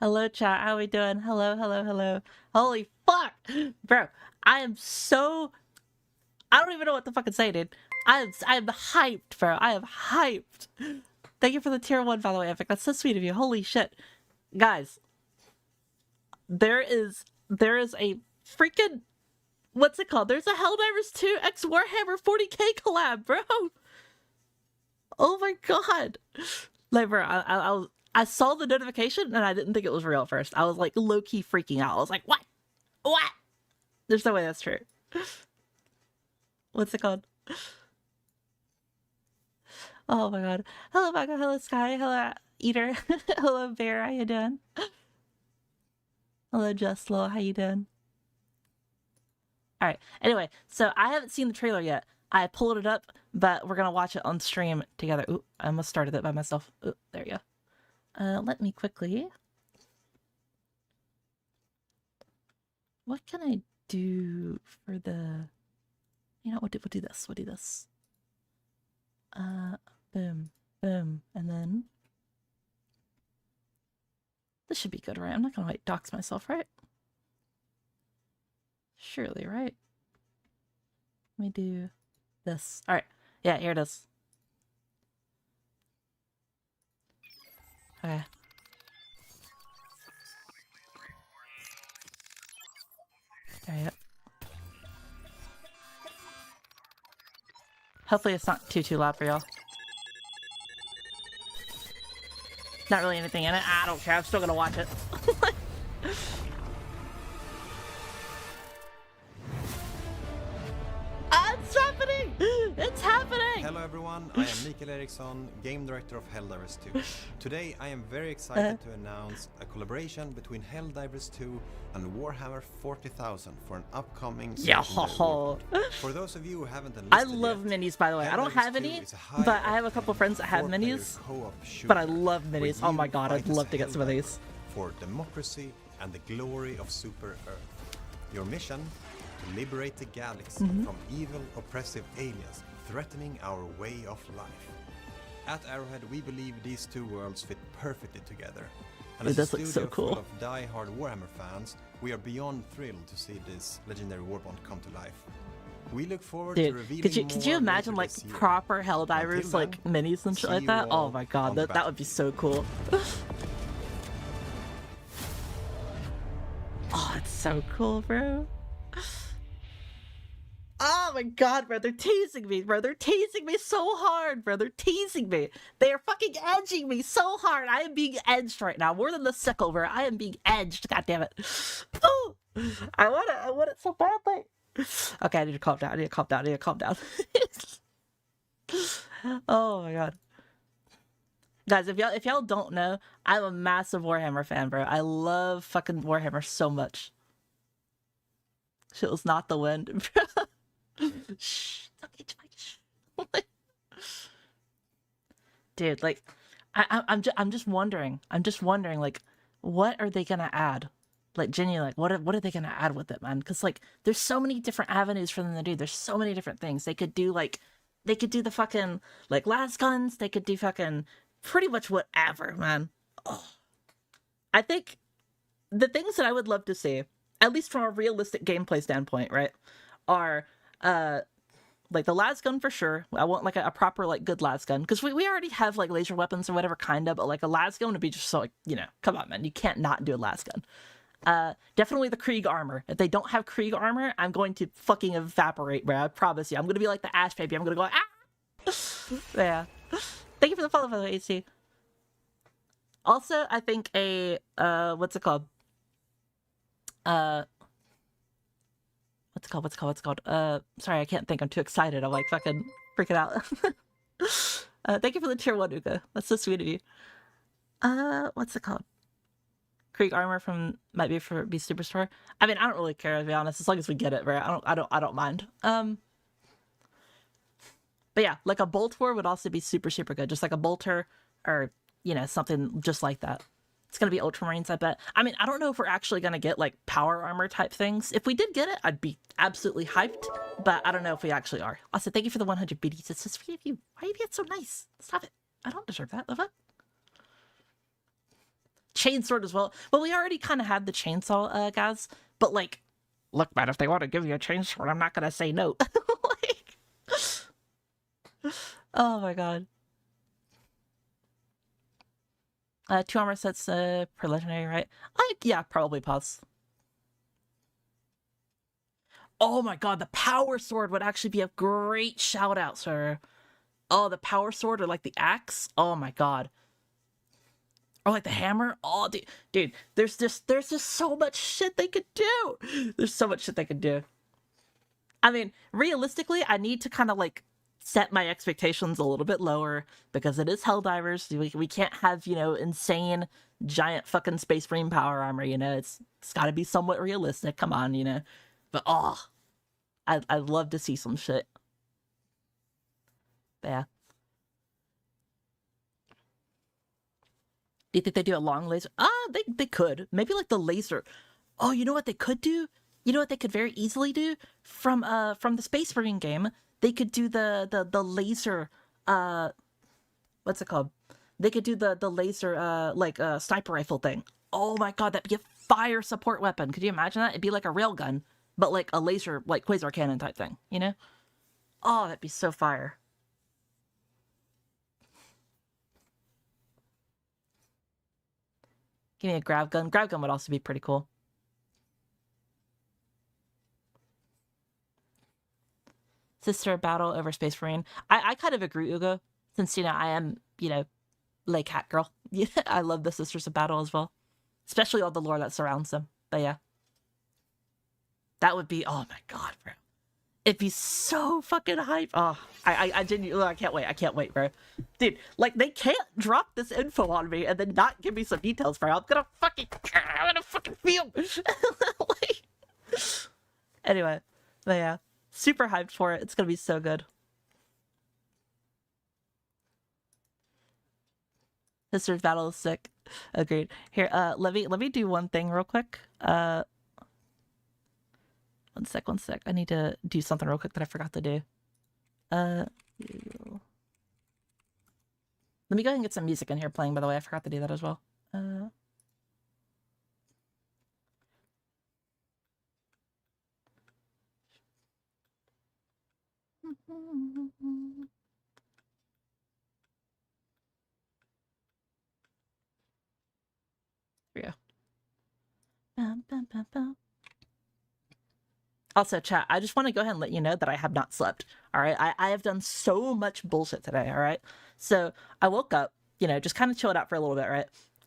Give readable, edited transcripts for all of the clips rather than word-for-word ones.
Hello, chat. How we doing? Hello, hello, hello. Holy fuck, bro! I am so. I don't even know what the fuck to say, dude. I'm hyped, bro. I am hyped. Thank you for the tier 1, by the way, Epic. That's so sweet of you. Holy shit, guys. There is a freaking what's it called? There's a Helldivers 2 X Warhammer 40k collab, bro. Oh my god. Like, bro, I saw the notification and I didn't think it was real at first. I was like low-key freaking out. I was like, what? What? There's no way that's true. What's it called? Oh my god. Hello, Becca. Hello, Sky. Hello, Eater. Hello, Bear. How you doing? Hello, Justlo. How you doing? Alright. Anyway, so I haven't seen the trailer yet. I pulled it up, but we're gonna watch it on stream together. Ooh, I almost started it by myself. Ooh, there you go. Let me quickly... What can I do for the... You know, we'll do this. We'll do this. Boom. Boom. And then... This should be good, right? I'm not gonna, like, dox myself, right? Surely, right? Let me do this. Alright. Yeah, here it is. Okay. There you go. Hopefully it's not too loud for y'all. Not really anything in it. I don't care. I'm still gonna watch it. It's happening! It's happening! Hello everyone, I am Mikael Eriksson, Game Director of Helldivers 2. Today I am very excited to announce a collaboration between Helldivers 2 and Warhammer 40,000 for an upcoming Yo. For those of you who haven't enlisted I love yet, minis, by the way. I don't have any, but I have a couple friends that have minis. But I love minis. Oh my god, I'd love to get some of these. For democracy and the glory of Super Earth. Your mission? To liberate the galaxy from evil, oppressive aliens threatening our way of life. At Arrowhead, we believe these two worlds fit perfectly together. And Dude, as this a looks studio so cool. full of die-hard Warhammer fans, we are beyond thrilled to see this legendary warbond come to life. We look forward to revealing could you imagine like proper Helldivers like minis and shit like that? Oh my god, that would be so cool. Oh, it's so cool, bro. Oh my god, bro, they're teasing me, bro. They're teasing me so hard, bro. They're teasing me. They are fucking edging me so hard. I am being edged right now. More than the sickle, bro. I am being edged. God damn it. Oh, I want it so badly. Okay, I need to calm down. I need to calm down. Oh my god. Guys, if y'all don't know, I'm a massive Warhammer fan, bro. I love fucking Warhammer so much. Shit was not the wind, bro. Shh. Okay, dude, like, I'm just wondering. I'm just wondering, like, what are they gonna add? Like, genuinely, like, what are they gonna add with it, man? Because like, there's so many different avenues for them to do. There's so many different things they could do. Like, they could do the fucking like las guns. They could do fucking pretty much whatever, man. Oh. I think the things that I would love to see, at least from a realistic gameplay standpoint, right, are like the las gun for sure. I want like a proper like good las gun, because we already have like laser weapons or whatever kind of, but like a las gun would be just so like, you know, come on, man, you can't not do a las gun. Definitely the Krieg armor. If they don't have Krieg armor, I'm going to fucking evaporate, bro. I promise you. I'm gonna be like the Ash baby. I'm gonna go ah. Yeah. Thank you for the follow, by the way, AC. Also, I think a what's it called? What's it called? Sorry, I can't think. I'm too excited. I'm like fucking freaking out. Thank you for the tier 1, Uka. That's so sweet of you. What's it called? Krieg armor from might be for Beast Superstore. I mean, I don't really care, to be honest, as long as we get it, right? I don't mind. But yeah, like a bolter would also be super good. Just like a bolter, or you know, something just like that. It's gonna be Ultramarines, I bet. I mean, I don't know if we're actually gonna get like power armor type things. If we did get it, I'd be absolutely hyped. But I don't know if we actually are. Also, thank you for the 100 biddies. It's so sweet of you. Why are you being so nice? Stop it. I don't deserve that. The fuck? chainsword as well. Well, we already kind of had the chainsaw, guys. But like, look, man, if they want to give you a chainsword, I'm not gonna say no. Like, oh my god. 2 armor sets per legendary, right? Yeah, probably pause. Oh my god, the power sword would actually be a great shout out, sir. Oh, the power sword or like the axe. Oh my god. Or like the hammer. Oh, dude, there's just so much shit they could do. There's so much shit they could do. I mean, realistically, I need to kind of like set my expectations a little bit lower because it is Helldivers. We can't have, you know, insane giant fucking space marine power armor, you know. It's got to be somewhat realistic. Come on, you know. But oh, I'd love to see some shit. But yeah. Do you think they do a long laser? They could. Maybe like the laser. Oh, you know what they could do? You know what they could very easily do? From the Space Marine game, they could do the laser what's it called? They could do the laser like sniper rifle thing. Oh my god, that'd be a fire support weapon. Could you imagine that? It'd be like a railgun, but like a laser, like quasar cannon type thing, you know? Oh, that'd be so fire. Give me a grab gun. Grab gun would also be pretty cool. Sister battle over Space Marine. I kind of agree, Ugo, since, you know, I am, you know, Lake Hat Girl. Yeah, I love the Sisters of Battle as well. Especially all the lore that surrounds them. But yeah. That would be, oh my god, bro. It'd be so fucking hype. Oh, I genuinely, I can't wait. I can't wait, bro. Dude, like, they can't drop this info on me and then not give me some details, bro. I'm gonna fucking feel. Like, anyway, but yeah. Super hyped for it. It's gonna be so good. Sisters Battle is sick. Agreed. Here, let me do one thing real quick. One sec. I need to do something real quick that I forgot to do. Let me go ahead and get some music in here playing, by the way. I forgot to do that as well. Here we go. Bum, bum, bum, bum. Also, chat, I just want to go ahead and let you know that I have not slept. All right. I have done so much bullshit today. All right. So I woke up, you know, just kind of chilled out for a little bit. Right.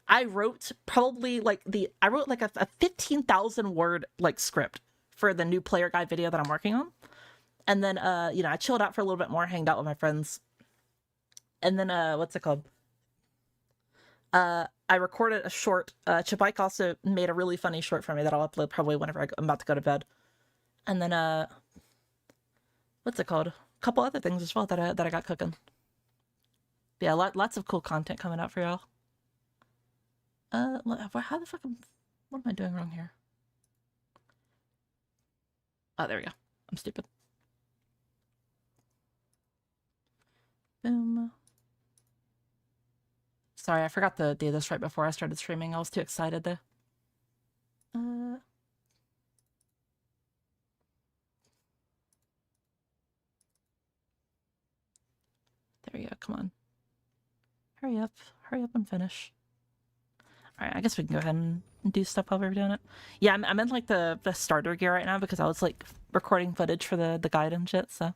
I wrote probably like a 15,000 word like script for the new player guide video that I'm working on. And then, you know, I chilled out for a little bit more, hanged out with my friends. And then, what's it called? I recorded a short. Chipike also made a really funny short for me that I'll upload probably whenever I'm about to go to bed. And then, what's it called? A couple other things as well that I got cooking. But yeah, lots of cool content coming out for y'all. How the fuck what am I doing wrong here? Oh, there we go. I'm stupid. Boom. Sorry, I forgot to do this right before I started streaming. I was too excited though. There we go. Come on. Hurry up and finish. All right, I guess we can go ahead and do stuff while we're doing it. Yeah, I'm in like the starter gear right now because I was like recording footage for the guide and shit. So.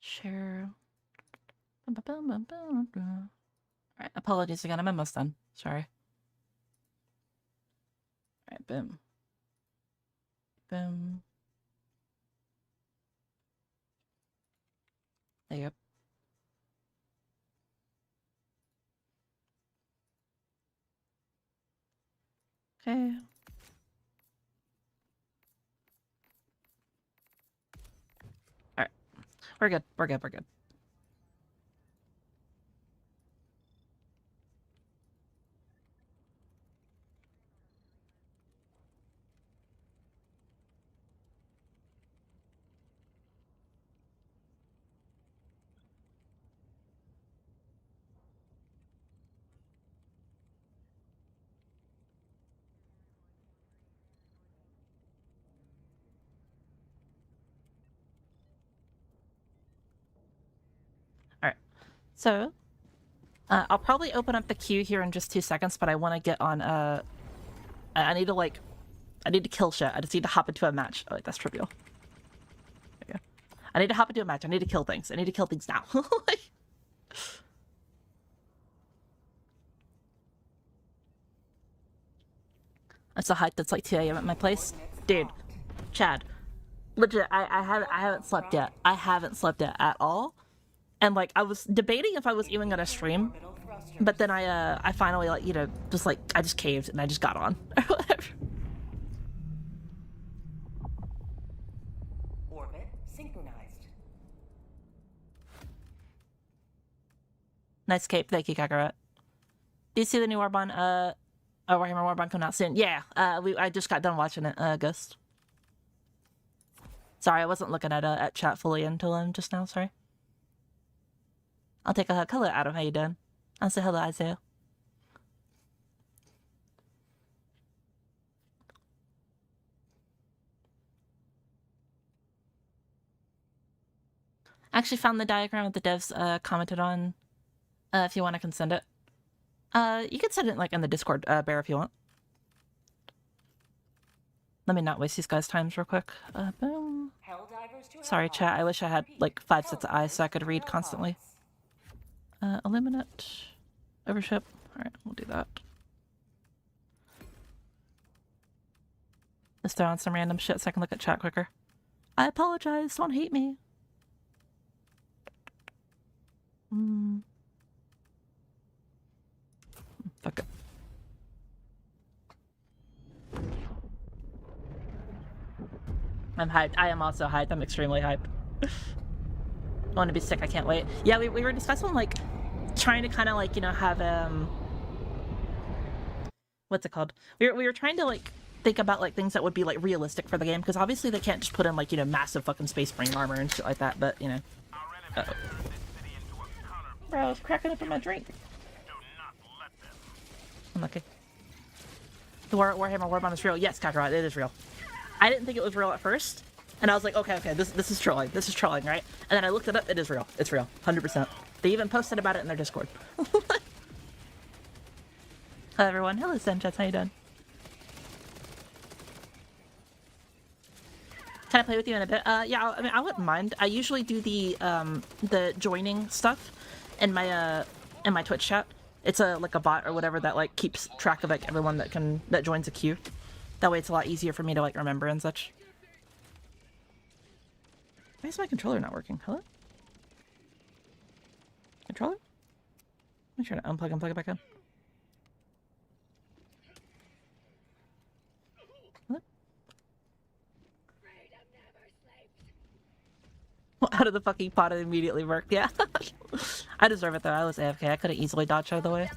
Share. Alright, apologies again. I'm almost done. Sorry. Alright, boom. Boom. There you go. Okay. we're good. We're good. We're good. All right. So, I'll probably open up the queue here in just 2 seconds, but I want to get on. I need to like, I need to kill shit. I just need to hop into a match. Oh, wait, that's trivial. There you go. I need to hop into a match. I need to kill things. I need to kill things now. I'm so hyped. It's like 2 a.m. at my place, dude. Chad, legit. I haven't slept yet. I haven't slept yet at all. And like I was debating if I was even gonna stream, but then I finally like just like I just caved and I just got on or whatever. Orbit synchronized. Nice cape, thank you, Kakarot. Do you see the new Warbond? Warhammer Warbond coming out soon? Yeah. I just got done watching it. Ghost. Sorry, I wasn't looking at chat fully until just now. Sorry. I'll take a hug. Hello, Adam. How you doing? I'll say hello, Isaiah. I actually found the diagram that the devs commented on. If you want, I can send it. You can send it like in the Discord, Bear, if you want. Let me not waste these guys' times real quick. Boom. Sorry, chat. I wish I had like 5 sets of eyes so I could read constantly. Eliminate. Overship. Alright, we'll do that. Let's throw on some random shit so I can look at chat quicker. I apologize. Don't hate me. Fuck it. I'm hyped. I am also hyped. I'm extremely hyped. I want to be sick. I can't wait. Yeah, we were discussing like trying to kind of like have what's it called? We were trying to like think about like things that would be like realistic for the game because obviously they can't just put in like massive fucking space marine armor and shit like that. But uh-oh. Bro, I was cracking up in my drink. Unlucky. The Warhammer Warbond is real. Yes, Kakarot, it is real. I didn't think it was real at first, and I was like, okay, this is trolling. This is trolling, right? And then I looked it up. It is real. It's real, 100%. They even posted about it in their Discord. Hello, everyone. Hello, Sanchez. How you doing? Can I play with you in a bit? Yeah. I mean, I wouldn't mind. I usually do the joining stuff in my Twitch chat. It's like a bot or whatever that like keeps track of like everyone that joins a queue. That way it's a lot easier for me to like remember and such. Why is my controller not working? Hello? Controller? Make sure to unplug and plug it back in. Hello? Well, out of the fucking pot, it immediately worked. Yeah. I deserve it though. I was AFK. I could have easily dodged out of the way.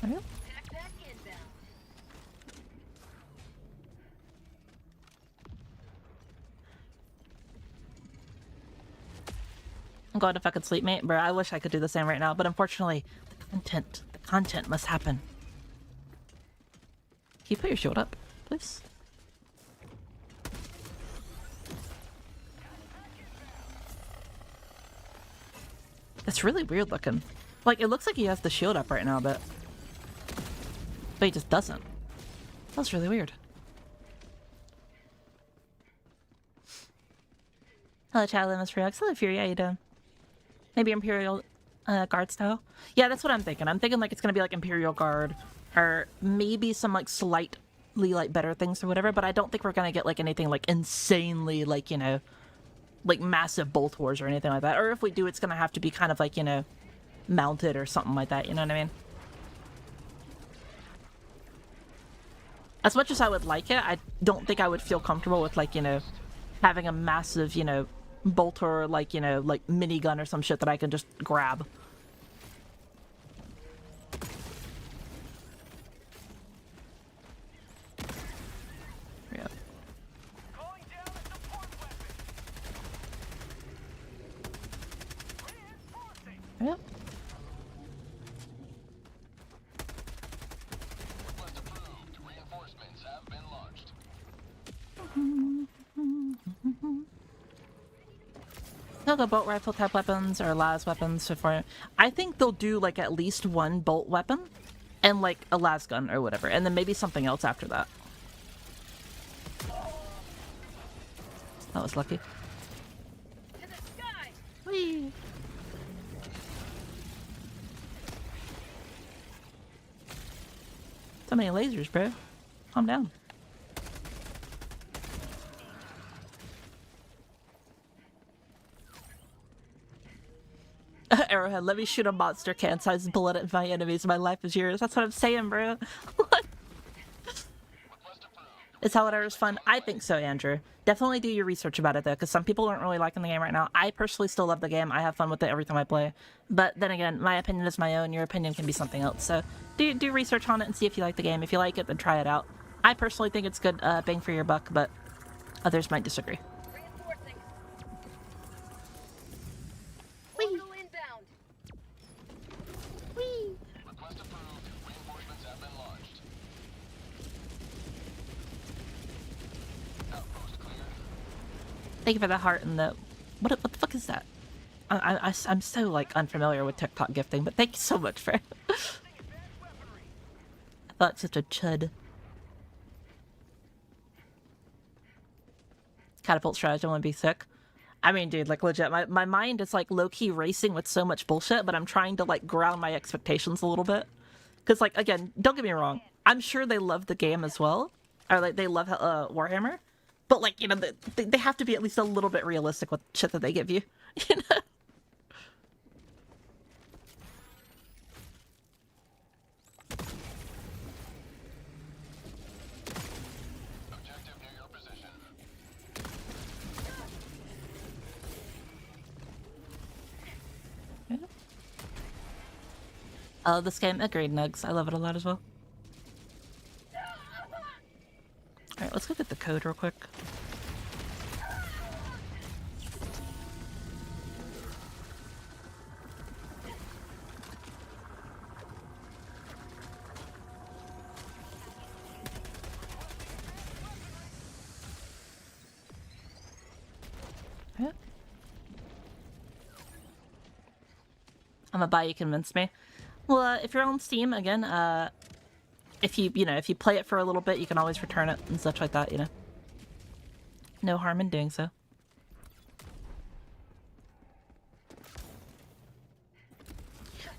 There you go. I'm going to fucking sleep, mate. Bro, I wish I could do the same right now, but unfortunately, the content must happen. Can you put your shield up, please? It's really weird looking. Like, it looks like he has the shield up right now, but he just doesn't. That's really weird. Hello, Child Miss Freehugs. Hello, Fury. How you doing? Maybe Imperial Guard style? Yeah, that's what I'm thinking. I'm thinking like it's gonna be like Imperial Guard, or maybe some like slightly like better things or whatever, but I don't think we're gonna get like anything like insanely like, like massive bolt wars or anything like that. Or if we do, it's gonna have to be kind of like, mounted or something like that, you know what I mean? As much as I would like it, I don't think I would feel comfortable with like, having a massive, you know, bolt or like, you know, like minigun or some shit that I can just grab. Yep. Yep. They'll go bolt rifle type weapons or las weapons before. I think they'll do like at least one bolt weapon and like a las gun or whatever, and then maybe something else after that. That was lucky. Whee! So many lasers, bro. Calm down. Arrowhead, let me shoot a monster can-sized bullet at my enemies. My life is yours. That's what I'm saying, bro. Is Helldivers fun? I think so, Andrew. Definitely do your research about it, though, because some people aren't really liking the game right now. I personally still love the game. I have fun with it every time I play. But then again, my opinion is my own. Your opinion can be something else. So do research on it and see if you like the game. If you like it, then try it out. I personally think it's good bang for your buck, but others might disagree. Thank you for the heart and the... What the fuck is that? I'm so, like, unfamiliar with TikTok gifting, but thank you so much for it. I thought such a chud. Catapult strategy would be sick. I mean, dude, like, legit, my mind is, like, low-key racing with so much bullshit, but I'm trying to, like, ground my expectations a little bit. Because, like, again, don't get me wrong. I'm sure they love the game as well. Or, like, they love Warhammer. But, like, you know, they have to be at least a little bit realistic with shit that they give you. You know? Objective near your position. Yeah. I love this game. Agreed, Nugs. I love it a lot as well. Alright, let's go get the code real quick. Yeah. I'm gonna buy you convince me. Well, if you're on Steam, again, if you play it for a little bit, you can always return it and such like that, you know. No harm in doing so.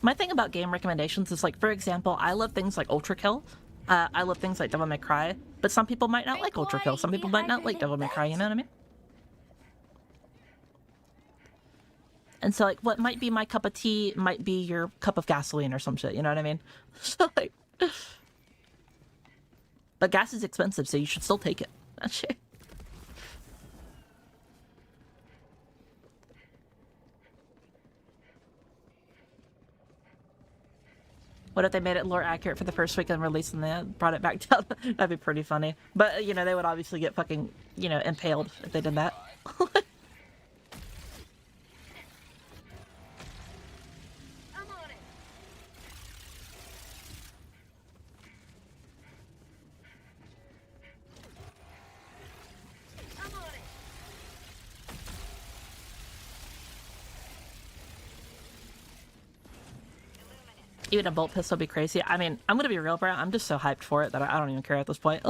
My thing about game recommendations is, like, for example, I love things like Ultra Kill. I love things like Devil May Cry, but some people might not like Ultra Kill. Some people might not like Devil May Cry, you know what I mean? And so, like, what might be my cup of tea might be your cup of gasoline or some shit, you know what I mean? So, like... But gas is expensive, so you should still take it. That's shit. What if they made it lore accurate for the first week and released and they brought it back down? That'd be pretty funny. But, you know, they would obviously get fucking, you know, impaled if they did that. Even a bolt pistol would be crazy. I mean, I'm gonna be real, bro. I'm just so hyped for it that I don't even care at this point.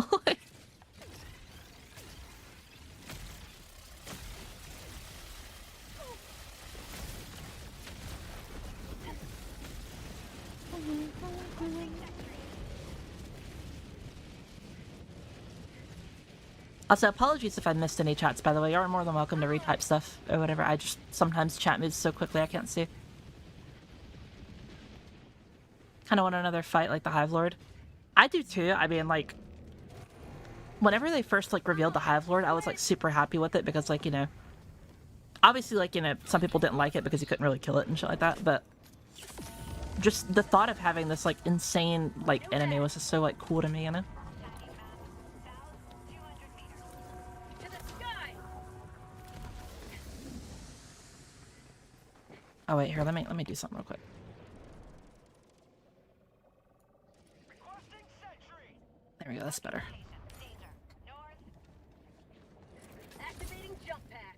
Also, apologies if I missed any chats, by the way. You're more than welcome to retype stuff or whatever. I just sometimes chat moves so quickly I can't see. Kind of want another fight like the Hive Lord. I do too. I mean, like, whenever they first like revealed the Hive Lord, I was like super happy with it because like, you know, obviously like, you know, some people didn't like it because you couldn't really kill it and shit like that, but just the thought of having this like insane like enemy was just so like cool to me, you know? Oh wait, here, let me do something real quick. There we go, that's better. Activating jump pack.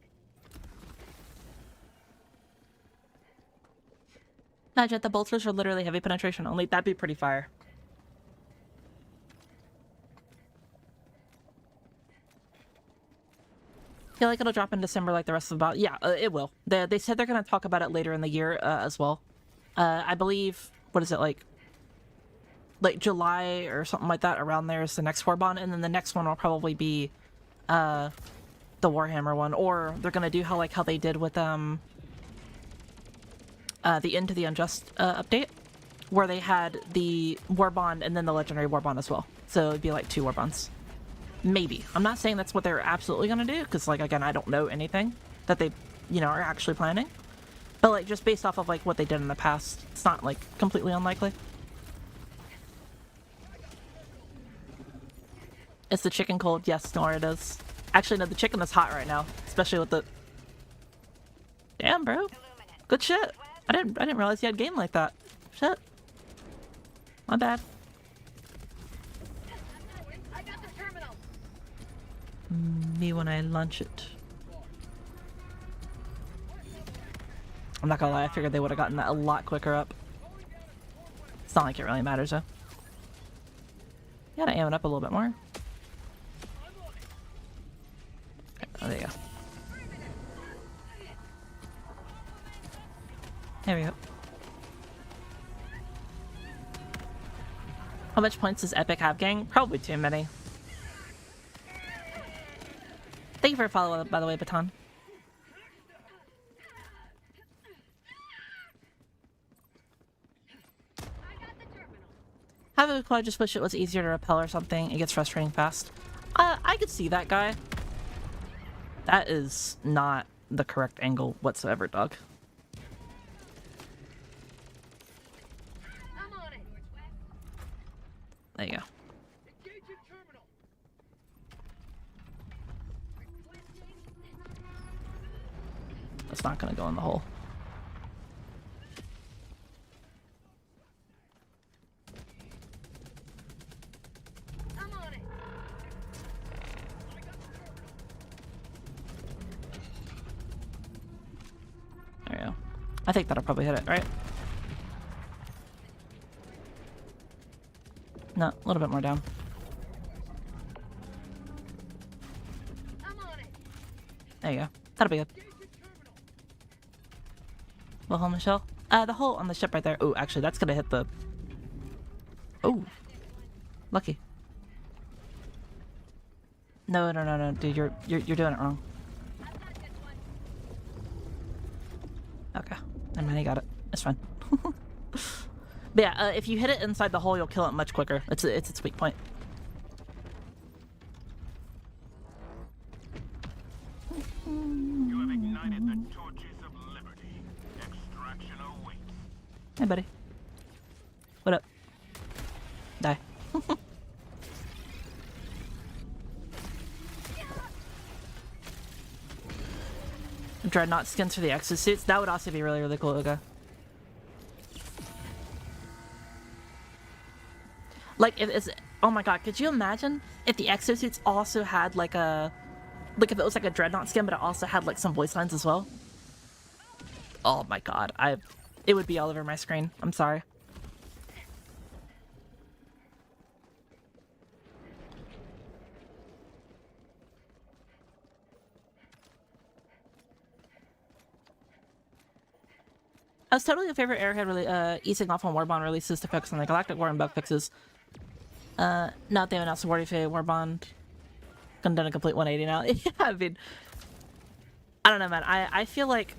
Not yet, the bolters are literally heavy penetration only. That'd be pretty fire. Feel like it'll drop in December like the rest of the bot. Yeah, it will. They said they're going to talk about it later in the year as well. I believe, what is it, like July or something like that, around there is the next Warbond, and then the next one will probably be the Warhammer one, or they're going to do how they did with the Into the Unjust update, where they had the Warbond and then the Legendary Warbond as well. So it'd be like 2 Warbonds. Maybe. I'm not saying that's what they're absolutely going to do, because, like, again, I don't know anything that they, you know, are actually planning. But, like, just based off of, like, what they did in the past, it's not, like, completely unlikely. Is the chicken cold? Yes, Nora, it is. Actually, no, the chicken is hot right now, especially with the... Damn, bro. Good shit. I didn't realize you had game like that. Shit. My bad. I got the terminal. Me when I launch it. I'm not gonna lie, I figured they would have gotten that a lot quicker up. It's not like it really matters though. You gotta aim it up a little bit more. Oh, there you go. There we go. How much points does Epic have, gang? Probably too many. Thank you for a follow-up, by the way, Baton. I would probably just wish it was easier to repel or something. It gets frustrating fast. I could see that, guy. That is not the correct angle whatsoever, dog. I'm on it. There you go. That's not gonna go in the hole. I'm on it. There you go. I think that'll probably hit it, right? No, a little bit more down. I'm on it. There you go. That'll be good. What hole, Michelle? The hole on the ship right there. Oh, actually, that's gonna hit the... Oh. Lucky. No, dude, you're doing it wrong. Okay. Never mind, he got it. It's fine. But yeah, if you hit it inside the hole, you'll kill it much quicker. It's its weak point. You have ignited the torches of liberty. Extraction awaits. Hey, buddy. What up? Die. Dreadnought skins for the exosuits. That would also be really, really cool, okay. Like, if it's... Oh my god, could you imagine if the exosuits also had, like, a... Like, if it was, like, a Dreadnought skin, but it also had, like, some voice lines as well? Oh my god, It would be all over my screen. I'm sorry. I was totally a favorite Airhead really easing off on Warbond releases to focus on the Galactic War and bug fixes. Not they announced the Warbond. Done a complete 180 now. Yeah, I mean, I don't know, man. I feel like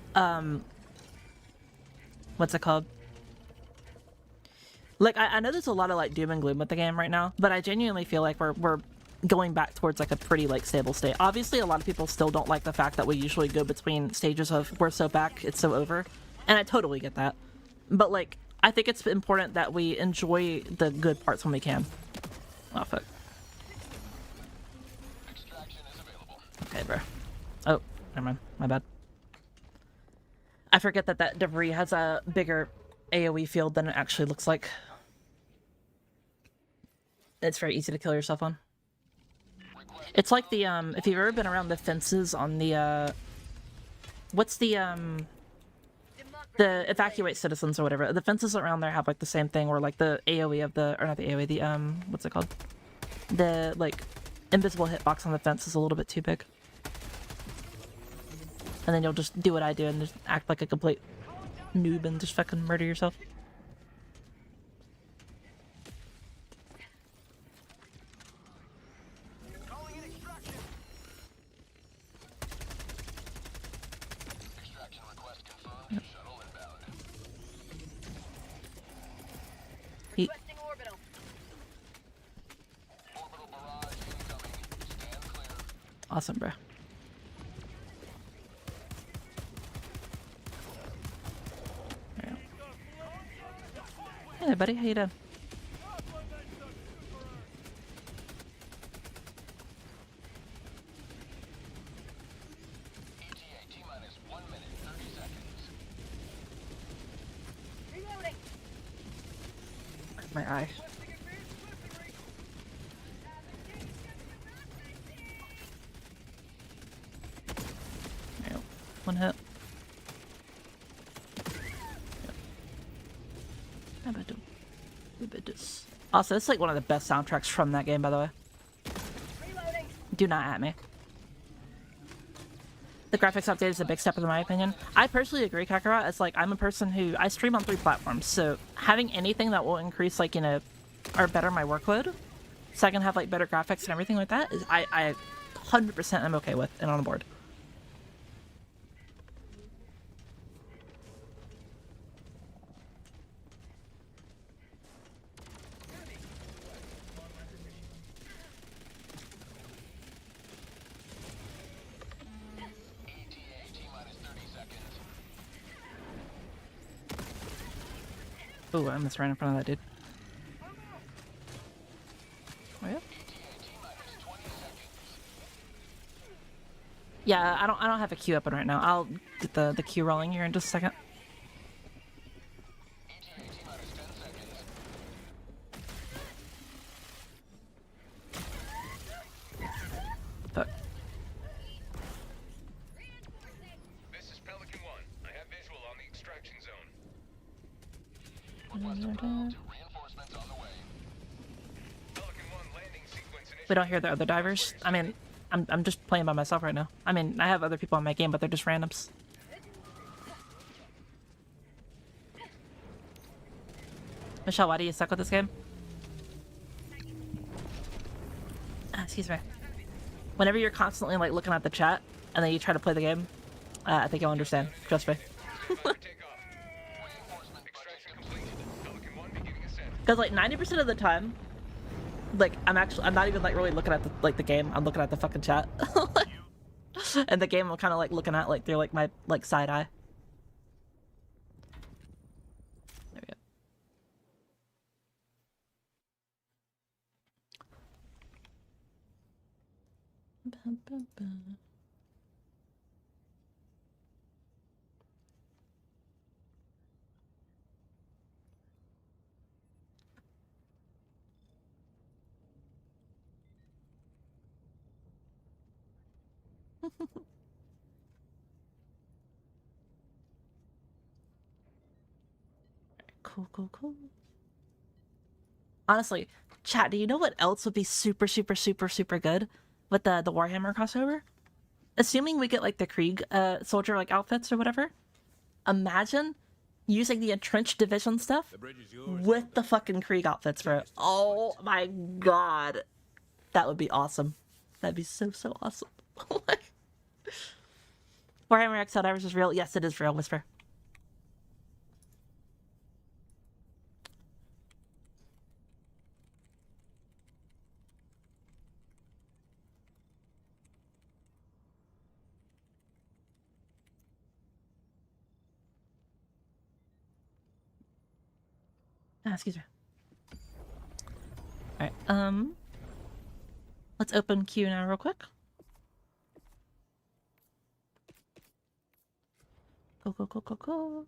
what's it called? Like I know there's a lot of like doom and gloom with the game right now, but I genuinely feel like we're going back towards like a pretty like stable state. Obviously, a lot of people still don't like the fact that we usually go between stages of we're so back, it's so over, and I totally get that. But like, I think it's important that we enjoy the good parts when we can. Oh fuck. Okay, bro. Oh, never mind. My bad. I forget that that debris has a bigger AoE field than it actually looks like. It's very easy to kill yourself on. It's like the, if you've ever been around the fences on the, what's the evacuate citizens or whatever. The fences around there have like the same thing where like the AoE of the, or not the AoE, the, what's it called? The, like, invisible hitbox on the fence is a little bit too big. And then you'll just do what I do and just act like a complete noob and just fucking murder yourself. Calling in extraction. Extraction request confirmed. Shuttle inbound. Requesting orbital. Orbital barrage incoming. Stand clear. Awesome, bro. Hey there, buddy. How you doing? ETA T-minus 1 minute, 30 seconds. Reloading. My eye. There you go. One hit. How about this? Also, it's like one of the best soundtracks from that game, by the way. Reloading. Do not at me. The graphics update is a big step in my opinion. I personally agree, Kakarot. It's like, I'm a person who, I stream on 3 platforms, so having anything that will increase, like, you know, or better my workload, so I can have, like, better graphics and everything like that, is I 100% am okay with and on board. ETA T-minus 30 seconds. Ooh, I almost ran in front of that dude. Oh, yeah? ETA T-minus 20 seconds. Yeah, I don't have a queue open right now. I'll get the queue rolling here in just a second. ETA T-minus 10 seconds. Fuck. This is Pelican 1. I have visual on the extraction zone. Request approved. Reinforcements on the way. Pelican 1 landing sequence initiated. We don't hear the other divers. I mean, I'm just playing by myself right now. I mean, I have other people on my game, but they're just randoms. Michelle, why do you suck with this game? Excuse me. Whenever you're constantly like looking at the chat and then you try to play the game, I think you'll understand. Trust me. Takeoff. Reinforcement extraction completed. Pelican 1 beginning ascent. Because like 90% of the time, like I'm not even like really looking at the game. I'm looking at the fucking chat. And the game I'm kind of like looking at like through like my like side eye. There we go. Bum, bum, bum. Cool. Honestly, chat, do you know what else would be super good with the Warhammer crossover? Assuming we get like the Krieg soldier like outfits or whatever. Imagine using the entrenched division stuff with the fucking Krieg outfits, bro. Oh my god. That would be awesome. That'd be so awesome. Warhammer X Helldivers is real. Yes, it is real, Whisper. Ah, excuse me. All right. Let's open Q now real quick. Go, go, go, go, go.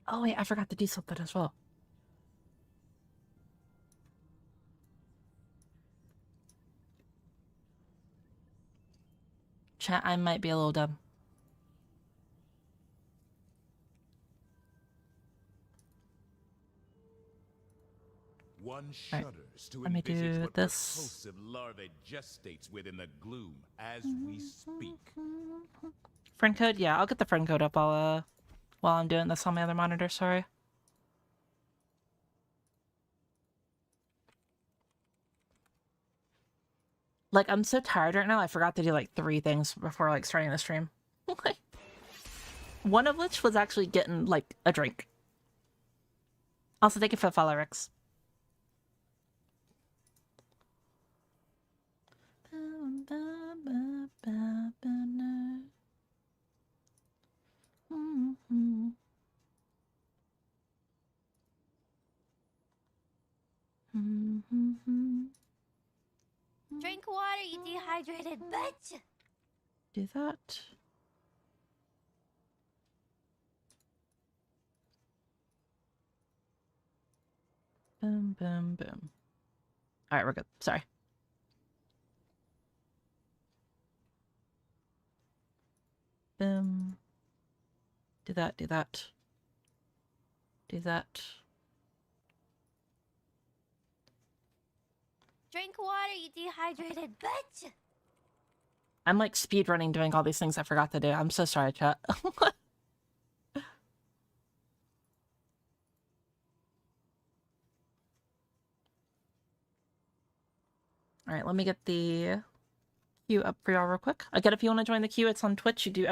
Oh, wait, I forgot to do something as well. Chat, I might be a little dumb. One Right. shudders to Let me envisage do what this. repulsive larvae gestates within the gloom as we speak. Friend code? Yeah, I'll get the friend code up while I'm doing this on my other monitor, sorry. Like, I'm so tired right now, I forgot to do, like, 3 things before, like, starting the stream. One of which was actually getting, like, a drink. Also, thank you for the follow, Rex. Drink water, you dehydrated bitch! Do that. Boom, boom, boom. Alright, we're good. Sorry. Boom. Do that, do that. Do that. Drink water, you dehydrated bitch! I'm like speedrunning doing all these things I forgot to do. I'm so sorry, chat. Alright, let me get the queue up for y'all real quick. Again, if you want to join the queue, it's on Twitch. You do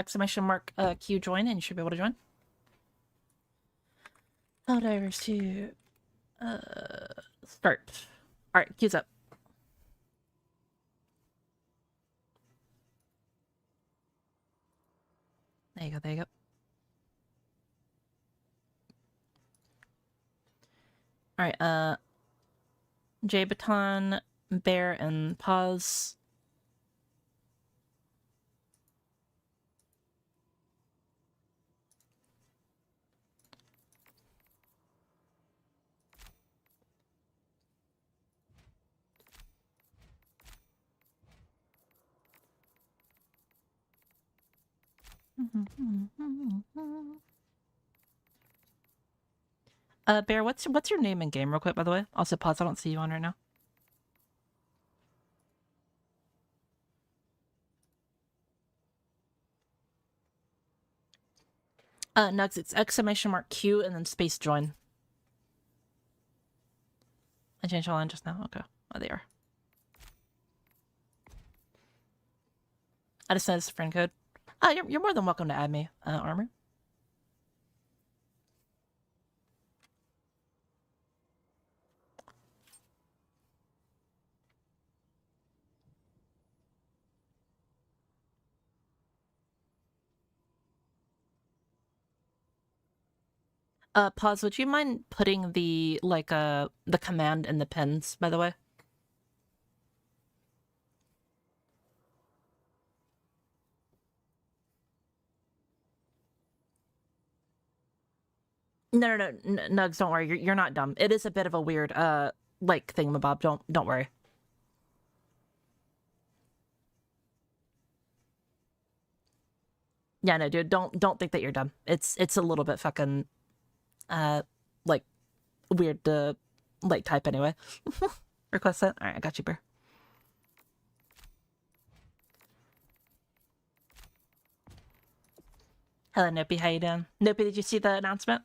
!Q join and you should be able to join. Helldivers to start. Alright, queue's up. There you go, there you go. Alright, J Baton, Bear, and Pause. Bear, what's your name in game real quick, by the way? Also, Pause, I don't see you on right now. Nugs, it's !Q and then space join. I changed the line just now. Okay. Oh, they are. I just noticed the friend code. You're more than welcome to add me, Armor. Pause, would you mind putting the, like, the command in the pins, by the way? No, Nugs, don't worry. You're not dumb. It is a bit of a weird, like, thingamabob. Don't worry. Yeah, no, dude, don't think that you're dumb. It's a little bit fucking, like, weird to, like, type anyway. Request that? Alright, I got you, Bear. Hello, Nopi, how you doing? Nopi, did you see the announcement?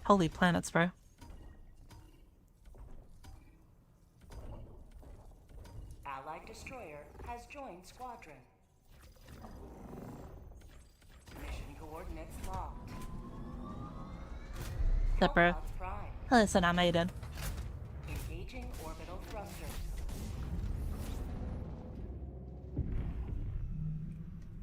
Holy planets, bro. Allied destroyer has joined squadron. Mission coordinates locked. What's up, bro? Collab Prime. Hello, Sanam, how you doing? Engaging orbital thrusters.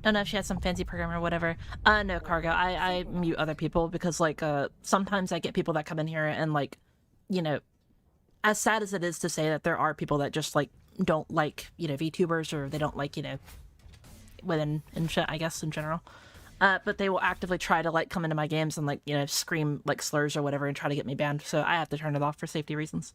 Don't know if she has some fancy program or whatever. No, Cargo. I mute other people because, like, sometimes I get people that come in here and, like, you know, as sad as it is to say that there are people that just, like, don't like, you know, VTubers, or they don't like, you know, women and shit, I guess, in general. But they will actively try to, like, come into my games and, like, you know, scream, like, slurs or whatever and try to get me banned. So I have to turn it off for safety reasons.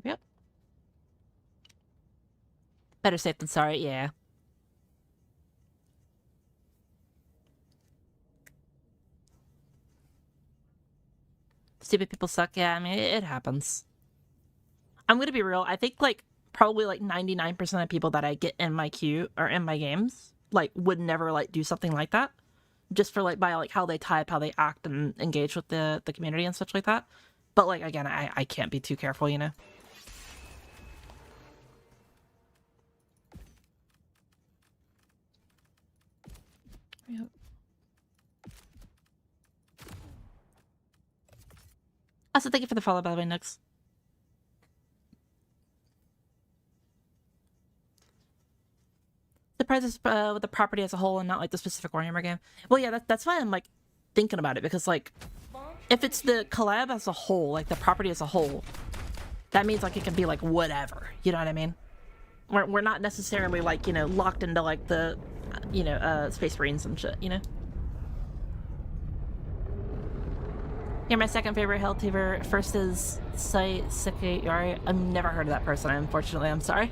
Yep. Better safe than sorry, yeah. Stupid people suck. Yeah, I mean, it happens. I'm gonna be real. I think, like, probably, like, 99% of people that I get in my queue or in my games, like, would never, like, do something like that. Just for, like, by, like, how they type, how they act, and engage with the community and such like that. But, like, again, I can't be too careful, you know? Yep. Also, thank you for the follow, by the way, Nux. The price is with the property as a whole and not, like, the specific Warhammer game. Well, yeah, that's why I'm, like, thinking about it, because, like, if it's the collab as a whole, like, the property as a whole, that means, like, it can be, like, whatever. You know what I mean? We're not necessarily, like, you know, locked into, like, the, you know, Space Marines and shit, you know? You're my second favorite Helldiver. First is Saisuke Yari. I've never heard of that person, unfortunately. I'm sorry.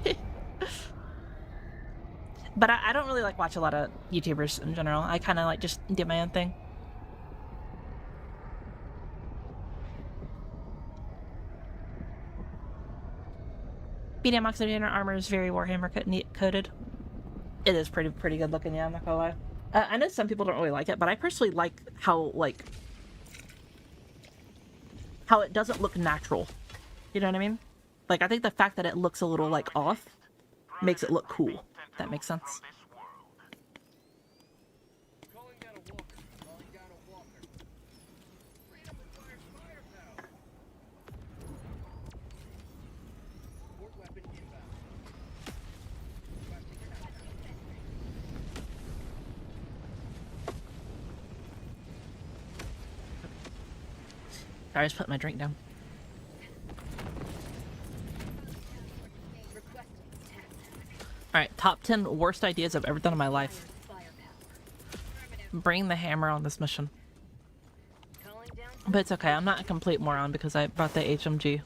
But I don't really, like, watch a lot of YouTubers in general. I kind of, like, just do my own thing. BDM Oxygenator armor is very Warhammer coded. It is pretty good looking, yeah, I'm not gonna lie. I know some people don't really like it, but I personally like how, like, how it doesn't look natural. You know what I mean? Like, I think the fact that it looks a little, like, off makes it look cool. If that makes sense. I just put my drink down. Alright, top 10 worst ideas I've ever done in my life. Bring the hammer on this mission. But it's okay, I'm not a complete moron because I brought the HMG.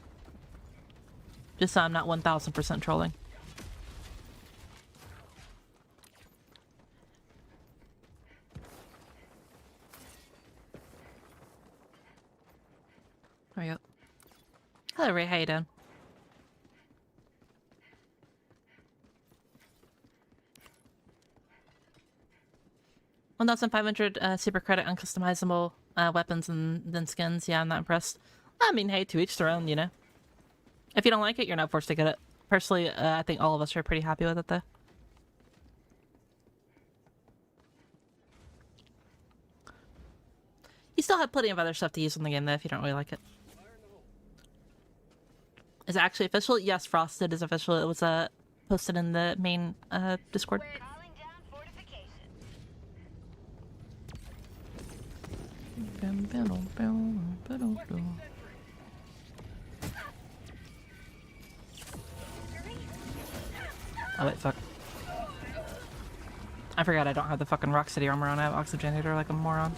Just so I'm not 1000% trolling. There we go. Hello, Ray. How you doing? $1,500 super credit on customizable weapons and then skins. Yeah, I'm not impressed. I mean, hey, to each their own, you know. If you don't like it, you're not forced to get it. Personally, I think all of us are pretty happy with it, though. You still have plenty of other stuff to use in the game, though, if you don't really like it. Is it actually official? Yes, Frosted is official. It was posted in the main Discord. Oh wait, fuck. I forgot I don't have the fucking Rock City armor on. I have Oxygenator like a moron.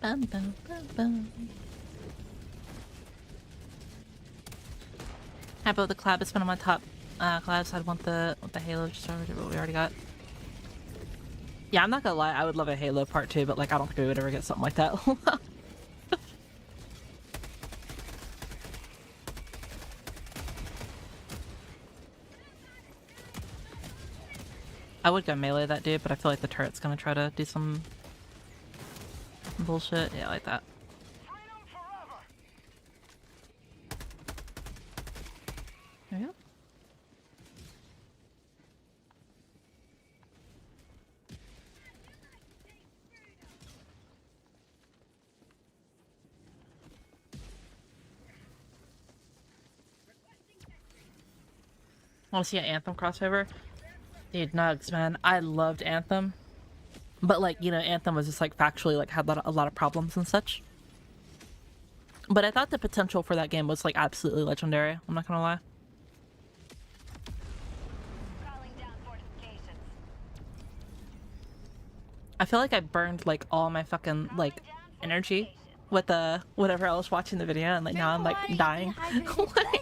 Bum, bum, bum, bum. How about the collab? It's been on my top collabs. I'd want the Halo, just what we already got. Yeah, I'm not gonna lie, I would love a Halo part 2, but like I don't think we would ever get something like that. I would go melee that dude, but I feel like the turret's gonna try to do some bullshit. Yeah, like that. There you go. Want to see an Anthem crossover? Dude, nugs, man. I loved Anthem. But, like, you know, Anthem was just, like, factually, like, had a lot of problems and such. But I thought the potential for that game was, like, absolutely legendary. I'm not gonna lie. I feel like I burned, like, all my fucking, like, energy with, whatever I was watching the video, and, like, now I'm, like, dying. Like,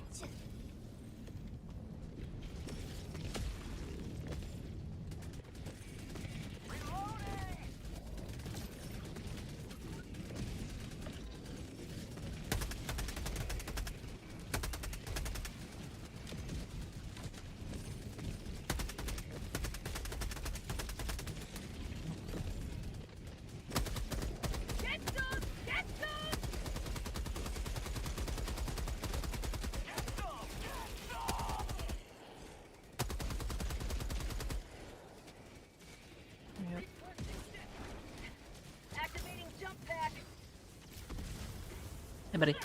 hey, buddy.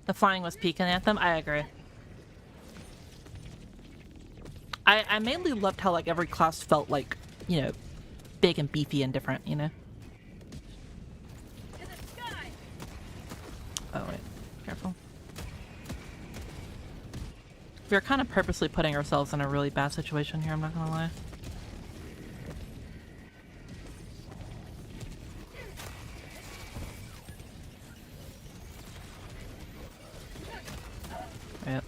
The flying was peak in Anthem. I agree. I mainly loved how like every class felt like, you know, big and beefy and different, you know. Oh wait, careful. We're kind of purposely putting ourselves in a really bad situation here, I'm not gonna lie. Yep.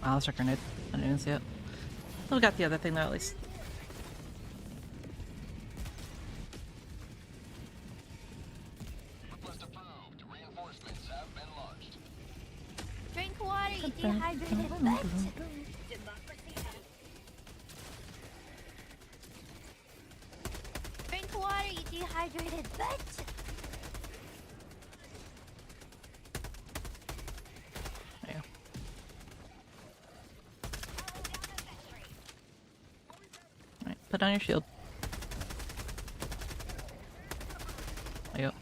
Oh, that's a grenade. I didn't even see it. We got the other thing though, at least. Drink water, you dehydrated bitch. Drink water, you dehydrated bitch. There you go. Alright, put on your shield. There you go.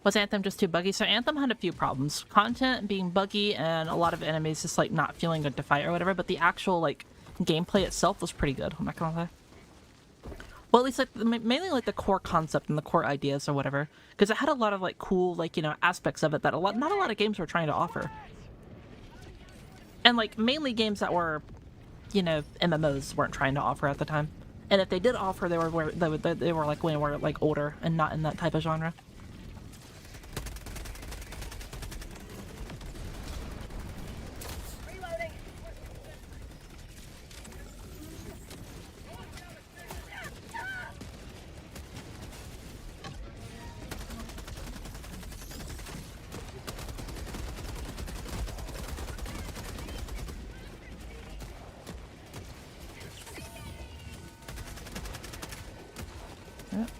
Was Anthem just too buggy? So Anthem had a few problems. Content being buggy and a lot of enemies just like not feeling good to fight or whatever, but the actual like gameplay itself was pretty good. I'm not gonna lie. Well, at least like mainly like the core concept and the core ideas or whatever, because it had a lot of like cool like, you know, aspects of it that not a lot of games were trying to offer. And like mainly games that were, you know, MMOs weren't trying to offer at the time. And if they did offer, they were like when they were like older and not in that type of genre. Yep.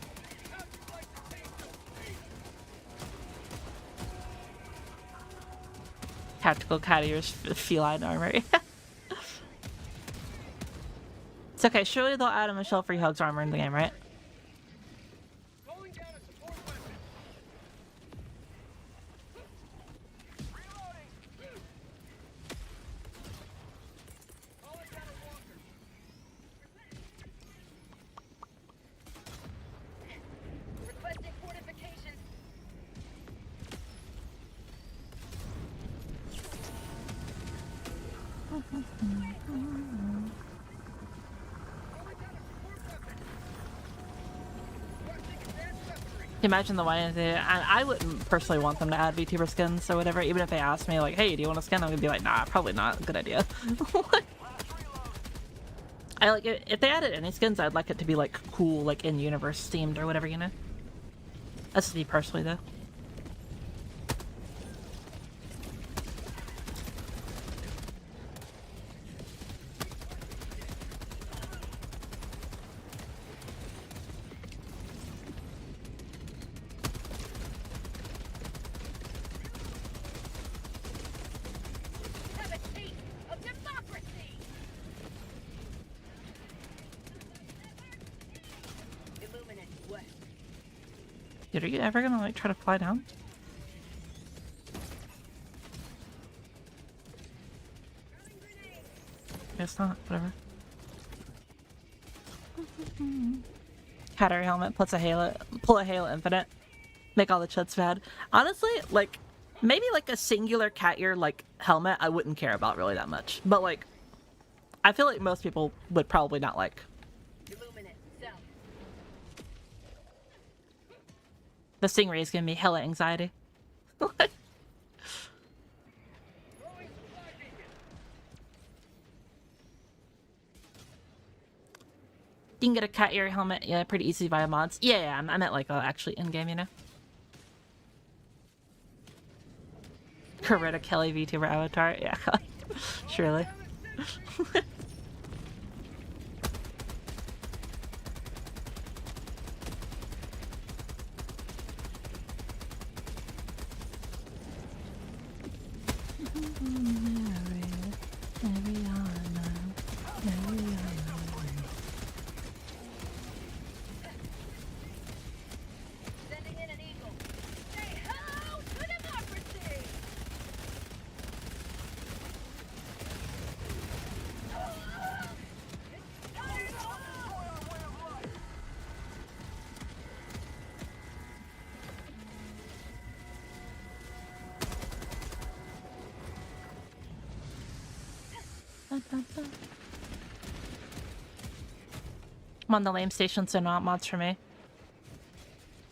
Tactical Catier's feline armor. It's okay, surely they'll add a Michelle Free Hugs armor in the game, right? you imagine the way I wouldn't personally want them to add VTuber skins or whatever, even if they asked me like, hey, do you want a skin? I'm gonna be like, nah, probably not. Good idea. I like it if they added any skins, I'd like it to be like cool, like in universe themed or whatever, you know? That's just me personally though. Have a taste of democracy. Illuminate what? Dude, are you ever gonna like try to fly down? Guess not, whatever. Category helmet, pull a Halo Infinite. Make all the chuds bad. Honestly, like, maybe like a singular cat ear, like, helmet, I wouldn't care about really that much. But like, I feel like most people would probably not like. Illuminate self. The Stingray is giving me hella anxiety. You can get a cat ear helmet, yeah, pretty easy via mods. Yeah, I meant like actually in-game, you know? Coretta Kelly VTuber avatar, yeah, surely. Sending in an eagle. Say hello to democracy. I'm on the lame station, so not mods for me.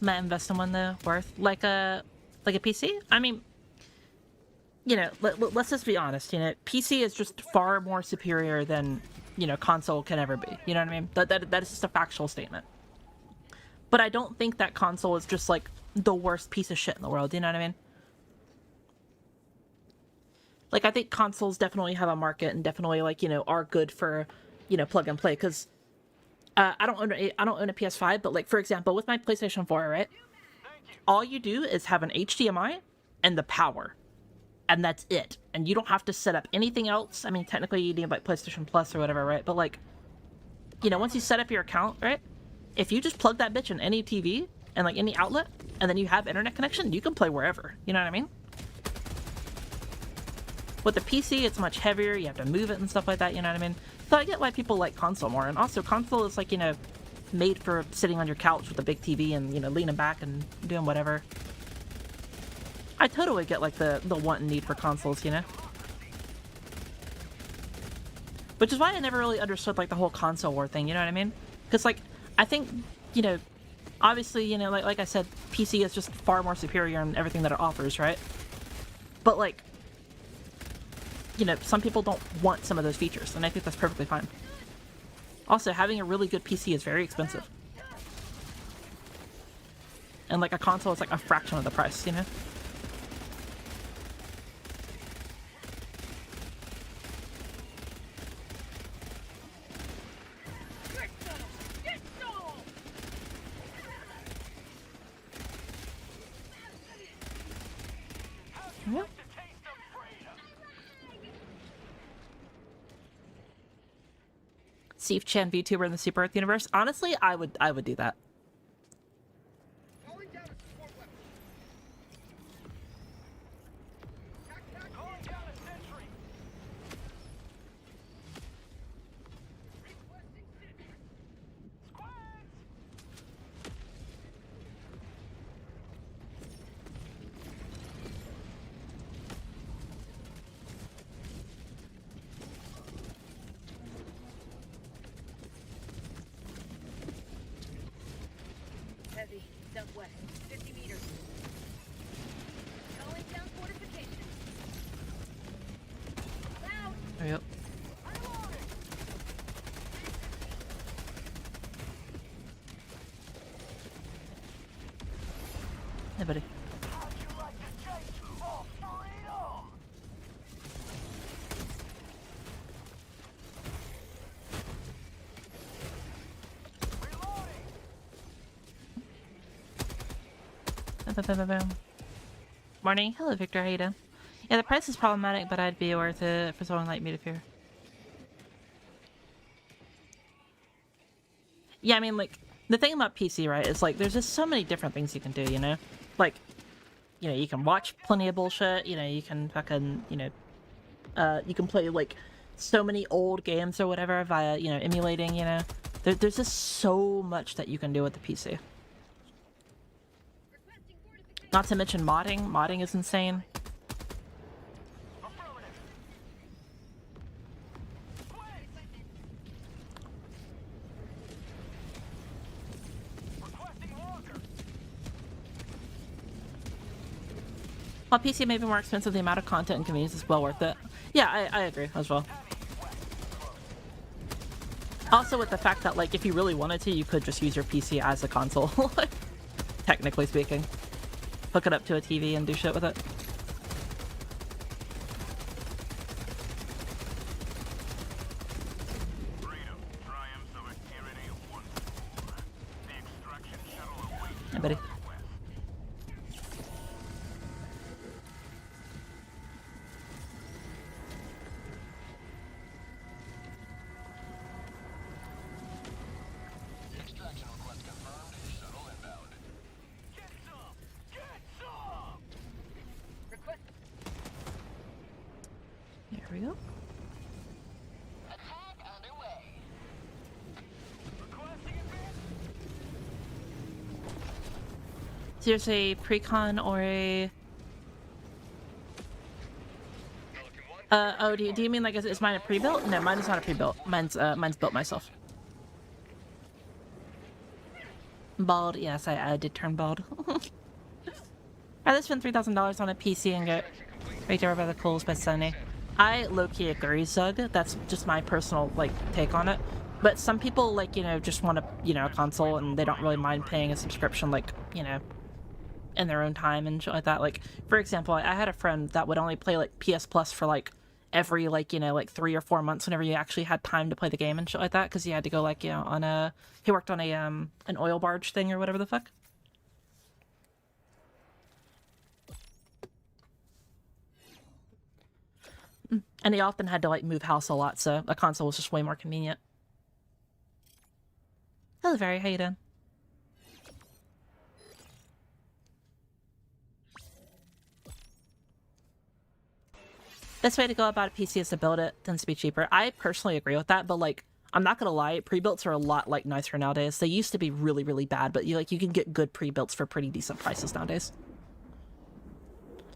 Might invest in one though, worth like a PC. I mean, you know, let's just be honest. You know, PC is just far more superior than, you know, console can ever be. You know what I mean? That is just a factual statement. But I don't think that console is just like the worst piece of shit in the world. You know what I mean? Like, I think consoles definitely have a market and definitely, like, you know, are good for, you know, plug and play. Because I don't own a PS5, but like, for example, with my PlayStation 4, right? All you do is have an HDMI and the power, and that's it. And you don't have to set up anything else. I mean, technically you need like PlayStation Plus or whatever, right? But like, you know, once you set up your account, right? If you just plug that bitch in any TV and like any outlet, and then you have internet connection, you can play wherever. You know what I mean? With the PC, it's much heavier. You have to move it and stuff like that. You know what I mean? So I get why people like console more. And also, console is like, you know, made for sitting on your couch with a big TV and, you know, leaning back and doing whatever. I totally get like the want and need for consoles, you know? Which is why I never really understood like the whole console war thing. You know what I mean? Because like, I think, you know, obviously, you know, like I said, PC is just far more superior in everything that it offers, right? But like, you know, some people don't want some of those features, and I think that's perfectly fine. Also, having a really good PC is very expensive. And like a console is like a fraction of the price, you know? Yep. Steve Chan VTuber in the Super Earth universe. Honestly, I would do that. Southwest, 50 meters. Calling down fortifications. Loud. There we go. Hey, buddy. Morning. Hello, Victor. How you doing? Yeah, the price is problematic, but I'd be worth it for someone like me to fear. Yeah, I mean, like, the thing about PC, right, is, like, there's just so many different things you can do, you know? Like, you know, you can watch plenty of bullshit, you know, you can fucking, you know, you can play, like, so many old games or whatever via, you know, emulating, you know? There's just so much that you can do with the PC. Not to mention modding. Modding is insane. While PC may be more expensive, the amount of content and convenience is well worth it. Yeah, I agree as well. Also with the fact that, like, if you really wanted to, you could just use your PC as a console. Technically speaking. Hook it up to a TV and do shit with it. Hey, buddy. There we go. So there's a pre-con or a... oh, do you mean like, is mine a pre-built? No, mine is not a pre-built. Mine's built myself. Bald, yes, I did turn bald. I'd spend $3,000 on a PC and get right there by the coals by Sunday. I low-key agree, Zug. That's just my personal, like, take on it. But some people, like, you know, just want a, you know, a console and they don't really mind paying a subscription, like, you know, in their own time and shit like that. Like, for example, I had a friend that would only play, like, PS Plus for, like, every, like, you know, like 3 or 4 months whenever you actually had time to play the game and shit like that, because he had to go, like, you know, on a... He worked on a, an oil barge thing or whatever the fuck. And he often had to, like, move house a lot, so a console was just way more convenient. Hello, Very. How you doing? Best way to go about a PC is to build it. Tends to be cheaper. I personally agree with that, but, like, I'm not gonna lie, pre-builts are a lot, like, nicer nowadays. They used to be really, really bad, but you can get good pre-builts for pretty decent prices nowadays.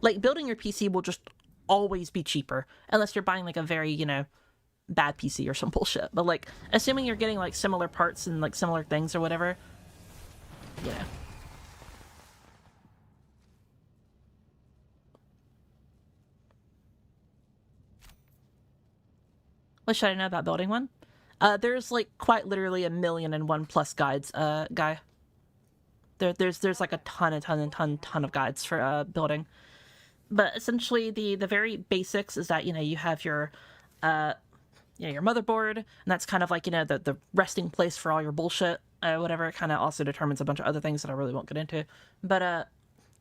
Like, building your PC will just always be cheaper, unless you're buying, like, a very, you know, bad PC or some bullshit. But, like, assuming you're getting, like, similar parts and, like, similar things or whatever, you know. What should I know about building one? There's, like, quite literally 1,000,001+ guides, guy. There's like a ton of guides for, building. But essentially, the very basics is that, you know, you have your, you know, your motherboard, and that's kind of like, you know, the resting place for all your bullshit, whatever. It kind of also determines a bunch of other things that I really won't get into. But,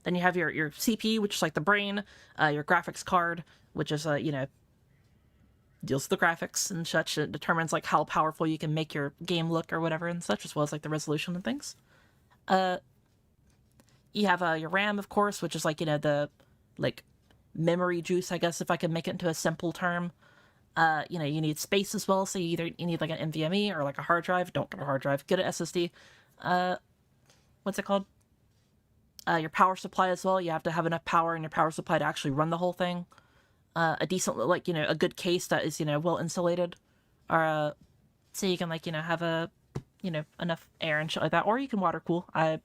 then you have your CPU, which is like the brain, your graphics card, which is, you know, deals with the graphics and such. It determines, like, how powerful you can make your game look or whatever and such, as well as, like, the resolution and things. You have, your RAM, of course, which is, like, you know, the, like, memory juice, I guess, if I could make it into a simple term. You know, you need space as well, so you need, like, an NVMe or, like, a hard drive. Don't get a hard drive. Get an SSD. What's it called? Your power supply as well. You have to have enough power in your power supply to actually run the whole thing. A decent, like, you know, a good case that is, you know, well insulated, or so you can, like, you know, have a, you know, enough air and shit like that, or you can water cool. I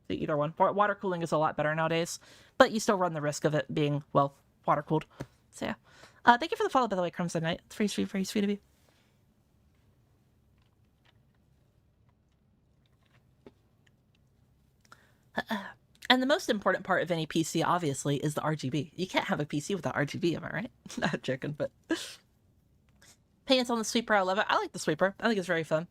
either one. Water cooling is a lot better nowadays, but you still run the risk of it being, well, water cooled. So yeah. Thank you for the follow, by the way, Crimson Knight. It's very sweet of you. And the most important part of any PC, obviously, is the RGB. You can't have a PC without RGB, am I right? Not joking, but... Pants on the sweeper, I love it. I like the sweeper. I think it's very fun.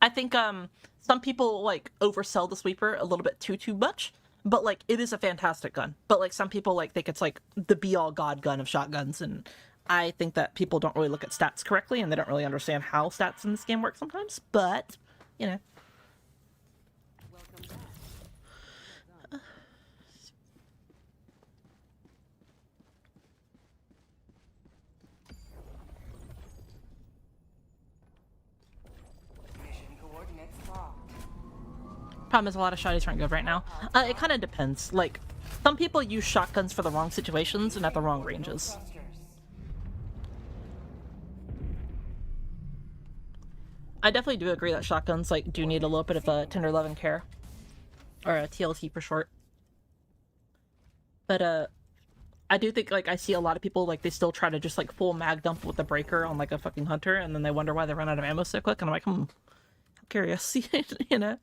I think some people, like, oversell the sweeper a little bit too much, but, like, it is a fantastic gun. But, like, some people, like, think it's, like, the be-all god gun of shotguns, and I think that people don't really look at stats correctly, and they don't really understand how stats in this game work sometimes, but, you know. Problem is a lot of shotties aren't good right now. It kind of depends. Like, some people use shotguns for the wrong situations and at the wrong ranges. I definitely do agree that shotguns, like, do need a little bit of tender love and care. Or a TLT for short. But, I do think, like, I see a lot of people, like, they still try to just, like, full mag dump with the breaker on, like, a fucking hunter, and then they wonder why they run out of ammo so quick, and I'm like, I'm curious, you know?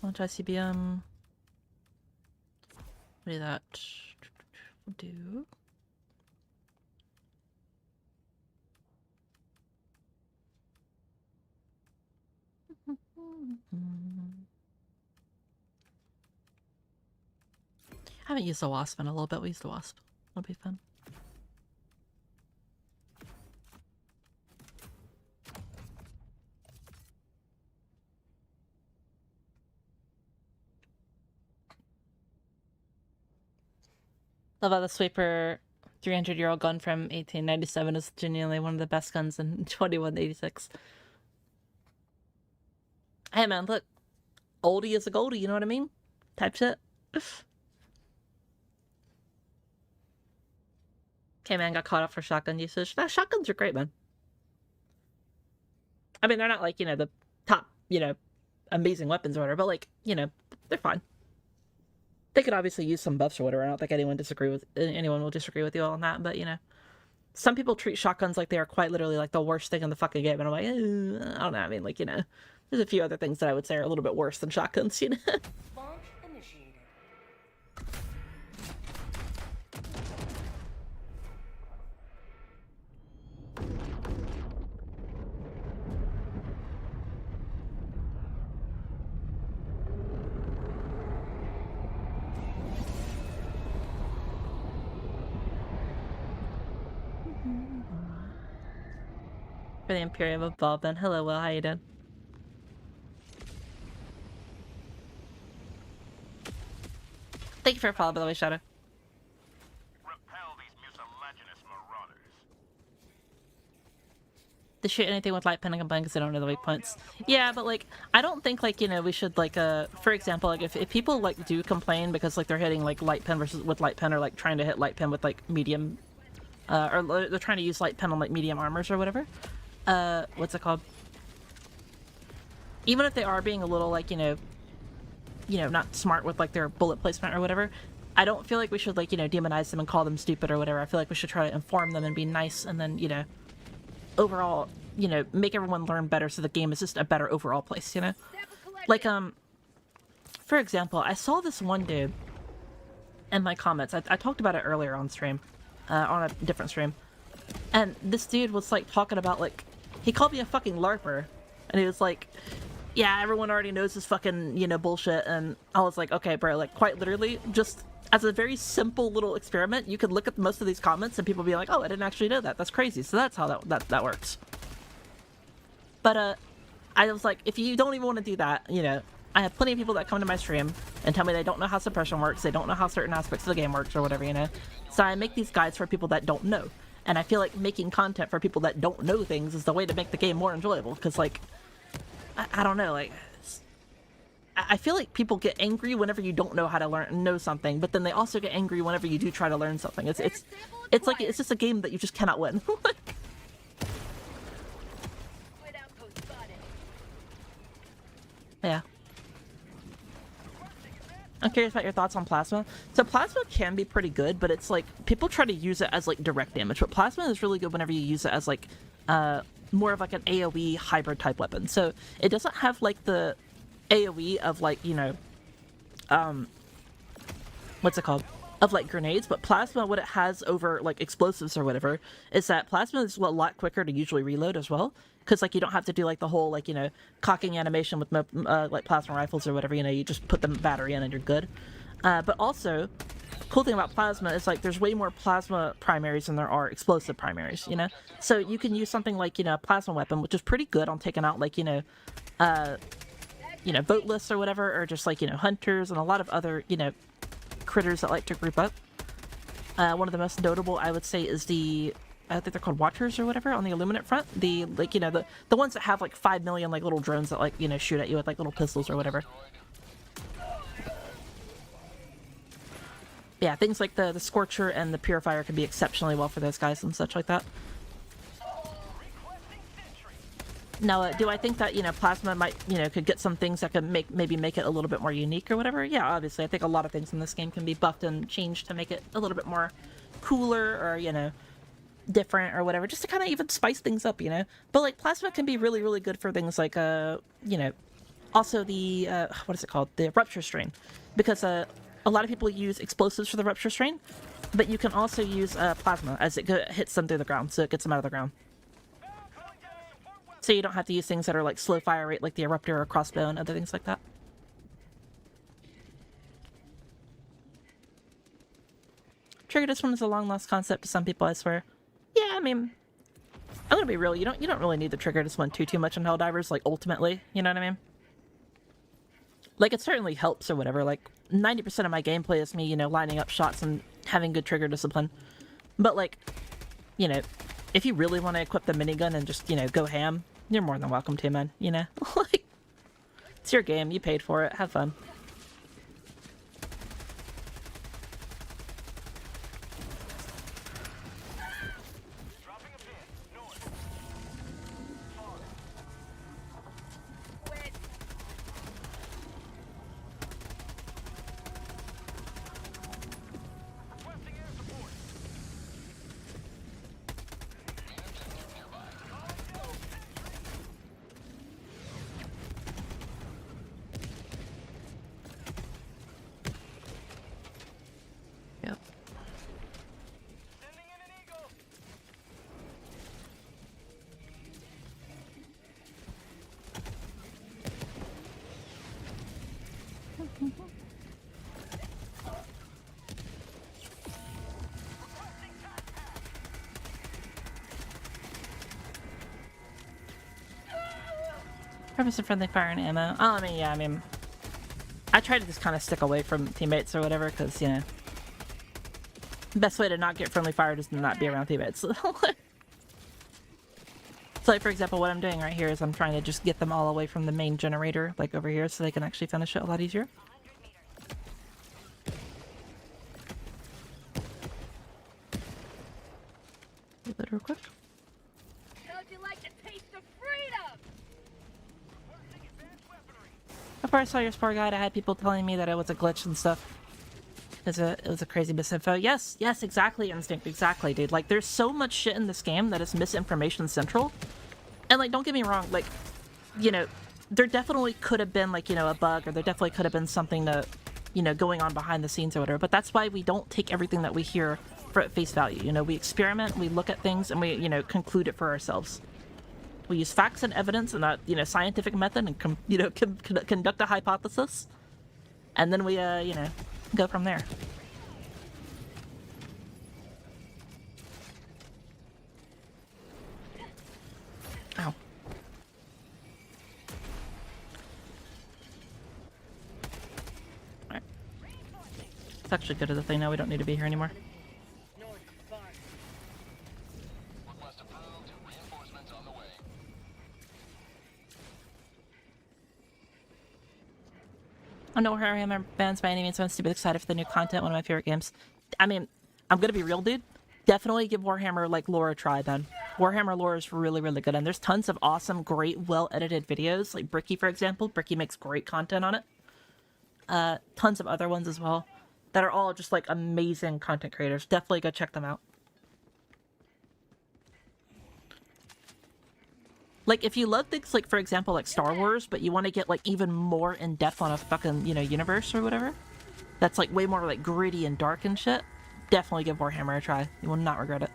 Launch ICBM. What do that? Do. I haven't used a wasp in a little bit. We used a wasp. That'll be fun. Love how the sweeper 300-year-old gun from 1897 is genuinely one of the best guns in 2186. Hey man, look. Oldie is a goldie, you know what I mean? Type shit. Okay man, got caught up for shotgun usage. Nah, shotguns are great, man. I mean, they're not like, you know, the top, you know, amazing weapons or whatever, but like, you know, they're fine. They could obviously use some buffs or whatever. I don't think anyone will disagree with you all on that, but you know, some people treat shotguns like they are quite literally like the worst thing in the fucking game, and I'm like, I don't know. I mean, like, you know, there's a few other things that I would say are a little bit worse than shotguns, you know. Launch initiated. For the Imperium of Bob, then. Hello, Will. How you doing? Thank you for your follow, by the way, Shadow. Repel these mucilaginous marauders. To shoot anything with light pen and combine because they don't know the weak points. Yeah, but like, I don't think like, you know, we should like, for example, like if people like do complain because like they're hitting like light pen versus with light pen, or like trying to hit light pen with like medium, or they're trying to use light pen on like medium armors or whatever. What's it called? Even if they are being a little like, you know, not smart with like their bullet placement or whatever, I don't feel like we should like, you know, demonize them and call them stupid or whatever. I feel like we should try to inform them and be nice, and then, you know, overall, you know, make everyone learn better so the game is just a better overall place, you know? Like, for example, I saw this one dude in my comments. I talked about it earlier on stream, on a different stream. And this dude was like talking about like, he called me a fucking LARPer, and he was like, yeah, everyone already knows this fucking, you know, bullshit. And I was like, okay, bro, like quite literally, just as a very simple little experiment, you could look at most of these comments and people be like, oh, I didn't actually know that. That's crazy. So that's how that works. But I was like, if you don't even want to do that, you know, I have plenty of people that come to my stream and tell me they don't know how suppression works, they don't know how certain aspects of the game works or whatever, you know. So I make these guides for people that don't know. And I feel like making content for people that don't know things is the way to make the game more enjoyable. Because, like, I don't know, like, I feel like people get angry whenever you don't know how to know something, but then they also get angry whenever you do try to learn something. It's like it's just a game that you just cannot win. Squid outpost spotted. Yeah. I'm curious about your thoughts on plasma. So plasma can be pretty good, but it's like people try to use it as like direct damage. But plasma is really good whenever you use it as like more of like an AoE hybrid type weapon. So it doesn't have like the AoE of like, you know, what's it called? Of like grenades, but plasma, what it has over like explosives or whatever, is that plasma is a lot quicker to usually reload as well. Because like you don't have to do like the whole like, you know, cocking animation with like plasma rifles or whatever, you know, you just put the battery in and you're good. But also, cool thing about plasma is like there's way more plasma primaries than there are explosive primaries, you know? So you can use something like, you know, a plasma weapon, which is pretty good on taking out like, you know, boatlists or whatever, or just like, you know, hunters and a lot of other, you know, critters that like to group up. One of the most notable, I would say, is the, I think they're called Watchers or whatever on the Illuminate front. The, like, you know, the ones that have like 5 million like little drones that like, you know, shoot at you with like little pistols or whatever. Yeah, things like the Scorcher and the Purifier can be exceptionally well for those guys and such like that. Now, do I think that, you know, plasma might, you know, could get some things that could maybe make it a little bit more unique or whatever? Yeah, obviously. I think a lot of things in this game can be buffed and changed to make it a little bit more cooler or, you know, different or whatever, just to kind of even spice things up, you know? But, like, plasma can be really, really good for things like, you know, also the, what is it called? The Rupture Strain. Because a lot of people use explosives for the Rupture Strain, but you can also use plasma as it hits them through the ground, so it gets them out of the ground. So you don't have to use things that are like slow fire rate, like the Eruptor or Crossbow and other things like that. Trigger discipline is a long lost concept to some people, I swear. Yeah, I mean, I'm gonna be real. You don't really need the trigger discipline too much in Helldivers. Like ultimately, you know what I mean? Like it certainly helps or whatever. Like 90% of my gameplay is me, you know, lining up shots and having good trigger discipline. But like, you know, if you really want to equip the minigun and just, you know, go ham, you're more than welcome to, man. You know? Like, it's your game. You paid for it. Have fun. Purpose of friendly fire and ammo. Oh, I mean, yeah, I mean, I try to just kind of stick away from teammates or whatever, because, you know, the best way to not get friendly fire is to not be around teammates. So, like, for example, what I'm doing right here is I'm trying to just get them all away from the main generator, like over here, so they can actually finish it a lot easier. Do that real quick. How'd you like the taste of freedom? Before I saw your spore guide, I had people telling me that it was a glitch and stuff. It was a crazy misinfo. Yes, exactly, Instinct, exactly, dude. Like, there's so much shit in this game that is misinformation central. And, like, don't get me wrong, like, you know, there definitely could have been, like, you know, a bug, or there definitely could have been something that, you know, going on behind the scenes or whatever. But that's why we don't take everything that we hear for at face value. You know, we experiment, we look at things, and we, you know, conclude it for ourselves. We use facts and evidence and that, you know, scientific method and, you know, conduct a hypothesis. And then we, you know, go from there. Ow. Alright. It's actually good of the thing now. We don't need to be here anymore. I'm no Warhammer fans by any means, so I'm stupid excited for the new content. One of my favorite games. I mean, I'm gonna be real, dude. Definitely give Warhammer like lore a try. Then Warhammer lore is really, really good, and there's tons of awesome, great, well-edited videos. Like Bricky, for example. Bricky makes great content on it. Tons of other ones as well that are all just like amazing content creators. Definitely go check them out. Like, if you love things like, for example, like Star Wars, but you want to get like even more in depth on a fucking, you know, universe or whatever, that's like way more like gritty and dark and shit, definitely give Warhammer a try. You will not regret it.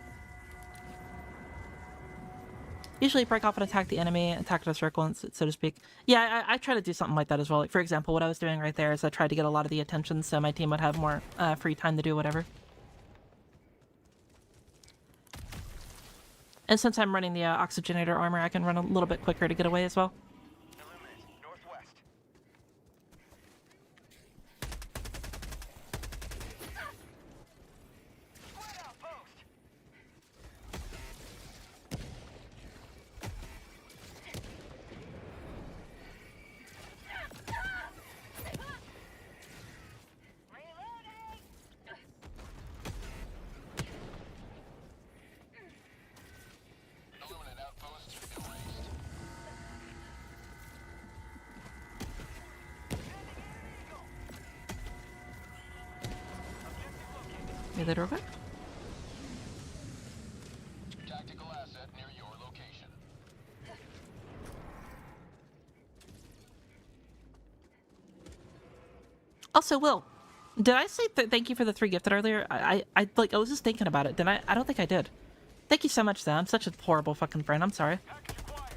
Usually break off and attack the enemy, attack in a circle, so to speak. Yeah, I try to do something like that as well. Like, for example, what I was doing right there is I tried to get a lot of the attention so my team would have more free time to do whatever. And since I'm running the oxygenator armor, I can run a little bit quicker to get away as well. Eliminate northwest. Squad outpost. Reloading! Eliminate outpost erased. Is that over? Tactical asset near your location. Also, Will, did I say thank you for the 3 gifted earlier? I was just thinking about it. Did I? I don't think I did. Thank you so much, though. I'm such a horrible fucking friend. I'm sorry. Package acquired.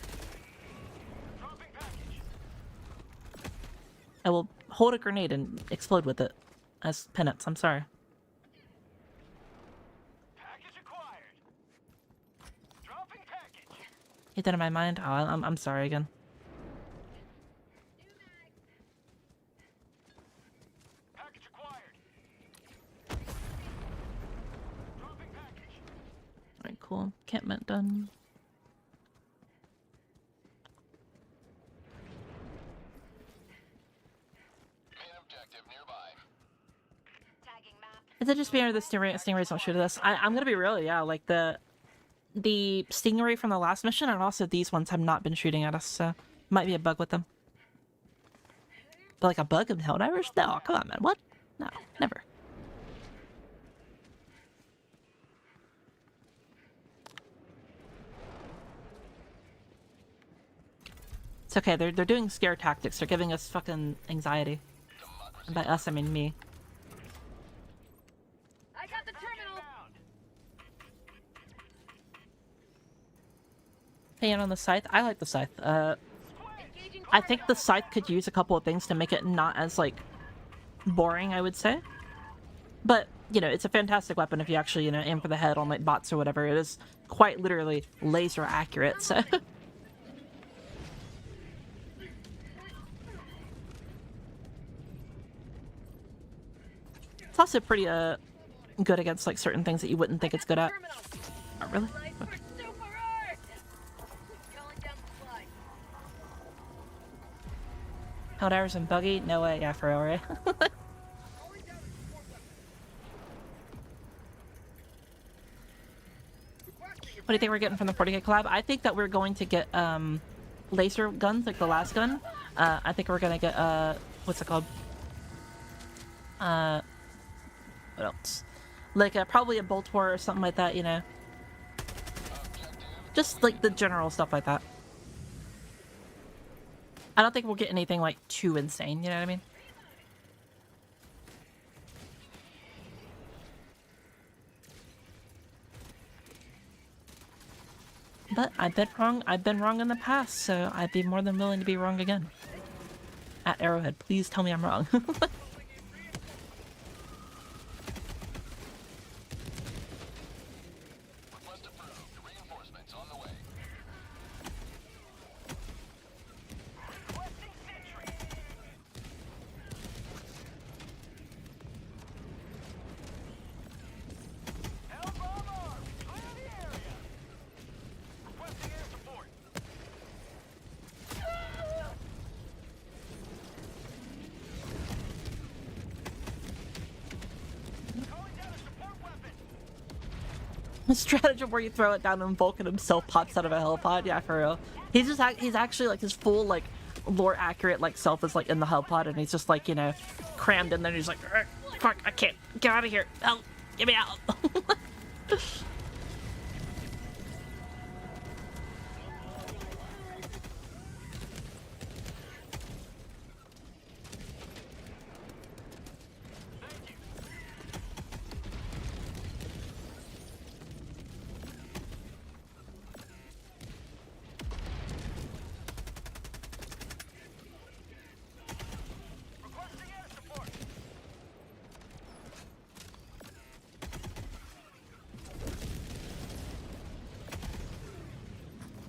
Dropping package. I will hold a grenade and explode with it as penance. I'm sorry. Package acquired. Dropping package. Get that in my mind. Oh, I'm sorry again. Package acquired. Dropping package. Alright, cool. Encampment done. Main objective nearby. Tagging map. Is it just me or the stingrays don't shoot at us? I'm gonna be real, yeah. Like the stingray from the last mission and also these ones have not been shooting at us, so might be a bug with them. But like a bug in Helldivers? No, come on, man. What? No, never. It's okay. They're doing scare tactics. They're giving us fucking anxiety. And by us, I mean me. I got the terminal. Inbound. Opinion on the scythe? I like the scythe. Engaging I think the scythe could use a couple of things to make it not as, like, boring, I would say. But, you know, it's a fantastic weapon if you actually, you know, aim for the head on, like, bots or whatever. It is quite literally laser accurate, so... It's also pretty, good against, like, certain things that you wouldn't think it's good at. terminal. Not really. Life for super Earth. Calling down supply. Helldivers and buggy? No way. Yeah, for real, right? What do you think we're getting from the 40k collab? I think that we're going to get laser guns, like the last gun. I think we're gonna get what's it called? What else? Like probably a bolt war or something like that, you know. Just like the general stuff like that. I don't think we'll get anything like too insane, you know what I mean? But I've been wrong in the past, so I'd be more than willing to be wrong again. At Arrowhead, please tell me I'm wrong. Request approved. Reinforcements on the way. Requesting sentry. Hellbomb armed. Clear the area. Requesting air support. A stratagem where you throw it down and Vulcan himself pops out of a hellpod. Yeah, for real. He's just he's actually like his full like lore accurate like self is like in the hellpod, and he's just like, you know, crammed in there. And he's like, fuck, I can't get out of here. Help, get me out.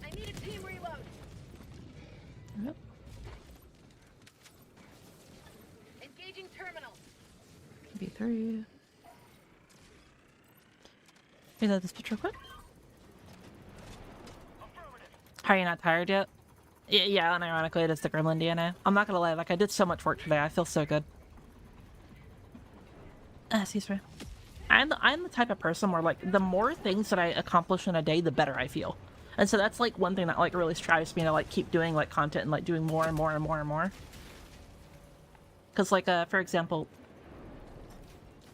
I need a team reload. Yep. Engaging terminal. B3. Reload this picture quick. How are you not tired yet? Yeah, unironically, it is the Gremlin DNA. I'm not gonna lie, like, I did so much work today. I feel so good. Excuse me. I'm the type of person where, like, the more things that I accomplish in a day, the better I feel. And so that's, like, one thing that, like, really strives me to, like, keep doing, like, content and, like, doing more and more and more and more. Because, like, for example,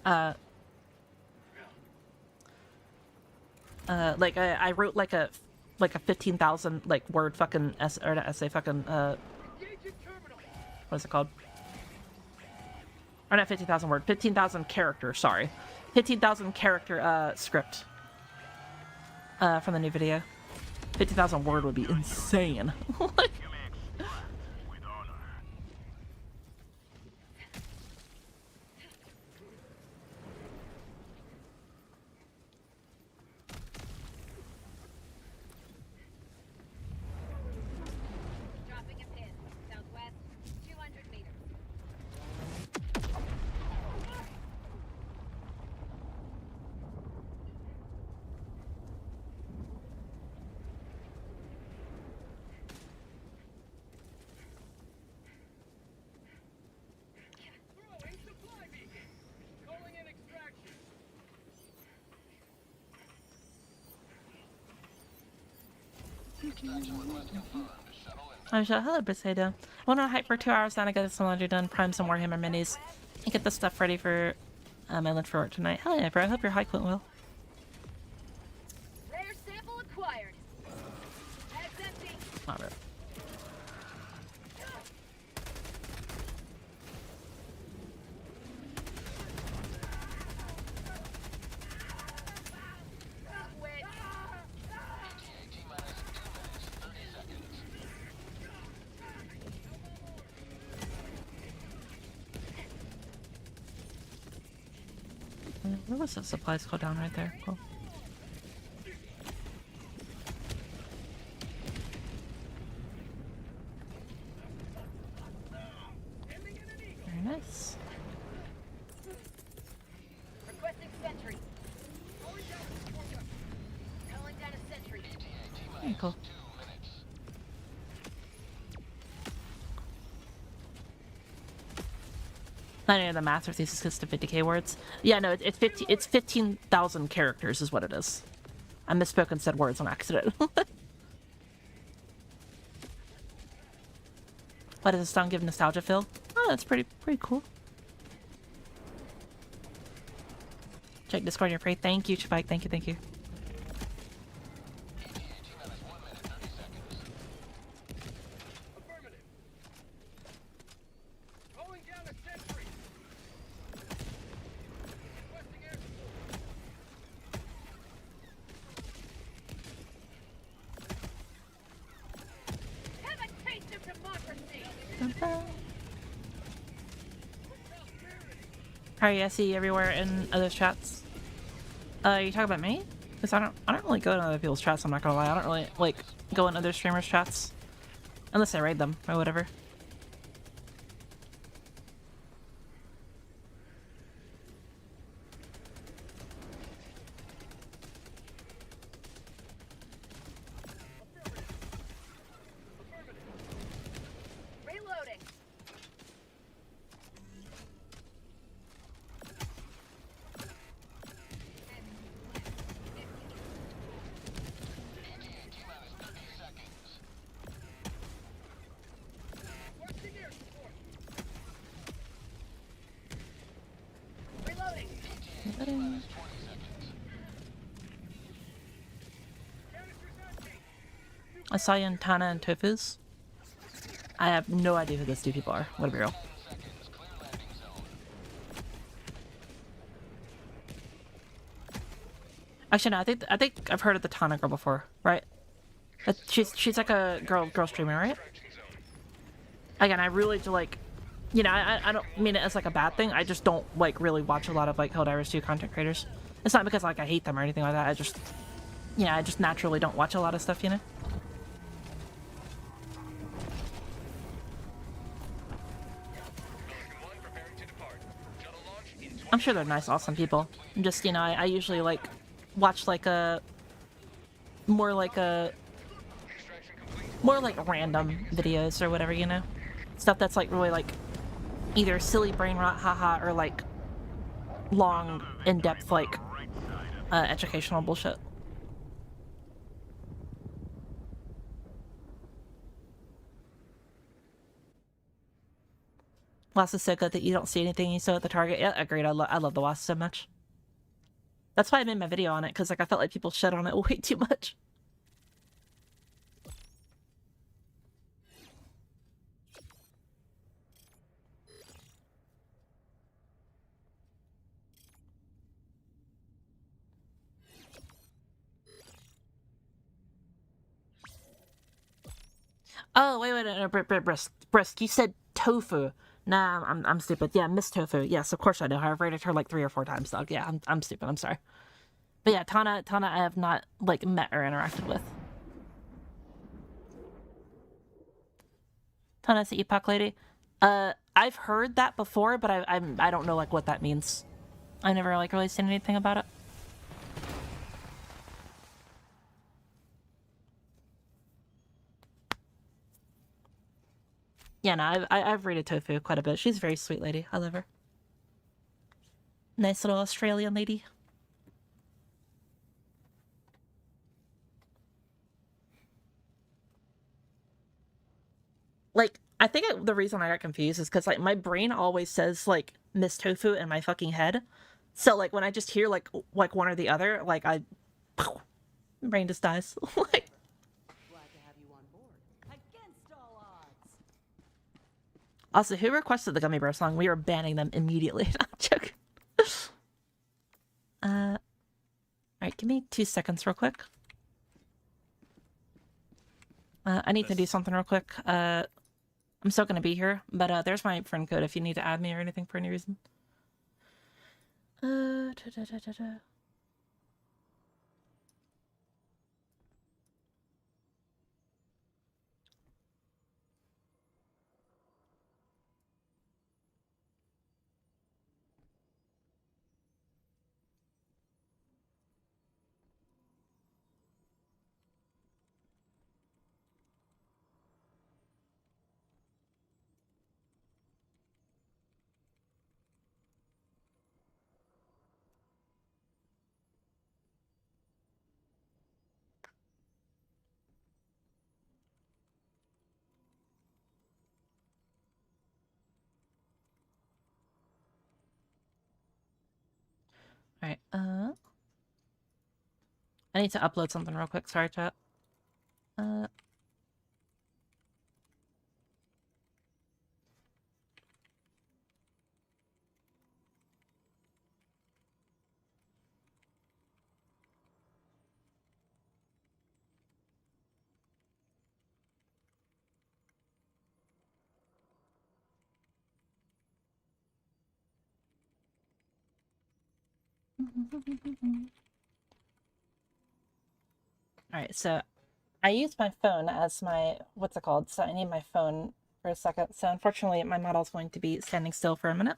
like, I wrote, like a 15,000, like, word fucking or not essay, fucking, Engaging terminal. what is it called? Or not 50,000 word, 15,000 character, sorry. 15,000 character, script. From the new video. 50,000 word would be insane. Like, You may extract with honor. Dropping a pin. Southwest, 200 meters. Throwing supply beacon. Calling in extraction. I'm sure. Hello, Brisedo. I went on a hike for 2 hours, then I got some laundry done, prime some Warhammer minis, and get the stuff ready for my lunch for work tonight. Hell yeah, bro. I hope your hike went well. Rare sample acquired. Bag's empty. Not bad. Win. Where was the supplies go down right there? Cool. Very nice. Requesting sentry. Calling down a sentry. Very cool. I know the master thesis gets to 50k words. Yeah, no, it's 15,000 characters is what it is. I misspoke and said words on accident. What does this song give nostalgia feel? Oh, that's pretty cool. Check Discord, you're free. Thank you, Chibike. Thank you. Affirmative. Calling down a sentry. Requesting air support. Have a taste of democracy. Alright, I see you everywhere in other chats. You talk about me? Because I don't really go in other people's chats, I'm not gonna lie. I don't really, like, go in other streamers' chats. Unless I raid them, or whatever. Reloading. I saw you in Tana and Tofu's. I have no idea who those two people are. What a be real. Actually, no. I think I've heard of the Tana girl before, right? She's like a girl streamer, right? Again, I really do like, you know, I don't mean it as like a bad thing. I just don't like really watch a lot of like Helldivers 2 content creators. It's not because like I hate them or anything like that. I just, you know, I just naturally don't watch a lot of stuff, you know. I'm sure they're nice, awesome people. I'm just, you know, I usually like watch like a more like random videos or whatever, you know, stuff that's like really like either silly brain rot, haha, or like long, in-depth like educational bullshit. Wasp is so good that you don't see anything you saw at the target. Yeah, agreed. I love the Wasp so much. That's why I made my video on it, because like I felt like people shit on it way too much. Oh, wait, no, Brisk, you said Tofu. Nah, I'm stupid. Yeah, Miss Tofu. Yes, of course I know her. I've rated her like 3 or 4 times, dog. Yeah, I'm stupid. I'm sorry. But yeah, Tana, I have not like met or interacted with. Tana's the epoch lady. I've heard that before, but I don't know like what that means. I never like really seen anything about it. Yeah, no, I've rated Tofu quite a bit. She's a very sweet lady. I love her. Nice little Australian lady. Like, I think the reason I got confused is because like my brain always says like Miss Tofu in my fucking head. So like when I just hear like one or the other, like my brain just dies. Like. Also, who requested the Gummy Bear song? We are banning them immediately. I'm joking. Alright, give me 2 seconds real quick. I need to do something real quick. I'm still gonna be here, but there's my friend code if you need to add me or anything for any reason. Alright, I need to upload something real quick. Sorry, chat. Alright, so I use my phone as my, what's it called? So I need my phone for a second. So unfortunately, my model's going to be standing still for a minute.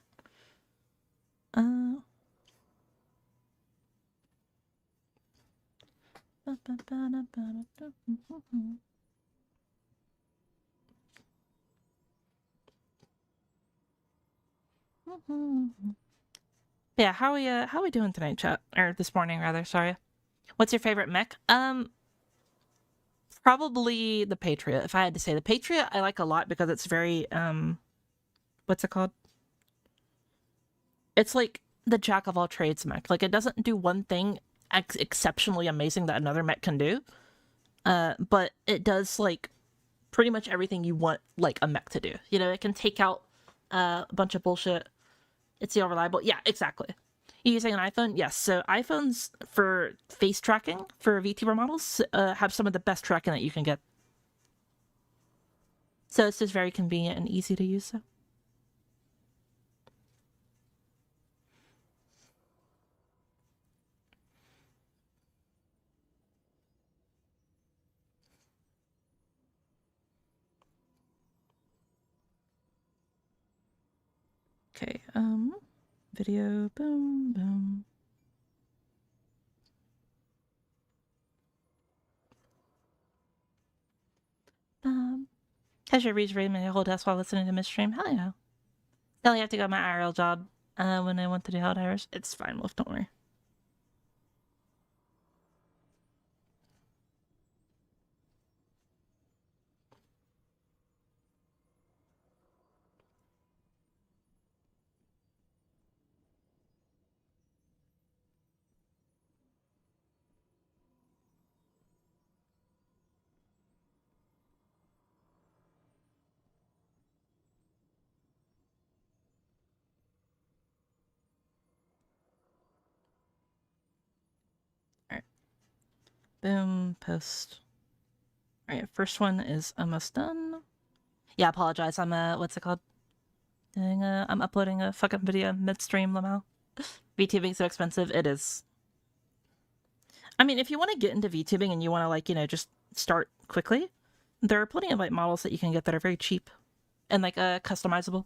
Yeah, how we doing tonight, chat? Or this morning, rather, sorry. What's your favorite mech? Probably the Patriot, if I had to say. The Patriot I like a lot because it's very, what's it called? It's like, the jack of all trades mech. Like, it doesn't do one thing exceptionally amazing that another mech can do, but it does like pretty much everything you want like a mech to do. You know, it can take out a bunch of bullshit. It's the reliable. Yeah, exactly. You using an iPhone? Yes. So iPhones for face tracking for VTuber models have some of the best tracking that you can get. So it's just very convenient and easy to use. So. Okay, video, boom, boom. Has your reads read my whole desk while listening to midstream? Hell yeah. I only have to go to my IRL job when I want to do Helldivers. It's fine, Wolf, don't worry. Alright. Boom, post. Alright, first one is almost done. Yeah, apologize. I'm what's it called? I'm uploading a fucking video midstream, Lamau. VTubing so expensive. It is. I mean, if you want to get into VTubing and you want to, like, you know, just start quickly, there are plenty of like models that you can get that are very cheap and like customizable,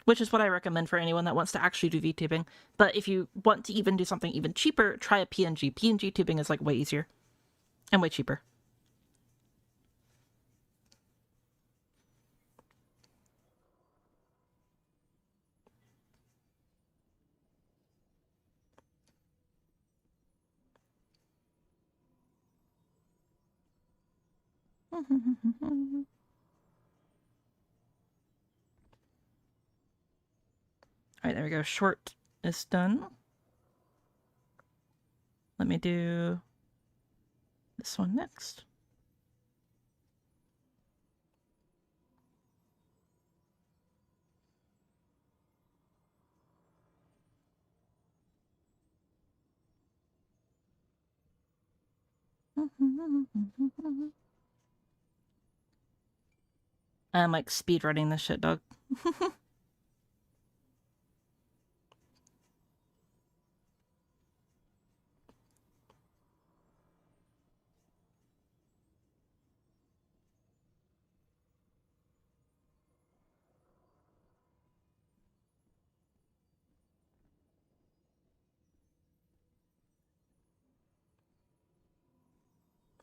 which is what I recommend for anyone that wants to actually do VTubing. But if you want to even do something even cheaper, try a PNG. PNG tubing is like way easier and way cheaper. All right, there we go. Short is done. Let me do this one next. I'm like speed running this shit, dog.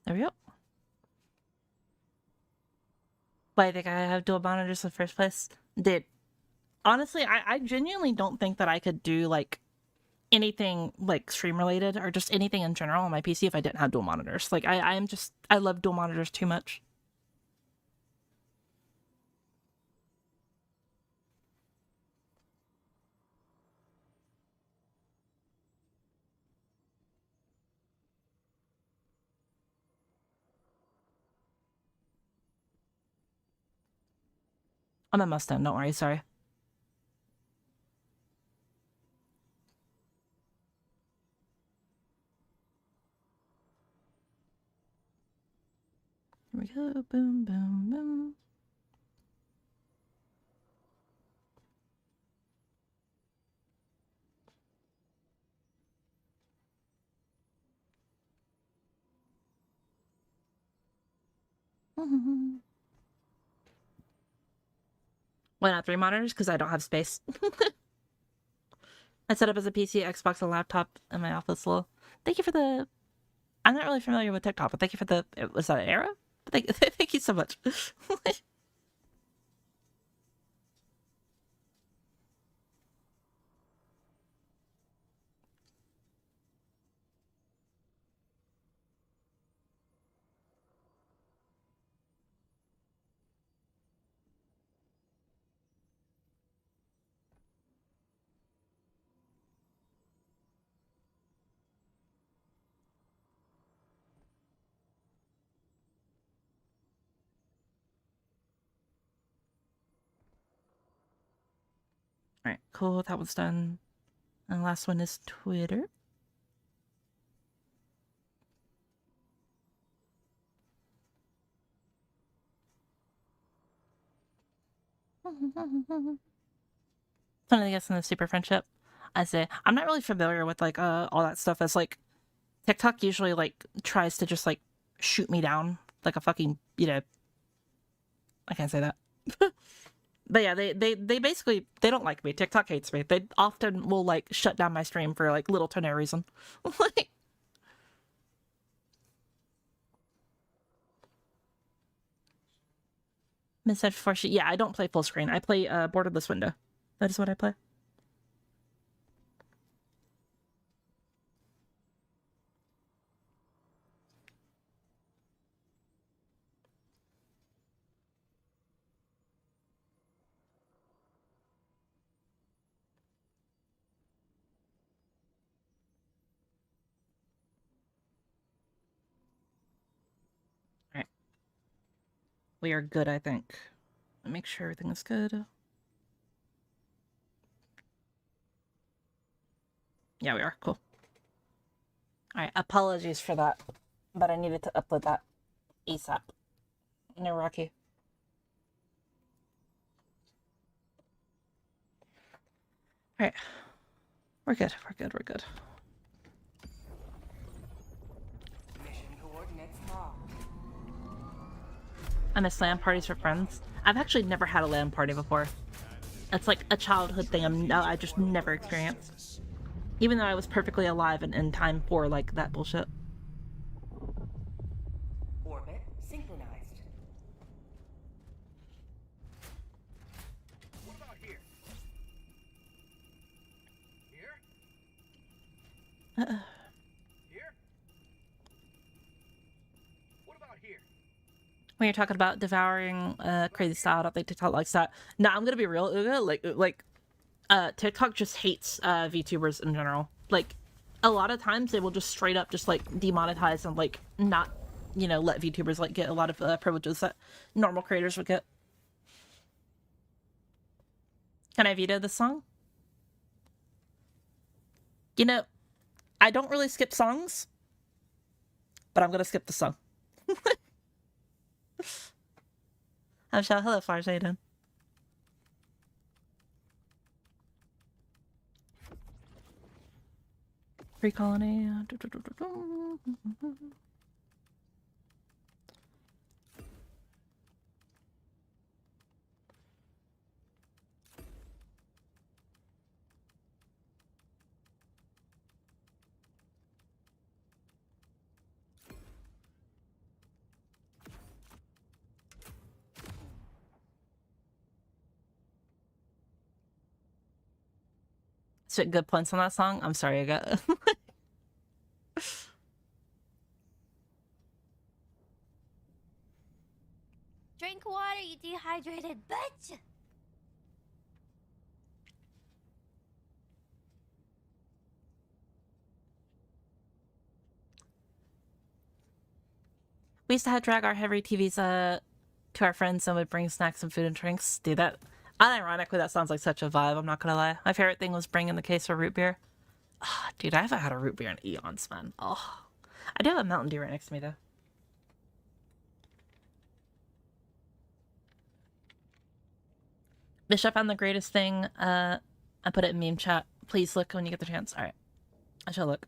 There we go. Why I think I have dual monitors in the first place? Dude, honestly, I genuinely don't think that I could do like anything like stream related or just anything in general on my PC if I didn't have dual monitors. Like I love dual monitors too much. I'm a Mustang, don't worry, sorry. Here we go, boom, boom, boom. Why not 3 monitors? Because I don't have space. I set up as a PC, Xbox, and laptop in my office. Little. Thank you for the. I'm not really familiar with TikTok, but thank you for the. Was that an era? Thank you so much. Alright, cool. That one's done. And the last one is Twitter. Something I guess in the super friendship. I say I'm not really familiar with like all that stuff. As like TikTok usually like tries to just like shoot me down like a fucking, you know, I can't say that. But yeah, they basically, they don't like me. TikTok hates me. They often will like shut down my stream for like little to no reason. Like, Miss said before she, yeah, I don't play full screen. I play borderless window. That is what I play. Alright. We are good, I think. Make sure everything is good. Yeah, we are. Cool. Alright, apologies for that. But I needed to upload that ASAP. No, Rocky. Alright. We're good. We're good. We're good. Mission coordinates locked. I miss LAN parties for friends. I've actually never had a LAN party before. It's like a childhood thing I just never experienced. Even though I was perfectly alive and in time for like that bullshit. Orbit synchronized. What about here? Here? Here? What about here? When you're talking about devouring crazy style, I don't think TikTok likes that. No, I'm gonna be real, Uga. TikTok just hates VTubers in general. Like, a lot of times they will just straight up just like demonetize and like not, you know, let VTubers like get a lot of privileges that normal creators would get. Can I veto this song? You know, I don't really skip songs, but I'm gonna skip the song. I'm Shell. Hello, Flars. How you doing? Free colony. Spit good points on that song. I'm sorry, I got. Drink water, you dehydrated bitch! We used to have drag our heavy TVs to our friends and would bring snacks and food and drinks. Dude, that unironically that sounds like such a vibe. I'm not gonna lie. My favorite thing was bringing the case of root beer. Oh, dude, I haven't had a root beer in eons, man. Oh, I do have a Mountain Dew right next to me though. Bishop found the greatest thing. I put it in meme chat. Please look when you get the chance. All right, I shall look.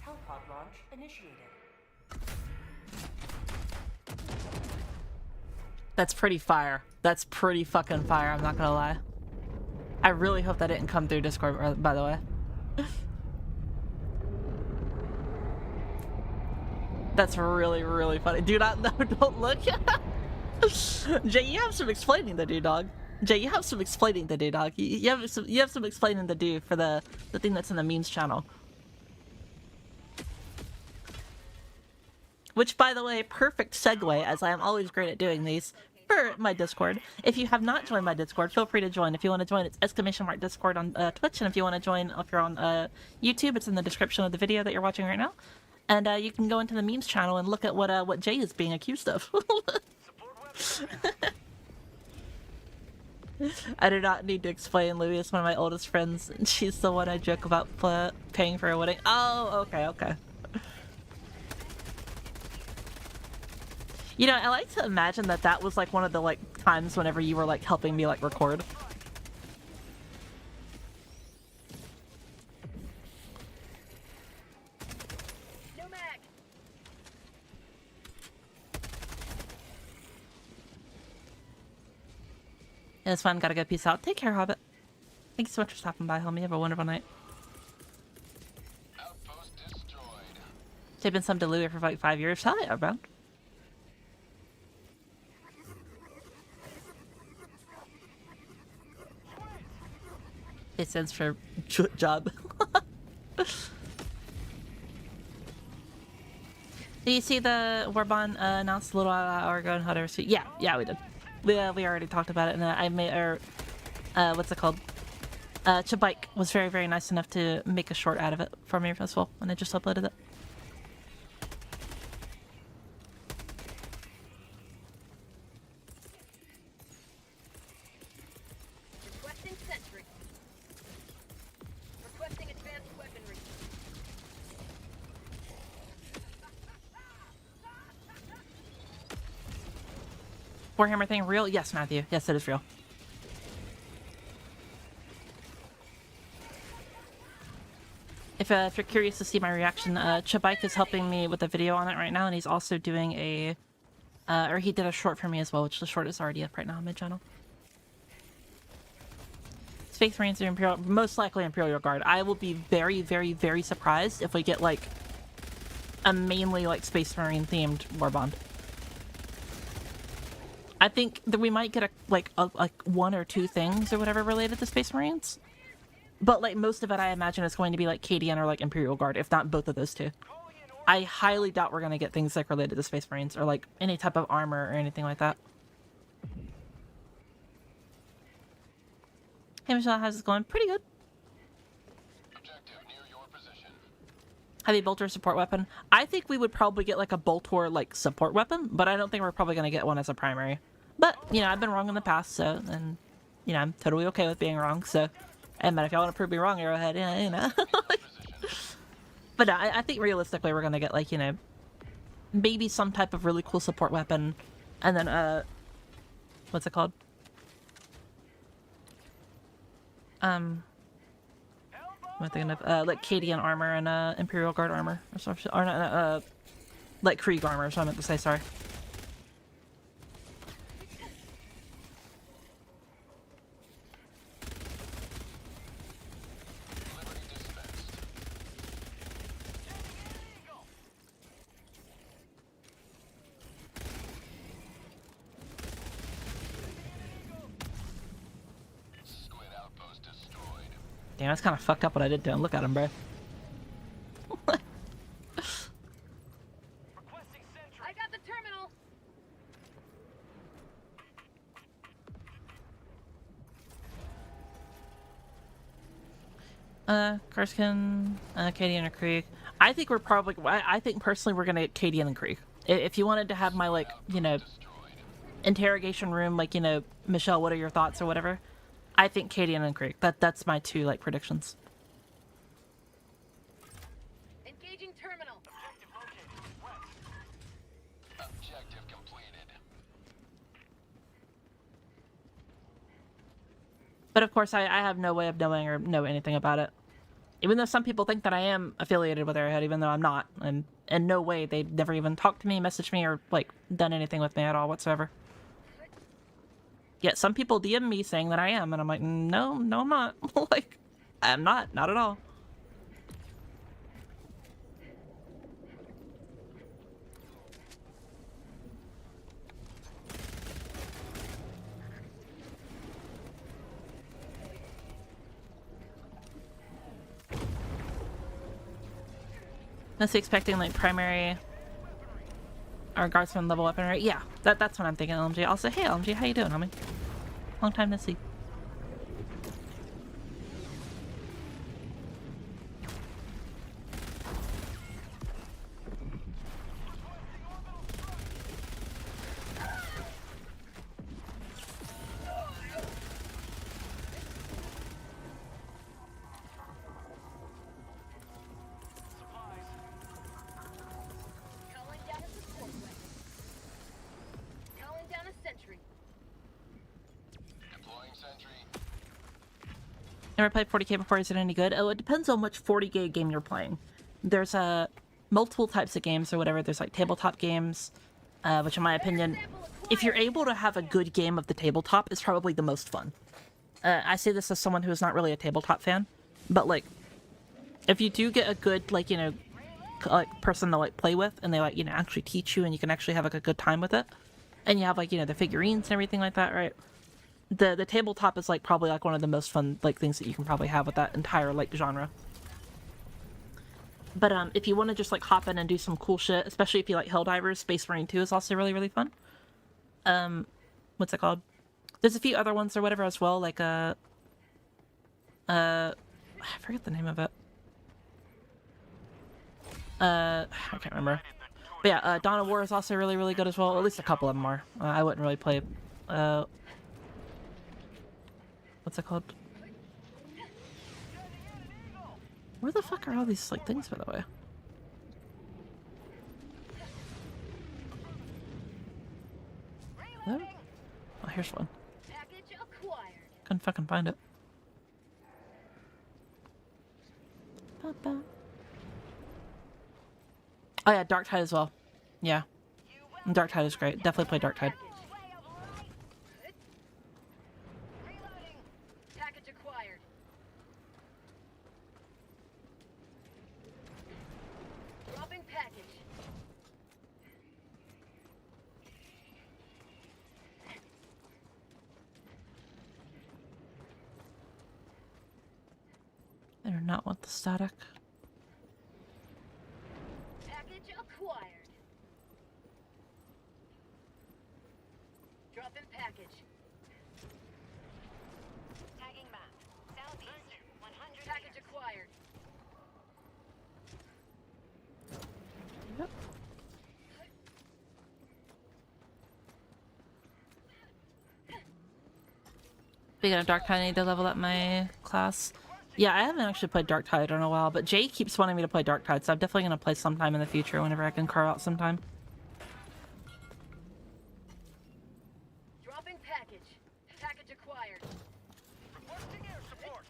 Helipod launch initiated. That's pretty fire. That's pretty fucking fire, I'm not gonna lie. I really hope that didn't come through Discord, by the way. That's really, really funny. Dude, no, don't look. Jay, you have some explaining to do, dog. Jay, you have some explaining to do, dog. You have some explaining to do for the thing that's in the memes channel. Which, by the way, perfect segue, as I am always great at doing these, for my Discord. If you have not joined my Discord, feel free to join. If you want to join, it's !Discord on Twitch, and if you want to join, if you're on YouTube, it's in the description of the video that you're watching right now. And you can go into the memes channel and look at what Jay is being accused of. I do not need to explain. Louie is one of my oldest friends, and she's the one I joke about paying for a wedding. Oh, okay. You know, I like to imagine that that was like one of the like times whenever you were like helping me like record. No mag. It was fun. Gotta go. Peace out. Take care, Hobbit. Thank you so much for stopping by, homie. Have a wonderful night. Outpost destroyed. They've been some to Louie for like 5 years. Hell yeah, bro. It stands for job. Did you see the Warbond announced a little hour ago in Helldivers? Yeah, we did. We already talked about it, and I made what's it called? Chabike was very, very nice enough to make a short out of it for me as well, and I just uploaded it. Requesting sentry. Requesting advanced weaponry. Warhammer thing real? Yes, Matthew. Yes, it is real. If you're curious to see my reaction, Chabike is helping me with a video on it right now, and he's also doing a, or he did a short for me as well, which the short is already up right now on my channel. Space Marines are Imperial, most likely Imperial Guard. I will be very, very, very surprised if we get like a mainly like Space Marine themed Warbond. I think that we might get like one or two things or whatever related to Space Marines. But like most of it, I imagine it's going to be like KDN or like Imperial Guard, if not both of those two. I highly doubt we're going to get things like related to Space Marines or like any type of armor or anything like that. Hey Michelle, how's it going? Pretty good. Objective near your position. Heavy bolter support weapon. I think we would probably get like a bolter like support weapon, but I don't think we're probably going to get one as a primary. But, you know, I've been wrong in the past, so, and, you know, I'm totally okay with being wrong, so, and if y'all want to prove me wrong, Arrowhead, yeah, you know. But no, I think realistically we're going to get, like, you know, maybe some type of really cool support weapon, and then, what's it called? What am I thinking of? Like, Cadian armor and, Imperial Guard armor, or sort of, or not, like, Krieg armor, is what I meant to say, sorry. Damn, that's kind of fucked up what I did to him. Look at him, bro. I got the terminal. Karskin, Cadian or Krieg. I think we're probably, I think personally we're gonna get Cadian and Krieg. If you wanted to have my, like, you know, interrogation room, like, you know, Michelle, what are your thoughts or whatever? I think Cadian and Krieg. That's my two, like, predictions. Engaging terminal. Objective completed. But of course, I have no way of knowing or know anything about it. Even though some people think that I am affiliated with Arrowhead, even though I'm not. And in no way, they've never even talked to me, messaged me, or, like, done anything with me at all whatsoever. Yet some people DM me saying that I am, and I'm like, no, I'm not. Like, I'm not at all. Unless expecting like primary Our guardsman level weapon, right? Yeah, that's what I'm thinking, LMG. I'll say, hey, LMG, how you doing, homie? Long time no see. Calling down a support weapon. Calling down a sentry. Deploying sentry. Never played 40k before. Is it any good? Oh, it depends on which 40k game you're playing. There's multiple types of games or whatever. There's like tabletop games, which in my opinion, if you're able to have a good game of the tabletop, is probably the most fun. I say this as someone who is not really a tabletop fan, but like, if you do get a good like like person to like play with, and they like actually teach you, and you can actually have like a good time with it, and you have like the figurines and everything like that, right? The tabletop is like probably like one of the most fun like things that you can probably have with that entire like genre. But if you want to just like hop in and do some cool shit, especially if you like Helldivers, Space Marine 2 is also really fun. What's it called? There's a few other ones or whatever as well, like I forget the name of it. I can't remember. But yeah, Dawn of War is also really good as well. At least a couple of them are. I wouldn't really play. What's it called? Where the fuck are all these like things, by the way? Oh, here's one. Package acquired. Couldn't fucking find it. Ba-ba. Oh yeah, Dark Tide as well. Yeah, Dark Tide is great. Definitely play Dark Tide. Reloading. Package acquired. Dropping package. I do not want the static. Package acquired. Dropping package. Tagging map. Southeast. 100 package acquired. Yep. Speaking of Dark Tide, I need to level up my class. Yeah, I haven't actually played Dark Tide in a while, but Jay keeps wanting me to play Dark Tide, so I'm definitely going to play sometime in the future whenever I can carve out some time. Dropping package. Package acquired. Requesting air support.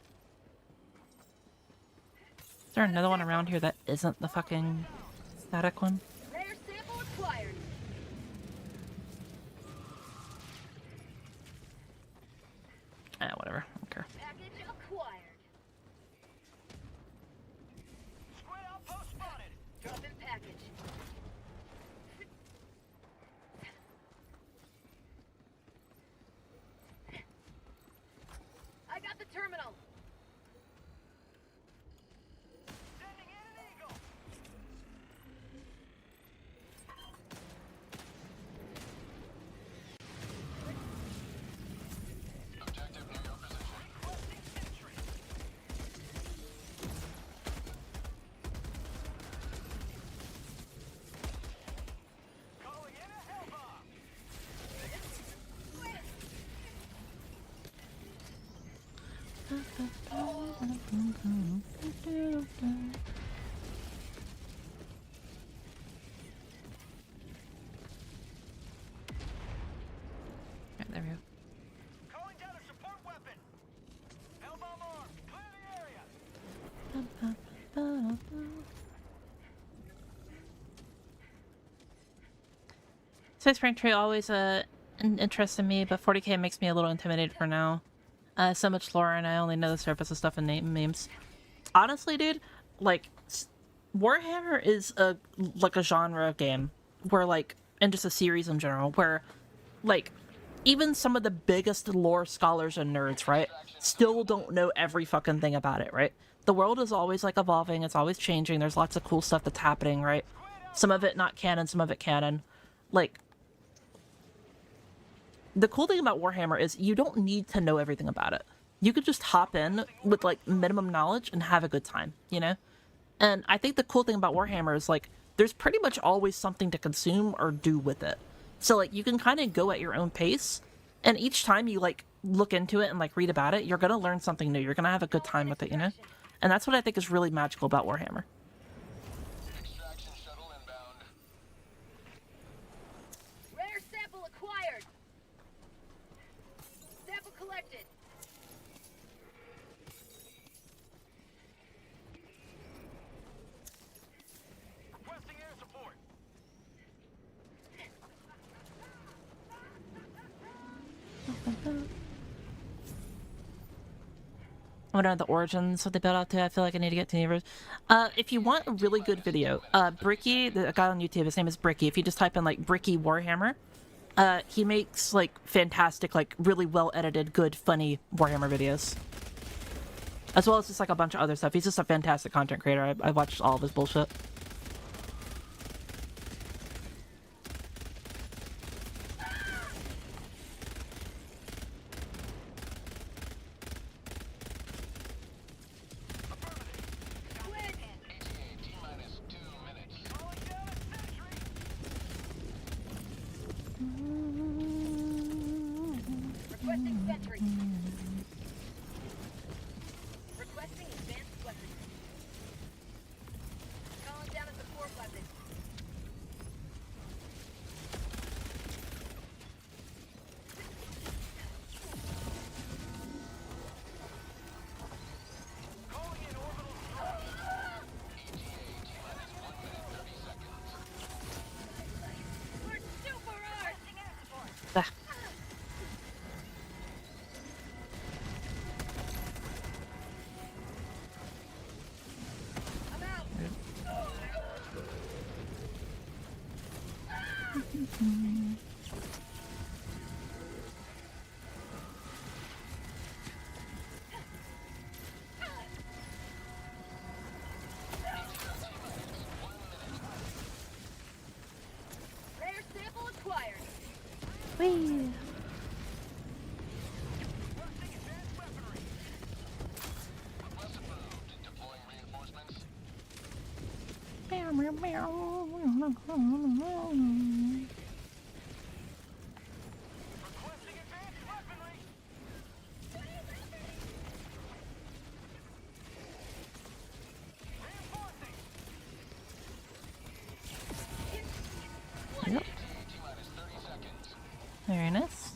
Is there another one around here that isn't the fucking static one? Rare sample acquired. Whatever. I don't care. Package acquired. Square outpost spotted. Dropping package. I got the terminal. Sending in an eagle. Objective near your position. Requesting sentry. Calling in a hell bomb. Right, there we go. Calling down a support weapon. Hell bomb armed. Clear the area. Space Marine Tree always interested me, but 40k makes me a little intimidated for now. So much lore, and I only know the surface of stuff and memes. Honestly, dude, like Warhammer is a genre of game where like, and just a series in general, where like even some of the biggest lore scholars and nerds, right, still don't know every fucking thing about it, right? The world is always like evolving, it's always changing, there's lots of cool stuff that's happening, right? Some of it not canon, some of it canon. like, the cool thing about Warhammer is you don't need to know everything about it. You could just hop in with like minimum knowledge and have a good time, you know? And I think the cool thing about Warhammer is like there's pretty much always something to consume or do with it. So like you can kind of go at your own pace, and each time you like look into it and like read about it, you're going to learn something new. You're going to have a good time with it, you know? And that's what I think is really magical about Warhammer. Extraction shuttle inbound. Rare sample acquired. Sample collected. Requesting air support. I wonder the origins, what they built out to. I feel like I need to get to Universe. If you want a really good video, Bricky, the guy on YouTube, his name is Bricky. If you just type in like Bricky Warhammer, he makes like fantastic, like really well edited, good, funny Warhammer videos. As well as just like a bunch of other stuff. He's just a fantastic content creator. I watched all of his bullshit. T-minus 2 minutes. Calling down a sentry. Requesting sentry. Requesting advanced weapon. Calling down a support weapon. Calling in orbital strike. ETA T-minus 1 minute 30 seconds. We're super hard. Air support. Ah. I'm out. Rare sample acquired. Whee! Requesting advanced weaponry. Request approved. Deploying reinforcements. Meow, meow, meow. Requesting advanced weaponry. Reinforcing. Yep. T-minus 30 seconds. Very nice.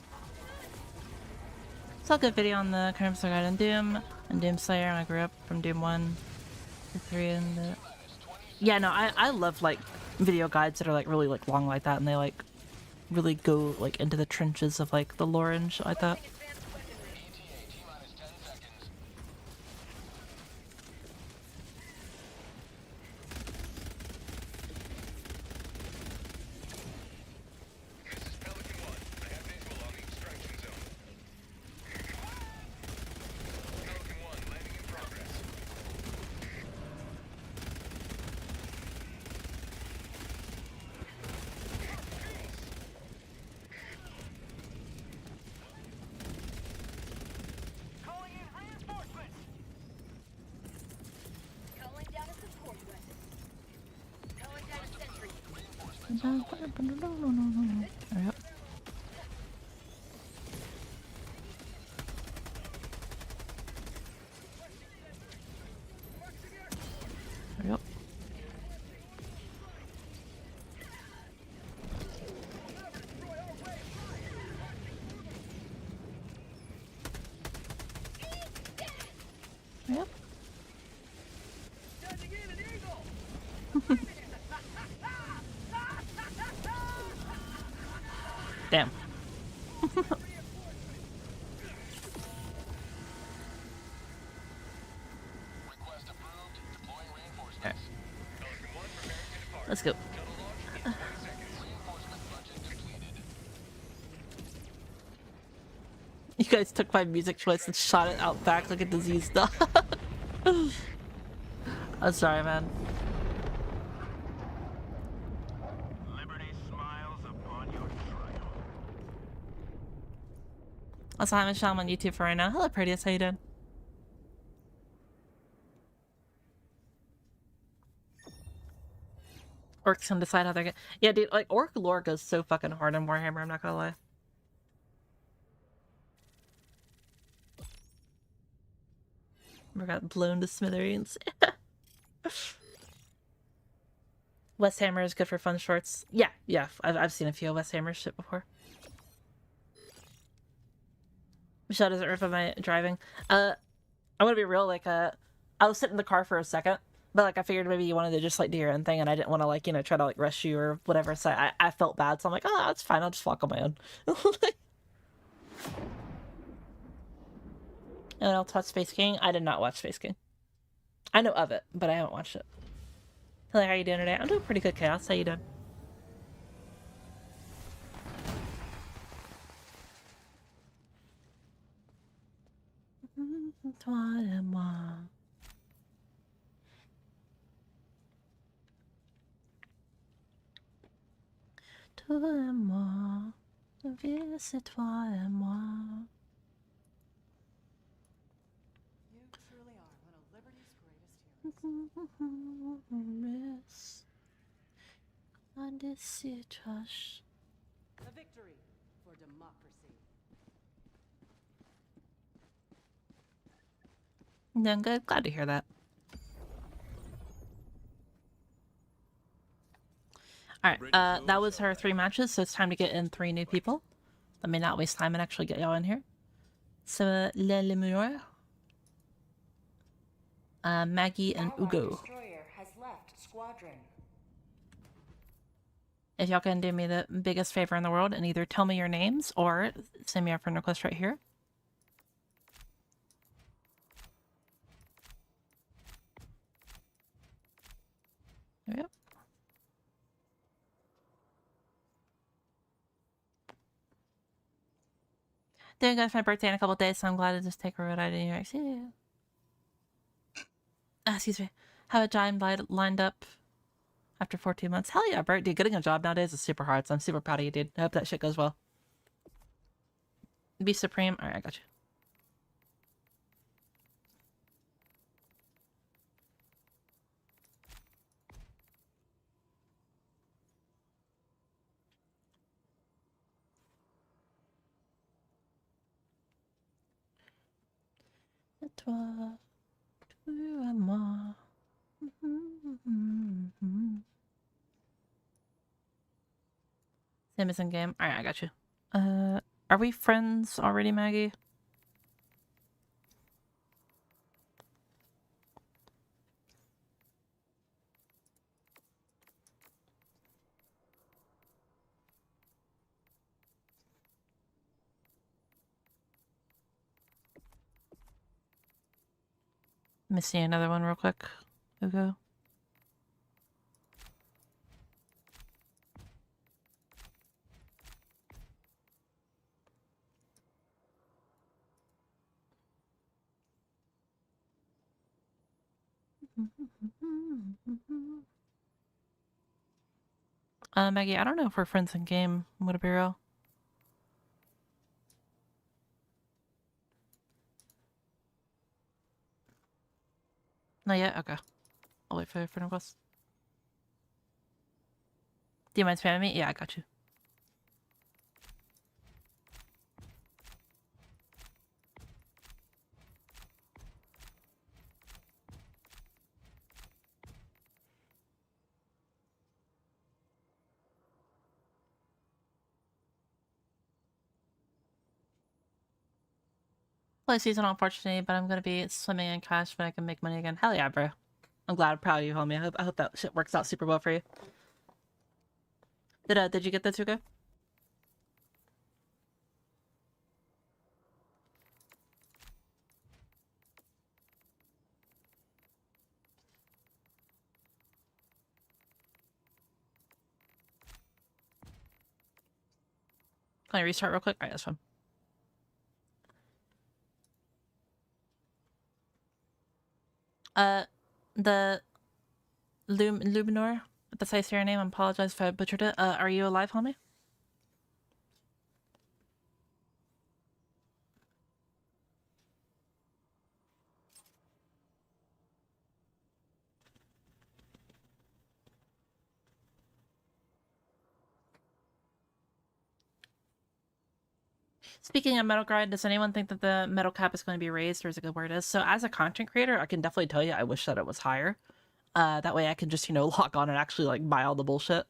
Saw a good video on the current guide on Doom and Doom Slayer, and I grew up from Doom 1 to 3 and the... Yeah, no, I love like video guides that are like really like long like that, and they like really go like into the trenches of like the lore and shit like that. Advanced weaponry. ETA T-minus 10 seconds. This is Pelican 1. I have visual on the extraction zone. Pelican 1 landing in progress. Calling in reinforcements. Calling down a support weapon. Calling down a sentry. Yep. Yep. Yep. Sending in an eagle. Damn. Request approved. Deploying reinforcements. Pelican 1 preparing to depart. Let's go. Shuttle launch in 20 seconds. Reinforcement budget depleted. You guys took my music choice and shot it out back like a diseased dog. I'm sorry, man. Liberty smiles upon Also, hi Michelle, I'm on YouTube for right now. Hello, Prettiest. How you doing? Orcs can decide how they're gonna... Yeah, dude, like, orc lore goes so fucking hard in Warhammer, I'm not gonna lie. We got blown to smithereens. West Hammer is good for fun shorts. Yeah, yeah, I've seen a few West Hammer shit before. Michelle doesn't riff on my driving. I want to be real, like, I was sitting in the car for a second, but, like, I figured maybe you wanted to just, like, do your own thing, and I didn't want to, like, you know, try to, like, rush you or whatever, so I felt bad, so I'm like, oh, that's fine, I'll just walk on my own. And I'll touch Space King. I did not watch Space King. I know of it, but I haven't watched it. Hello, how are you doing today? I'm doing pretty good, Chaos. How you doing? Toi et moi. Toi et moi. La vie, c'est toi et moi. You truly are one of Liberty's greatest heroes. Miss. On this citrus. A victory for democracy. Doing good. Glad to hear that. Alright, that was her 3 matches, so it's time to get in 3 new people. Let me not waste time and actually get y'all in here. So, Le Lemur, Maggie, and Allied Ugo. destroyer has left squadron. If y'all can do me the biggest favor in the world and either tell me your names or send me a friend request right here. Yep. Doing good for my birthday in a couple days, so I'm glad to just take a road out of New York City. Excuse me. Have a giant lined up after 14 months. Hell yeah, Bert. Dude, getting a job nowadays is super hard, so I'm super proud of you, dude. I hope that shit goes well. Be supreme. Alright, I got you. Toi, tu et moi. Same as in game. Alright, I got you. Are we friends already, Maggie? Let me see another one real quick. Ugo. Maggie, I don't know if we're friends in game. Would it be real? Not yet? Okay. I'll wait for your friend request. Do you mind spamming me? Yeah, I got you. Play season unfortunately, but I'm gonna be swimming in cash when I can make money again. Hell yeah, bro. I'm glad, proud of you, homie. I hope that shit works out super well for you. Did you get the Tuga? Can I restart real quick? Alright, that's fine. The Luminor, if that's how you say your name, I apologize if I butchered it. Are you alive, homie? Speaking of metal grind, does anyone think that the metal cap is going to be raised, or is it good where it is? So as a content creator, I can definitely tell you I wish that it was higher. That way I can just, log on and actually like buy all the bullshit.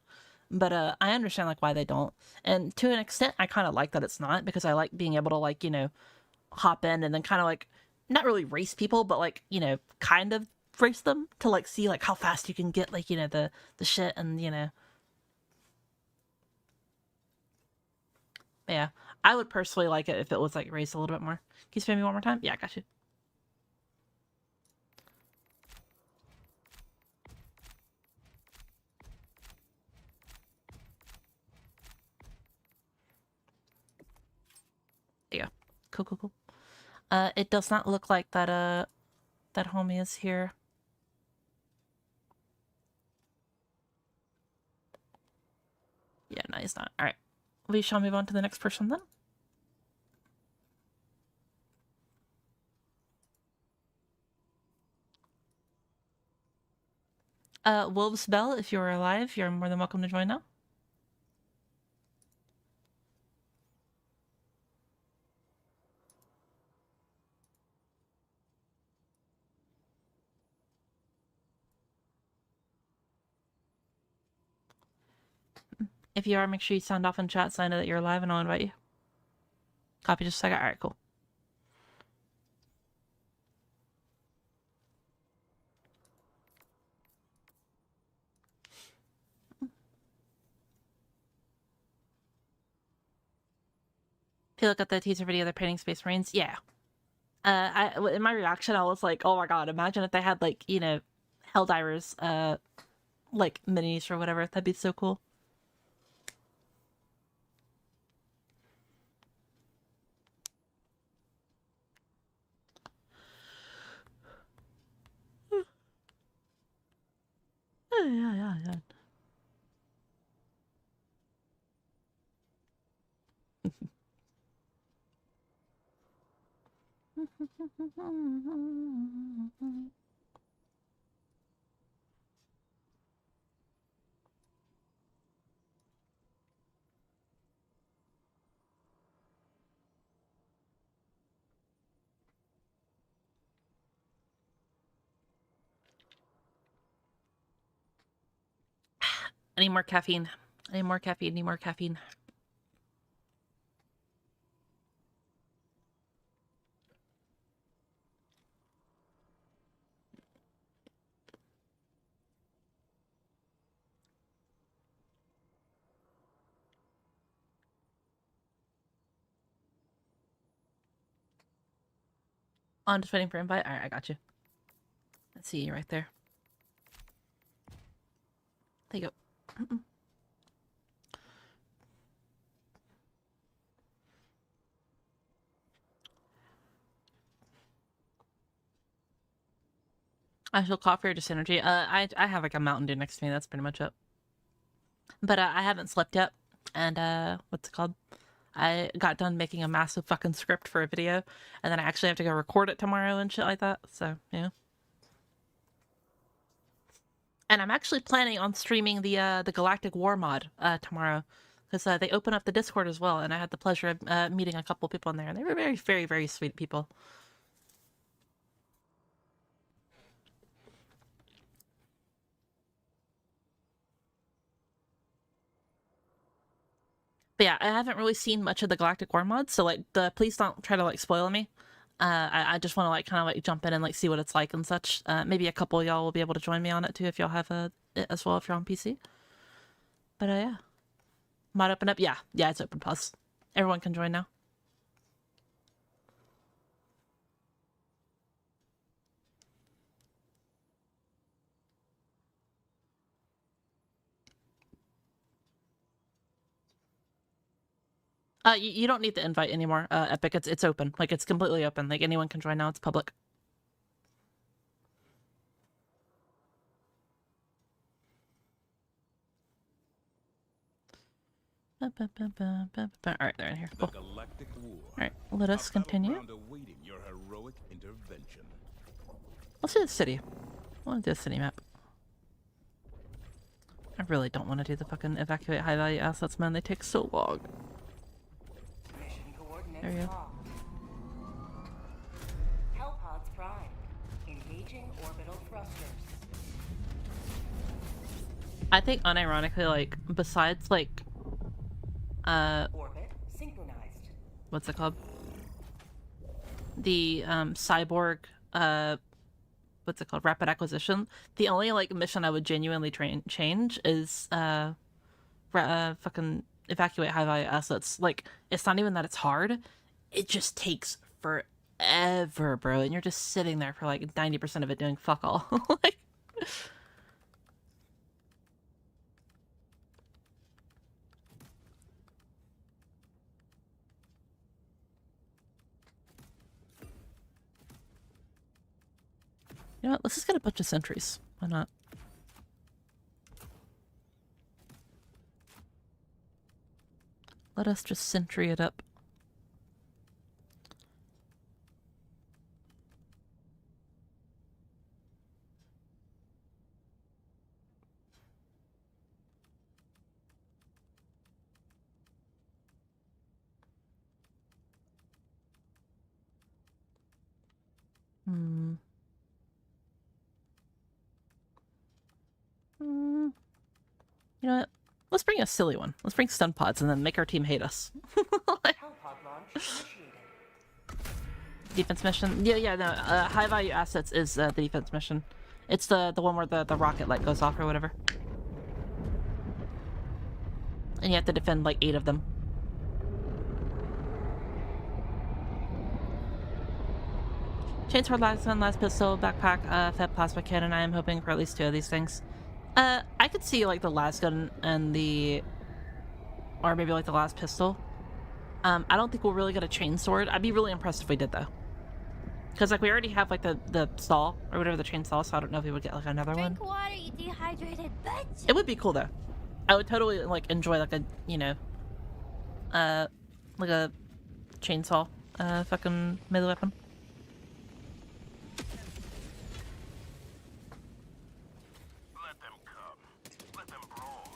But I understand like why they don't. And to an extent, I kind of like that it's not, because I like being able to like, hop in and then kind of like not really race people, but like, kind of race them to like see like how fast you can get like, the shit and yeah. I would personally like it if it was like raced a little bit more. Can you spam me one more time? Yeah, I got you. There you go. Cool, cool, cool. It does not look like that that homie is here. Yeah, no, he's not. Alright. We shall move on to the next person then. Wolves Bell, if you're alive, you're more than welcome to join now. If you are, make sure you sound off in chat so I know that you're alive and I'll invite you. Copy just a second. Alright, cool. If you look at the teaser video, they're painting Space Marines. Yeah. In my reaction, I was like, oh my god, imagine if they had like, Helldivers, like minis or whatever. That'd be so cool. Yeah. I need more caffeine. I need more caffeine. Need more caffeine. Oh, I'm just waiting for invite. Alright, I got you. Let's see you right there. There you go. Actual coffee or just energy? I have like a Mountain Dew next to me. That's pretty much it. But I haven't slept yet. And what's it called? I got done making a massive fucking script for a video, and then I actually have to go record it tomorrow and shit like that. So yeah. And I'm actually planning on streaming the Galactic War mod tomorrow, because they open up the Discord as well, and I had the pleasure of meeting a couple people in there, and they were very, very, very sweet people. But yeah, I haven't really seen much of the Galactic War mod, so like, please don't try to like spoil me. I just want to like kind of like jump in and like see what it's like and such. Maybe a couple of y'all will be able to join me on it too if y'all have it as well if you're on PC. But yeah, mod open up. Yeah, it's open. Plus, everyone can join now. You don't need the invite anymore, Epic. It's open. Like, it's completely open. Like, anyone can join now. It's public. Alright, they're in here. Cool. Alright, let us continue. Let's do the city. I want to do the city map. I really don't want to do the fucking evacuate high value assets, man. They take so long. There we go. locked. Hellpods prime. Engaging orbital thrusters. I think unironically, like, besides, like, Orbit synchronized. what's it called? The, cyborg, what's it called? Rapid acquisition. The only, like, mission I would genuinely change is, fucking evacuate high-value assets. Like, it's not even that it's hard. It just takes forever, bro. And you're just sitting there for, like, 90% of it doing fuck all. Like... You know what? Let's just get a bunch of sentries. Why not? Let us just sentry it up. You know what? Let's bring a silly one. Let's bring stun pods and then make our team hate us. Hellpod launch initiated. Defense mission? Yeah, no. High value assets is the defense mission. It's the one where the rocket light goes off or whatever. And you have to defend like 8 of them. Chainsword, last gun, last pistol, backpack, fed plasma cannon. I am hoping for at least 2 of these things. I could see like the last gun and the, or maybe like the last pistol. I don't think we'll really get a chainsword. I'd be really impressed if we did though, because like we already have like the saw or whatever, the chainsaw. So I don't know if we would get like another one. Drink water, you dehydrated bitch. It would be cool though. I would totally like enjoy like a, you know, like a chainsaw, fucking melee weapon. Let them come. Let them brawl.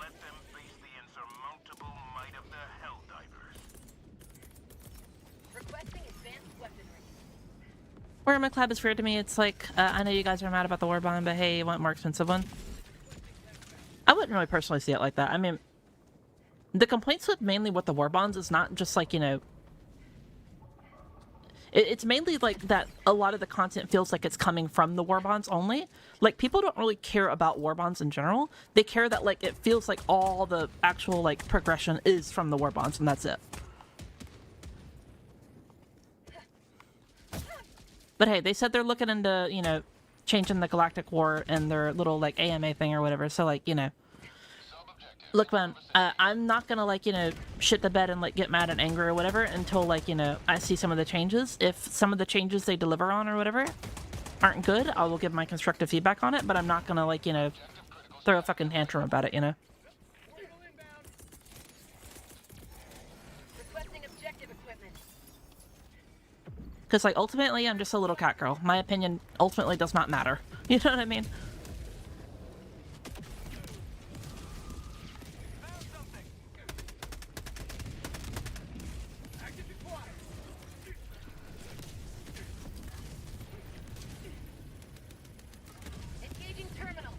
Let them face the insurmountable might of the Helldivers. Requesting advanced weaponry. Warhammer Collab is weird to me. It's like, I know you guys are mad about the war bond, but hey, you want a more expensive one? I wouldn't really personally see it like that. I mean, the complaints with mainly with the war bonds is not just like, you know, it's mainly like that a lot of the content feels like it's coming from the war bonds only. Like, people don't really care about war bonds in general. They care that like it feels like all the actual like progression is from the war bonds, and that's it. But hey, they said they're looking into, you know, changing the Galactic War and their little like AMA thing or whatever. So like, you know, look, man, I'm not gonna like, you know, shit the bed and like get mad and angry or whatever until like, you know, I see some of the changes. If some of the changes they deliver on or whatever aren't good, I will give my constructive feedback on it. But I'm not gonna like, you know, throw a fucking tantrum about it, you know. Requesting objective equipment. Because like ultimately, I'm just a little cat girl. My opinion ultimately does not matter. You know what I mean? Found something. Active deploy. Engaging terminal.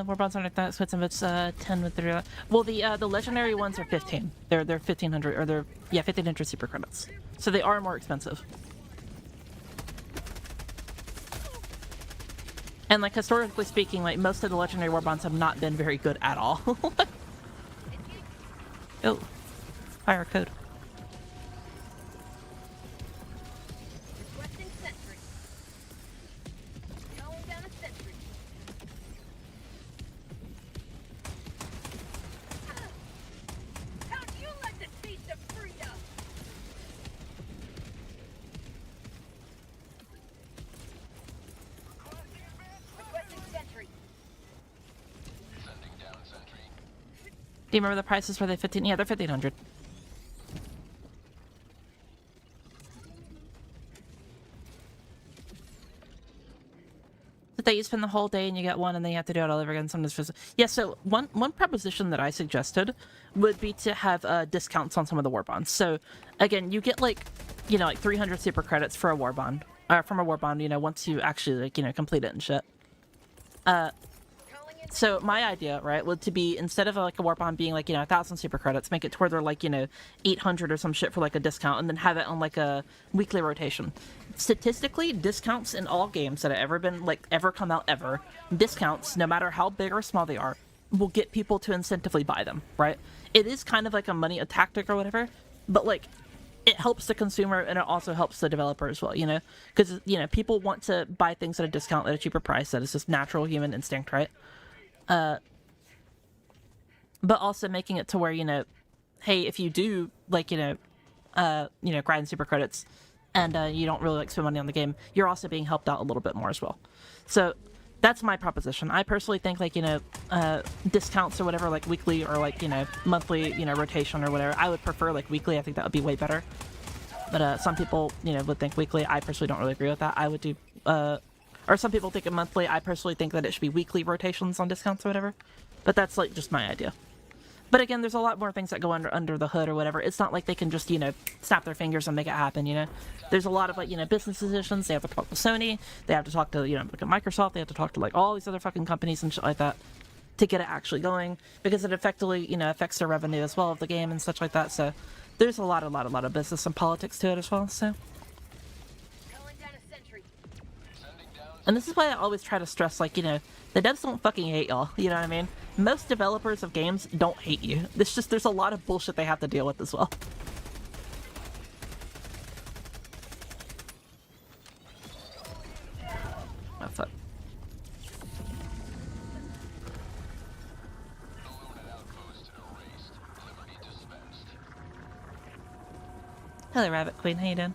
War bonds aren't that expensive. It's 10 with the well, the legendary ones are 15. They're 1500 or they're 1500 super credits. So they are more expensive. And like historically speaking, like most of the legendary war bonds have not been very good at all. Oh, fire code. Requesting sentry. Calling down a sentry. How'd you like the taste of freedom? Requesting sentry. Do you remember the prices? Were they 15? Yeah, they're 1500. But then you spend the whole day and you get one, and then you have to do it all over again. Sometimes, yeah. So one proposition that I suggested would be to have discounts on some of the war bonds. So again, you get like 300 super credits for a war bond, from a war bond. Once you actually complete it and shit. So my idea, right, would to be instead of like a war bond being like 1,000 super credits, make it to where they're like 800 or some shit for like a discount, and then have it on like a weekly rotation. Statistically, discounts in all games that have ever come out ever, discounts, no matter how big or small they are, will get people to incentively buy them, right? It is kind of like a tactic or whatever, but like it helps the consumer and it also helps the developer as well, because people want to buy things at a discount at a cheaper price. That is just natural human instinct, right? But also making it to where, hey, if you do grind super credits and you don't really spend money on the game, you're also being helped out a little bit more as well. So that's my proposition. I personally think discounts or whatever, like weekly or monthly, rotation or whatever. I would prefer weekly. I think that would be way better. But some people, would think weekly. I personally don't really agree with that. I would do, or some people think it monthly. I personally think that it should be weekly rotations on discounts or whatever. But that's just my idea. But again, there's a lot more things that go under the hood or whatever. It's not like they can just, snap their fingers and make it happen, There's a lot of, business decisions. They have to talk to Sony. They have to talk to, Microsoft. They have to talk to, all these other fucking companies and shit like that to get it actually going. Because it effectively, affects the revenue as well of the game and such like that. So there's a lot of business and politics to it as well, so. And this is why I always try to stress, the devs don't fucking hate y'all, you know what I mean? Most developers of games don't hate you. It's just there's a lot of bullshit they have to deal with as well. Oh, fuck. Hello, Rabbit Queen. How you doing?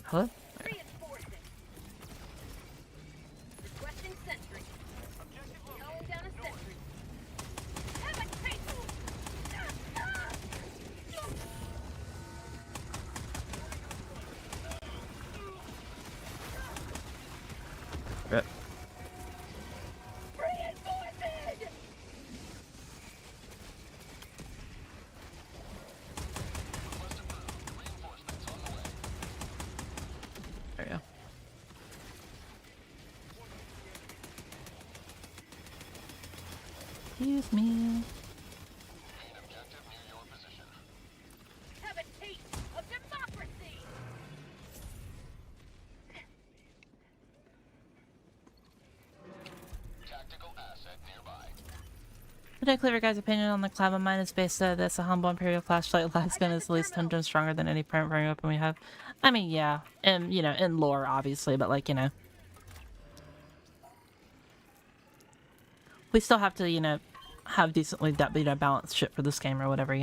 Hello? Reinforcing. Requesting sentry. Calling down a sentry. Have it, faithful! Rip. Reinforcing! There you go. Excuse me. Have a taste of democracy! Tactical asset nearby. Would I clear your guys' opinion on the Collab mine is based that it's a humble Imperial flashlight last gun is at least 10 times stronger than any primary weapon we have? I mean, yeah. And, in lore, obviously, but, we still have to, have decently, balanced shit for this game or whatever,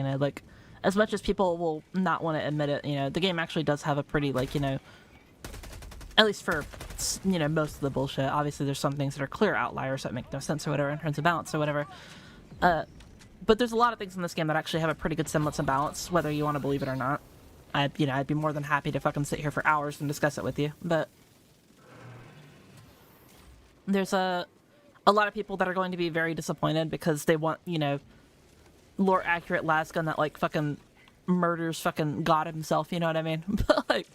as much as people will not want to admit it, the game actually does have a pretty, at least for, most of the bullshit. Obviously, there's some things that are clear outliers that make no sense or whatever in terms of balance or whatever. But there's a lot of things in this game that actually have a pretty good semblance of balance, whether you want to believe it or not. I'd be more than happy to fucking sit here for hours and discuss it with you, but there's a lot of people that are going to be very disappointed because they want, lore accurate lasgun that fucking murders fucking God himself, you know what I mean? But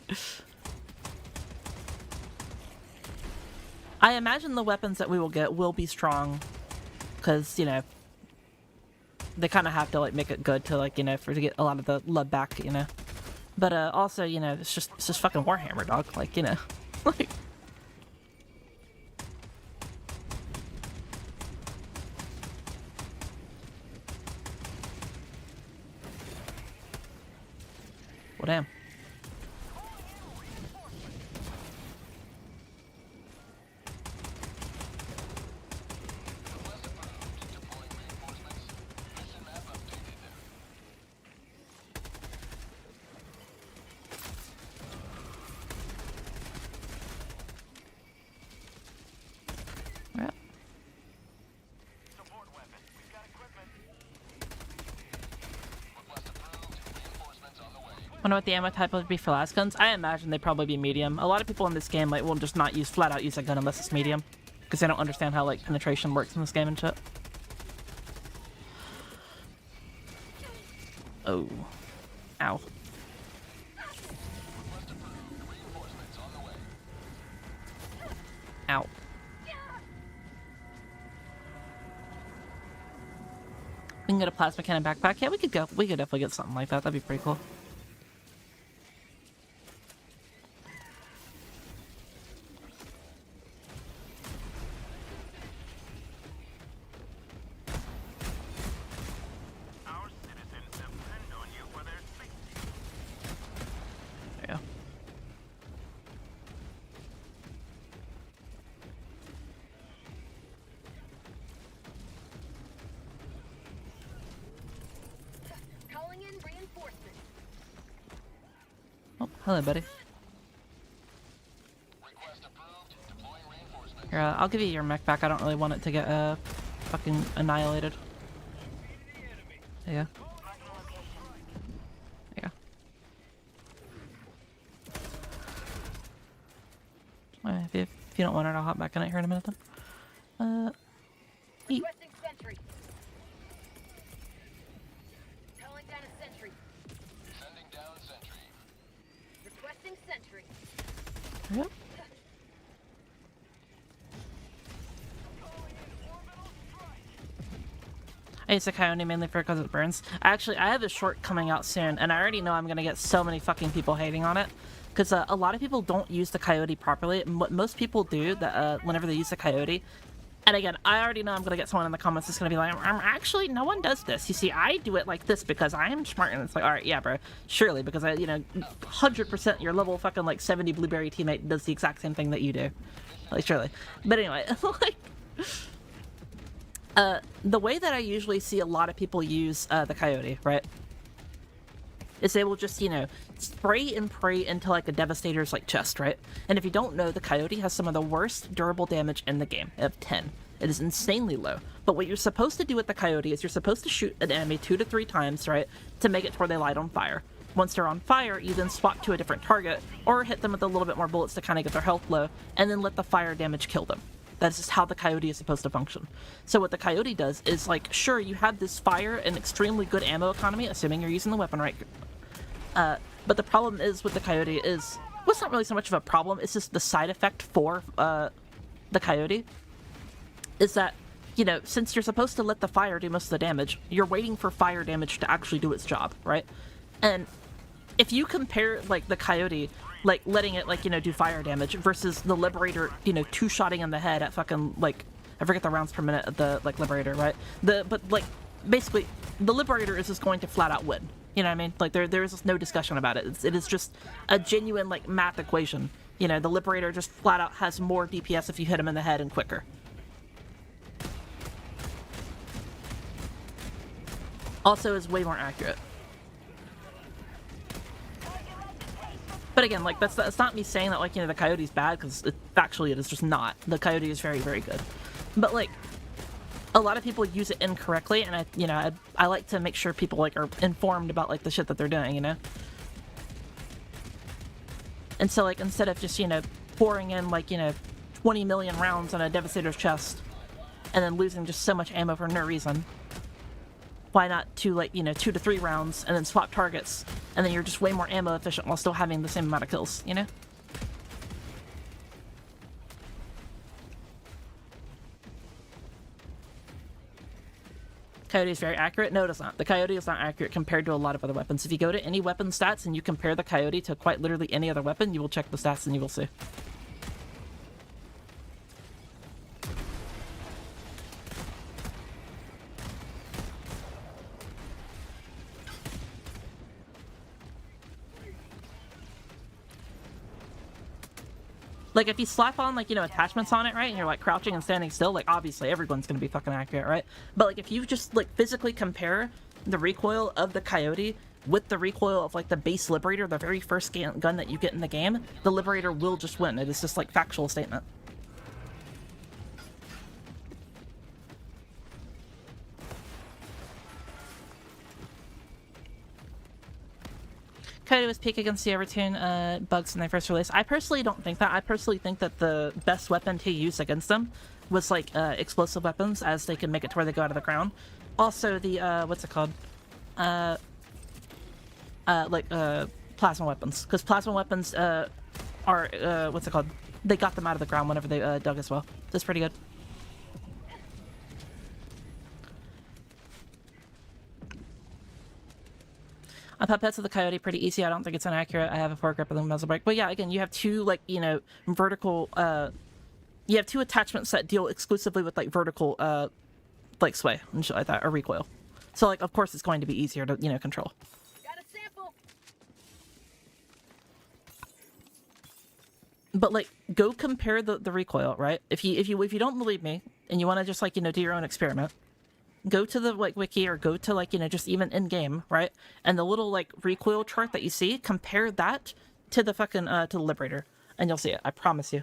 I imagine the weapons that we will get will be strong because, they kind of have to make it good to to get a lot of the love back, But also, it's just fucking Warhammer, dog. Well, damn. Wonder what the ammo type would be for last guns. I imagine they'd probably be medium. A lot of people in this game like will just not flat out use a gun unless it's medium, because they don't understand how like penetration works in this game and shit. Oh, ow. Ow. We can get a plasma cannon backpack. Yeah, we could definitely get something like that. That'd be pretty cool. Our citizens depend on you for their safety. There you go. Calling in reinforcements. Oh, hello, buddy. Here, I'll give you your mech back. I don't really want it to get fucking annihilated. There you go. There you go. Alright, if you don't want it, I'll hop back in it here in a minute then. Eat. Requesting sentry. Calling down a sentry. Sending down sentry. Requesting sentry. Yep. I use the Coyote mainly because it burns. I have a short coming out soon, and I already know I'm gonna get so many fucking people hating on it. Because a lot of people don't use the Coyote properly. And what most people do, that whenever they use the Coyote, and again, I already know I'm gonna get someone in the comments that's gonna be like, actually, no one does this. You see, I do it like this because I am smart. And it's like, alright, yeah, bro, surely, because 100% your level fucking like 70 blueberry teammate does the exact same thing that you do. Like, surely. But anyway, like... the way that I usually see a lot of people use the Coyote, right, is they will just, spray and pray into like a Devastator's like chest, right? And if you don't know, the Coyote has some of the worst durable damage in the game, of 10. It is insanely low. But what you're supposed to do with the Coyote is you're supposed to shoot an enemy 2 to 3 times, right, to make it to where they light on fire. Once they're on fire, you then swap to a different target, or hit them with a little bit more bullets to kind of get their health low, and then let the fire damage kill them. That's just how the Coyote is supposed to function. So what the Coyote does is, like, sure, you have this fire and extremely good ammo economy, assuming you're using the weapon right. But the problem is with the Coyote is, well, it's not really so much of a problem, it's just the side effect for the Coyote is that, since you're supposed to let the fire do most of the damage, you're waiting for fire damage to actually do its job, right? And if you compare, like, the Coyote, like, letting it, like, do fire damage versus the Liberator, two-shotting in the head at fucking, like, I forget the rounds per minute of the, like, Liberator, right? But, like, basically, the Liberator is just going to flat-out win. You know what I mean? Like, there is just no discussion about it. It is just a genuine, like, math equation. The Liberator just flat-out has more DPS if you hit him in the head and quicker. Also is way more accurate. But again, like, that's not me saying that, like, the Coyote's bad, because factually it is just not. The Coyote is very, very good. But, like, a lot of people use it incorrectly, and I like to make sure people, like, are informed about, like, the shit that they're doing, And so, like, instead of just, pouring in, like, 20 million rounds on a Devastator's chest, and then losing just so much ammo for no reason, why not to, like, 2 to 3 rounds, and then swap targets, and then you're just way more ammo efficient while still having the same amount of kills, Coyote is very accurate. No, it is not. The Coyote is not accurate compared to a lot of other weapons. If you go to any weapon stats and you compare the Coyote to quite literally any other weapon, you will check the stats and you will see. Like, if you slap on, like, attachments on it, right, and you're, like, crouching and standing still, like, obviously everyone's gonna be fucking accurate, right? But, like, if you just, like, physically compare the recoil of the Coyote with the recoil of, like, the base Liberator, the very first gun that you get in the game, the Liberator will just win. It is just, like, factual statement. Coyote was peak against the Overtune bugs when they first released. I personally don't think that. I personally think that the best weapon to use against them was like explosive weapons, as they can make it to where they go out of the ground. Also the what's it called? Plasma weapons, because plasma weapons are what's it called? They got them out of the ground whenever they dug as well. That's pretty good. I thought Pets of the Coyote pretty easy. I don't think it's inaccurate. I have a foregrip and a muzzle brake. But yeah, again, you have two, like, you know, vertical, you have two attachments that deal exclusively with, like, vertical, like, sway and shit like that, or recoil. So, like, of course it's going to be easier to, you know, control. Got a sample. But, like, go compare the recoil, right? If you don't believe me, and you want to just, like, you know, do your own experiment, go to the, like, wiki, or go to, like, you know, just even in-game, right? And the little, like, recoil chart that you see, compare that to the fucking, to the Liberator. And you'll see it. I promise you.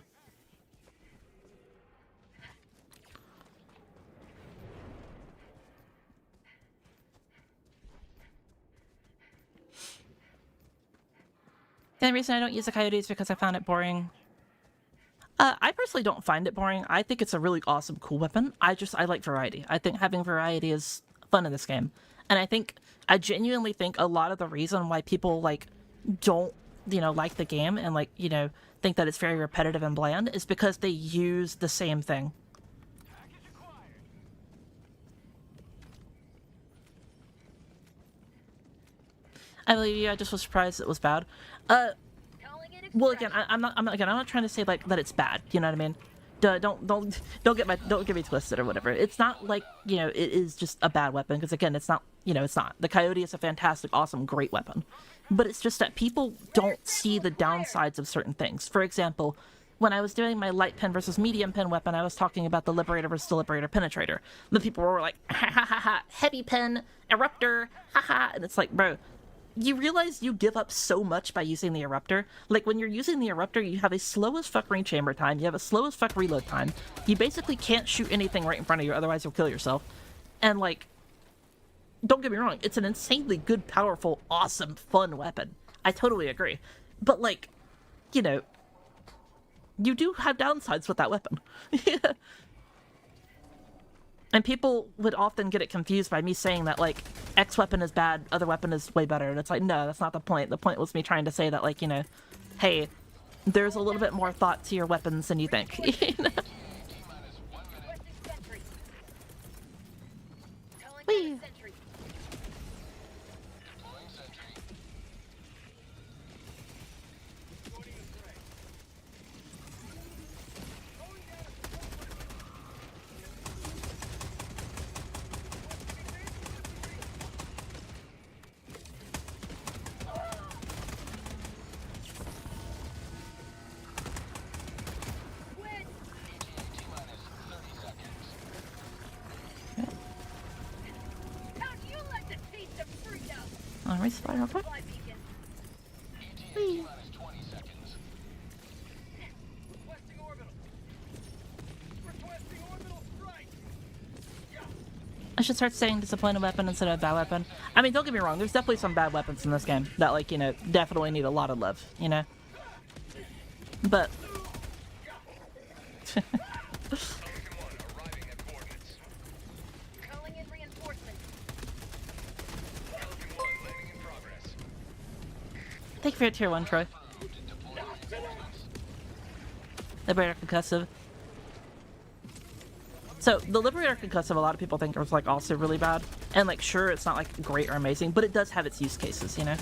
The only reason I don't use the Coyote is because I found it boring. I personally don't find it boring. I think it's a really awesome, cool weapon. I like variety. I think having variety is fun in this game. And I genuinely think a lot of the reason why people, like, don't, you know, like the game and, like, you know, think that it's very repetitive and bland is because they use the same thing. I believe you. I just was surprised it was bad. Well, again, I'm not trying to say, like, that it's bad. You know what I mean? Don't get me twisted or whatever. It's not like, you know, it is just a bad weapon, because again, it's not, you know, it's not. The Coyote is a fantastic, awesome, great weapon. But it's just that people don't see the downsides of certain things. For example, when I was doing my light pen versus medium pen weapon, I was talking about the Liberator versus the Liberator Penetrator. The people were like, ha ha ha ha, heavy pen, eruptor, ha ha, and it's like, bro, you realize you give up so much by using the Eruptor? Like, when you're using the Eruptor, you have a slow as fuck range chamber time, you have a slow as fuck reload time, you basically can't shoot anything right in front of you, otherwise you'll kill yourself. And, like, don't get me wrong, it's an insanely good, powerful, awesome, fun weapon. I totally agree. But, like, you know, you do have downsides with that weapon. And people would often get it confused by me saying that, like, X weapon is bad, other weapon is way better. And it's like, no, that's not the point. The point was me trying to say that, like, you know, hey, there's a little bit more thought to your weapons than you think. You know? Whee! I'll resupply real quick. Whee! I should start saying disappointed weapon instead of bad weapon. I mean, don't get me wrong, there's definitely some bad weapons in this game that, like, you know, definitely need a lot of love, you know? But... Thank you for your tier 1, Troy. Liberator Concussive. So, the Liberator Concussive, a lot of people think was, like, also really bad. And, like, sure, it's not, like, great or amazing, but it does have its use cases, you know?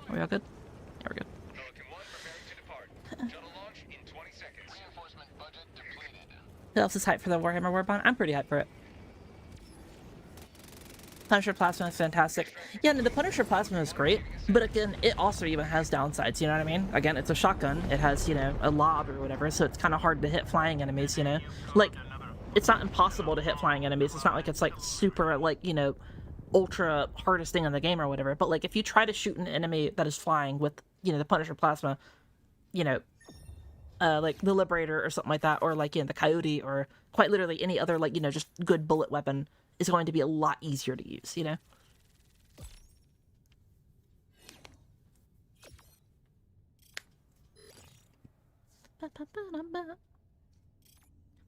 Are we all good? Yeah, we're good. Who else is hyped for the Warhammer Warbond? I'm pretty hyped for it. Punisher Plasma is fantastic. Yeah, no, the Punisher Plasma is great, but again, it also even has downsides, you know what I mean? Again, it's a shotgun. It has, you know, a lob or whatever, so it's kind of hard to hit flying enemies, you know? Like, it's not impossible to hit flying enemies. It's not like it's, like, super, like, you know, ultra hardest thing in the game or whatever, but, like, if you try to shoot an enemy that is flying with, you know, the Punisher Plasma, you know, like the Liberator or something like that, or like, you know, the Coyote, or quite literally any other, like, you know, just good bullet weapon is going to be a lot easier to use, you know?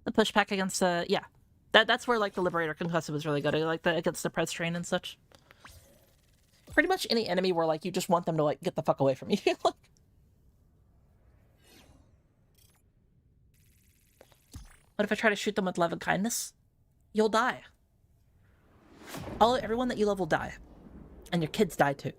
The pushback against the, yeah. That's where, like, the Liberator Concussive is really good, like, against the Press Train and such. Pretty much any enemy where, like, you just want them to, like, get the fuck away from you. What if I try to shoot them with love and kindness? You'll die. Everyone that you love will die. And your kids die too.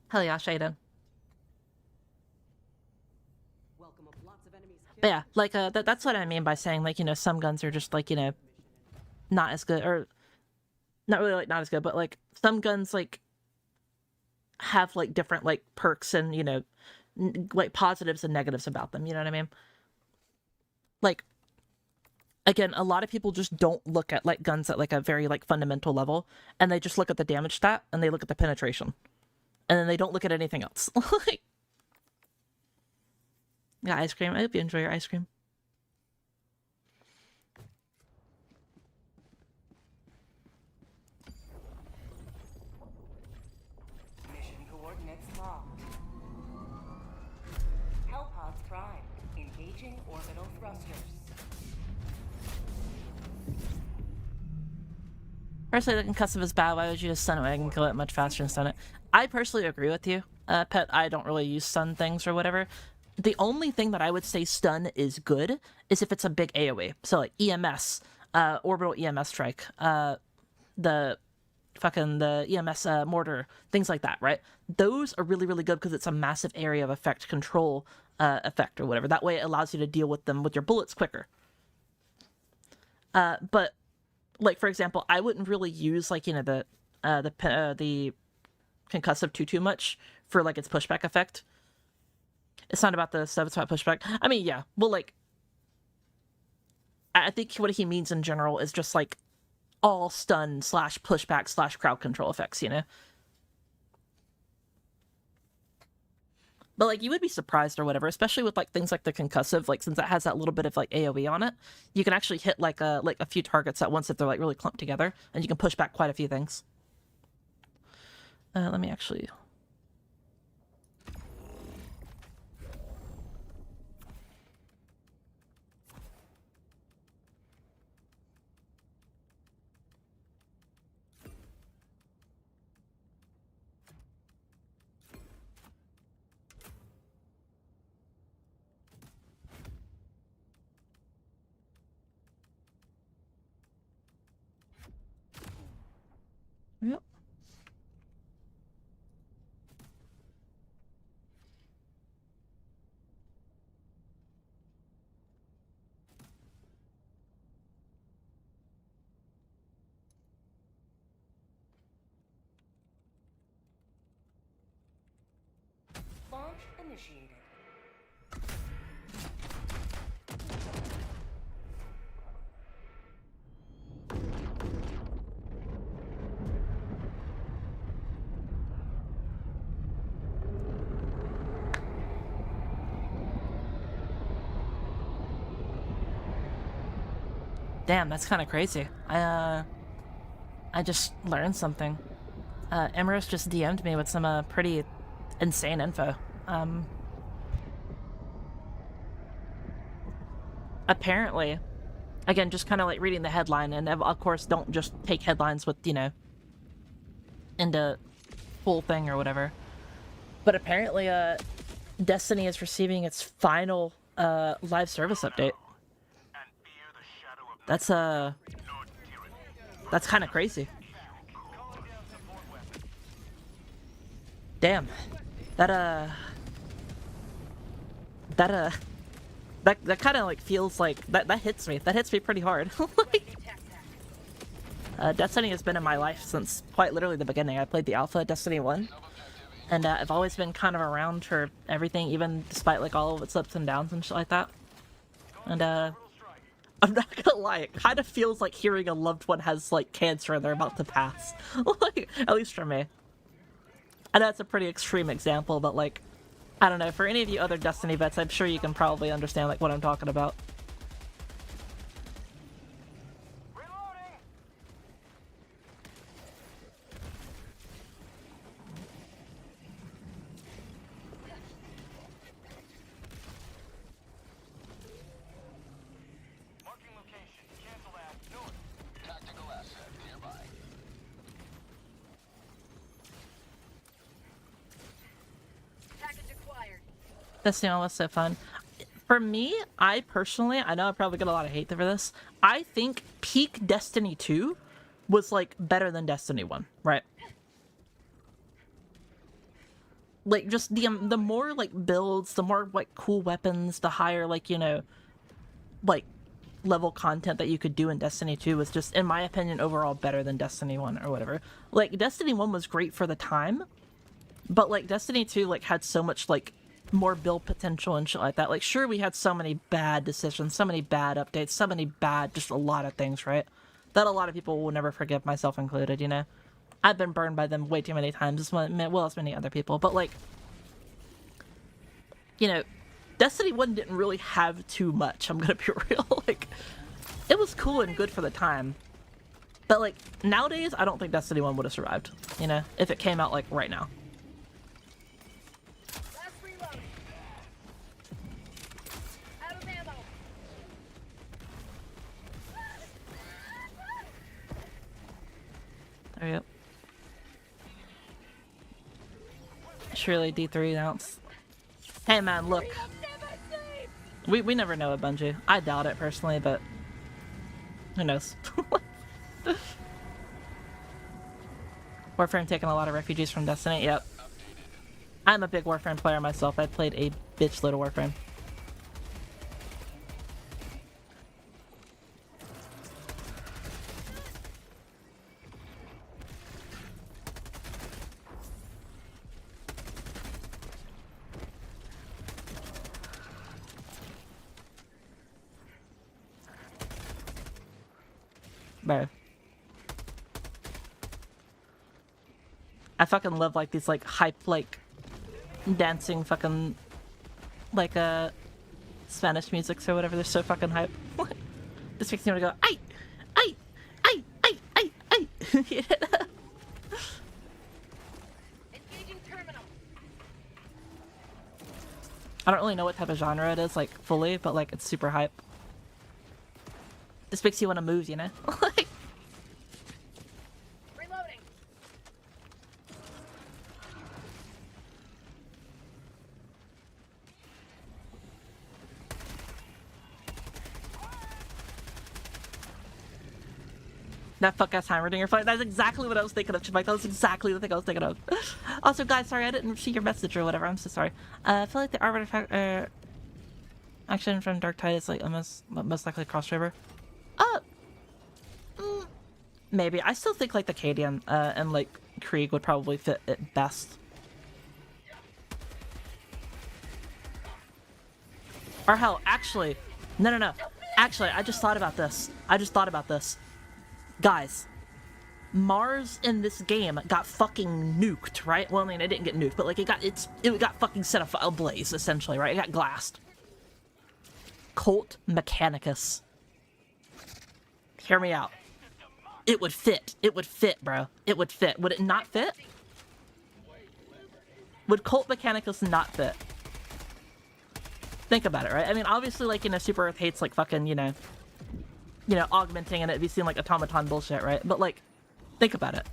Hell yeah, Shaden. But yeah, like, that's what I mean by saying, like, you know, some guns are just, like, you know, not as good, or not really, like, not as good, but, like, some guns, like, have, like, different, like, perks and, you know, like, positives and negatives about them, you know what I mean? Like, again, a lot of people just don't look at, like, guns at, like, a very, like, fundamental level, and they just look at the damage stat, and they look at the penetration. And then they don't look at anything else. Like, yeah, ice cream. I hope you enjoy your ice cream. Mission coordinates locked. Hellpods prime. Engaging orbital thrusters. Personally, the concussive is bad. Why would you just stun it? I can kill it much faster than stun it. I personally agree with you, Pet. I don't really use stun things or whatever. The only thing that I would say stun is good is if it's a big AoE. So, like, EMS, orbital EMS strike, the EMS mortar, things like that, right? Those are really, really good because it's a massive area of effect control effect or whatever. That way it allows you to deal with them with your bullets quicker. But, like, for example, I wouldn't really use, like, you know, the concussive too much for, like, its pushback effect. It's not about the stuff, it's about pushback. I mean, yeah, well, like, I think what he means in general is just, like, all stun / pushback / crowd control effects, you know? But, like, you would be surprised or whatever, especially with, like, things like the concussive, like, since it has that little bit of, like, AoE on it, you can actually hit, like a few targets at once if they're, like, really clumped together, and you can push back quite a few things. Let me actually... Yep. Launch initiated. Damn, that's kind of crazy. I just learned something. Emerus just DM'd me with some pretty insane info. Apparently, again, just kind of like reading the headline, and of course, don't just take headlines with, you know, into full thing or whatever. But apparently, Destiny is receiving its final live service update. That's kind of crazy. Damn. That kind of like feels like that hits me. That hits me pretty hard. Like, Destiny has been in my life since quite literally the beginning. I played the alpha of Destiny 1, and I've always been kind of around for everything, even despite like all of its ups and downs and shit like that. And I'm not gonna lie, it kind of feels like hearing a loved one has like cancer and they're about to pass. Like, at least for me. I know it's a pretty extreme example, but like, I don't know, for any of you other Destiny vets, I'm sure you can probably understand like what I'm talking about. Destiny 1 was so fun. For me, I personally, I know I probably get a lot of hate for this. I think peak Destiny 2 was like better than Destiny 1, right? Like just the more like builds, the more like cool weapons, the higher like, you know, like level content that you could do in Destiny 2 was just, in my opinion, overall better than Destiny 1 or whatever. Like Destiny 1 was great for the time, but like Destiny 2 like had so much like more build potential and shit like that. Like, sure, we had so many bad decisions, so many bad updates, so many bad, just a lot of things, right? That a lot of people will never forgive, myself included, you know? I've been burned by them way too many times, as well as many other people. But, like, you know, Destiny 1 didn't really have too much, I'm gonna be real. Like, it was cool and good for the time. But, like, nowadays, I don't think Destiny 1 would have survived, you know? If it came out, like, right now. There you go. Surely D3 ounce. Hey man, look. We never know at Bungie. I doubt it personally, but who knows? Warframe taking a lot of refugees from Destiny. Yep. I'm a big Warframe player myself. I played a bitch load of Warframe. Bro. I fucking love like these like hype like dancing fucking like Spanish musics or whatever. They're so fucking hype. This makes me want to go ay ay ay ay ay ay. Yeah. Engaging terminal. I don't really know what type of genre it is like fully, but like it's super hype. This makes you want to move, you know? Like, Reloading. that fuck ass hammer dinger fight. That's exactly what I was thinking of, Mike. That was exactly the thing I was thinking of. Also, guys, sorry I didn't see your message or whatever. I'm so sorry. I feel like the artifact action from Dark Tide is like most likely cross river. Maybe. I still think like the Cadian and like Krieg would probably fit it best. Or hell, actually, no. Actually, I just thought about this. Guys, Mars in this game got fucking nuked, right? Well, I mean, it didn't get nuked, but like it got fucking set ablaze, essentially, right? It got glassed. Colt Mechanicus. Hear me out. It would fit. It would fit, bro. It would fit. Would it not fit? Would Colt Mechanicus not fit? Think about it, right? I mean, obviously, like, you know, Super Earth hates, like, fucking, you know, augmenting and it be seen like automaton bullshit, right? But, like, think about it.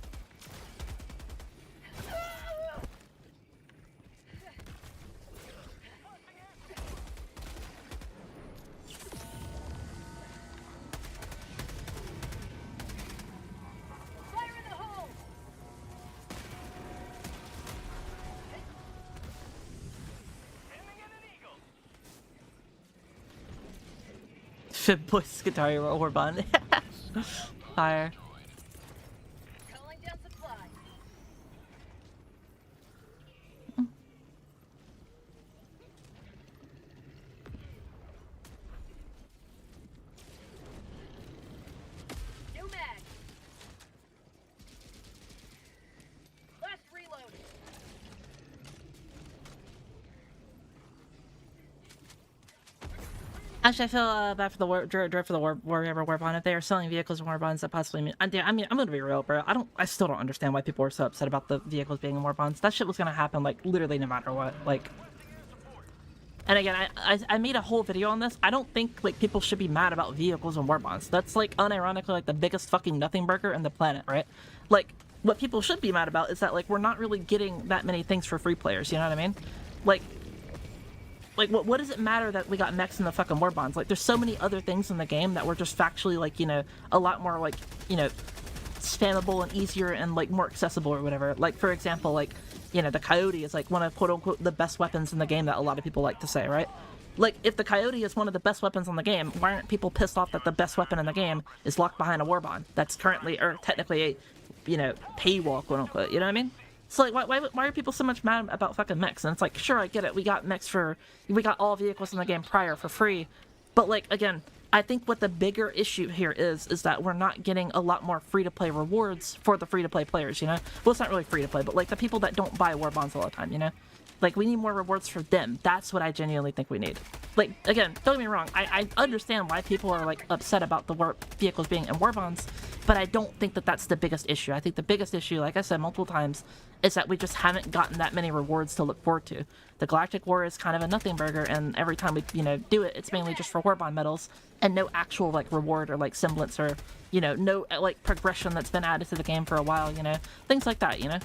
Fit boys guitar roll bond. Fire. Actually, I feel bad for the dread for the Warhammer Warbond. If they are selling vehicles and Warbonds, that possibly mean. I mean, I'm gonna be real, bro. I still don't understand why people were so upset about the vehicles being in Warbonds. That shit was gonna happen, like, literally no matter what. Like, and again, I made a whole video on this. I don't think, like, people should be mad about vehicles and Warbonds. That's, like, unironically, like, the biggest fucking nothing burger in the planet, right? Like, what people should be mad about is that, like, we're not really getting that many things for free players, you know what I mean? Like, what does it matter that we got mechs in the fucking Warbonds? Like, there's so many other things in the game that were just factually, like, you know, a lot more, like, you know, spammable and easier and, like, more accessible or whatever. Like, for example, like, you know, the Coyote is, like, one of, quote-unquote, the best weapons in the game that a lot of people like to say, right? Like, if the Coyote is one of the best weapons in the game, why aren't people pissed off that the best weapon in the game is locked behind a Warbond that's currently, or technically a, you know, paywall, quote-unquote, you know what I mean? So, like, why are people so much mad about fucking mechs? And it's like, sure, I get it. We got all vehicles in the game prior for free. But, like, again, I think what the bigger issue here is that we're not getting a lot more free-to-play rewards for the free-to-play players, you know? Well, it's not really free-to-play, but, like, the people that don't buy Warbonds all the time, you know? Like, we need more rewards for them. That's what I genuinely think we need. Like, again, don't get me wrong. I understand why people are, like, upset about the vehicles being in Warbonds, but I don't think that that's the biggest issue. I think the biggest issue, like I said multiple times, is that we just haven't gotten that many rewards to look forward to. The Galactic War is kind of a nothing burger, and every time we, you know, do it, it's mainly just for Warbond medals, and no actual, like, reward or, like, semblance or, you know, no, like, progression that's been added to the game for a while, you know? Things like that, you know?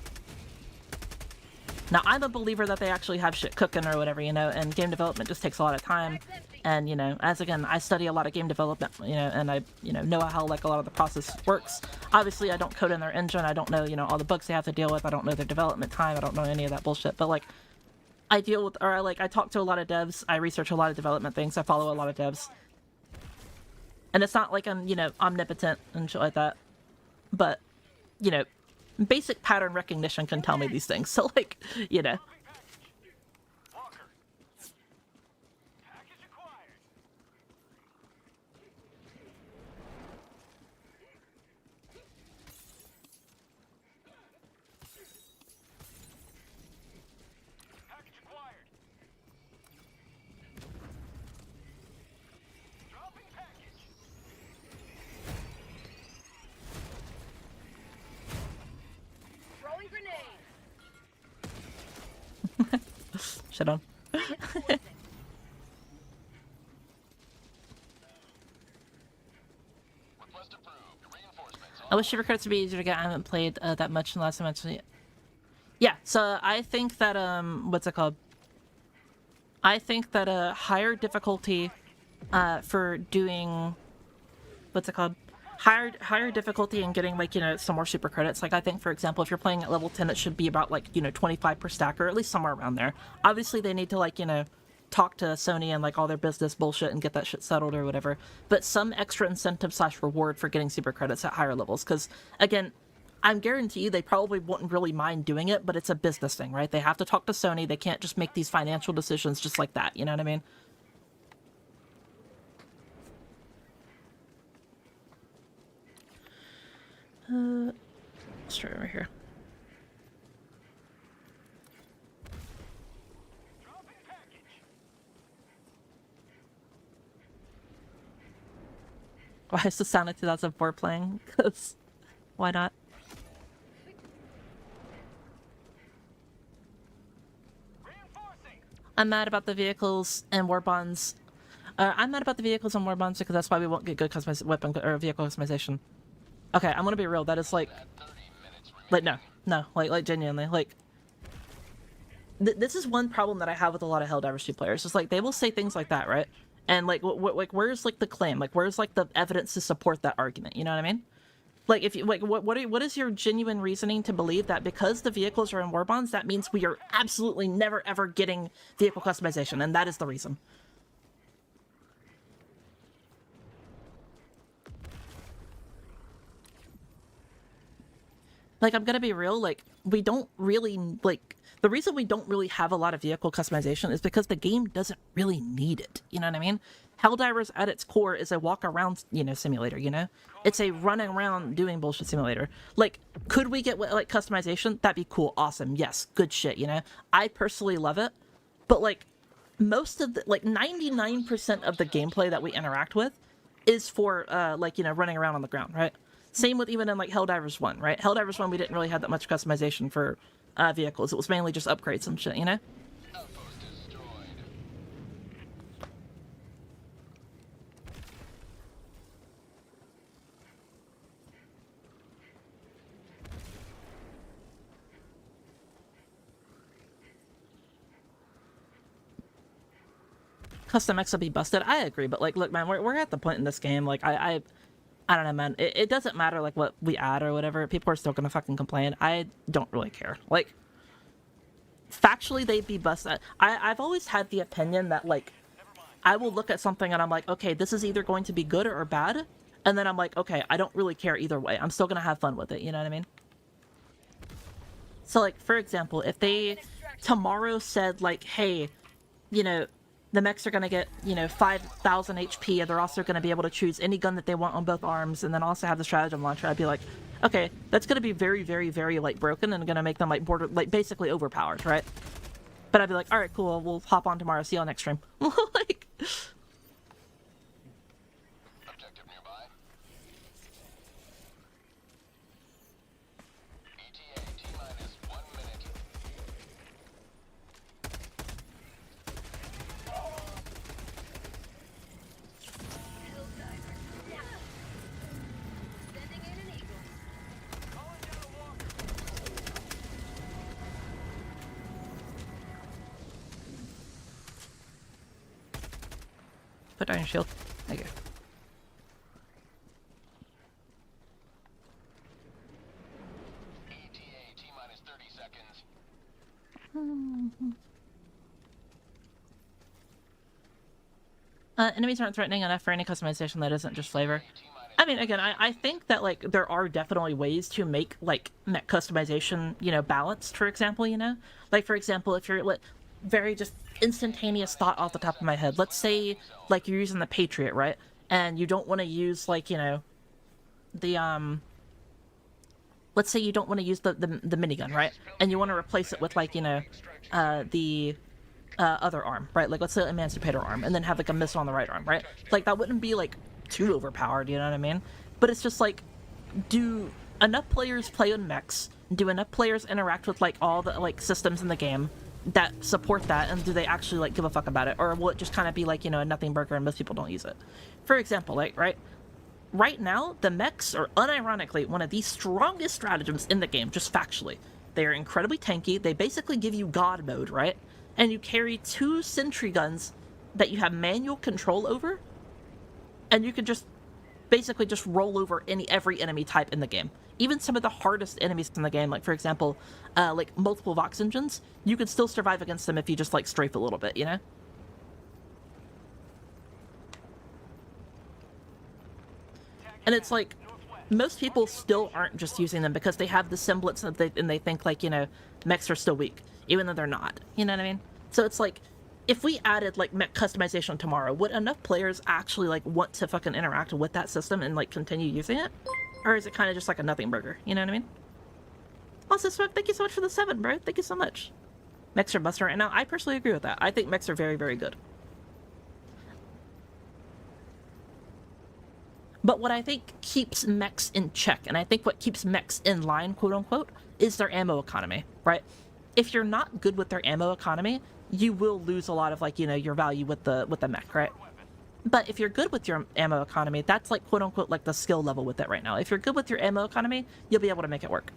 Now, I'm a believer that they actually have shit cooking or whatever, you know, and game development just takes a lot of time. And, you know, as again, I study a lot of game development, you know, and I, you know how, like, a lot of the process works. Obviously, I don't code in their engine. I don't know, you know, all the bugs they have to deal with. I don't know their development time. I don't know any of that bullshit. But, like, I deal with, or, like, I talk to a lot of devs. I research a lot of development things. I follow a lot of devs. And it's not like I'm, you know, omnipotent and shit like that. But, you know, basic pattern recognition can tell me these things. So, like, you know. Throwing grenade. Shut on. I wish super credits would be easier to get. I haven't played that much in the last month. Yeah, so I think that what's it called? I think that a higher difficulty for doing what's it called? Higher difficulty and getting, like, you know, some more super credits. Like, I think, for example, if you're playing at level 10, it should be about, like, you know, 25 per stack, or at least somewhere around there. Obviously, they need to, like, you know, talk to Sony and, like, all their business bullshit and get that shit settled or whatever. But some extra incentive / reward for getting super credits at higher levels. Because, again, I'm guarantee you they probably wouldn't really mind doing it, but it's a business thing, right? They have to talk to Sony. They can't just make these financial decisions just like that. You know what I mean? Let's try over here. Why is the sound of 2004 playing? Because why not? I'm mad about the vehicles and Warbonds. I'm mad about the vehicles and Warbonds because that's why we won't get good weapon or vehicle customization. Okay, I'm gonna be real. That is like no, like genuinely, like this is one problem that I have with a lot of Helldivers 2 players. It's like they will say things like that, right? And like, like where's like the claim? Like, where's like the evidence to support that argument? You know what I mean? Like, if you like, what is your genuine reasoning to believe that because the vehicles are in Warbonds, that means we are absolutely never ever getting vehicle customization, and that is the reason. Like, I'm gonna be real, like, we don't really, like, the reason we don't really have a lot of vehicle customization is because the game doesn't really need it, you know what I mean? Helldivers at its core is a walk-around, you know, simulator, you know? It's a running around doing bullshit simulator. Like, could we get, like, customization? That'd be cool, awesome, yes, good shit, you know? I personally love it, but, like, most of the, like 99% of the gameplay that we interact with is for like, you know, running around on the ground, right? Same with even in like Helldivers 1, right? Helldivers 1, we didn't really have that much customization for vehicles. It was mainly just upgrades and shit, you know? Outpost destroyed. Custom X will be busted. I agree, but like, look, man, we're at the point in this game, like, I don't know, man. It doesn't matter like what we add or whatever. People are still gonna fucking complain. I don't really care. Like, factually, they'd be busted. I've always had the opinion that like, I will look at something and I'm like, okay, this is either going to be good or bad, and then I'm like, okay, I don't really care either way. I'm still gonna have fun with it. You know what I mean? So like, for example, if they tomorrow said like, hey, you know, the mechs are going to get, you know, 5,000 HP, and they're also going to be able to choose any gun that they want on both arms, and then also have the stratagem launcher, I'd be like, okay, that's going to be very, very, very, like, broken, and going to make them, like, basically overpowered, right? But I'd be like, alright, cool, we'll hop on tomorrow, see you on next stream. Like... Objective nearby. ETA T-minus 1 minute. Helldivers. Yeah. Sending in an eagle. Calling down a walker. Put down your shield. There you go. ETA T-minus 30 seconds. Enemies aren't threatening enough for any customization that isn't just flavor. I mean, again, I think that, like, there are definitely ways to make, like, mech customization, you know, balanced, for example, you know? Like, for example, if you're, very just instantaneous thought off the top of my head. Let's say, like, you're using the Patriot, right? And you don't want to use, like, you know, the, let's say you don't want to use the minigun, right? And you want to replace it with, like, you know, the... other arm, right? Like, let's say Emancipator arm, and then have, like, a missile on the right arm, right? Like, that wouldn't be, like, too overpowered, you know what I mean? But it's just, like, do enough players play on mechs? Do enough players interact with, like, all the, like, systems in the game that support that, and do they actually, like, give a fuck about it? Or will it just kind of be, like, you know, a nothing burger and most people don't use it? For example, like, right now, the mechs are unironically one of the strongest stratagems in the game, just factually. They are incredibly tanky. They basically give you God mode, right? And you carry 2 sentry guns that you have manual control over, and you can just basically just roll over every enemy type in the game. Even some of the hardest enemies in the game, like, for example, like multiple Vox engines, you could still survive against them if you just, like, strafe a little bit, you know? And it's like, most people still aren't just using them because they have the semblance of and they think, like, you know, mechs are still weak, even though they're not. You know what I mean? So it's like, if we added, like, mech customization tomorrow, would enough players actually, like, want to fucking interact with that system and, like, continue using it? Or is it kind of just like a nothing burger? You know what I mean? Also, Smoke, thank you so much for the 7, bro. Thank you so much. Mechs are busted right now. I personally agree with that. I think mechs are very, very good. But what I think keeps mechs in check, and I think what keeps mechs in line, quote-unquote, is their ammo economy, right? If you're not good with their ammo economy, you will lose a lot of, like, you know, your value with the mech, right? But if you're good with your ammo economy, that's, like, quote-unquote, like, the skill level with it right now. If you're good with your ammo economy, you'll be able to make it work.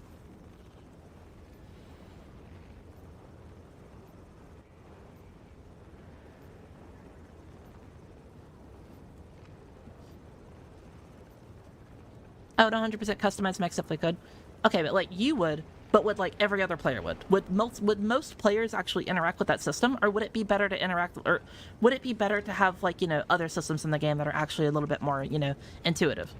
I would 100% customize mechs if they could. Okay, but, like, you would, but would, like, every other player would. Would most players actually interact with that system, or would it be better to interact, or would it be better to have, like, you know, other systems in the game that are actually a little bit more, you know, intuitive?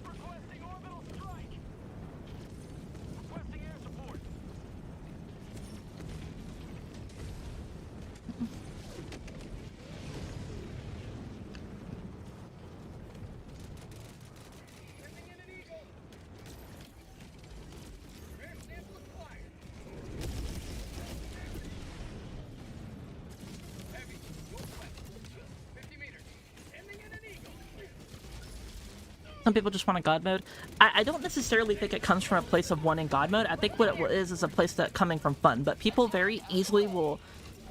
Requesting orbital strike. Requesting air support. Sending in an eagle. Some people just want a God mode. I don't necessarily think it comes from a place of wanting God mode. I think what it is a place that coming from fun. But people very easily will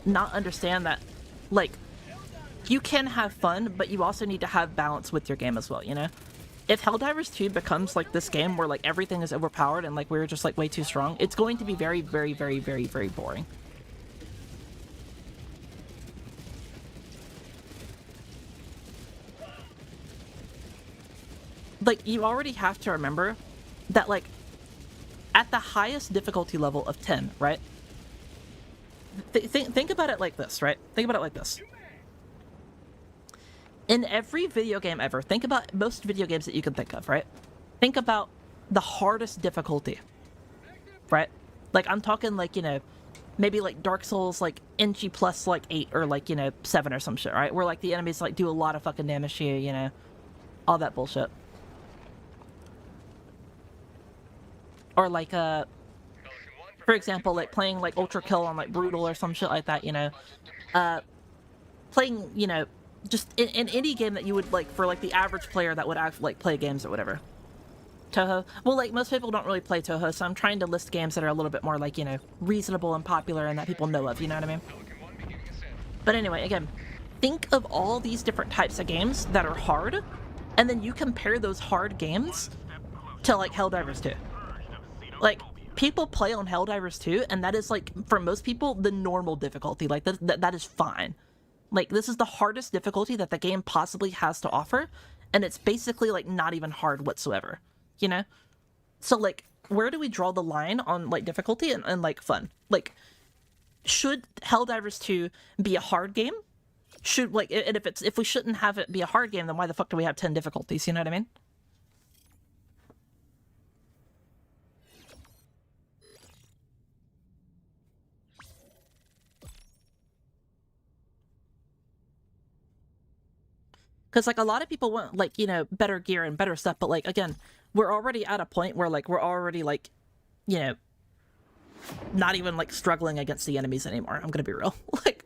not understand that, like, you can have fun, but you also need to have balance with your game as well, you know? If Helldivers 2 becomes, like, this game where, like, everything is overpowered and, like, we're just, like, way too strong, it's going to be very, very, very, very, very boring. Like, you already have to remember that, like, at the highest difficulty level of 10, right? Think about it like this, right? Think about it like this. In every video game ever, think about most video games that you can think of, right? Think about the hardest difficulty, right? Like, I'm talking, like, you know, maybe, like, Dark Souls, like, NG plus, like, 8 or, like, you know, 7 or some shit, right? Where, like, the enemies, like, do a lot of fucking damage to you, you know? All that bullshit. Or, like, for example, like, playing, like, Ultra Kill on, like, Brutal or some shit like that, you know? Playing, you know, just in any game that you would, like, for, like, the average player that would actually, like, play games or whatever. Touhou. Well, like, most people don't really play Touhou, so I'm trying to list games that are a little bit more, like, you know, reasonable and popular and that people know of, you know what I mean? But anyway, again, think of all these different types of games that are hard, and then you compare those hard games to, like, Helldivers 2. Like, people play on Helldivers 2, and that is, like, for most people, the normal difficulty. Like, that is fine. Like, this is the hardest difficulty that the game possibly has to offer, and it's basically, like, not even hard whatsoever, you know? So, like, where do we draw the line on, like, difficulty and like, fun? Like, should Helldivers 2 be a hard game? Should, like, and if we shouldn't have it be a hard game, then why the fuck do we have 10 difficulties, you know what I mean? Because, like, a lot of people want, like, you know, better gear and better stuff, but, like, again, we're already at a point where, like, we're already, like, you know, not even, like, struggling against the enemies anymore. I'm gonna be real. Like,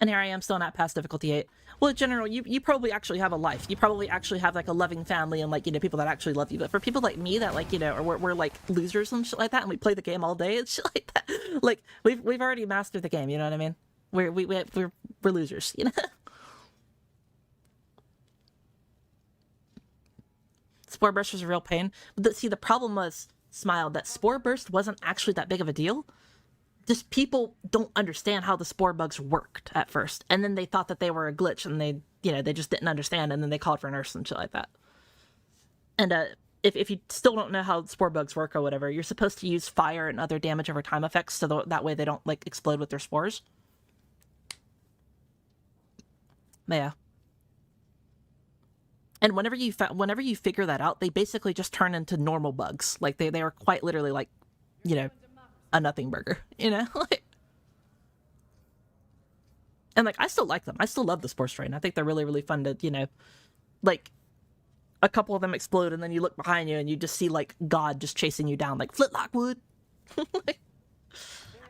and here I am still not past difficulty 8. Well, in general, you probably actually have a life. You probably actually have, like, a loving family and, like, you know, people that actually love you. But for people like me that, like, you know, or we're like, losers and shit like that, and we play the game all day and shit like that, like, we've already mastered the game, you know what I mean? We're losers, you know? Spore Burst was a real pain. But see, the problem was, Smile, that Spore Burst wasn't actually that big of a deal. Just people don't understand how the spore bugs worked at first, and then they thought that they were a glitch, and they, you know, they just didn't understand, and then they called for nurse and shit like that. And if you still don't know how spore bugs work or whatever, you're supposed to use fire and other damage over time effects, so that way they don't, like, explode with their spores. But yeah. And whenever you figure that out, they basically just turn into normal bugs. Like, they are quite literally, like, you know, a nothing burger, you know? Like, and, like, I still like them. I still love the Spore Strain. I think they're really, really fun to, you know, like, a couple of them explode and then you look behind you and you just see, like, God just chasing you down, like, Flintlock wood. Like,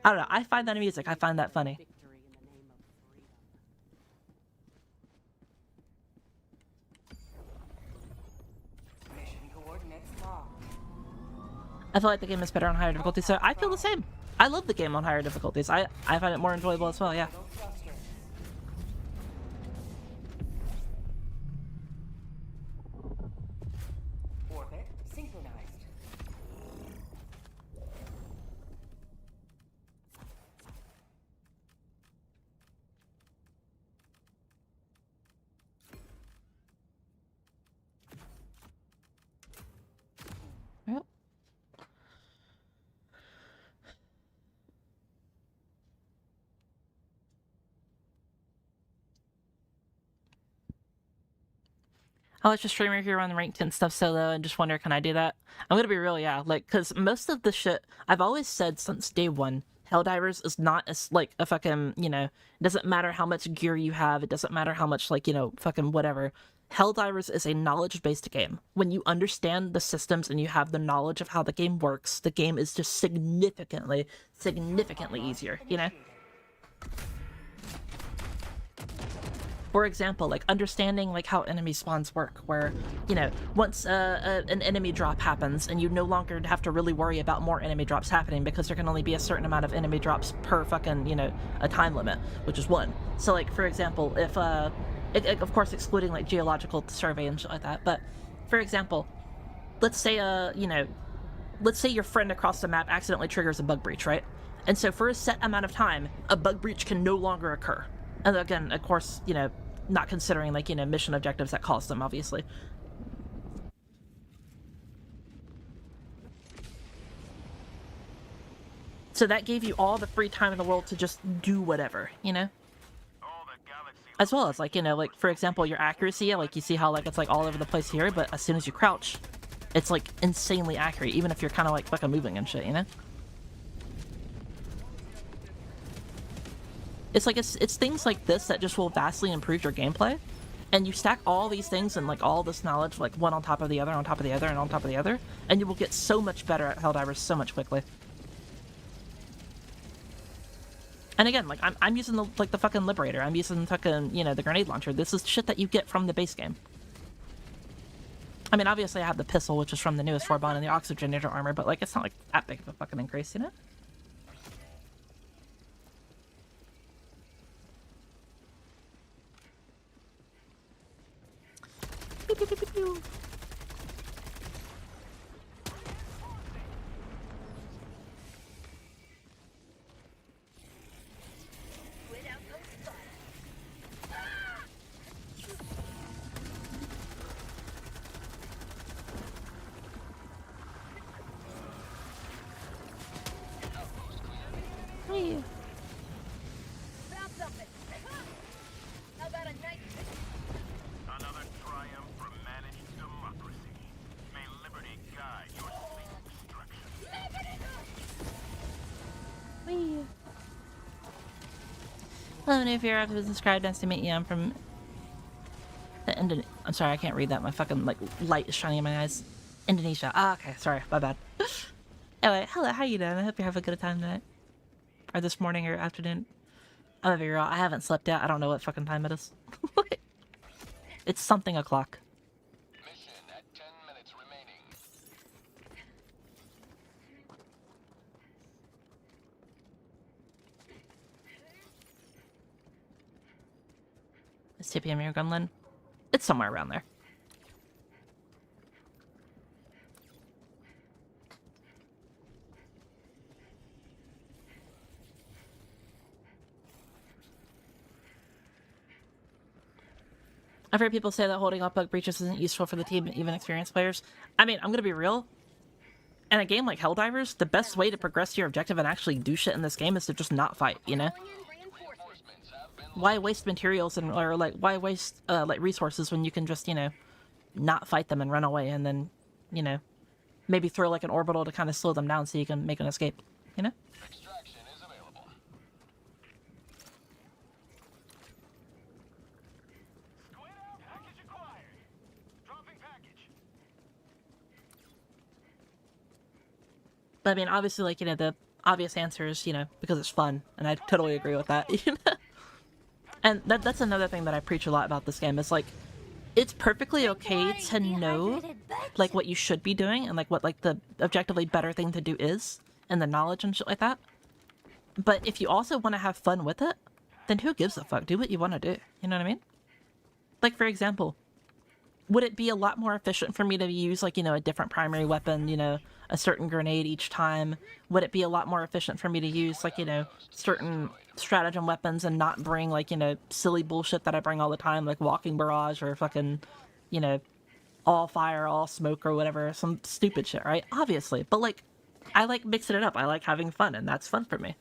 I don't know. I find that music. I find that funny. Mission coordinates locked. I feel like the game is better on higher difficulties, so I feel the same. I love the game on higher difficulties. I find it more enjoyable as well, yeah. Orbital thruster. Orbit synchronized. Yep. I watch a streamer here on the rank 10 stuff solo and just wonder, can I do that? I'm gonna be real, yeah. Like, because most of the shit, I've always said since day one, Helldivers is not as, like, a fucking, you know, it doesn't matter how much gear you have, it doesn't matter how much, like, you know, fucking whatever. Helldivers is a knowledge-based game. When you understand the systems and you have the knowledge of how the game works, the game is just significantly easier, you know? For example, like understanding like how enemy spawns work, where, you know, once an enemy drop happens and you no longer have to really worry about more enemy drops happening because there can only be a certain amount of enemy drops per fucking, you know, a time limit, which is 1. So like, for example, if of course excluding like geological survey and shit like that, but for example, let's say you know, let's say your friend across the map accidentally triggers a bug breach, right? And so for a set amount of time, a bug breach can no longer occur. And again, of course, you know, not considering, like, you know, mission objectives that cause them, obviously. So that gave you all the free time in the world to just do whatever, you know? As well as, like, you know, like, for example, your accuracy, like, you see how, like, it's, like, all over the place here, but as soon as you crouch, it's, like, insanely accurate, even if you're kind of, like, fucking moving and shit, you know? It's like, it's things like this that just will vastly improve your gameplay, and you stack all these things and like all this knowledge, like one on top of the other, on top of the other, and on top of the other, and you will get so much better at Helldivers so much quickly. And again, like I'm using the fucking Liberator, I'm using fucking, you know, the grenade launcher. This is shit that you get from the base game. I mean, obviously I have the pistol, which is from the newest Warbond, and the oxygenator armor, but like it's not like that big of a fucking increase, you know? Pew, pew, pew, pew, pew. Hey. Found something. How about a nice Another triumph for managed democracy. May liberty guide your safe destruction. Wee. Hello, new viewer. I've been subscribed. Nice to meet you. I'm from the I'm sorry, I can't read that. My fucking like light is shining in my eyes. Indonesia. Ah, okay. Sorry, my bad. Anyway, hello. How you doing? I hope you're having a good time tonight, or this morning or afternoon. I'm gonna be real. I haven't slept yet. I don't know what fucking time it is. It's something o'clock. Mission at 10 minutes remaining. Is TPM your Gremlin? It's somewhere around there. I've heard people say that holding off bug breaches isn't useful for the team, even experienced players. I mean, I'm gonna be real. In a game like Helldivers, the best way to progress your objective and actually do shit in this game is to just not fight, you know? Why waste materials and, or like, why waste, like, resources when you can just, you know, not fight them and run away and then, you know, maybe throw, like, an orbital to kind of slow them down so you can make an escape, you know? Extraction is available. Squid out, package acquired. Dropping package. But I mean, obviously, like, you know, the obvious answer is, you know, because it's fun, and I totally agree with that, you know? And that's another thing that I preach a lot about this game, is, like, it's perfectly okay to know, like, what you should be doing, and, like, what, like, the objectively better thing to do is, and the knowledge and shit like that. But if you also want to have fun with it, then who gives a fuck? Do what you want to do, you know what I mean? Like, for example, would it be a lot more efficient for me to use, like, you know, a different primary weapon, you know, a certain grenade each time? Would it be a lot more efficient for me to use, like, you know, certain stratagem weapons and not bring, like, you know, silly bullshit that I bring all the time, like walking barrage or fucking, you know, all fire, all smoke or whatever, some stupid shit, right? Obviously. But, like, I like mixing it up. I like having fun, and that's fun for me.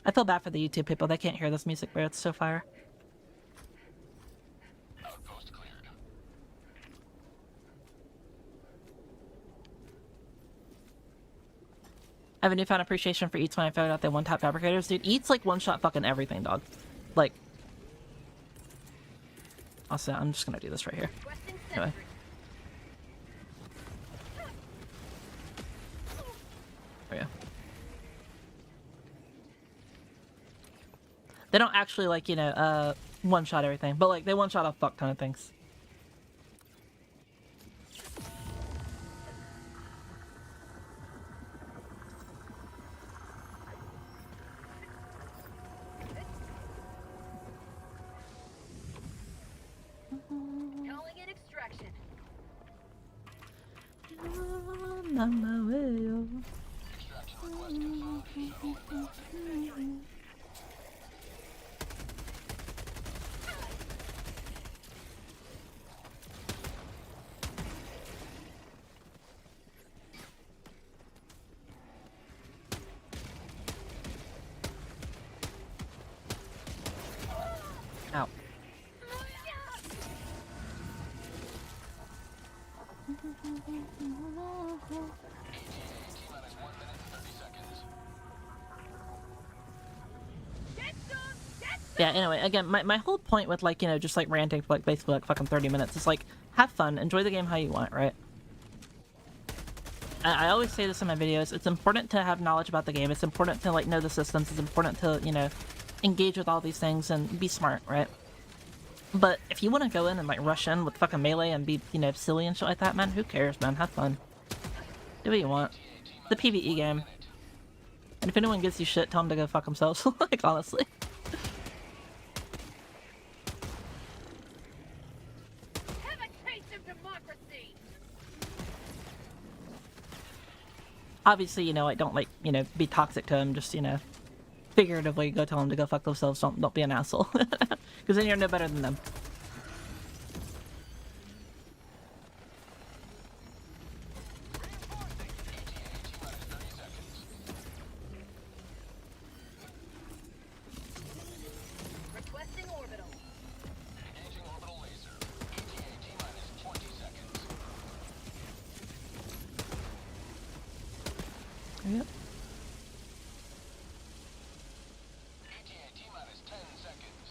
I feel bad for the YouTube people. They can't hear this music, but it's so fire. Outpost cleared. I have a newfound appreciation for Eats when I found out they one-tap fabricators. Dude, Eats, like, one-shot fucking everything, dog. Like, Also, I'm just gonna do this right here. Requesting Anyway. sentry. There we go. They don't actually, like, you know, one-shot everything, but, like, they one-shot a fuck ton of things. Calling in extraction. Ow. Yeah, anyway, again, my whole point with, like, you know, just, like, ranting for, like, basically, like, fucking 30 minutes is, like, have fun, enjoy the game how you want, right? I always say this in my videos, it's important to have knowledge about the game, it's important to, like, know the systems, it's important to, you know, engage with all these things and be smart, right? But if you want to go in and, like, rush in with fucking melee and be, you know, silly and shit like that, man, who cares, man? Have fun. Do what you want. It's a PvE game. And if anyone gives you shit, tell them to go fuck themselves, like, honestly. Have a taste of democracy. Obviously, you know, like, don't, like, you know, be toxic to them, just, you know, figuratively go tell them to go fuck themselves, don't be an asshole. Because then you're no better than them. Requesting orbital. Engaging orbital laser. ETA T-minus 20 seconds. Yep. ETA T-minus 10 seconds.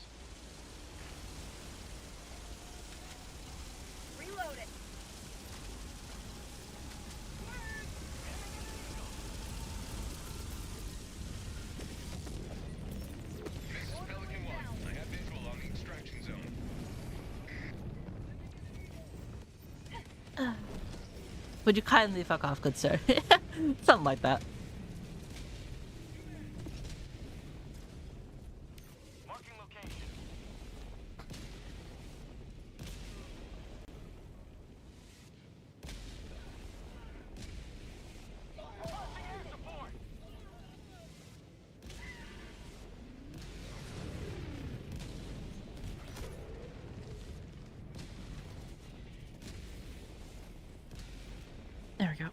Reload it. This is Pelican 1. I have visual on the extraction zone. Would you kindly fuck off, good sir? Something like that. Marking location. Support. There we go.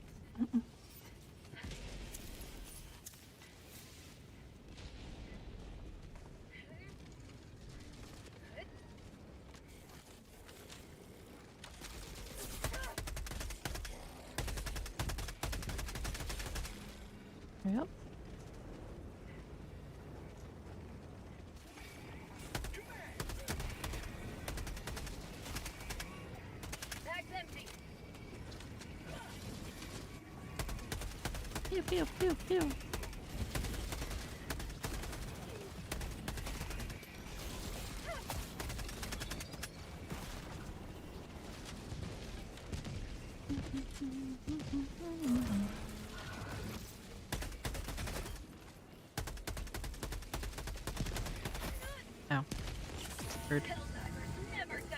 Yep. Bag's empty. Pew pew pew pew. Ow. Rude. Helldivers never die.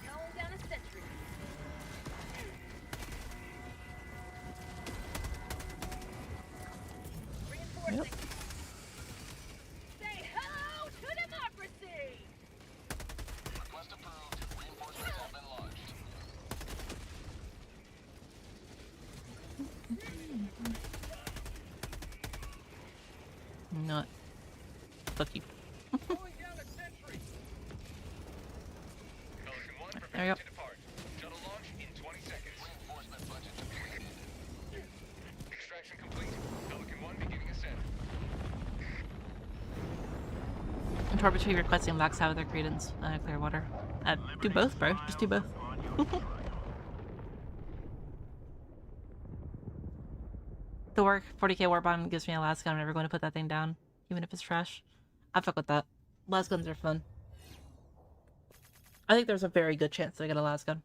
Calling down a sentry. Reinforcing. Yep. Say hello to democracy. Request approved. Reinforcements have been launched. Not. Fuck you. Calling down a sentry. Pelican 1 There we preparing go. to depart. Shuttle launch in 20 seconds. Reinforcement budget depleted. Extraction complete. Pelican 1 beginning ascent. Tor between requesting Black Sabbath or Credence, Clearwater. Do both, bro. Just do both. The work 40k war bond gives me a last gun. I'm never going to put that thing down, even if it's trash. I fuck with that. Last guns are fun. I think there's a very good chance that I get a last gun.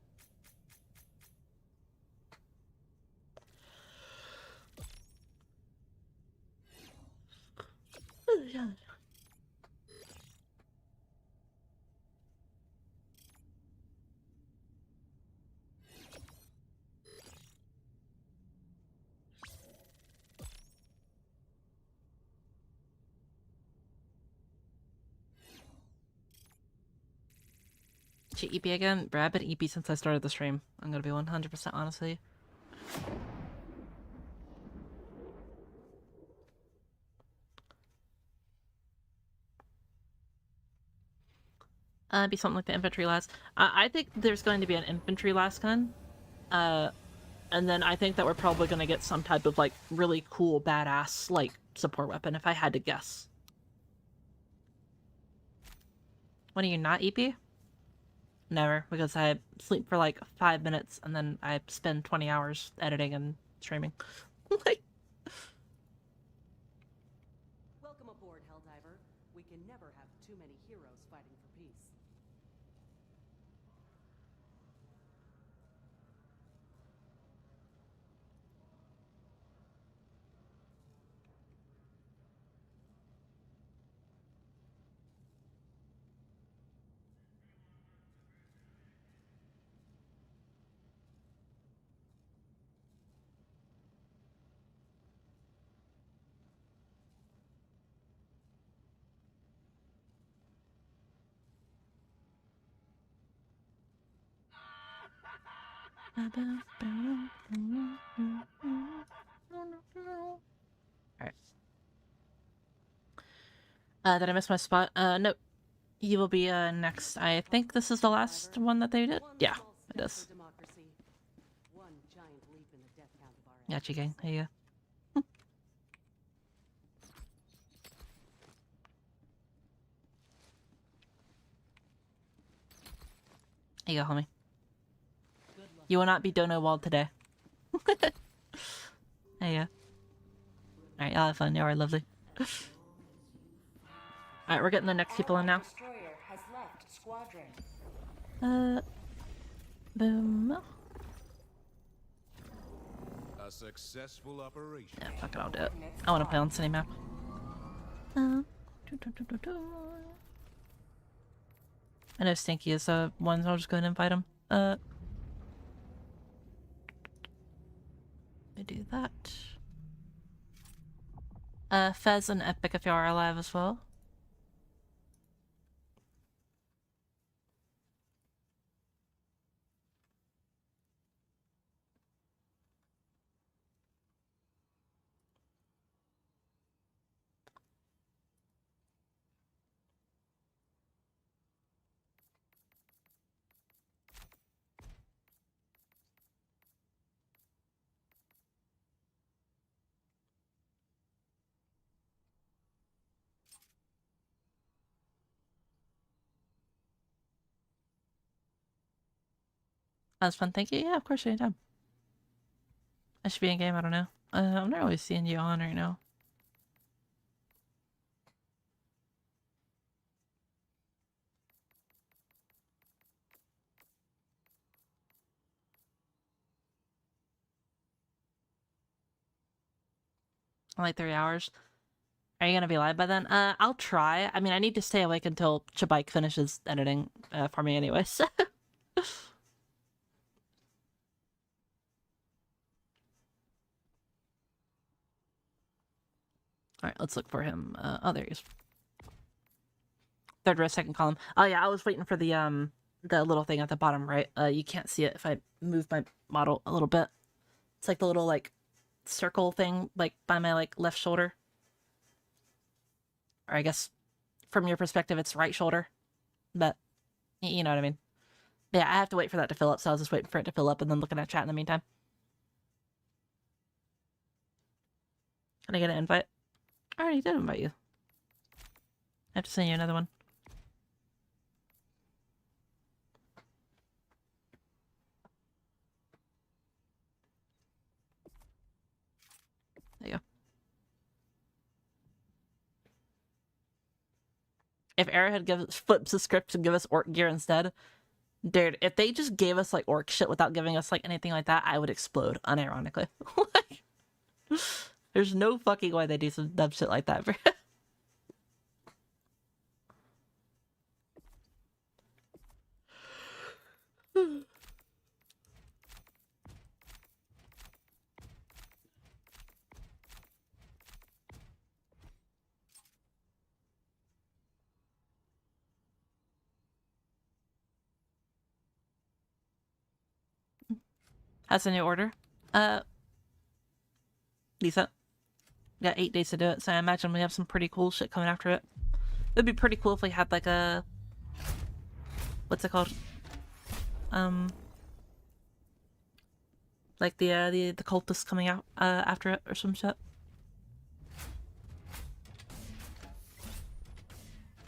She EP again? Bro, I've been EP since I started the stream. I'm gonna be 100% honest with you. Be something like the infantry last. I think there's going to be an infantry last gun. And then I think that we're probably gonna get some type of, like, really cool, badass, like, support weapon, if I had to guess. When are you not EP? Never, because I sleep for like 5 minutes and then I spend 20 hours editing and streaming. Like, Welcome aboard, Helldiver. We can never have too many heroes fighting for peace. alright. Did I miss my spot? No. You will be, next. I think this is the last one that they did? Yeah, it is. Gotcha, gang. There you go. Here you go, homie. You will not be dono walled today. There you go. Alright, y'all have fun. Y'all are lovely. Alright, we're getting the next people in now. Destroyer has left squadron. Boom. A successful operation. Yeah, fuck it, I'll do it. I want to play on City Map. I know Stinky is one, so I'll just go ahead and invite him. Let me do that. Fez and Epic if you are alive as well. That was fun, thank you. Yeah, of course, anytime. I should be in game, I don't know. I'm not really seeing you on right now. Like 3 hours. Are you gonna be live by then? I'll try. I mean, I need to stay awake until Chabike finishes editing for me anyway, so. Alright, let's look for him. Oh, there he is. Third row, second column. Oh yeah, I was waiting for the little thing at the bottom right. You can't see it if I move my model a little bit. It's like the little, like, circle thing, like, by my, like, left shoulder. Or I guess, from your perspective, it's right shoulder. But, you know what I mean. Yeah, I have to wait for that to fill up, so I was just waiting for it to fill up and then looking at chat in the meantime. Can I get an invite? I already did invite you. I have to send you another one. If Arrowhead flips the script to give us orc gear instead, dude, if they just gave us like orc shit without giving us like anything like that, I would explode, unironically. Like, there's no fucking way they do some dumb shit like that, bro. That's a new order. Decent. Got 8 days to do it, so I imagine we have some pretty cool shit coming after it. It'd be pretty cool if we had like a... What's it called? Like the cultists coming out after it or some shit.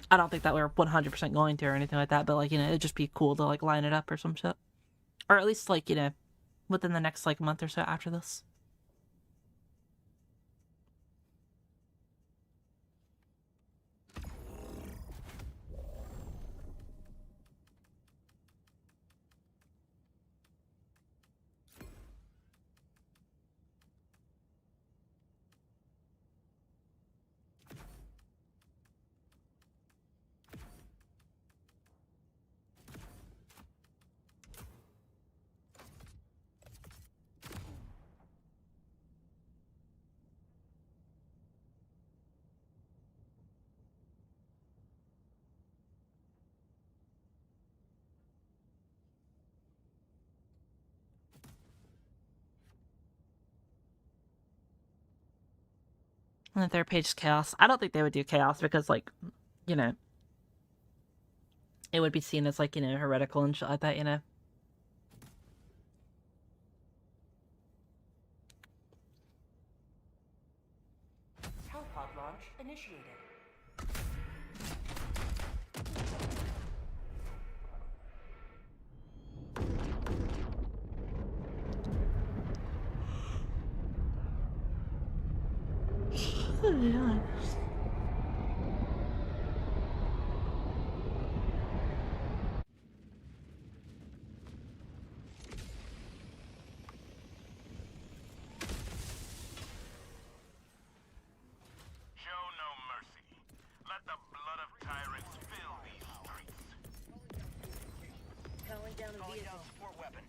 I don't think that we're 100% going to or anything like that, but like, you know, it'd just be cool to like line it up or some shit. Or at least like, you know, within the next like month or so after this. And the third page is chaos. I don't think they would do chaos because, like, you know, it would be seen as, like, you know, heretical and shit like that, you know. Hellpod launch initiated. Yeah. Show no mercy. Let the blood of tyrants fill these streets. Calling down a Calling vehicle. down support weapon.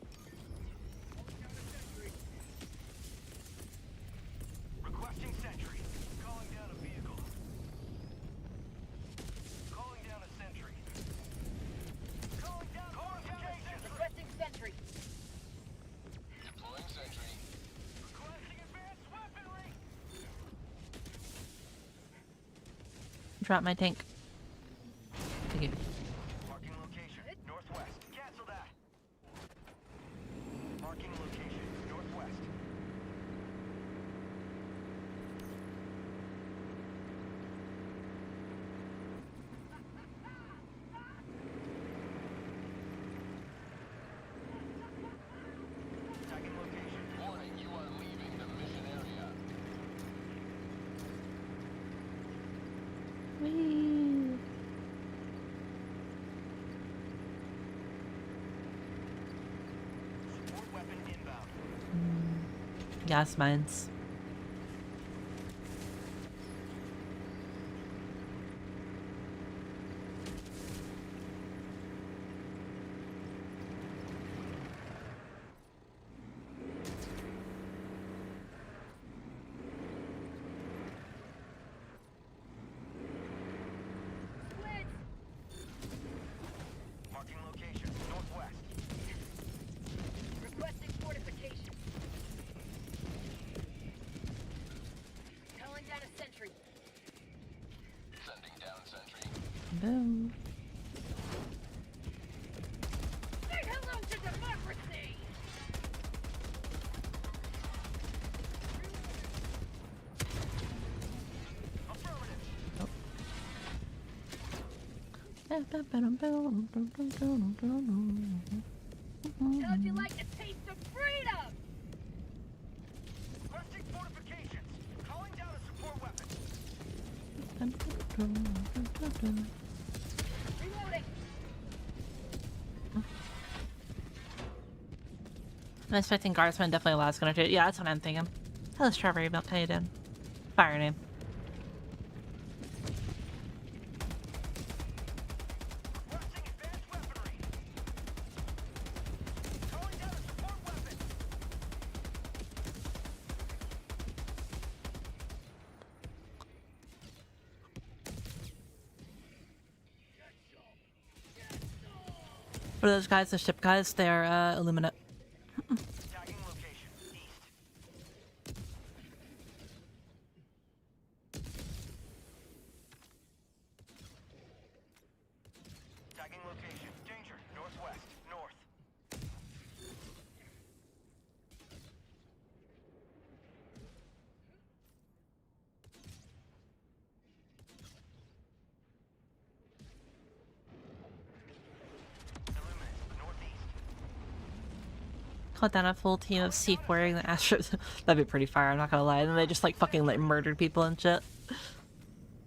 Requesting sentry. Calling down a vehicle. Calling down a sentry. Calling down fortifications. Requesting sentry. Deploying sentry. Requesting advanced weaponry. Drop my tank. Thank you. Marking location. Northwest. Cancel that. Marking location. Northwest. Tagging location. Warning, you are leaving the mission area. Whee! Support weapon inbound. Gas mines. Squids! Marking location. Northwest. Requesting fortification. Calling down a sentry. Sending down sentry. Boom. Say hello to democracy! Affirmative. How'd you like a taste of freedom? Requesting fortifications. Calling down a support weapon. I'm expecting Guardsman, definitely Lad's gonna do it. Yeah, that's what I'm thinking. Hello, Strawberry Milk. How you doing? Fire name. Requesting advanced weaponry. Calling down a support weapon. What are those guys? The ship guys? They're Illuminate. Tagging location. East. Tagging location. Danger. Northwest. North. Illuminate. Northeast. Caught down a full team of Seek wearing the Astros. That'd be pretty fire, I'm not gonna lie. And then they just like fucking like murdered people and shit.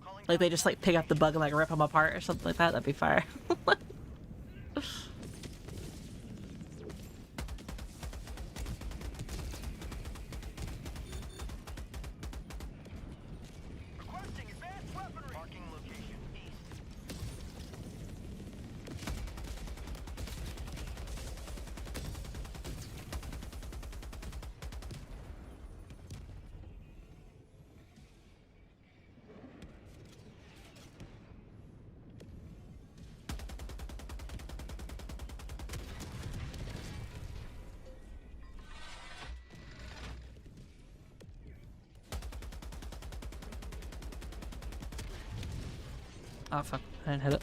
Calling Like they just like pick up the bug and like rip them apart or something like that. That'd be fire. Requesting advanced weaponry. Marking location. East. Oh fuck, I didn't hit it.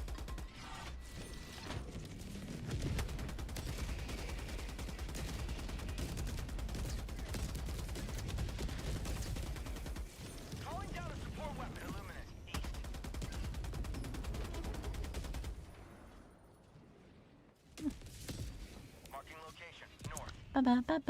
Calling down a support weapon. Illuminate. East. Marking location. North. Illuminate.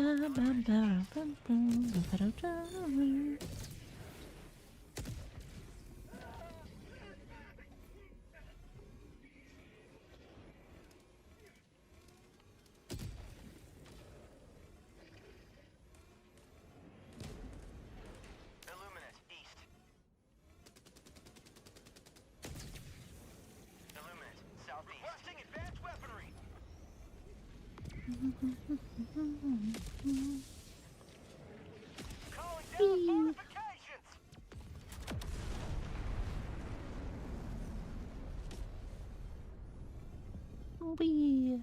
East. Illuminate. Southeast. Requesting advanced weaponry. Calling down fortifications. Wee.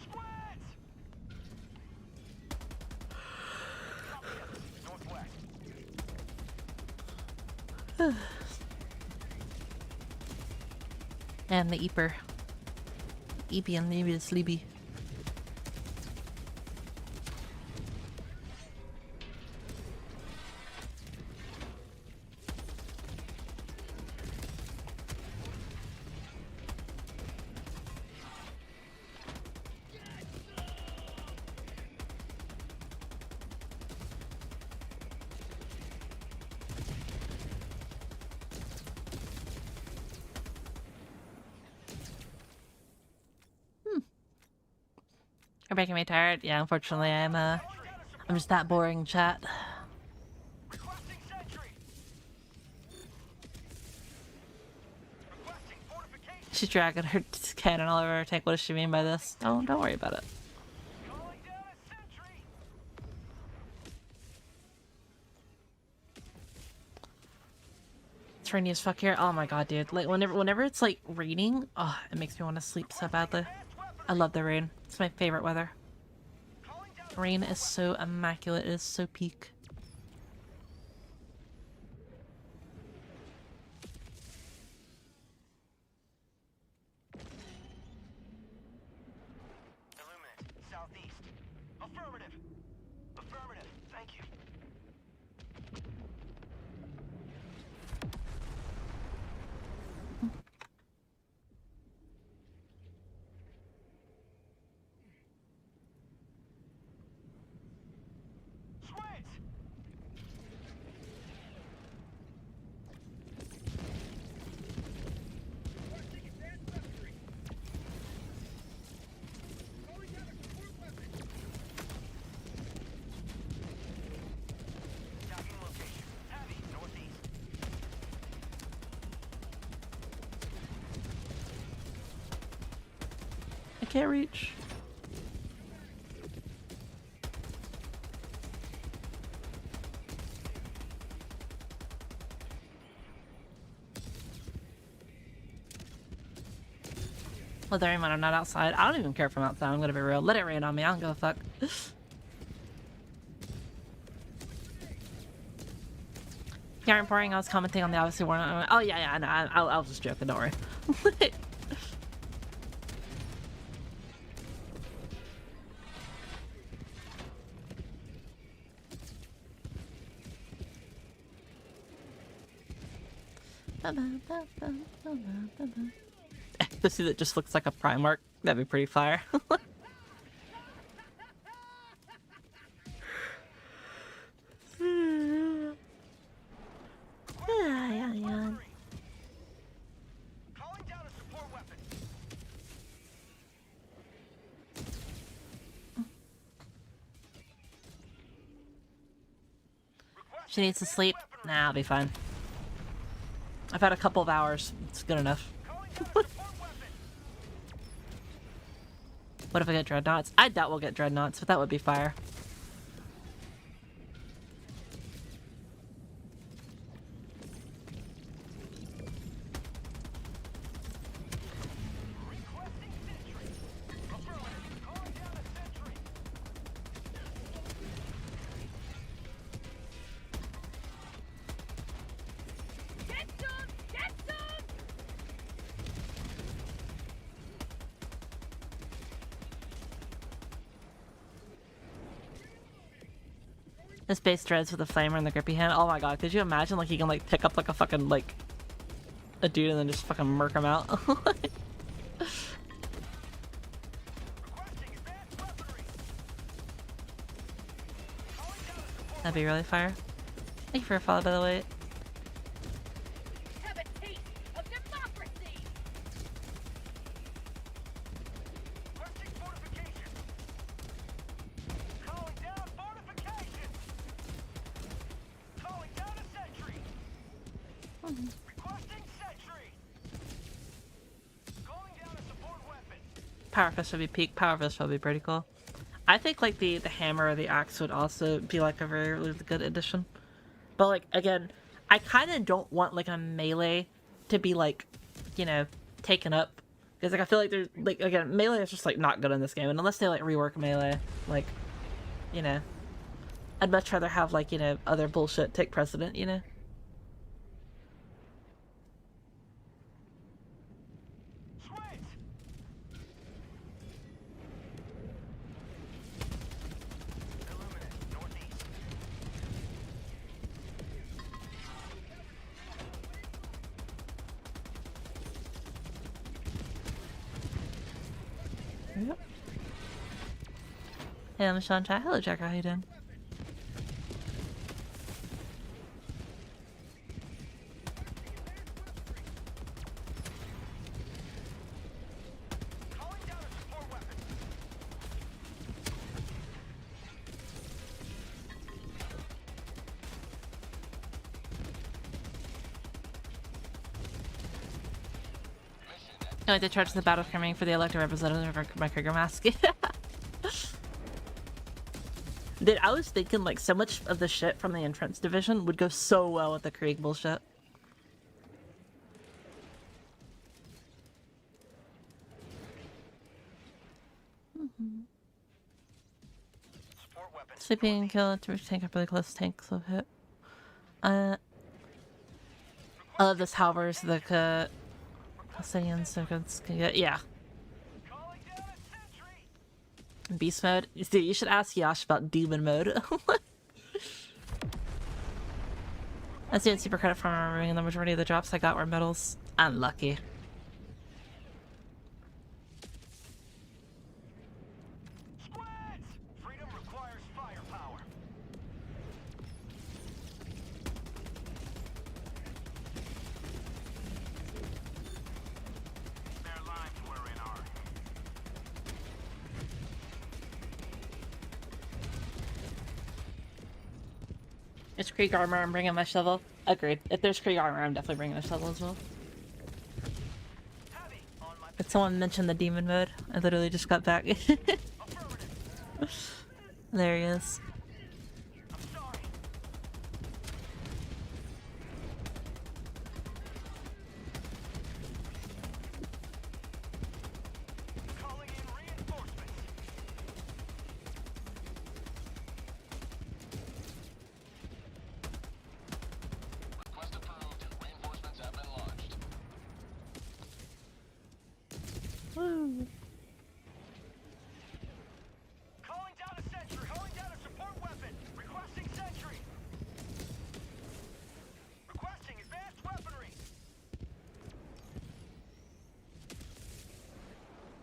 Squids. Northwest. And the Eeper. Eepy and maybe the Sleepy. You're making me tired. Yeah, unfortunately, I'm just that boring, chat. Requesting sentry. Requesting fortifications. She's dragging her cannon all over her tank. What does she mean by this? Don't worry about it. Calling down a sentry. It's rainy as fuck here. Oh my god, dude. Like whenever it's like raining, oh, it makes me want to sleep so badly. I love the rain. It's my favorite weather. Calling down Rain is so immaculate. It is so peak. Illuminate. Southeast. Affirmative. Affirmative. Thank you. Squids. can't reach. Well, there I'm not outside. I don't even care if I'm outside. I'm gonna be real. Let it rain on me. I don't give a fuck. Yeah, I'm pouring. I was commenting on the obviously Warhammer. Oh yeah, I know. I was just joking. Don't worry. The see that just looks like a Primark. That'd be pretty fire. Yeah. Calling down a support weapon. She needs to sleep. Nah, I'll be fine. I've had a couple of hours. It's good enough. Calling down a support weapon. What if I get dreadnoughts? I doubt we'll get dreadnoughts, but that would be fire. Requesting sentry. Affirmative. Calling down a sentry. Get some! Get some! This base dreads with a flamer in the grippy hand. Oh my god, could you imagine like he can like pick up like a fucking like a dude and then just fucking murk him out? Requesting advanced weaponry. Calling down a support. That'd be really fire. Thank you for a follow, by the way. Have a taste of democracy! Requesting fortification. Calling down fortification. Calling down a sentry. Requesting sentry. Calling down a support weapon. Power Fist would be peak. Power Fist would be pretty cool. I think like the hammer or the axe would also be like a very really good addition. But like again, I kind of don't want like a melee to be like, you know, taken up because like I feel like there's like again melee is just like not good in this game, and unless they like rework melee, like, you know, I'd much rather have like, you know, other bullshit take precedent, you know. Switch. Illuminate. Northeast. Yep. Hey, I'm Sean Chat. Hello, Jack. How you doing? Calling down a support weapon. I like to charge the battle coming for the elected representative of my Krieger mask. Dude, I was thinking like so much of the shit from the entrance division would go so well with the Krieg bullshit. Support weapon. Sleeping and kill to tank up really close tanks of hit. I love this Halvers, the Palestinians, so good. Yeah. Calling down a sentry. Beast mode. Dude, you should ask Yash about demon mode. I see super credit from removing the majority of the drops I got were medals. Unlucky. Squids. Freedom requires firepower. Their lives were in our hands. It's Krieg armor, I'm bringing my shovel. Agreed. If there's Krieg armor, I'm definitely bringing a shovel as well. Heavy on my It's Someone mentioned the demon mode. I literally just got back. There he is. Calling in reinforcements. Request approved. Reinforcements have been launched. Woo. Calling down a sentry. Calling down a support weapon. Requesting sentry. Requesting advanced weaponry.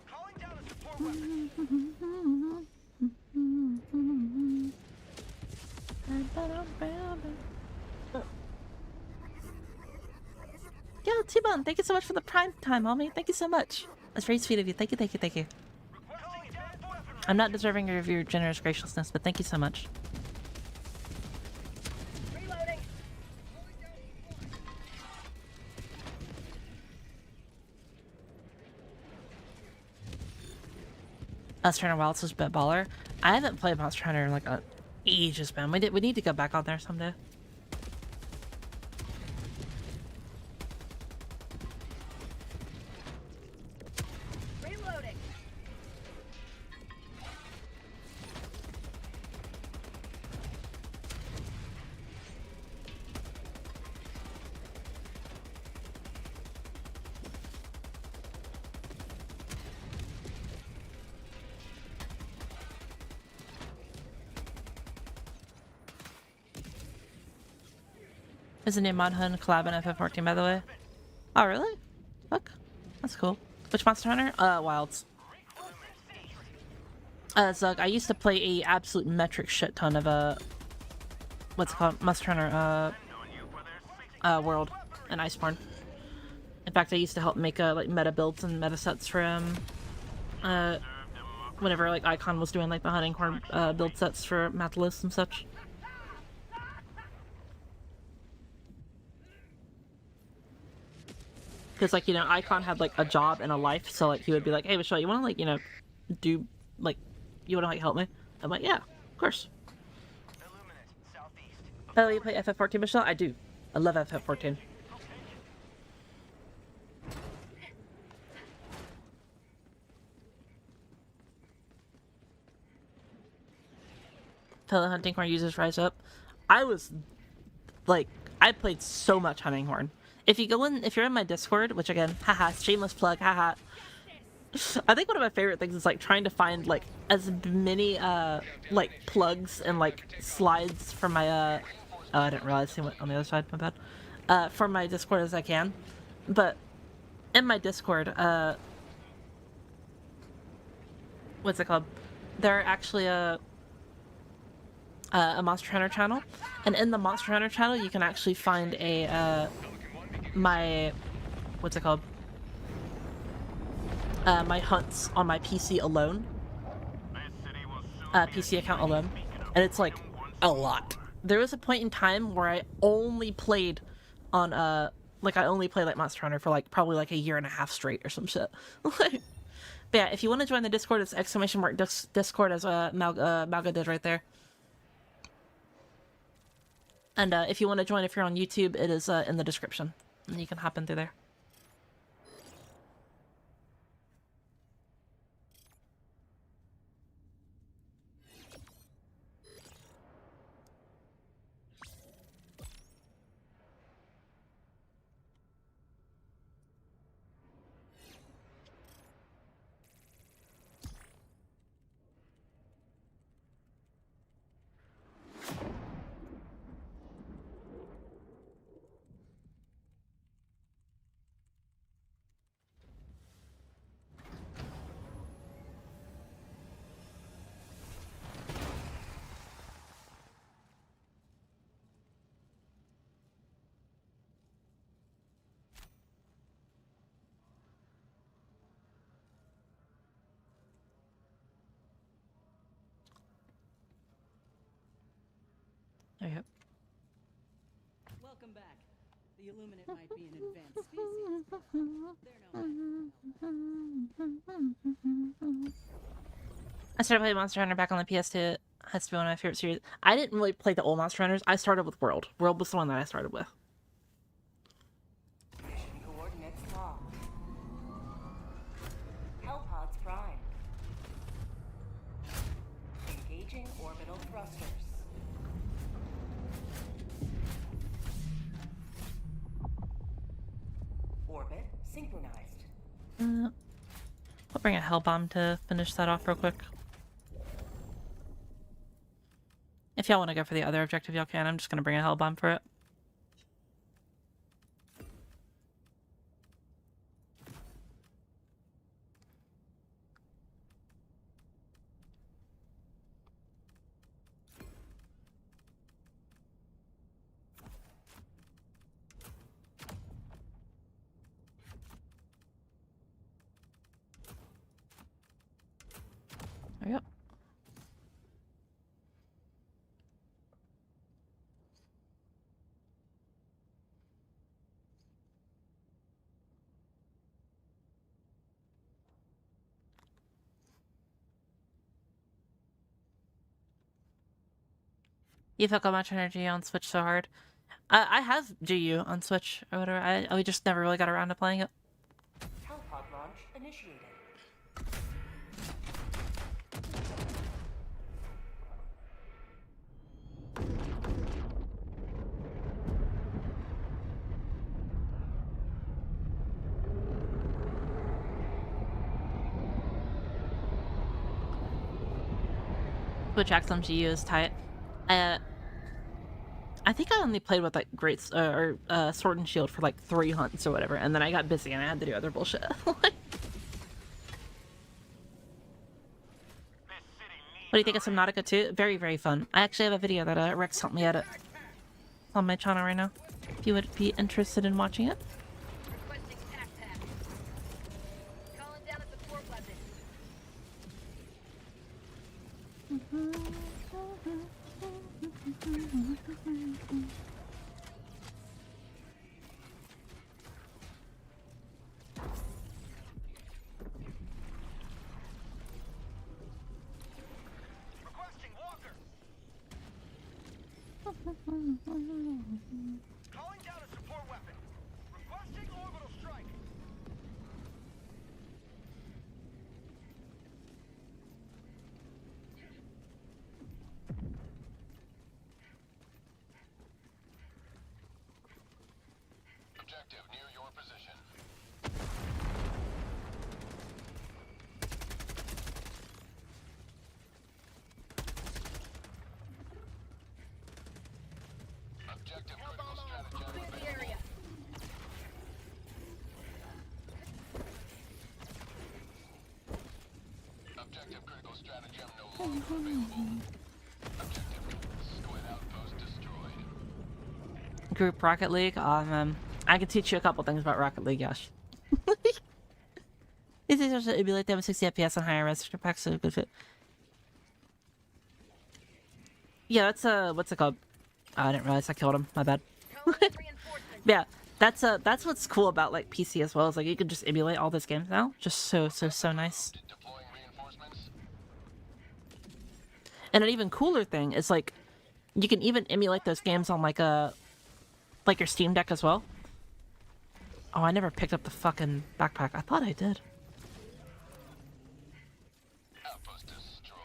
Calling down a support weapon. Yo, T-Bone, thank you so much for the prime time, homie. Thank you so much. That's very sweet of you. Thank you, thank you, thank you. Requesting advanced weaponry. I'm not deserving of your generous graciousness, but thank you so much. Reloading. Monster Hunter Wilds is a bit baller. I haven't played Monster Hunter in like ages, man. We need to go back on there someday. Reloading. There's a new Mod Hunt collab in FF14, by the way. Oh, really? Look. That's cool. Which Monster Hunter? Wilds. Zug, I used to play a absolute metric shit ton of, what's it called? Monster Hunter, World and Iceborne. In fact, I used to help make, like, meta builds and meta sets for, whenever, like, Icon was doing, like, the Hunting Horn, build sets for Mathalos and such. Because, like, you know, Icon had, like, a job and a life, so, like, he would be like, hey, Michelle, you want to, like, you know, do, like, you want to, like, help me? I'm like, yeah, of course. Illuminate southeast. Oh, you play FF14, Michelle? I do. I love FF14. Fellow Hunting Horn users rise up. I was, like, I played so much Hunting Horn. If you go in, if you're in my Discord, which again, haha, shameless plug, haha. I think one of my favorite things is like trying to find like as many like plugs and like slides for my oh, I didn't realize he went on the other side, my bad. For my Discord as I can. But in my Discord, what's it called? There are actually a Monster Hunter channel, and in the Monster Hunter channel you can actually find a my what's it called? My hunts on my PC alone, PC account alone, and it's like a lot. There was a point in time where I only played on like I only played like Monster Hunter for like probably like a year and a half straight or some shit. But yeah, if you want to join the Discord, it's !Discord as Malga did right there. And if you want to join, if you're on YouTube, it is in the description, and you can hop in through there. There you go. Welcome back. The Illuminate might be an advanced species, but they're no match. I started playing Monster Hunter back on the PS2. Has to be one of my favorite series. I didn't really play the old Monster Hunters. I started with World. World was the one that I started with. Mission coordinates locked. Hellpods prime. Engaging orbital thrusters. Orbit synchronized. I'll bring a Hellbomb to finish that off real quick. If y'all want to go for the other objective, y'all can. I'm just going to bring a Hellbomb for it. There we go. You feel how much energy on Switch so hard? I have GU on Switch or whatever. We just never really got around to playing it. Hellpod launch initiated. Switch Axum GU is tight. I think I only played with like Sword and Shield for like 3 hunts or whatever, and then I got busy and I had to do other bullshit. What do you think of Subnautica 2? Very, very fun. I actually have a video that Rex helped me edit. It's on my channel right now. If you would be interested in watching it. Requesting tac. Calling down a support weapon. Requesting walker. Calling down a support weapon. Requesting orbital strike. Objective near your position. Objective critical stratagem Clear the available. area. Objective critical stratagem no longer available. Objective squid outpost destroyed. Group Rocket League. I can teach you a couple things about Rocket League, Yash. These things also emulate them with 60 FPS on higher res packs, so good fit. Yeah, that's what's it called? Oh, I didn't realize I killed him. My bad. Calling in reinforcements. Yeah, that's what's cool about like PC as well. Is like you can just emulate all those games now. Just so nice. Deploying reinforcements. And an even cooler thing is like you can even emulate those games on like your Steam Deck as well. Oh, I never picked up the fucking backpack. I thought I did. Outpost destroyed.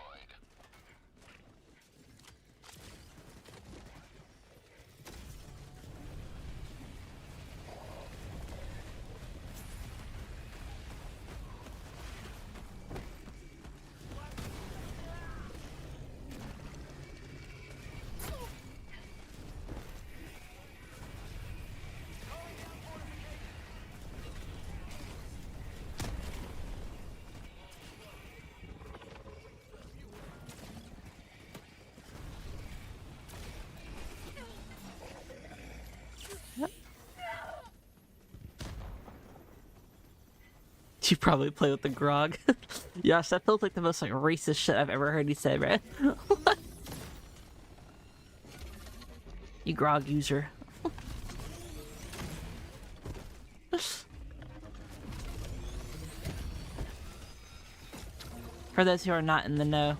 You probably play with the grog. Yes, that feels like the most like racist shit I've ever heard you say, right? You grog user. For those who are not in the know,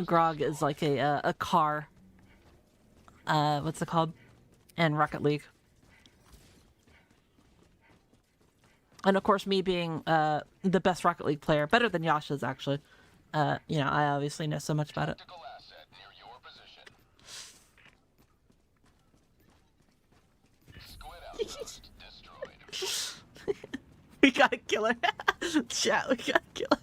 Grog is like a car. What's it called? In Rocket League. And of course, me being the best Rocket League player, better than Yasha's actually. You know, I obviously know so much about it. Tactical asset near your position. Squid outpost destroyed. We gotta kill her. Chat, we gotta kill her.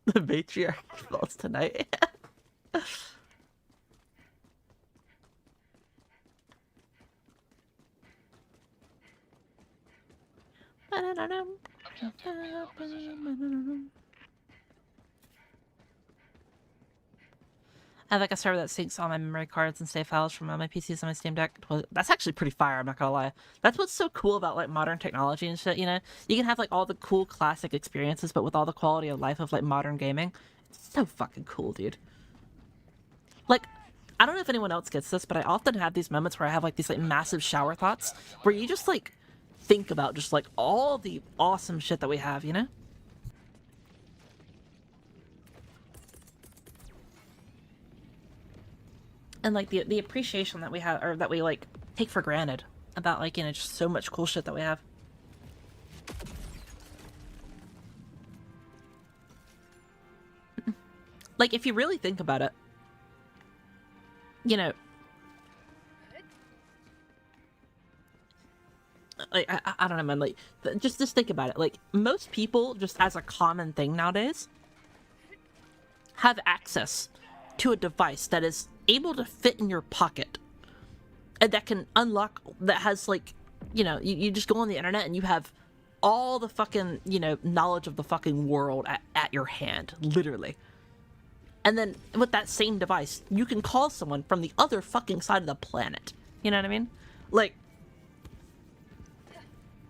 The matriarch falls tonight. I have like a server that syncs all my memory cards and save files from all my PCs on my Steam Deck. Well, that's actually pretty fire, I'm not gonna lie. That's what's so cool about like modern technology and shit, you know? You can have like all the cool classic experiences, but with all the quality of life of like modern gaming. It's so fucking cool, dude. Like, I don't know if anyone else gets this, but I often have these moments where I have like these like massive shower thoughts where you just like think about just like all the awesome shit that we have, you know? And like the appreciation that we have, or that we like take for granted about like, you know, just so much cool shit that we have. Like if you really think about it, you know, like I don't know, man, like just think about it. Like most people, just as a common thing nowadays, have access to a device that is able to fit in your pocket and that can unlock, that has like, you know, you just go on the internet and you have all the fucking, you know, knowledge of the fucking world at your hand, literally. And then with that same device, you can call someone from the other fucking side of the planet. You know what I mean? Like,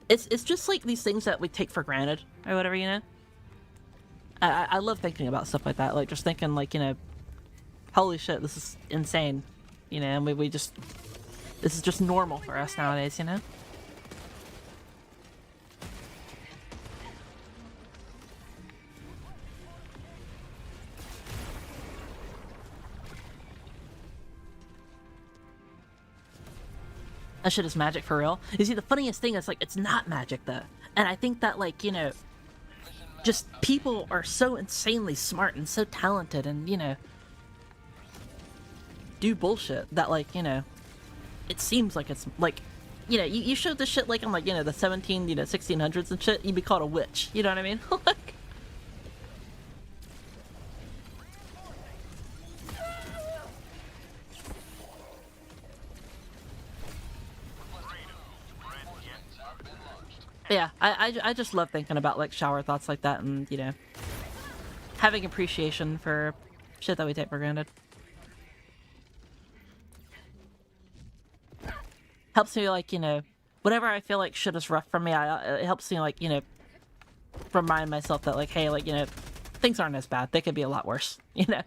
it's just like these things that we take for granted or whatever, you know? I love thinking about stuff like that. Like, just thinking, like, you know, holy shit, this is insane. You know, and we just... This is just normal for us nowadays, you know? That shit is magic for real. You see, the funniest thing is, like, it's not magic, though. And I think that, like, you know, just people are so insanely smart and so talented and, you know, do bullshit that, like, you know, it seems like it's, like, you know, you showed this shit, like, in, like, you know, the 1600s and shit, you'd be called a witch. You know what I mean? Like... Yeah, I just love thinking about, like, shower thoughts like that and, you know, having appreciation for shit that we take for granted. Helps me, like, you know, whenever I feel like shit is rough for me, it helps me, like, you know, remind myself that, like, hey, like, you know, things aren't as bad. They could be a lot worse, you know?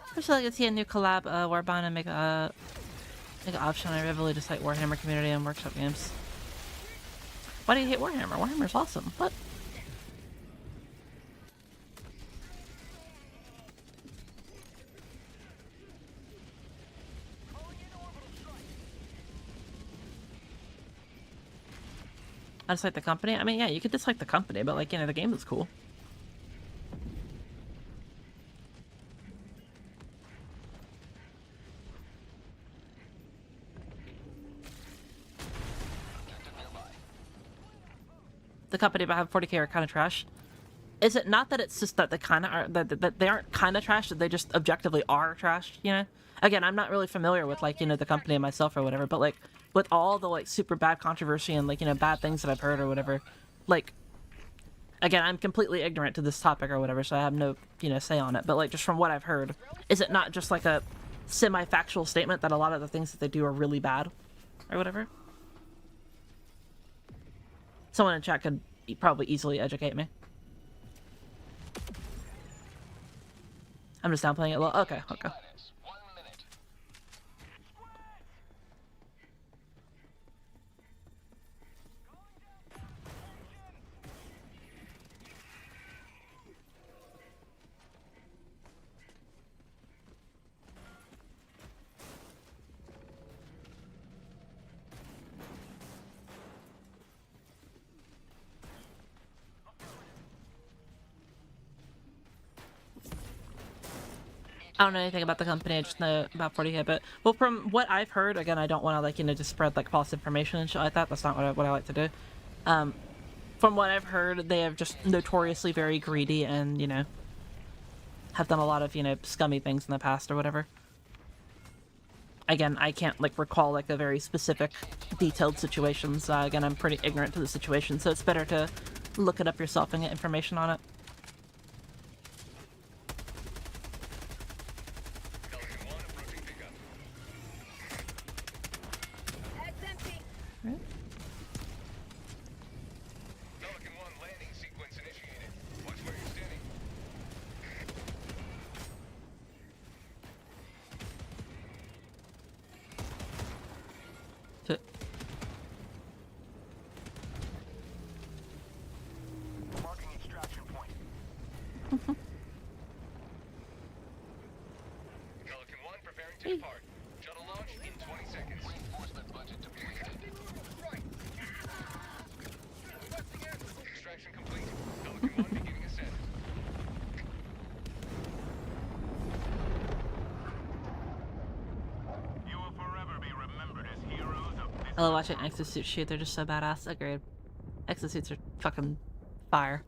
I wish I could see a new collab Warbond and make an option. I really just like Warhammer community and workshop games. Why do you hate Warhammer? Warhammer's awesome. What? I dislike the company? I mean, yeah, you could dislike the company, but, like, you know, the game is cool. The company behind 40K are kind of trash. Is it not that it's just that they kind of are, that they aren't kind of trash, that they just objectively are trash, you know? Again, I'm not really familiar with, like, you know, the company myself or whatever, but, like, with all the, like, super bad controversy and, like, you know, bad things that I've heard or whatever, like, Again, I'm completely ignorant to this topic or whatever, so I have no, you know, say on it. But like, just from what I've heard, is it not just like a semi-factual statement that a lot of the things that they do are really bad, or whatever? Someone in chat could probably easily educate me. I'm just downplaying it a little. Okay, okay. I don't know anything about the company, I just know about 40K, but, well, from what I've heard, again, I don't want to, like, you know, just spread, like, false information and shit like that, that's not what I like to do. From what I've heard, they are just notoriously very greedy and, you know, have done a lot of, you know, scummy things in the past or whatever. Again, I can't, like, recall, like, the very specific, detailed situations. Again, I'm pretty ignorant to the situation, so it's better to look it up yourself and get information on it. Head's empty. Right. Pelican 1 landing sequence initiated. Watch where you're standing. To Marking extraction point. Pelican 1 preparing to depart. Shuttle launch in 20 seconds. Reinforcement budget depleted. Extraction complete. Pelican 1 beginning ascent. You will forever be remembered as heroes of this. I love watching exosuits shoot, they're just so badass. Agreed. Exosuits are fucking fire.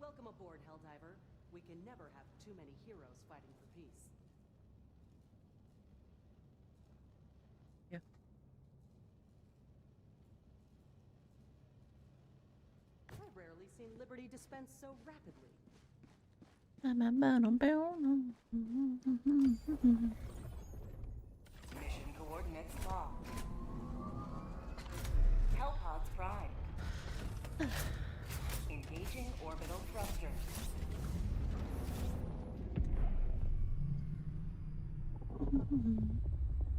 Welcome aboard, Helldiver. We can never have too many heroes fighting for peace. Yeah. I've rarely seen liberty dispensed so rapidly. Mission coordinates locked. Hellpods prime. Engaging orbital thrusters.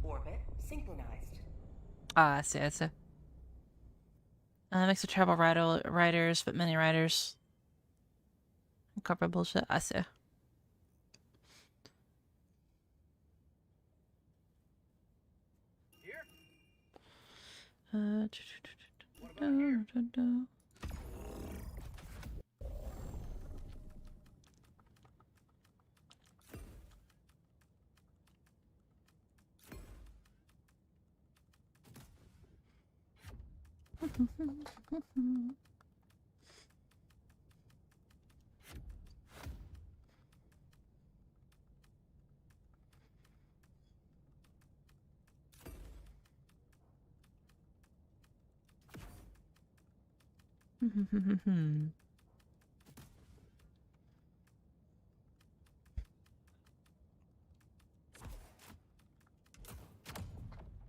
Orbit synchronized. Ah, I see, I see. Mix of travel riders, but many riders. Corporate bullshit, I see. There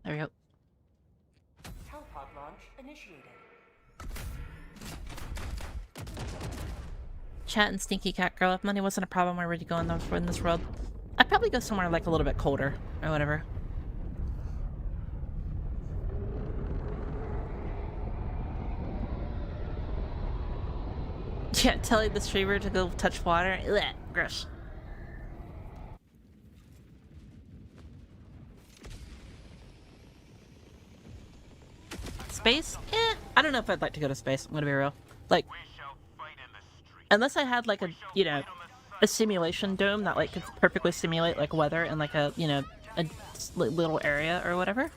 we go. initiated. Chat and sneaky cat girl. If money wasn't a problem, where would you go in this world? I'd probably go somewhere like a little bit colder or whatever. Yeah, telling the streamer to go touch water. Ugh, gross. Space? I don't know if I'd like to go to space. I'm gonna be real. Like, We shall fight in the street. unless I had like a, you know, a simulation dome that like could perfectly simulate like weather in like a, you know, a little area or whatever.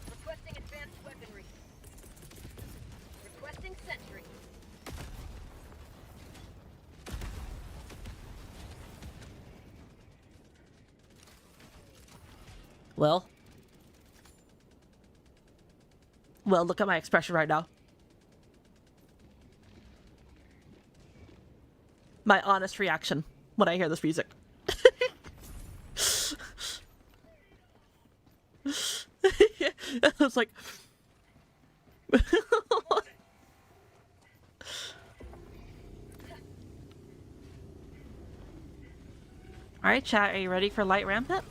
Requesting advanced weaponry. Requesting sentry. Well, look at my expression right now. My honest reaction when I hear this music. I was like... Alright, chat, are you ready for light rampant?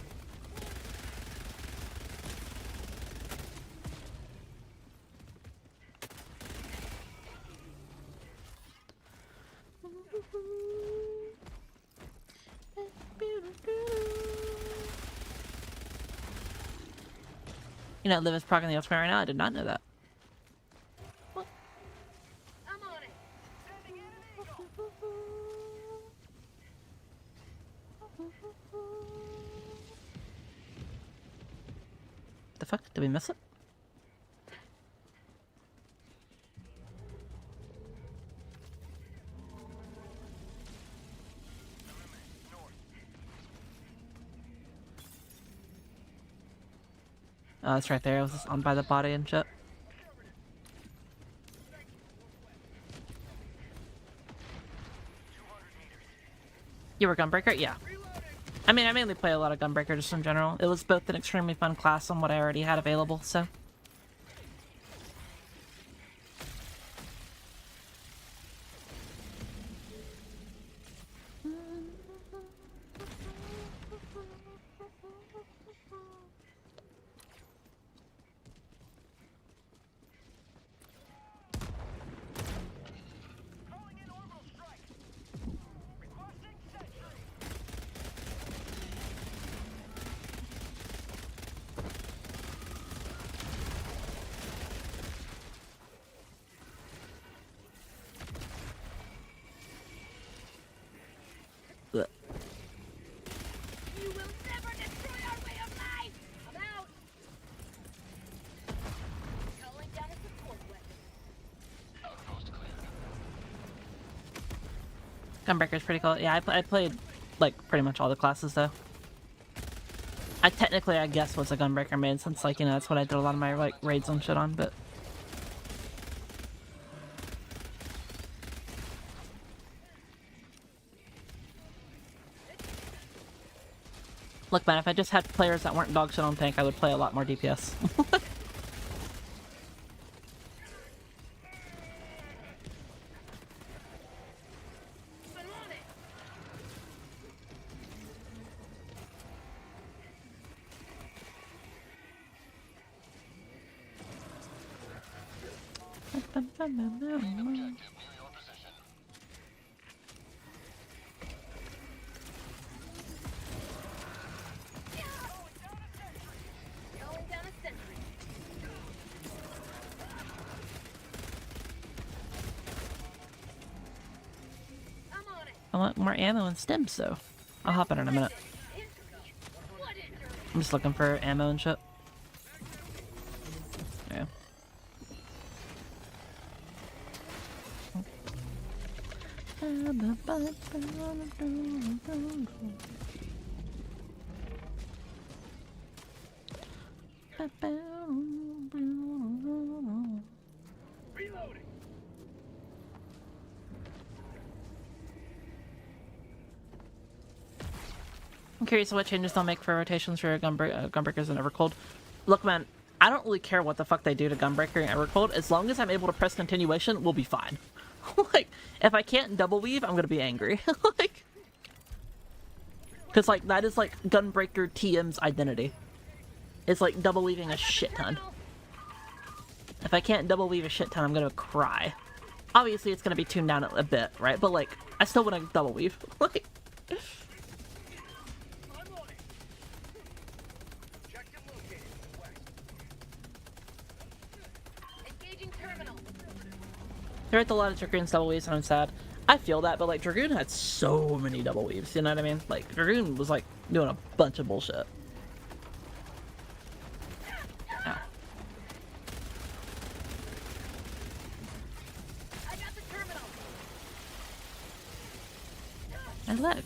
You know, Liv is progging the Ultimate right now? I did not know that. What? I'm on it. The fuck? Did we miss it? Oh, it's right there. It was just on by the body and shit. You were Gunbreaker? Yeah. I mean, I mainly play a lot of Gunbreaker just in general. It was both an extremely fun class on what I already had available, so... Calling in orbital strike. Requesting sentry. Ugh. You will never destroy our way of life! I'm out! Calling down a support weapon. Gunbreaker's pretty cool. Yeah, I played, like, pretty much all the classes, though. I technically, I guess, was a Gunbreaker main, since, like, you know, that's what I did a lot of my, like, raids and shit on, but... Look, man, if I just had players that weren't dog shit on tank, I would play a lot more DPS. I'm on it! Calling down a sentry. I'm on it. I want more ammo and stems, though. I'll hop in a minute. What is your I'm just looking for ammo and shit. Yeah. Reloading. I'm curious what changes they'll make for rotations for Gunbreakers and Evercold. Look, man, I don't really care what the fuck they do to Gunbreaker and Evercold. As long as I'm able to press continuation, we'll be fine. Like, if I can't double weave, I'm gonna be angry. Like, because, like, that is, like, Gunbreaker TM's identity. It's, like, double weaving a shit ton. If I can't double weave a shit ton, I'm gonna cry. Obviously, it's gonna be tuned down a bit, right? But, like, I still want to double weave. Like... There are a lot of Dragoon's double weaves and I'm sad. I feel that, but like Dragoon had so many double weaves, you know what I mean? Like Dragoon was like doing a bunch of bullshit. Ow. I got the terminal. My leg.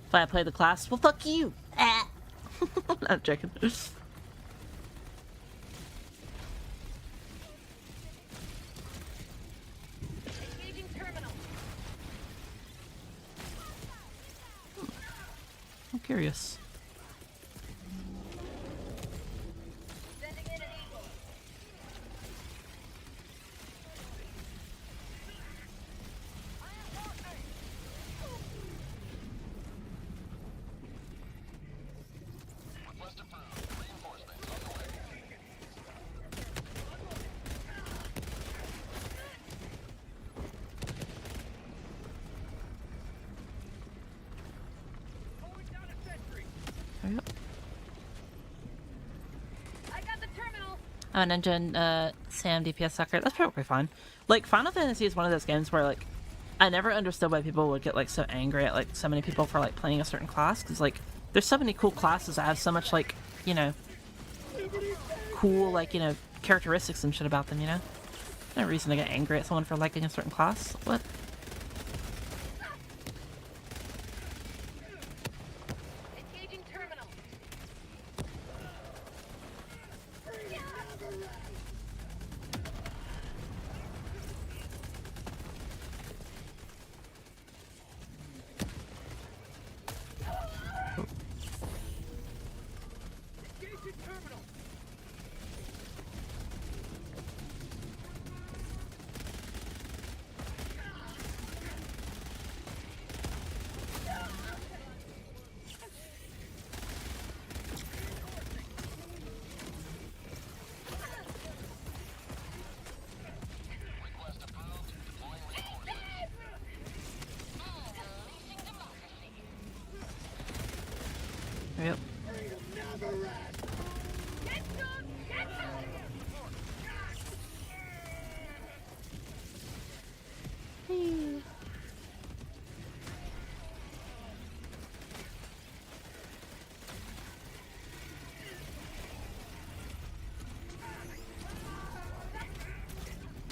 If I play the class, well fuck you. Ah. I'm joking. I'm curious. Sending in an eagle. Request approved. Reinforcements on the way. Hurry up. I got the terminal. Oh, Ninja and Sam DPS sucker. That's probably fine. Like, Final Fantasy is one of those games where, like, I never understood why people would get, like, so angry at, like, so many people for, like, playing a certain class. Because, like, there's so many cool classes that have so much, like, you know, cool, like, you know, characteristics and shit about them, you know? No reason to get angry at someone for liking a certain class. What? Engaging terminal. Engaging terminal. Request approved. Deploying reinforcements. Hurry up. Get some. Get some.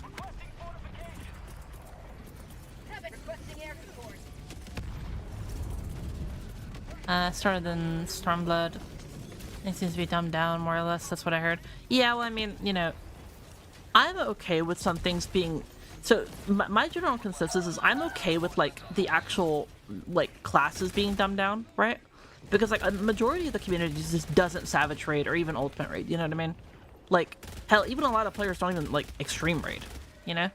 Requesting fortification. Have it requesting air support. Started in Stormblood. It seems to be dumbed down, more or less. That's what I heard. Yeah, well, I mean, you know, I'm okay with some things being... So, my general consensus is I'm okay with, like, the actual, like, classes being dumbed down, right? Because, like, a majority of the community just doesn't Savage Raid or even Ultimate Raid, you know what I mean? Like, hell, even a lot of players don't even, like, Extreme Raid, you know?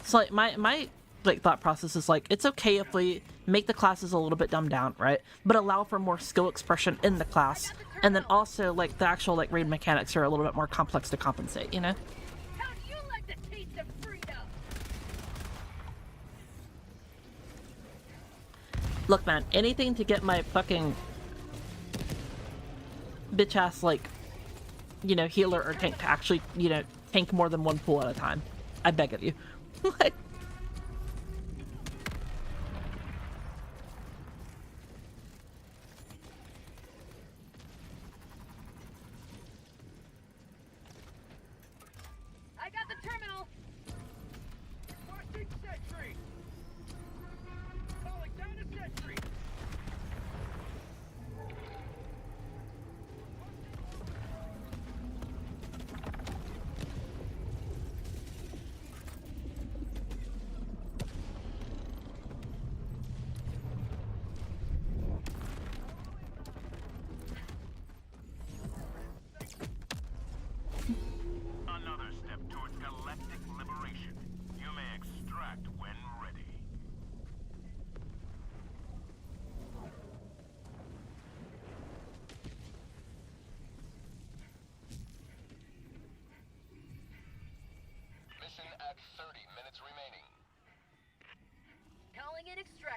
So, like, my like, thought process is, like, it's okay if we make the classes a little bit dumbed down, right? But allow for more skill expression in the class. And then also, like, the actual, like, raid mechanics are a little bit more complex to compensate, you know? How do you like the taste of freedom? Look, man, anything to get my fucking bitch-ass, like, you know, healer or tank to actually, you know, tank more than one pool at a time. I beg of you. Like... I got the terminal. Requesting sentry. Calling down a sentry.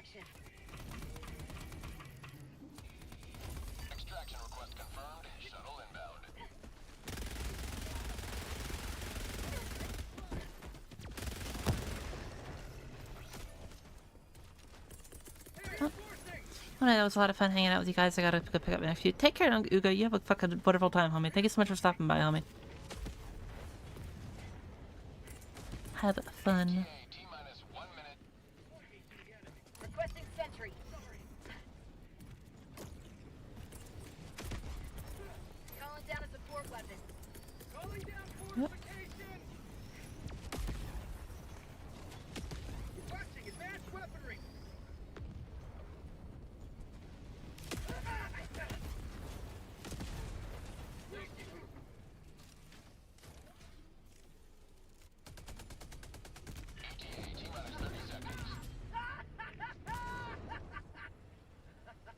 extraction. Extraction request confirmed. Shuttle inbound. Alright, that was a lot of fun hanging out with you guys. I gotta go pick up my few. Take care, Ugo. You have a fucking wonderful time, homie. Thank you so much for stopping by, homie. Have fun. T-minus 1 minute. Requesting sentry. Calling down a support weapon. Calling down Yep. fortification. Requesting advanced weaponry.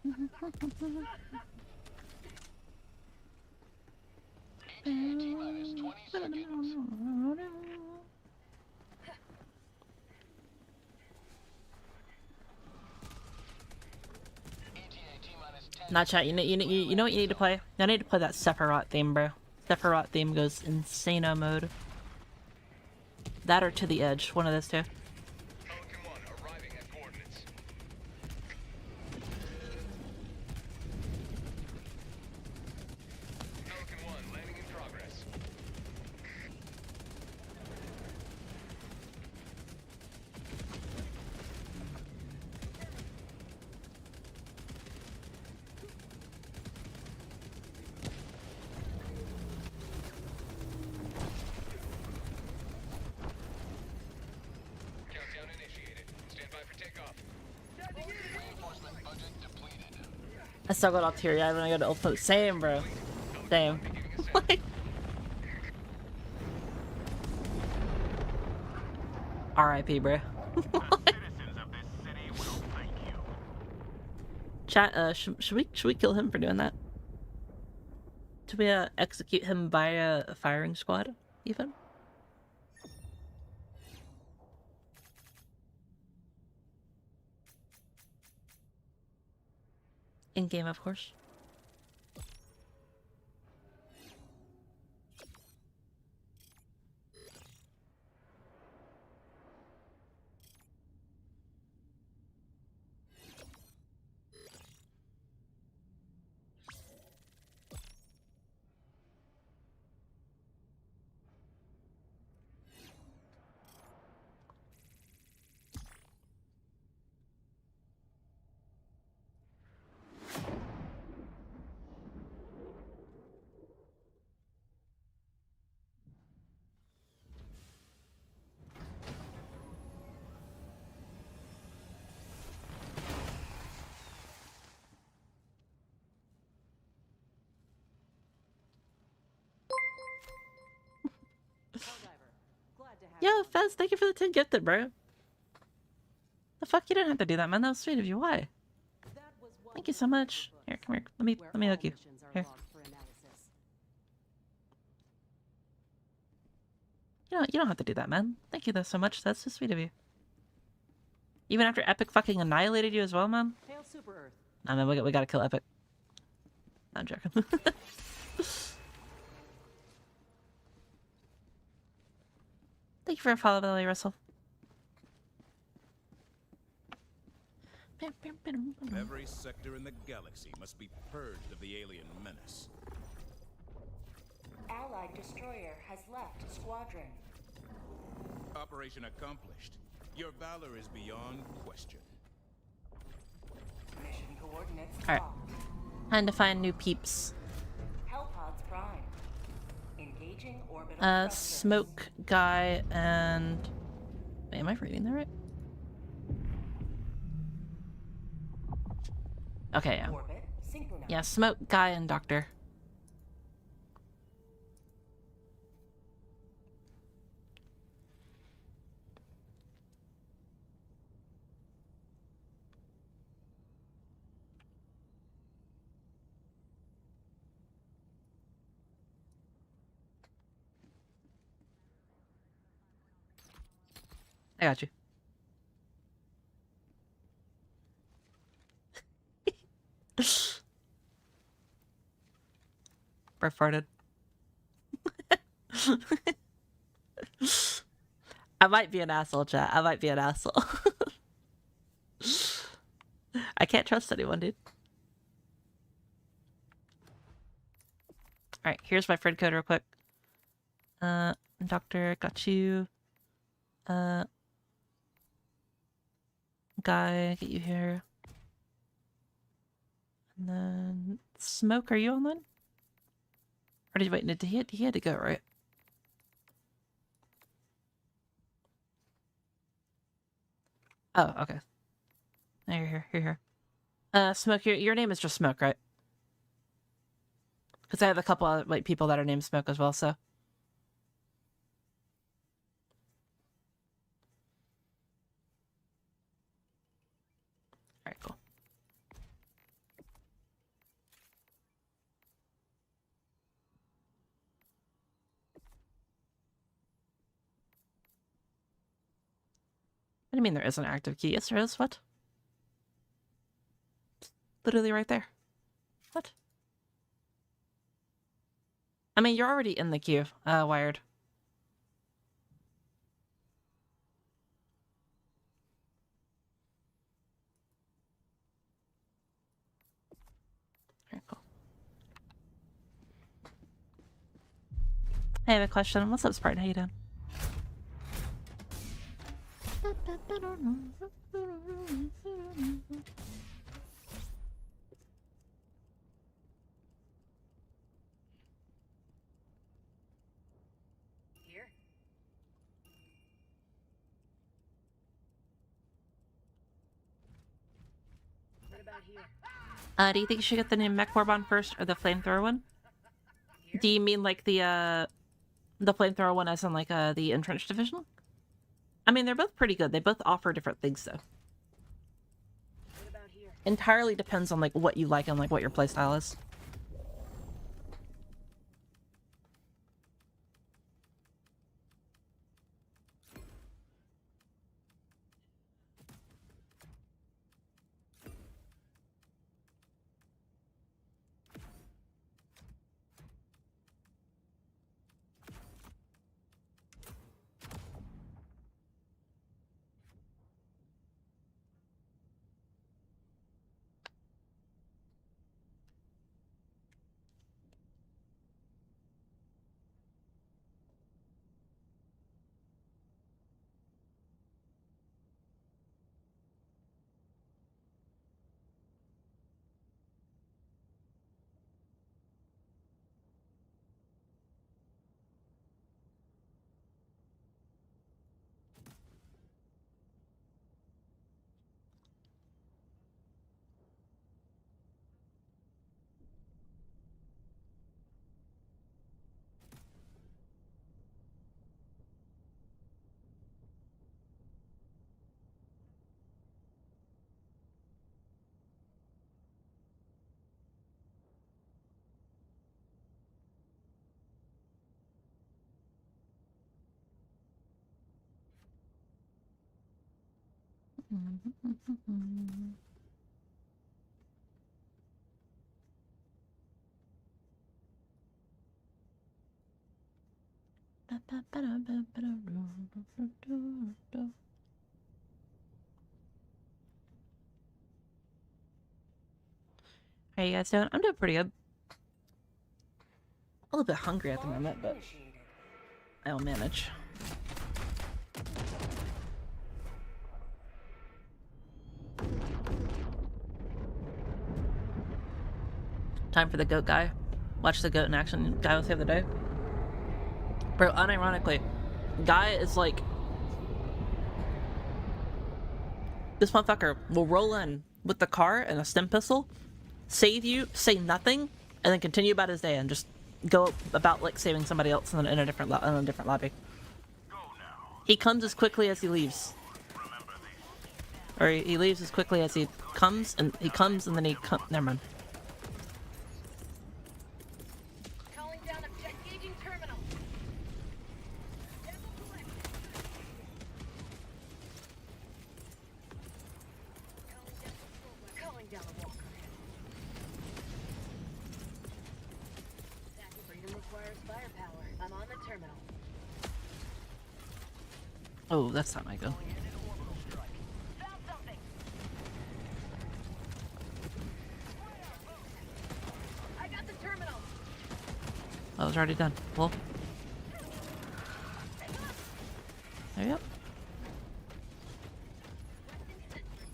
T-minus 30 seconds. T-minus 20 seconds. T-minus 10. Not chat. You know what you need to play? I need to play that Sephiroth theme, bro. Sephiroth theme goes insano mode. That or To the Edge. One of those two. Pelican 1 arriving at coordinates. Pelican 1 landing in progress. Countdown initiated. Stand by for takeoff. Reinforcement budget depleted. I still got all teary-eyed when I go to Ultimate. Same, bro. Same. Like... R.I.P., bro. Citizens of this city will thank you. Chat, should we kill him for doing that? Should we execute him via a firing squad, even? In game, of course. Helldiver, glad to have Yo, you. Fez, thank you for the 10 gifted, bro. The fuck, you didn't have to do that, man. That was sweet of you. Why? That was one Thank you of so the much. books Here, come here. where Let me all hug you. missions are Here. logged for analysis. You don't have to do that, man. Thank you though so much. That's so sweet of you. Even after Epic fucking annihilated you as well, man. Hail Super Earth. I mean, we gotta kill Epic. I'm joking. Thank you for a follow, by the way, Russell. Every sector in the galaxy must be purged of the alien menace. Allied destroyer has left squadron. Operation accomplished. Your valor is beyond question. Mission coordinates Alright. locked. Time to find new peeps. Hellpods prime. Engaging orbital thrusters. Smoke guy and... Wait, am I reading that right? Okay, yeah. Orbit synchronized. Yeah, smoke guy and doctor. I got you. Bro farted. I might be an asshole, chat. I might be an asshole. I can't trust anyone, dude. Alright, here's my friend code real quick. Doctor, got you. Guy, get you here. And then Smoke, are you online? Or did you wait? He had to go, right? Oh, okay. No, you're here. You're here. Smoke, your name is just Smoke, right? Because I have a couple of like people that are named Smoke as well, so. Alright, cool. What do you mean there is an active key? Yes, there is. What? It's literally right there. What? I mean, you're already in the queue, Wired. Very cool. I have a question. What's up, Spartan? How you doing? Here? What about here? Do you think you should get the new mech warband first or the flamethrower one? Do you mean like the flamethrower one as in like the entrenched division? I mean, they're both pretty good. They both offer different things though. What about here? Entirely depends on like what you like and like what your playstyle is. How you guys doing? I'm doing pretty good. A little bit hungry at the moment, but I'll manage. Time for the goat guy. Watch the goat in action. Guy was the other day. Bro, unironically, guy is like... This motherfucker will roll in with the car and a stim pistol, save you, say nothing, and then continue about his day and just go about like saving somebody else in a different lobby. He comes as quickly as he leaves. Or he leaves as quickly as he comes, and then he comes. Never mind. Calling down object gauging terminal. Calling down a walker. Oh, that's not my gun. Found something. I got the terminal. Oh, it was already done. Well, there you go.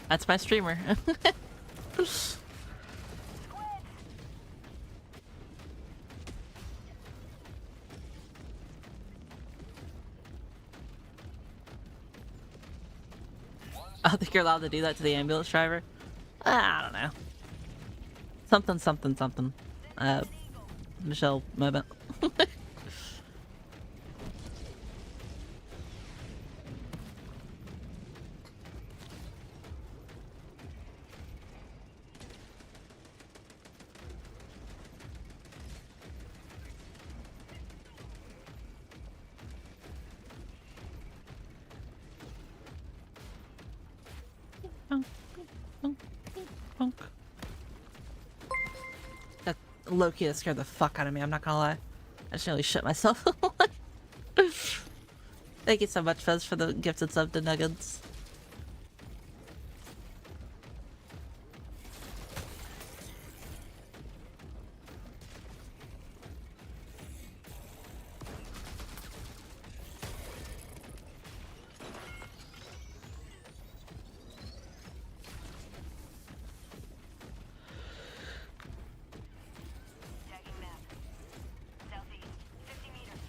That's my streamer. I think you're allowed to do that to the ambulance driver. I don't know. Something, something, something. Michelle moment. That low-key that scared the fuck out of me, I'm not gonna lie. I just nearly shit myself. Thank you so much, Fez, for the gifted sub to Nuggets. Tagging map. Southeast. 50 meters.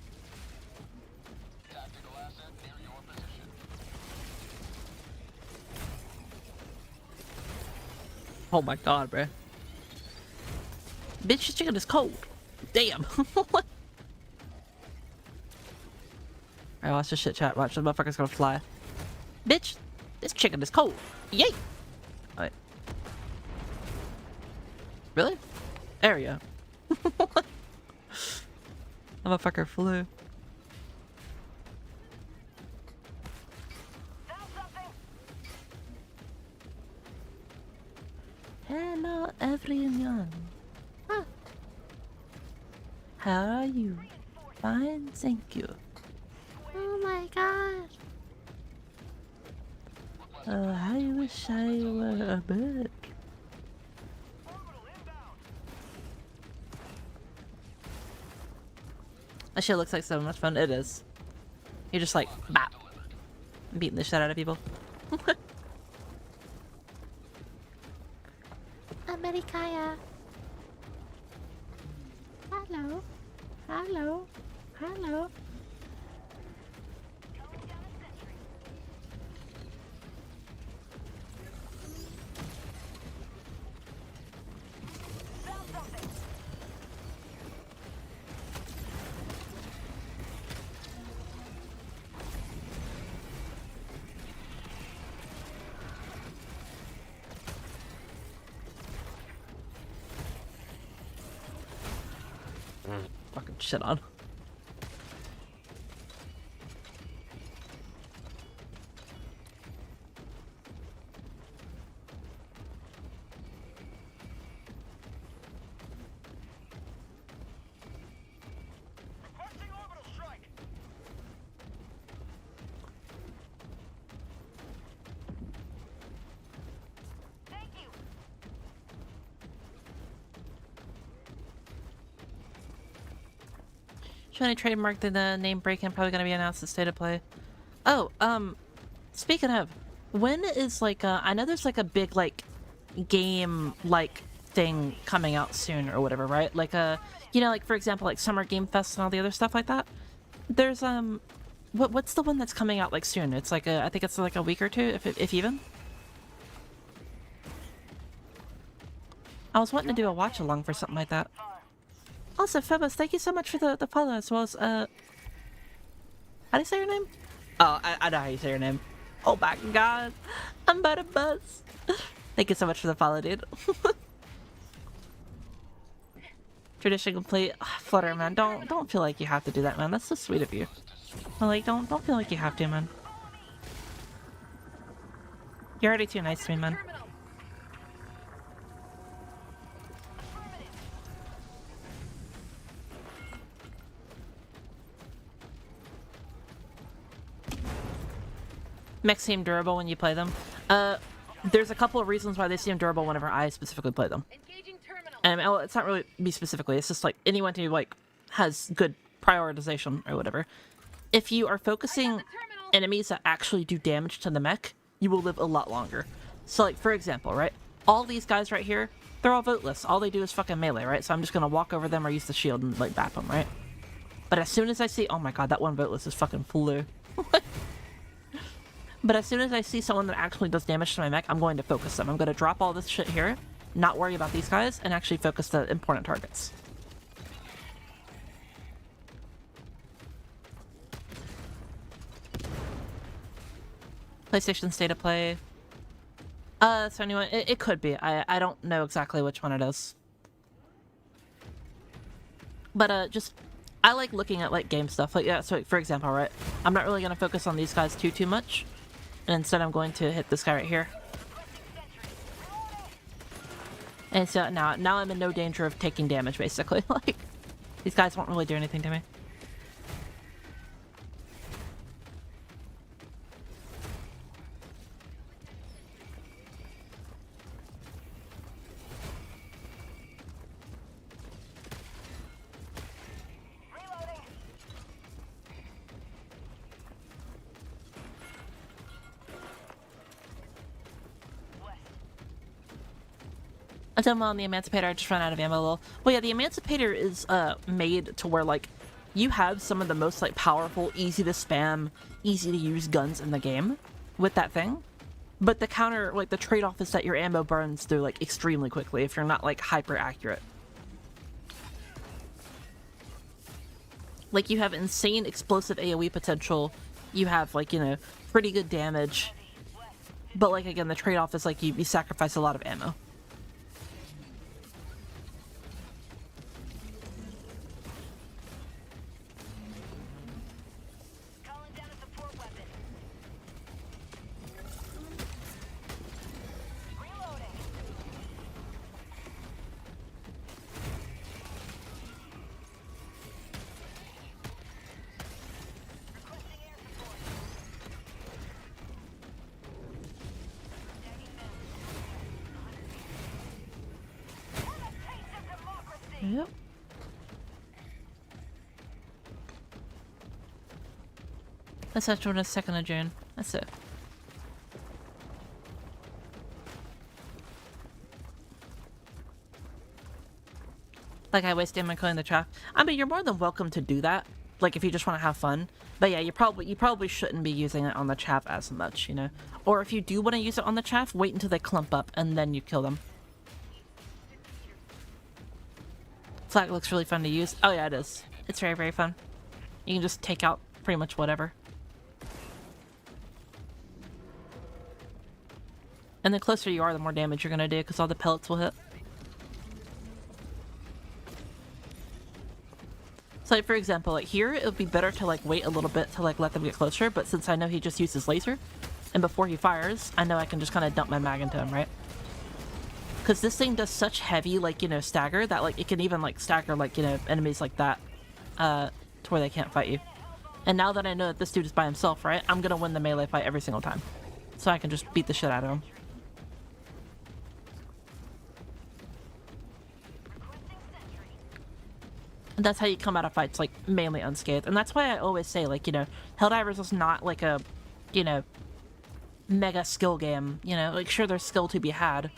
Tactical asset near your position. Oh my god, bruh. Bitch, this chicken is cold. Damn. Alright, watch this shit, chat. Watch, the motherfucker's gonna fly. Bitch, this chicken is cold. Yay! Alright. Really? Area. The motherfucker flew. Found something. Hello, everyone. Huh. How are you? Fine, thank you. Oh my god. I wish I were a bird. That shit looks like so much fun. It is. You're just like, bap. Beating the shit out of people. Americaya. Hello. Hello. Hello. Fucking shit on. Requesting orbital strike. Thank you. Trying to trademark the name break-in, probably gonna be announced at State of Play. Oh, speaking of, when is like I know there's like a big like game like thing coming out soon or whatever, right? Like you know, like for example, like Summer Game Fest and all the other stuff like that. There's what's the one that's coming out like soon? It's like I think it's like a week or two, if even. I was wanting to do a watch along for something like that. Also, Phoebus, thank you so much for the follow, as well as, how do you say your name? Oh, I know how you say your name. Oh my god, I'm about to buzz. Thank you so much for the follow, dude. Tradition complete. Flutter, man, don't feel like you have to do that, man. That's so sweet of you. Like, don't feel like you have to, man. You're already too nice to me, man. Mechs seem durable when you play them. There's a couple of reasons why they seem durable whenever I specifically play them. Engaging terminal. And well, it's not really me specifically. It's just like anyone who like has good prioritization or whatever. If you are focusing enemies that actually do damage to the mech, you will live a lot longer. So like for example, right? All these guys right here, they're all voteless. All they do is fucking melee, right? So I'm just gonna walk over them or use the shield and like bap them, right? But as soon as I see, oh my god, that one voteless is fucking flew. But as soon as I see someone that actually does damage to my mech, I'm going to focus them. I'm going to drop all this shit here, not worry about these guys, and actually focus the important targets. PlayStation State of Play. So anyway, it could be. I don't know exactly which one it is. But just, I like looking at like game stuff. Like yeah, so for example, right? I'm not really going to focus on these guys too much. And instead I'm going to hit this guy right here. And so now I'm in no danger of taking damage, basically. Like, these guys won't really do anything to me. I'm talking about on the Emancipator, I just ran out of ammo a little. Well, yeah, the Emancipator is made to where, like, you have some of the most, like, powerful, easy to spam, easy to use guns in the game with that thing. But the counter, like, the trade-off is that your ammo burns through, like, extremely quickly if you're not, like, hyper accurate. Like, you have insane explosive AoE potential, you have, like, you know, pretty good damage. But, like, again, the trade-off is, like, you sacrifice a lot of ammo. Yep. Let's actually on the 2nd of June. That's it. Like I wasted my coin in the trap. I mean, you're more than welcome to do that. Like if you just want to have fun. But yeah, you probably shouldn't be using it on the chaff as much, you know. Or if you do want to use it on the chaff, wait until they clump up and then you kill them. Flag looks really fun to use. Oh yeah, it is. It's very, very fun. You can just take out pretty much whatever. And the closer you are, the more damage you're gonna do, because all the pellets will hit. So like, for example, like here, it would be better to like wait a little bit to like let them get closer, but since I know he just uses laser, and before he fires, I know I can just kind of dump my mag into him, right? Because this thing does such heavy, like, you know, stagger that, like, it can even, like, stagger, like, you know, enemies like that, to where they can't fight you. And now that I know that this dude is by himself, right, I'm gonna win the melee fight every single time. So I can just beat the shit out of him. And that's how you come out of fights, like, mainly unscathed. And that's why I always say, like, you know, Helldivers is not, like, a, you know, mega skill game, you know? Like, sure, there's skill to be had,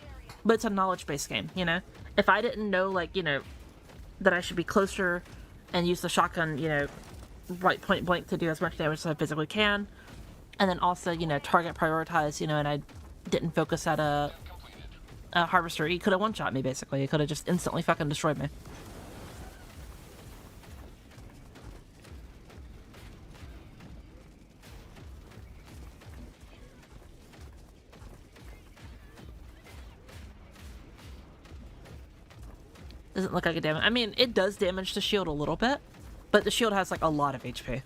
but it's a knowledge-based game, you know? If I didn't know, like, you know, that I should be closer and use the shotgun, you know, right point blank to do as much damage as I physically can, and then also, you know, target prioritize, you know, and I didn't focus at a harvester, he could have one-shot me, basically. He could have just instantly fucking destroyed me. Doesn't look like a damage. I mean, it does damage the shield a little bit, but the shield has like a lot of HP.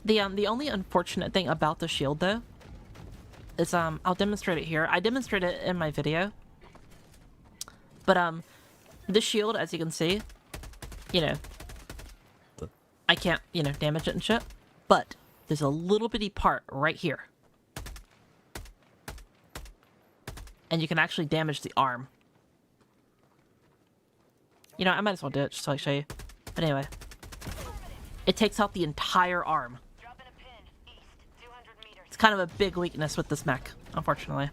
The only unfortunate thing about the shield though is I'll demonstrate it here. I demonstrated it in my video. But the shield, as you can see, you know, I can't, you know, damage it and shit. But there's a little bitty part right here. And you can actually damage the arm. You know, I might as well do it just so I show you. But anyway. It takes out the entire arm. Dropping a pin. East, 200 meters. It's kind of a big weakness with this mech, unfortunately.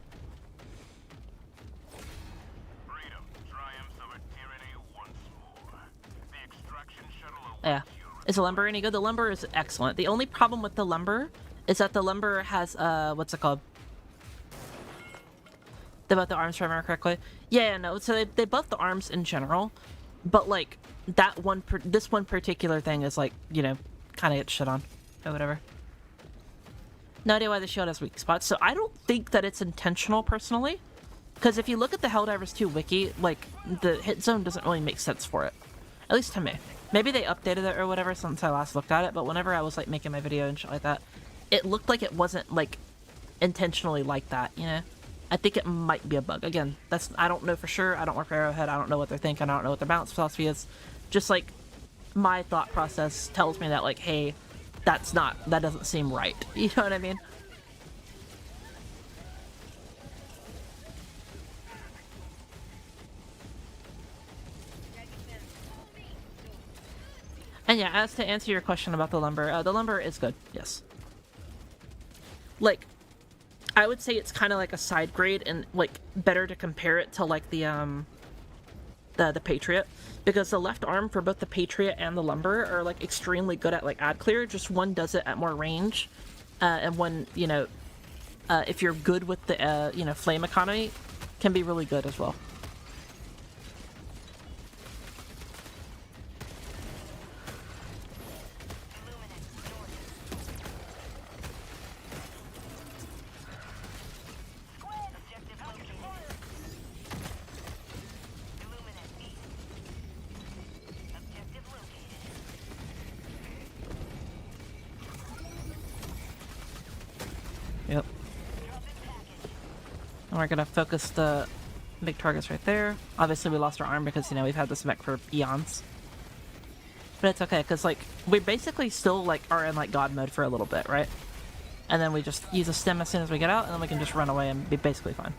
Freedom triumphs over tyranny once more. The extraction shuttle awaits Yeah. Is the lumber any good? The lumber is excellent. The only problem with the lumber is that the lumber has, what's it called? They buff the arms, if I remember correctly. Yeah, no, so they buff the arms in general, but, like, that one, this one particular thing is, like, you know, kind of gets shit on, or whatever. No idea why the shield has weak spots, so I don't think that it's intentional, personally, because if you look at the Helldivers 2 wiki, like, the hit zone doesn't really make sense for it. At least to me. Maybe they updated it or whatever since I last looked at it, but whenever I was, like, making my video and shit like that, it looked like it wasn't, like, intentionally like that, you know? I think it might be a bug. Again, that's, I don't know for sure. I don't work for Arrowhead. I don't know what they're thinking. I don't know what their balance philosophy is. Just, like, my thought process tells me that, like, hey, that doesn't seem right. You know what I mean? And yeah, as to answer your question about the lumber is good, yes. Like, I would say it's kind of like a side grade, and like better to compare it to like the Patriot, because the left arm for both the Patriot and the lumber are like extremely good at like ad clear. Just one does it at more range, and one, you know, if you're good with the you know, flame economy, can be really good as well. Yep. And we're gonna focus the big targets right there. Obviously we lost our arm because, you know, we've had this mech for eons. But it's okay, because, like, we basically still, like, are in, like, God mode for a little bit, right? And then we just use a stem as soon as we get out, and then we can just run away and be basically fine.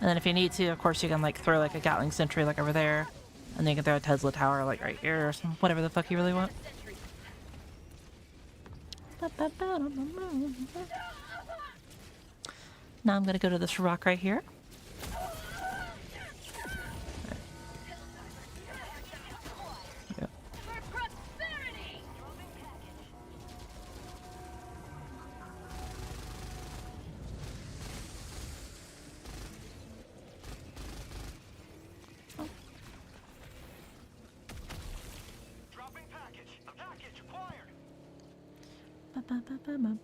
And then if you need to, of course, you can, like, throw, like, a Gatling sentry, like, over there. And then you can throw a Tesla tower, like, right here or some whatever the fuck you really want. Now I'm gonna go to this rock right here. Yep. Dropping package. A package acquired.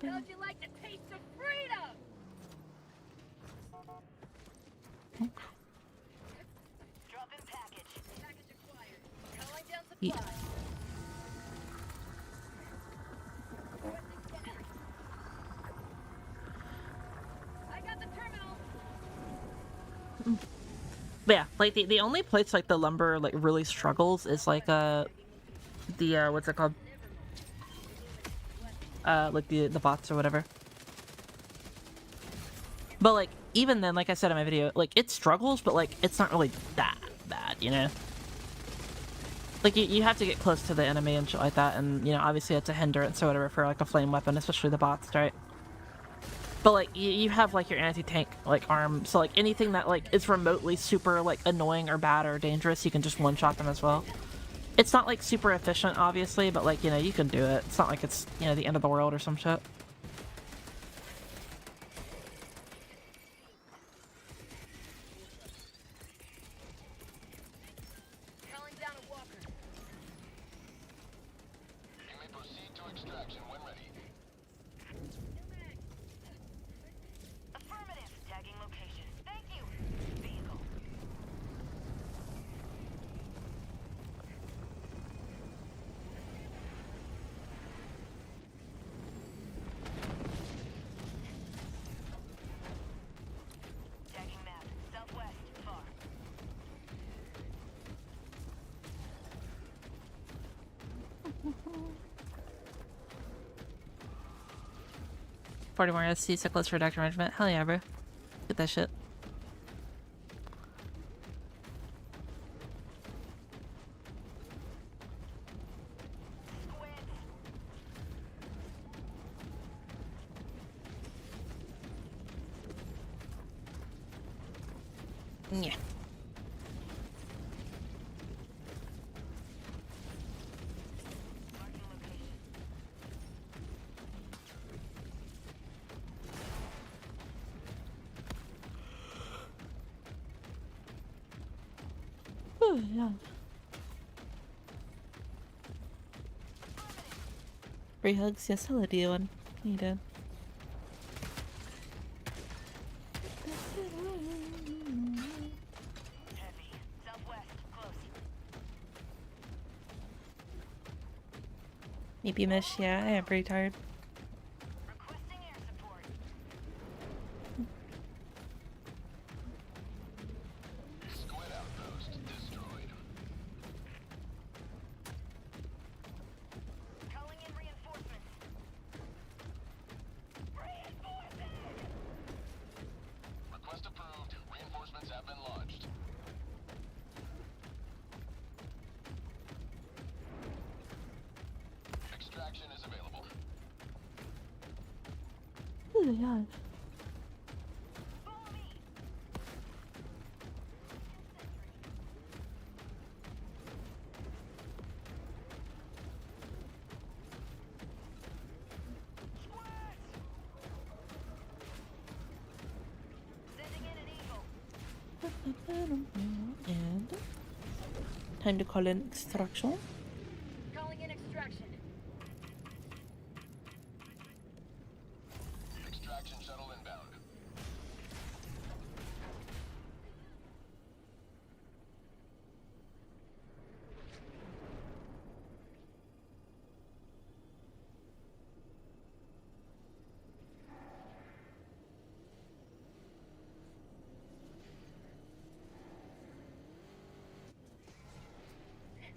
How'd you like the taste of freedom? Dropping package. Package acquired. Calling down supplies. I got the terminal. But yeah, like the only place like the lumber like really struggles is like the what's it called? Like the bots or whatever. But like even then, like I said in my video, like it struggles, but like it's not really that bad, you know? Like you have to get close to the enemy and shit like that, and you know, obviously it's a hindrance or whatever for like a flame weapon, especially the bots, right? But like you have like your anti-tank like arm, so like anything that like is remotely super like annoying or bad or dangerous, you can just one-shot them as well. It's not like super efficient, obviously, but like, you know, you can do it. It's not like it's, you know, the end of the world or some shit. Calling down a walker. You may proceed to extraction when ready. Affirmative. Tagging location. Thank you. Vehicle. 40 more SC, so close for Dr. Management. Hell yeah, bro. Get that shit. Yeah. Oh, yeah. Free hugs, yes, hello, D1. How you doing? Heavy. Southwest. Close. Maybe miss, yeah, I am pretty tired. Requesting air support. Squid outpost destroyed. Calling in reinforcements. Reinforcements! Request approved. Reinforcements have been launched. Extraction is available. Oh my god. Follow me. Sending in an eagle. And time to call in extraction. Calling in extraction. Extraction shuttle inbound.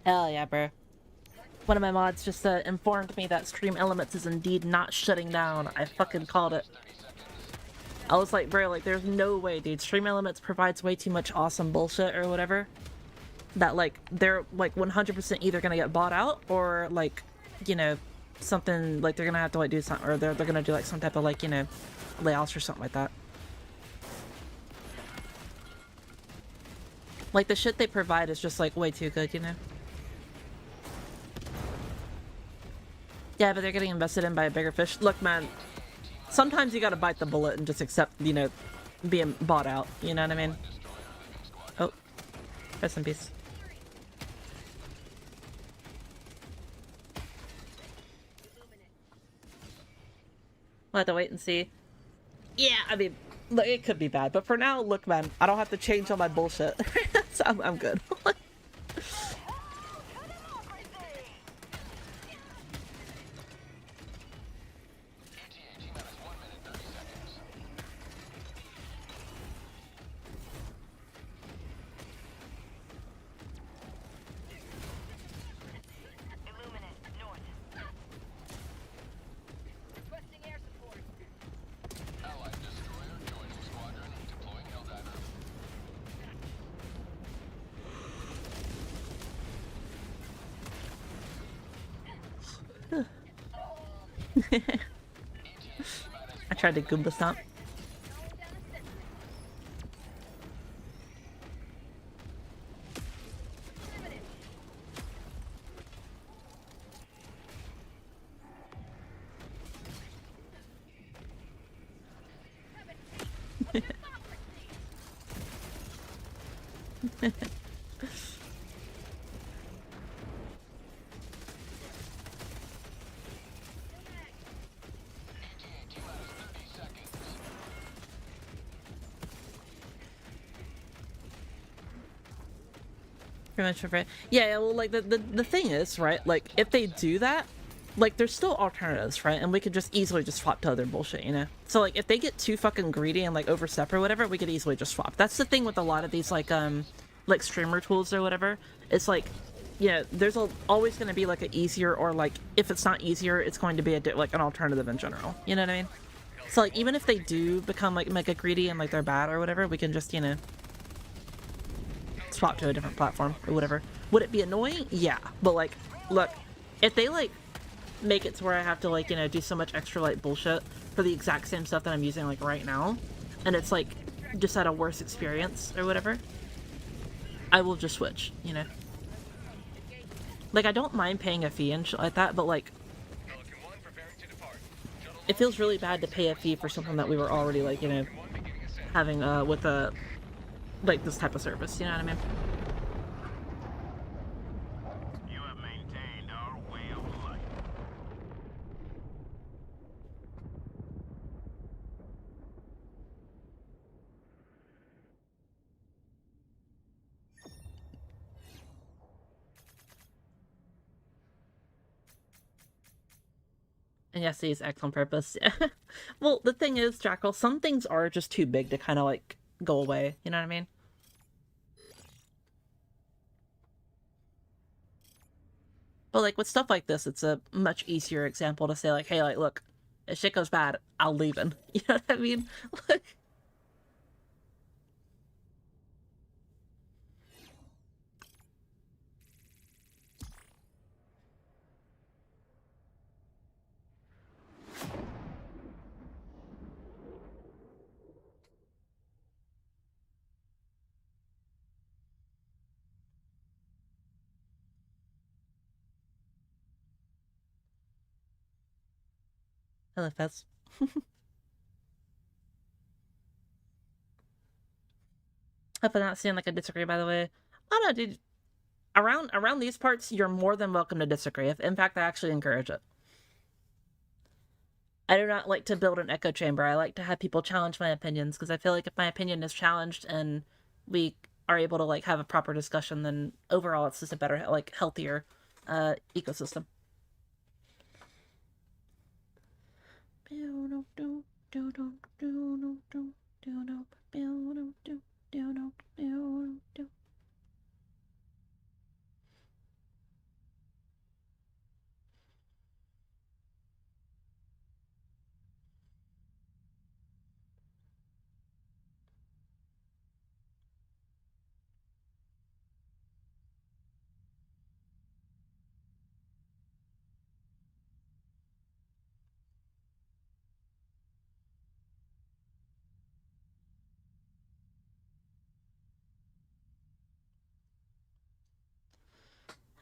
Hell yeah, bro. One of my mods just informed me that Stream Elements is indeed not shutting down. I fucking called it. I was like, bro, like, there's no way, dude. Stream Elements provides way too much awesome bullshit or whatever. That, like, they're, like, 100% either gonna get bought out or, like, you know, something, like, they're gonna have to, like, do something, or they're gonna do, like, some type of, like, you know, layoffs or something like that. Like, the shit they provide is just, like, way too good, you know? Yeah, but they're getting invested in by a bigger fish. Look, man, sometimes you gotta bite the bullet and just accept, you know, being bought out. You know what I mean? Oh, rest in peace. We'll have to wait and see. Yeah, I mean, look, it could be bad, but for now, look, man, I don't have to change all my bullshit. So I'm good. Requesting air support. Allied destroyer joining squadron. Deploying Helldiver. I tried to Goomba stomp. Pretty much for yeah, well, like the thing is, right, like if they do that, like there's still alternatives, right, and we could just easily just swap to other bullshit, you know. So like if they get too fucking greedy and like overstep or whatever, we could easily just swap. That's the thing with a lot of these like streamer tools or whatever. It's like, yeah, there's always going to be like an easier, or like if it's not easier, it's going to be like an alternative in general. You know what I mean? So like even if they do become like mega greedy and like they're bad or whatever, we can just, you know, swap to a different platform or whatever. Would it be annoying? Yeah. But like, look, if they like make it to where I have to like, you know, do so much extra like bullshit for the exact same stuff that I'm using like right now, and it's like just at a worse experience or whatever, I will just switch, you know. Like I don't mind paying a fee and shit like that, but like it feels really bad to pay a fee for something that we were already like, you know, having with a like this type of service, you know what I mean? You have maintained our way of life. And yes, these X on purpose. Well, the thing is, Jackal, some things are just too big to kind of like go away. You know what I mean? But like with stuff like this, it's a much easier example to say like, hey, like, look, if shit goes bad, I'll leave in. You know what I mean? Like, hello, Fez. Hope I'm not seeing like a disagree, by the way. Oh no, dude. Around these parts, you're more than welcome to disagree. If, in fact, I actually encourage it. I do not like to build an echo chamber. I like to have people challenge my opinions because I feel like if my opinion is challenged and we are able to like have a proper discussion, then overall it's just a better, like, healthier ecosystem.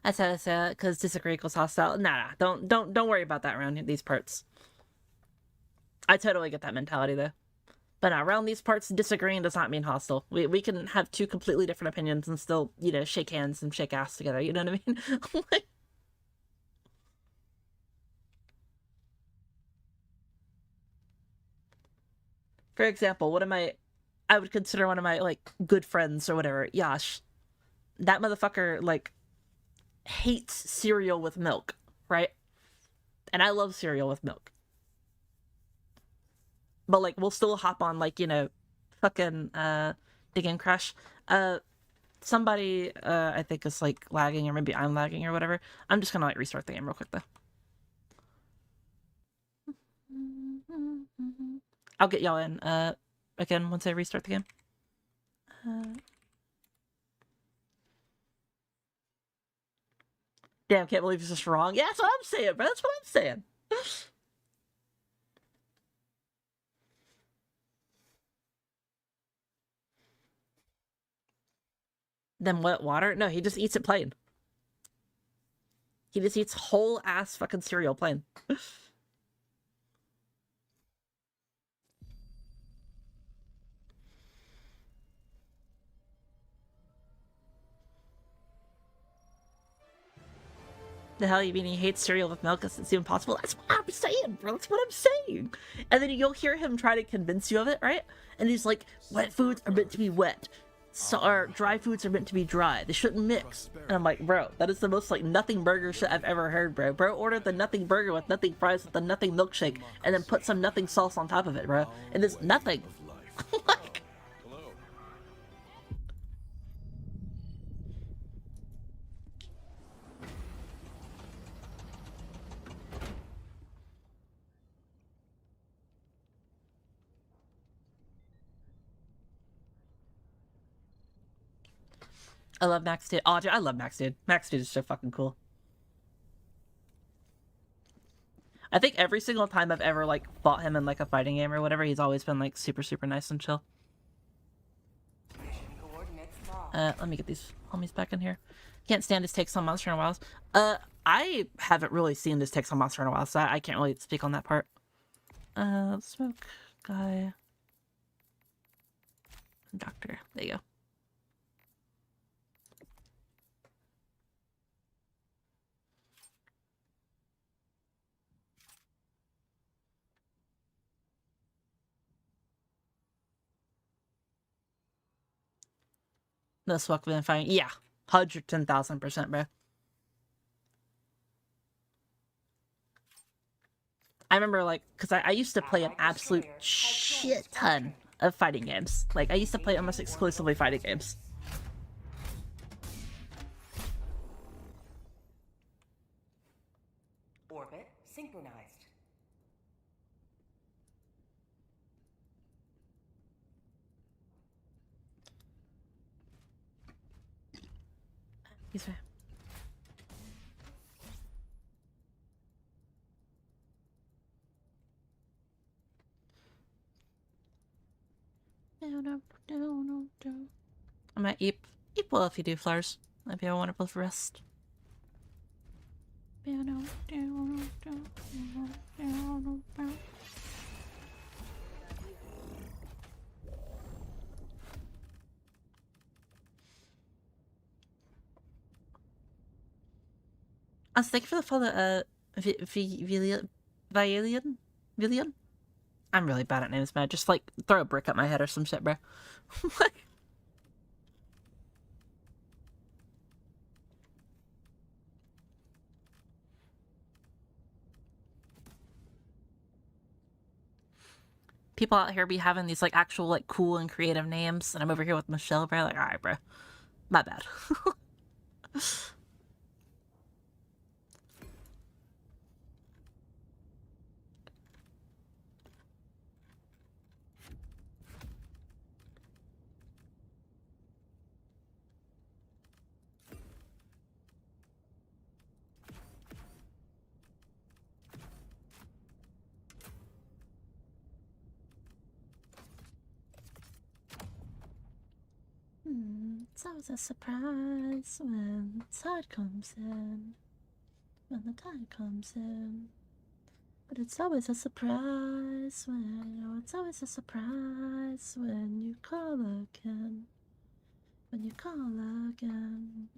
That's how I say it, because disagree equals hostile. Nah, don't worry about that around these parts. I totally get that mentality though. But around these parts, disagreeing does not mean hostile. We can have two completely different opinions and still, you know, shake hands and shake ass together. You know what I mean? Like, for example, I would consider one of my like good friends or whatever, Yash. That motherfucker like hates cereal with milk, right? And I love cereal with milk. But like we'll still hop on like, you know, fucking Dig Crash. Somebody I think is like lagging, or maybe I'm lagging or whatever. I'm just gonna like restart the game real quick though. I'll get y'all in again once I restart the game. Damn, can't believe it's just wrong. Yeah, that's what I'm saying, bro. That's what I'm saying. Then what, water? No, he just eats it plain. He just eats whole ass fucking cereal plain. The hell you mean he hates cereal with milk? It's even possible. That's what I'm saying, bro. That's what I'm saying. And then you'll hear him try to convince you of it, right? And he's like, wet foods are meant to be wet. So, or dry foods are meant to be dry. They shouldn't mix. And I'm like, bro, that is the most like nothing burger shit I've ever heard, bro. Bro ordered the nothing burger with nothing fries with the nothing milkshake and then put some nothing sauce on top of it, bro. And it's nothing. Like, I love Max Dude. Oh, dude, I love Max Dude. Max Dude is so fucking cool. I think every single time I've ever, like, fought him in, like, a fighting game or whatever, he's always been, like, super, super nice and chill. Mission coordinates locked. Let me get these homies back in here. Can't stand his takes on Monster Hunter Wilds. I haven't really seen his takes on Monster Hunter Wilds, so I can't really speak on that part. Smoke guy. Doctor. There you go. No fuck been fine. Yeah. 110,000%, bro. I remember, like, because I used to play an absolute shit ton of fighting games. Like, I used to play almost exclusively fighting games. Orbit synchronized. He's right. I might eat well if you do flowers. That'd be a wonderful rest. Thank you for the follow, Villian? I'm really bad at names, man. Just, like, throw a brick at my head or some shit, bro. People out here be having these, like, actual, like, cool and creative names, and I'm over here with Michelle, bro. Like, alright, bro. My bad. It's always a surprise when the tide comes in. When the tide comes in. But it's always a surprise when, oh, it's always a surprise when you call again. When you call again.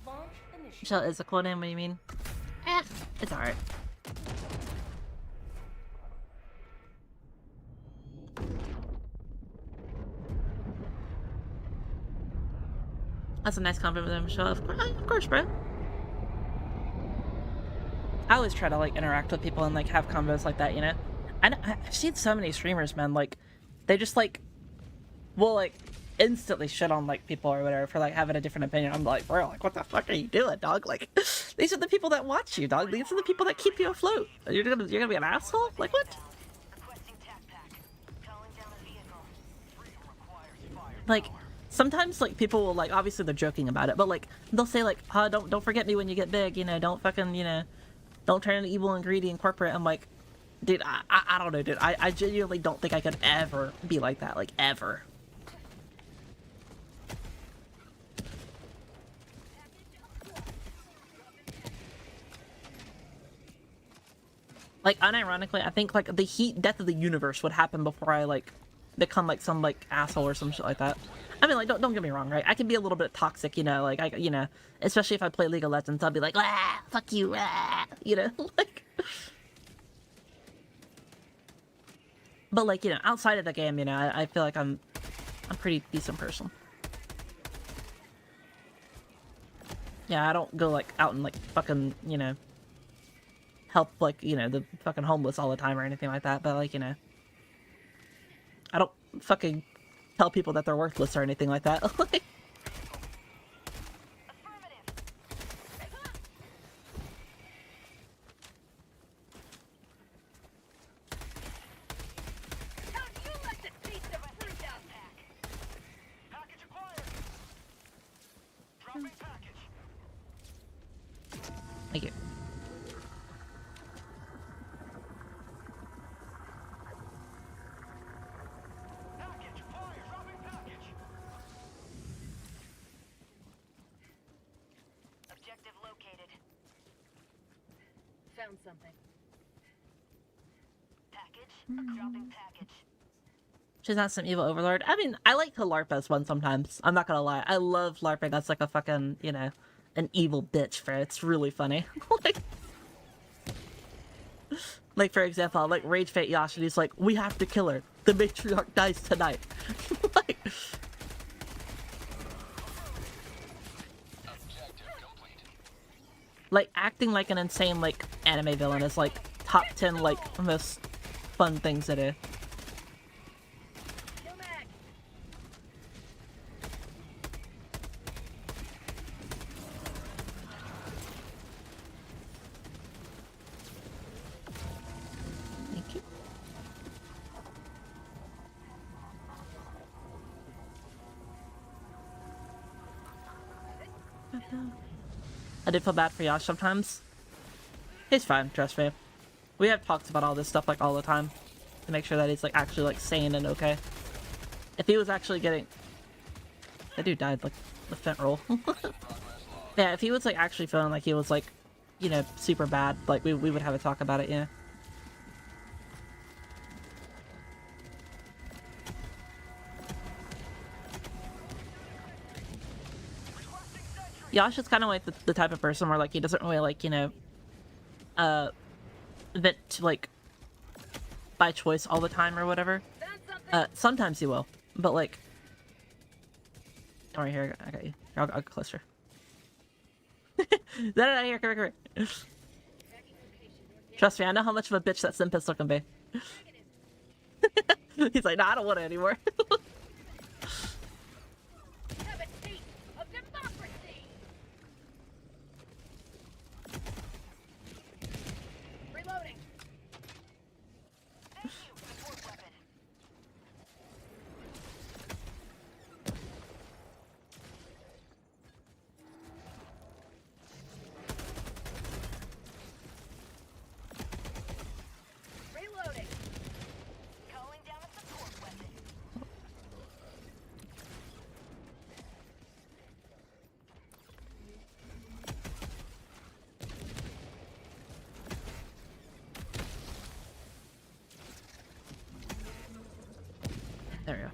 Launch initiative. Michelle is a clone name, what do you mean? It's alright. That's a nice compliment there, Michelle. Of course, bro. I always try to, like, interact with people and, like, have combos like that, you know? I've seen so many streamers, man, like, they just, like, will, like, instantly shit on, like, people or whatever for, like, having a different opinion. I'm like, bro, like, what the fuck are you doing, dog? Like, these are the people that watch you, dog. These are the people that keep you afloat. You're gonna be an asshole? Like, what? Like, sometimes, like, people will, like, obviously they're joking about it, but, like, they'll say, like, don't forget me when you get big, you know, don't fucking, you know, don't turn into evil and greedy and corporate. I'm like, dude, I don't know, dude. I genuinely don't think I could ever be like that, like, ever. Like, unironically, I think, like, the heat death of the universe would happen before I, like, become, like, some, like, asshole or some shit like that. I mean, like, don't get me wrong, right? I can be a little bit toxic, you know, like, you know, especially if I play League of Legends, I'll be like, ah, fuck you, ah, you know, like. But, like, you know, outside of the game, you know, I feel like I'm a pretty decent person. Yeah, I don't go, like, out and, like, fucking, you know, help, like, you know, the fucking homeless all the time or anything like that, but, like, you know, I don't fucking tell people that they're worthless or anything like that. Thank you. Package, fire, dropping package. Objective located. Found something. Package. Dropping package. She's not some evil overlord. I mean, I like to LARP as one sometimes. I'm not gonna lie. I love LARPing as like a fucking, you know, an evil bitch for it. It's really funny. like for example, like Rage Fate Yash, and he's like, we have to kill her. The matriarch dies tonight. like, like acting like an insane like anime villain is like top 10 like most fun things to do. Kill mag. Thank you. I do feel bad for Yash sometimes. He's fine, trust me. We have talks about all this stuff like all the time to make sure that he's like actually like sane and okay. If he was actually getting, that dude died like the fent roll. Yeah, if he was like actually feeling like he was like, you know, super bad, like we would have a talk about it, yeah. Yash is kind of like the type of person where like he doesn't really like, you know, vent to like by choice all the time or whatever. Found something. Sometimes he will, but like, right here, I got you. I'll get closer. No, here, come here. Trust me, I know how much of a bitch that Sim pistol can be. He's like, nah, I don't want it anymore. Have a taste of democracy. Reloading. Thank you. Support weapon. Reloading. Calling down a support weapon. There we go.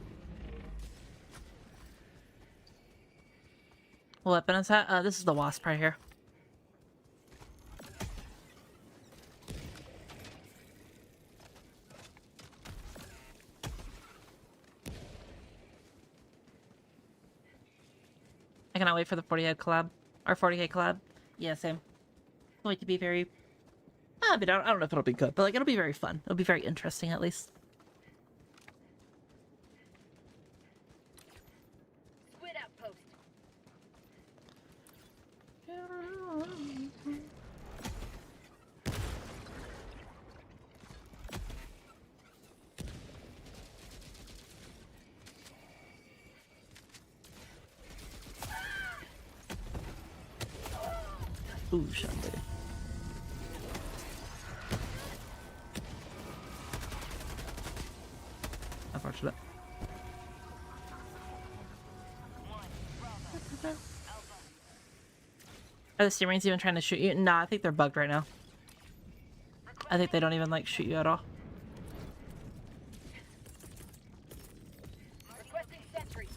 What weapon is that? This is the wasp right here. I cannot wait for the 40 collab. Or 40K collab. Yeah, same. It's going to be very... I mean, I don't know if it'll be good, but like it'll be very fun. It'll be very interesting at least. Squid outpost. Ooh, shot lady. Unfortunate. Are the Sea Marines even trying to shoot you? Nah, I think they're bugged right now. I think they don't even like shoot you at all. Requesting sentry.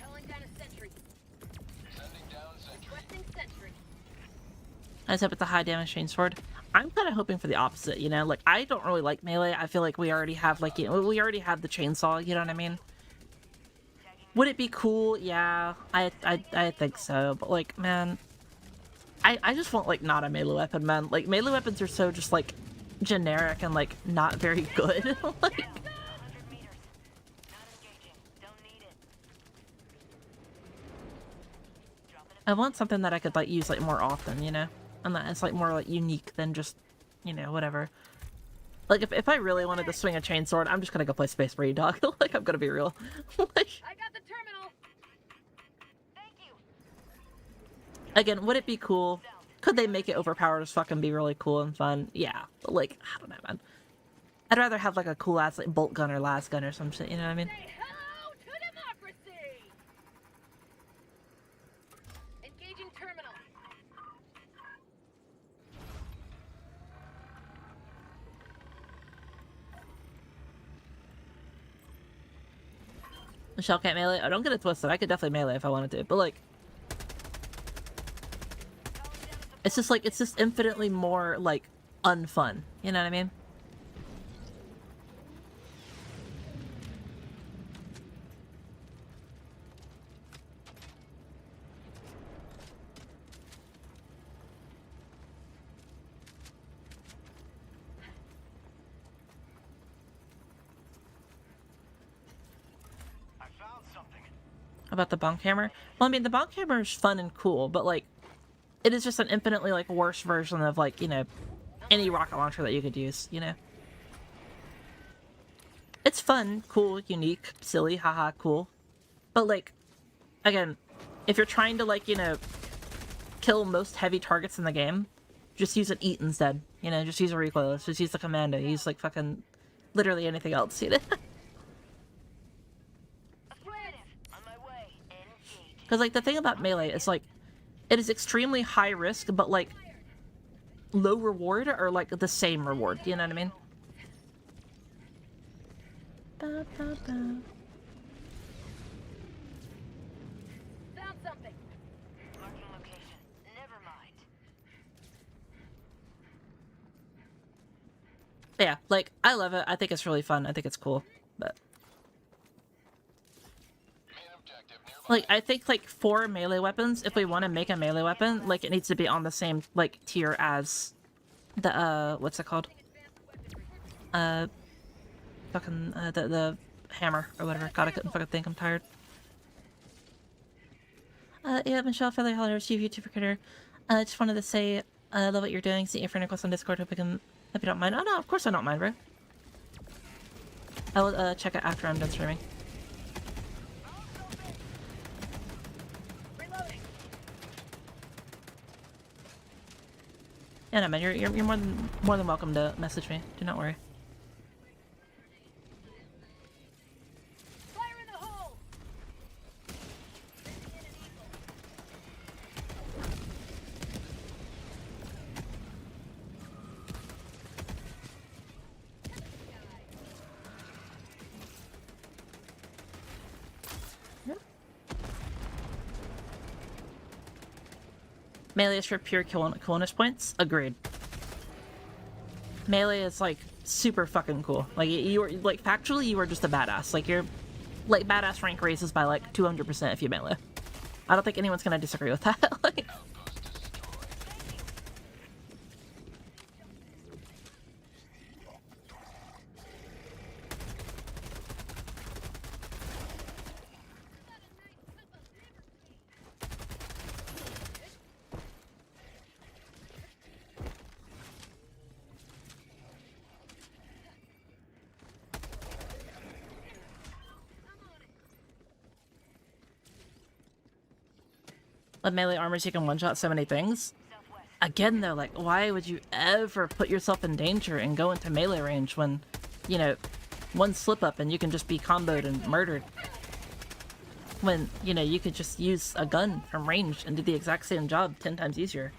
Calling down a sentry. Sending down sentry. Requesting sentry. I just hope it's a high damage chain sword. I'm kind of hoping for the opposite, you know? Like, I don't really like melee. I feel like we already have, like, you know, we already have the chainsaw, you know what I mean? Would it be cool? Yeah, I think so. But, like, man, I just want, like, not a melee weapon, man. Like, melee weapons are so just, like, generic and, like, not very good. Like, 100 meters. Not engaging. Don't need it. Dropping I want something that I could, like, use, like, more often, you know? And that it's, like, more, like, unique than just, you know, whatever. Like, if I really wanted to swing a chainsword, I'm just gonna go play Space Marine, dog. Like, I'm gonna be real. Like, I got the terminal. Thank you. again, would it be cool? Could they make it overpowered as fuck and be really cool and fun? Yeah, but like, I don't know, man. I'd rather have like a cool ass like bolt gun or las gun or some shit, you know what I mean? Say hello to democracy! Engaging terminal. Michelle can't melee? Oh, don't get it twisted. I could definitely melee if I wanted to, but like, it's just infinitely more like unfun. You know what I mean? I found something. About the bonk hammer? Well, I mean, the bonk hammer is fun and cool, but like, it is just an infinitely like worse version of like, you know, any rocket launcher that you could use, you know? It's fun, cool, unique, silly, haha, cool. But like, again, if you're trying to like, you know, kill most heavy targets in the game, just use an eat instead. You know, just use a recoilless, just use the commando, use like fucking literally anything else, you know? Affirmative. On my way. Engage. Because like the thing about melee is like, it is extremely high risk, but like low reward or like the same reward. You know what I mean? Ba, ba, ba. Found something. Marking location. Never mind. Yeah, like I love it. I think it's really fun. I think it's cool. But like I think like for melee weapons, if we want to make a melee weapon, like it needs to be on the same like tier as the what's it called? Fucking the hammer or whatever. God, I couldn't fucking think. I'm tired. Yeah, Michelle, Feather Holler, YouTube critter. Just wanted to say I love what you're doing. See your friend request on Discord. Hope you don't mind. Oh no, of course I don't mind, bro. I will check it after I'm done streaming. Reloading. Yeah, no man, you're more than welcome to message me. Do not worry. Fire in the hole. Melee is for pure coolness points. Agreed. Melee is like super fucking cool. Like you are like factually, you are just a badass. Like you're like badass rank raises by like 200% if you melee. I don't think anyone's gonna disagree with that. Like, with melee armors, you can one-shot so many things. Again, though, like, why would you ever put yourself in danger and go into melee range when, you know, one slip-up and you can just be comboed and murdered? When, you know, you could just use a gun from range and do the exact same job 10 times easier.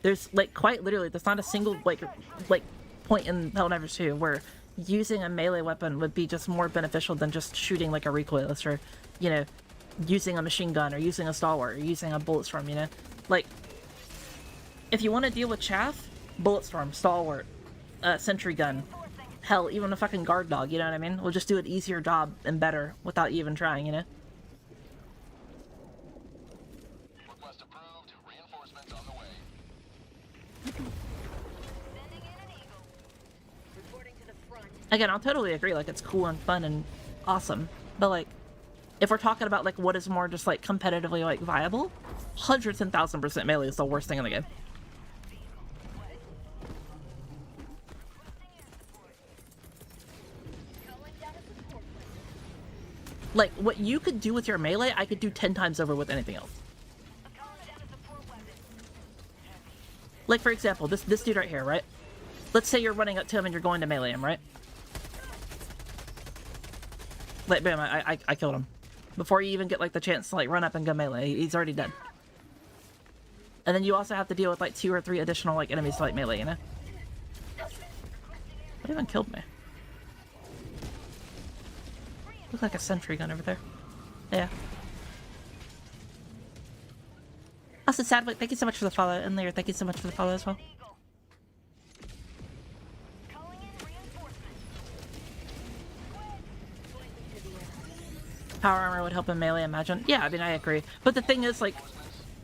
There's, like, quite literally, there's not a single, like point in Helldivers 2 where using a melee weapon would be just more beneficial than just shooting, like, a recoilless or, you know, using a machine gun or using a stalwart or using a bulletstorm, you know? Like, if you want to deal with chaff, bulletstorm, stalwart, sentry gun, hell, even a fucking guard dog, you know what I mean? We'll just do an easier job and better without you even trying, you know? Request approved. Reinforcements on the way. Sending in an eagle. Reporting to the front. Again, I'll totally agree, like, it's cool and fun and awesome, but, like, if we're talking about, like, what is more just, like, competitively, like, viable, 110,000% melee is the worst thing in the game. Calling down a support plane. Like, what you could do with your melee, I could do 10 times over with anything else. Calling down a support weapon. Like, for example, this dude right here, right? Let's say you're running up to him and you're going to melee him, right? Like, bam, I killed him. Before you even get, like, the chance to, like, run up and go melee. He's already dead. And then you also have to deal with, like, 2 or 3 additional, like, enemies to, like, melee, you know? What even killed me? Looks like a sentry gun over there. Yeah. Also, Sadwick, thank you so much for the follow. And Lear, thank you so much for the follow as well. Power armor would help in melee, imagine. Yeah, I mean, I agree. But the thing is, like,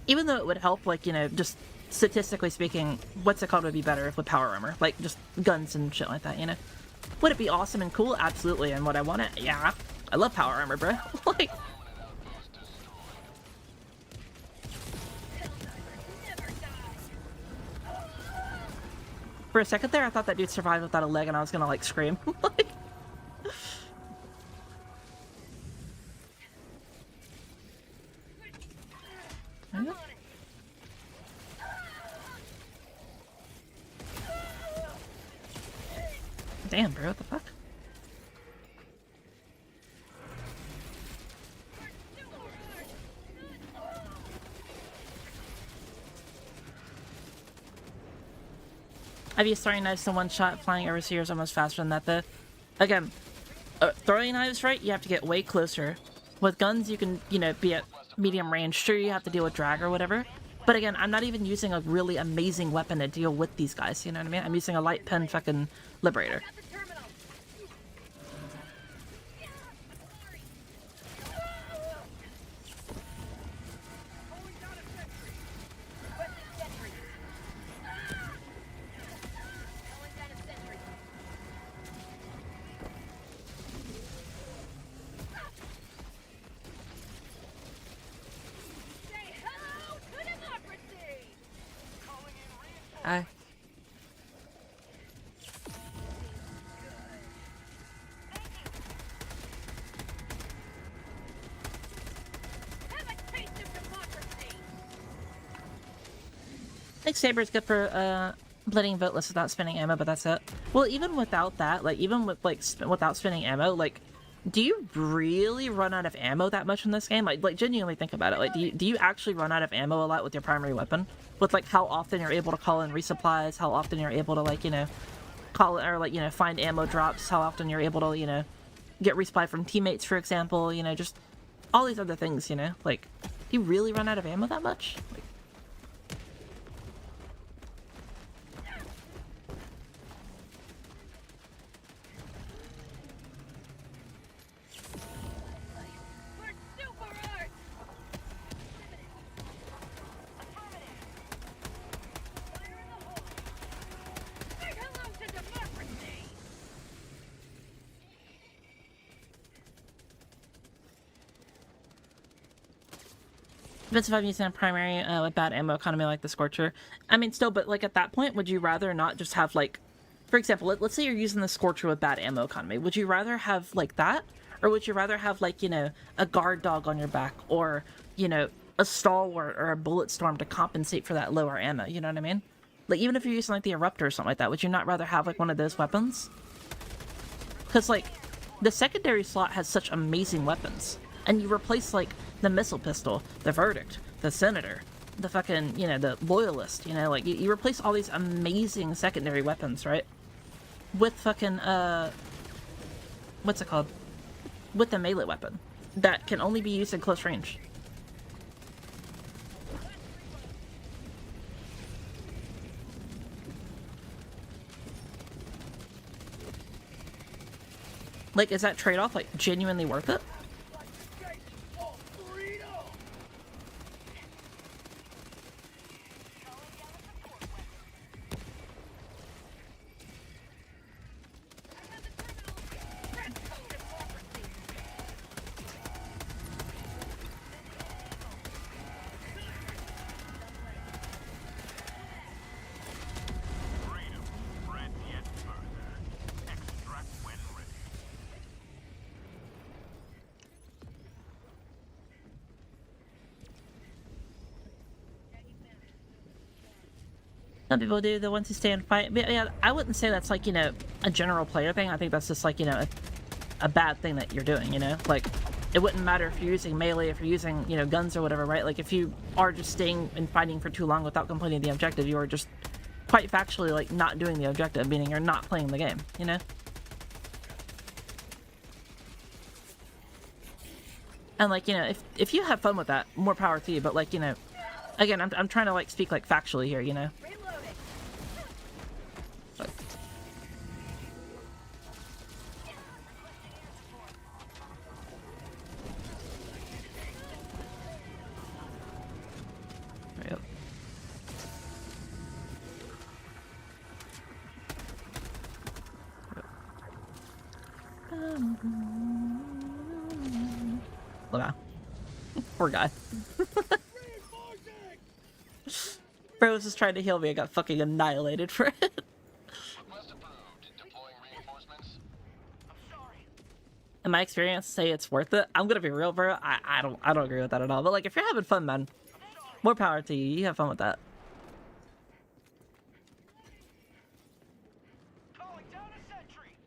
even though it would help, like, you know, just statistically speaking, what's it called would be better if with power armor. Like, just guns and shit like that, you know? Would it be awesome and cool? Absolutely. And would I want it? Yeah. I love power armor, bro. Like... For a second there, I thought that dude survived without a leg and I was gonna, like, scream. Like... Damn, bro, what the fuck? I've used throwing knives to one shot, flying overseers almost faster than that though. Again, throwing knives, right, you have to get way closer. With guns, you can, you know, be at medium range. Sure, you have to deal with drag or whatever. But again, I'm not even using a really amazing weapon to deal with these guys, you know what I mean? I'm using a light pen fucking Liberator. Aye. I think Saber's good for blending voteless without spending ammo, but that's it. Well, even without that, like even with like without spending ammo, like do you really run out of ammo that much in this game? Like genuinely think about it. Like do you actually run out of ammo a lot with your primary weapon? With like how often you're able to call in resupplies, how often you're able to like, you know, call or like, you know, find ammo drops, how often you're able to, you know, get resupply from teammates, for example, you know, just all these other things, you know? Like, do you really run out of ammo that much? Depends if I'm using a primary with bad ammo economy like the Scorcher. I mean, still, but like at that point, would you rather not just have like, for example, let's say you're using the Scorcher with bad ammo economy. Would you rather have like that? Or would you rather have like, you know, a guard dog on your back or, you know, a stalwart or a bullet storm to compensate for that lower ammo? You know what I mean? Like even if you're using like the Eruptor or something like that, would you not rather have like one of those weapons? Because like the secondary slot has such amazing weapons. And you replace like the missile pistol, the verdict, the senator, the fucking, you know, the loyalist, you know, like you replace all these amazing secondary weapons, right? With fucking, what's it called? With the melee weapon that can only be used in close range. Like, is that trade-off like genuinely worth it? Some people do, the ones who stay and fight. But yeah, I wouldn't say that's like, you know, a general player thing. I think that's just like, you know, a bad thing that you're doing, you know? Like, it wouldn't matter if you're using melee, if you're using, you know, guns or whatever, right? Like, if you are just staying and fighting for too long without completing the objective, you are just quite factually, like, not doing the objective, meaning you're not playing the game, you know? And, like, you know, if you have fun with that, more power to you, but, like, you know, again, I'm trying to, like, speak, like, factually here, you know? But, yep. Look out. Poor guy. Bro was just trying to heal me. I got fucking annihilated for it. Request approved. Deploying reinforcements. I'm sorry. In my experience, say it's worth it. I'm gonna be real, bro. I don't agree with that at all. But like, if you're having fun, man, more power to you. You have fun with that. Calling down a sentry.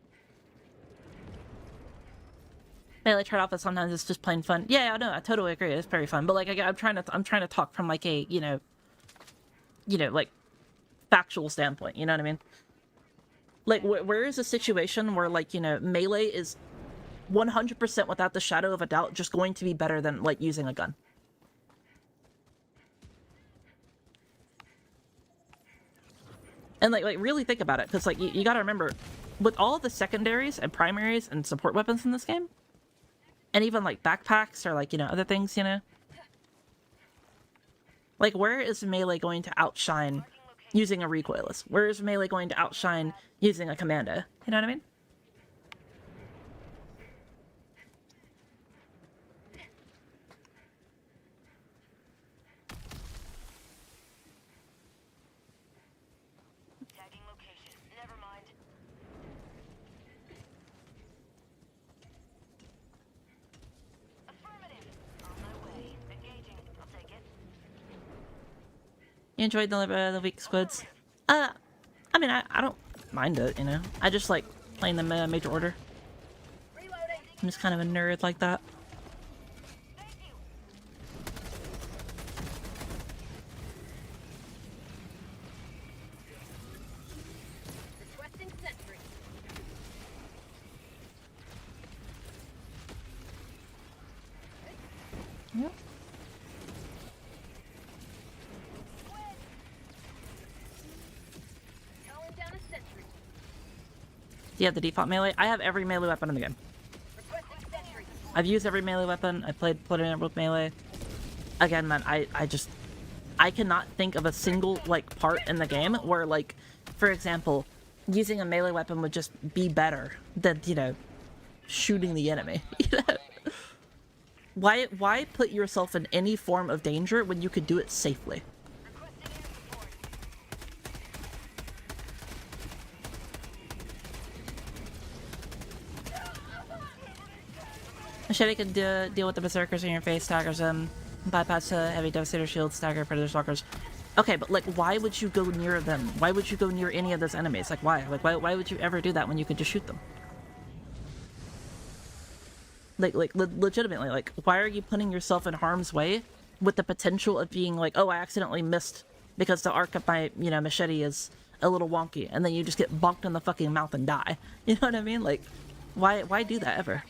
Melee trade-off, but sometimes it's just plain fun. Yeah, I know. I totally agree. It's very fun. But like, I'm trying to talk from like a you know, like factual standpoint. You know what I mean? Like, where is a situation where like, you know, melee is 100% without the shadow of a doubt just going to be better than like using a gun? And like really think about it, because like you got to remember, with all the secondaries and primaries and support weapons in this game, and even like backpacks or like, you know, other things, you know, like where is melee going to outshine using a recoilless? Where is melee going to outshine using a commando? You know what I mean? Tagging location. Never mind. Affirmative. On my way. Engaging. I'll take it. You enjoyed the week squids? I mean, I don't mind it, you know. I just like playing them in major order. Reloading. I'm just kind of a nerd like that. Thank you. Requesting sentry. Yep. Calling down a sentry. Do you have the default melee? I have every melee weapon in the game. Requesting sentry. I've used every melee weapon. I played it with melee. Again, man, I cannot think of a single like part in the game where like, for example, using a melee weapon would just be better than, you know, shooting the enemy. You know? Why put yourself in any form of danger when you could do it safely? Requesting air support. Machete can deal with the berserkers in your face, staggers them, bypass heavy devastator shield, stagger predator stalkers. Okay, but like, why would you go near them? Why would you go near any of those enemies? Like, why? Like, why would you ever do that when you could just shoot them? Like, legitimately, like, why are you putting yourself in harm's way with the potential of being like, oh, I accidentally missed because the arc of my, you know, machete is a little wonky, and then you just get bonked in the fucking mouth and die. You know what I mean? Like, why do that ever?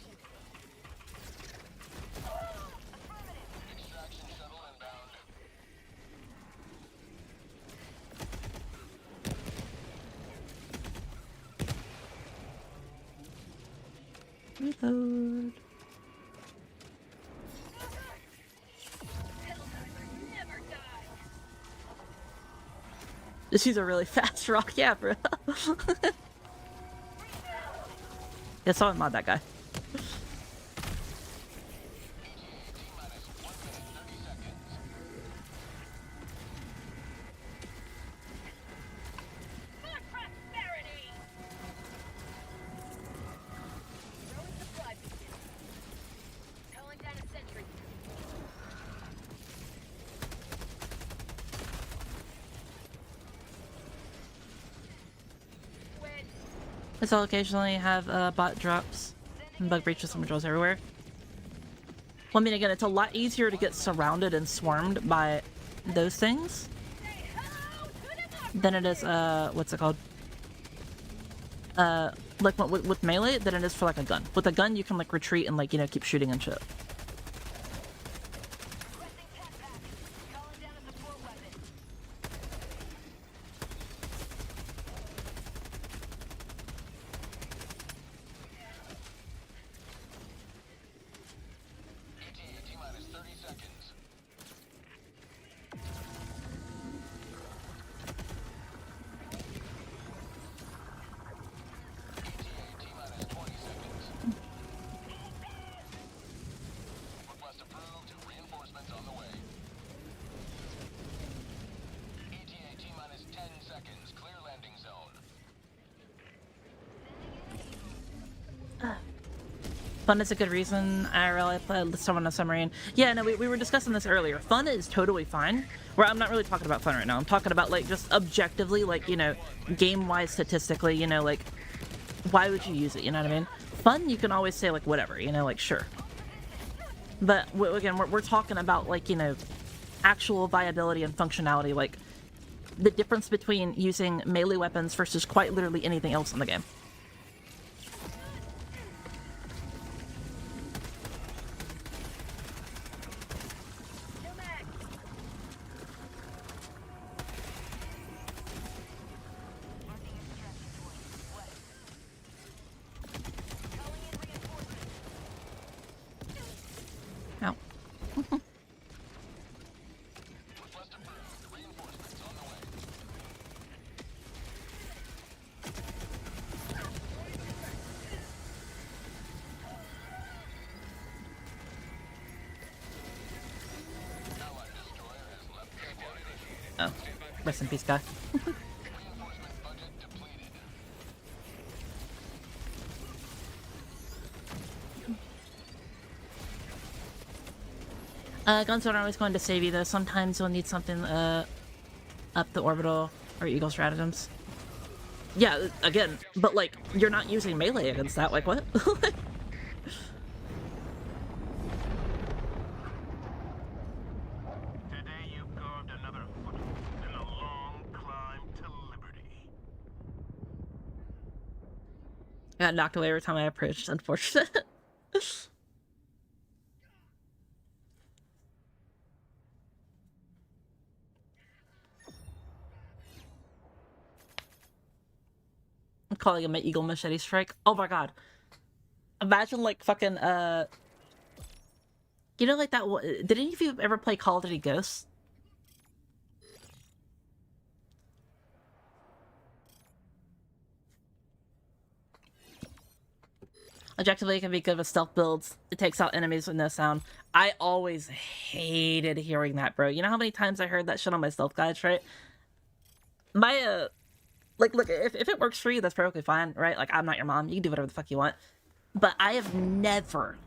Reload. Helldivers never die. Just use a really fast rock, yeah, bro. Yeah, someone mod that guy. For prosperity. Throwing supply beacon. Calling down a sentry. This will occasionally have bot drops and bug breaches and controls everywhere. Well, I mean, again, it's a lot easier to get surrounded and swarmed by those things than it is, what's it called? Like with melee than it is for like a gun. With a gun, you can like retreat and like, you know, keep shooting and shit. Fun is a good reason. I played someone on a submarine. Yeah, no, we were discussing this earlier. Fun is totally fine. Where I'm not really talking about fun right now. I'm talking about like just objectively, like, you know, game-wise, statistically, you know, like, why would you use it? You know what I mean? Fun, you can always say like whatever, you know, like sure. But again, we're talking about like, you know, actual viability and functionality, like the difference between using melee weapons versus quite literally anything else in the game. Oh, rest in peace, guy. Guns aren't always going to save you though. Sometimes you'll need something up the orbital or eagle stratagems. Yeah, again, but like you're not using melee against that. Like what? I got knocked away every time I approached, unfortunate. I'm calling him my Eagle Machete Strike. Oh my god. Imagine like fucking, you know like that, did any of you ever play Call of Duty Ghosts? Objectively, it can be good with stealth builds. It takes out enemies with no sound. I always hated hearing that, bro. You know how many times I heard that shit on my stealth guides, right? My, like, look, if it works for you, that's perfectly fine, right? Like, I'm not your mom. You can do whatever the fuck you want. But I have never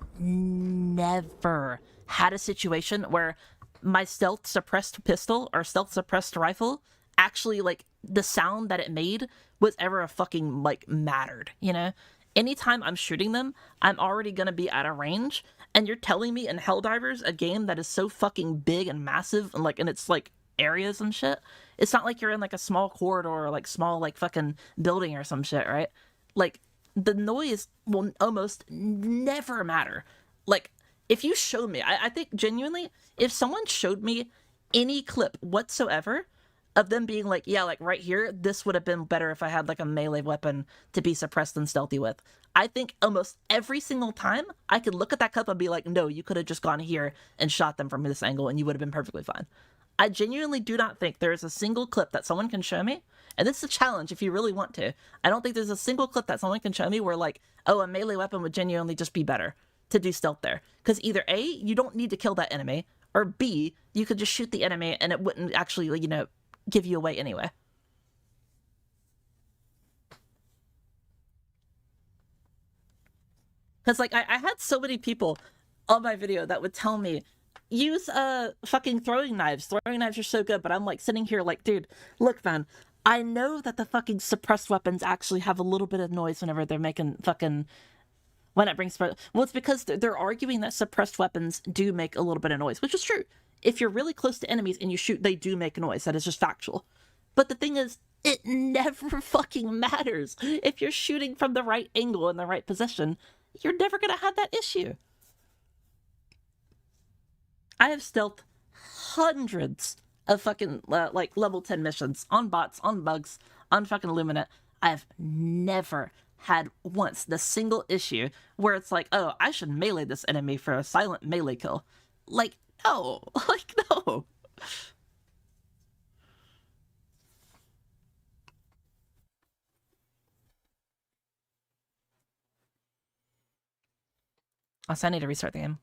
had a situation where my stealth suppressed pistol or stealth suppressed rifle actually, like, the sound that it made was ever a fucking, like, mattered, you know? Anytime I'm shooting them, I'm already gonna be out of range, and you're telling me in Helldivers, a game that is so fucking big and massive, and like in its like areas and shit, it's not like you're in like a small corridor or like small like fucking building or some shit, right? Like the noise will almost never matter. Like if you showed me, I think genuinely, if someone showed me any clip whatsoever of them being like, yeah, like right here, this would have been better if I had like a melee weapon to be suppressed and stealthy with. I think almost every single time I could look at that clip and be like, no, you could have just gone here and shot them from this angle and you would have been perfectly fine. I genuinely do not think there is a single clip that someone can show me, and this is a challenge if you really want to. I don't think there's a single clip that someone can show me where like, oh, a melee weapon would genuinely just be better to do stealth there. Because either A, you don't need to kill that enemy, or B, you could just shoot the enemy and it wouldn't actually, you know, give you away anyway. Because like I had so many people on my video that would tell me, use fucking throwing knives. Throwing knives are so good, but I'm like sitting here like, dude, look man, I know that the fucking suppressed weapons actually have a little bit of noise whenever they're making fucking... When it brings... Well, it's because they're arguing that suppressed weapons do make a little bit of noise, which is true. If you're really close to enemies and you shoot, they do make noise. That is just factual. But the thing is, it never fucking matters. If you're shooting from the right angle in the right position, you're never gonna have that issue. I have stealthed hundreds of fucking, like, level 10 missions on bots, on bugs, on fucking Illuminate. I have never had once the single issue where it's like, oh, I should melee this enemy for a silent melee kill. Like, no. Like, no. Also, I need to restart the game.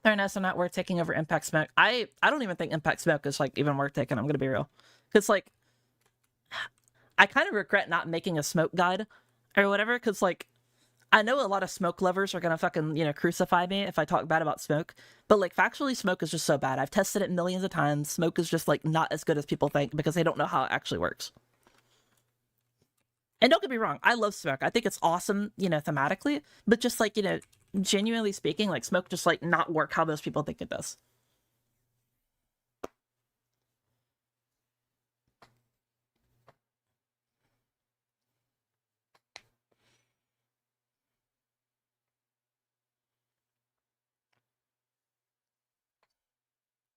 Very nice. I'm not worth taking over Impact Smoke. I don't even think Impact Smoke is, like, even worth taking. I'm gonna be real. Because, like, I kind of regret not making a smoke guide or whatever, because, like, I know a lot of smoke lovers are gonna fucking, you know, crucify me if I talk bad about smoke, but, like, factually, smoke is just so bad. I've tested it millions of times. Smoke is just, like, not as good as people think because they don't know how it actually works. And don't get me wrong, I love smoke. I think it's awesome, you know, thematically, but just, like, you know, genuinely speaking, like, smoke just, like, not work how most people think it does.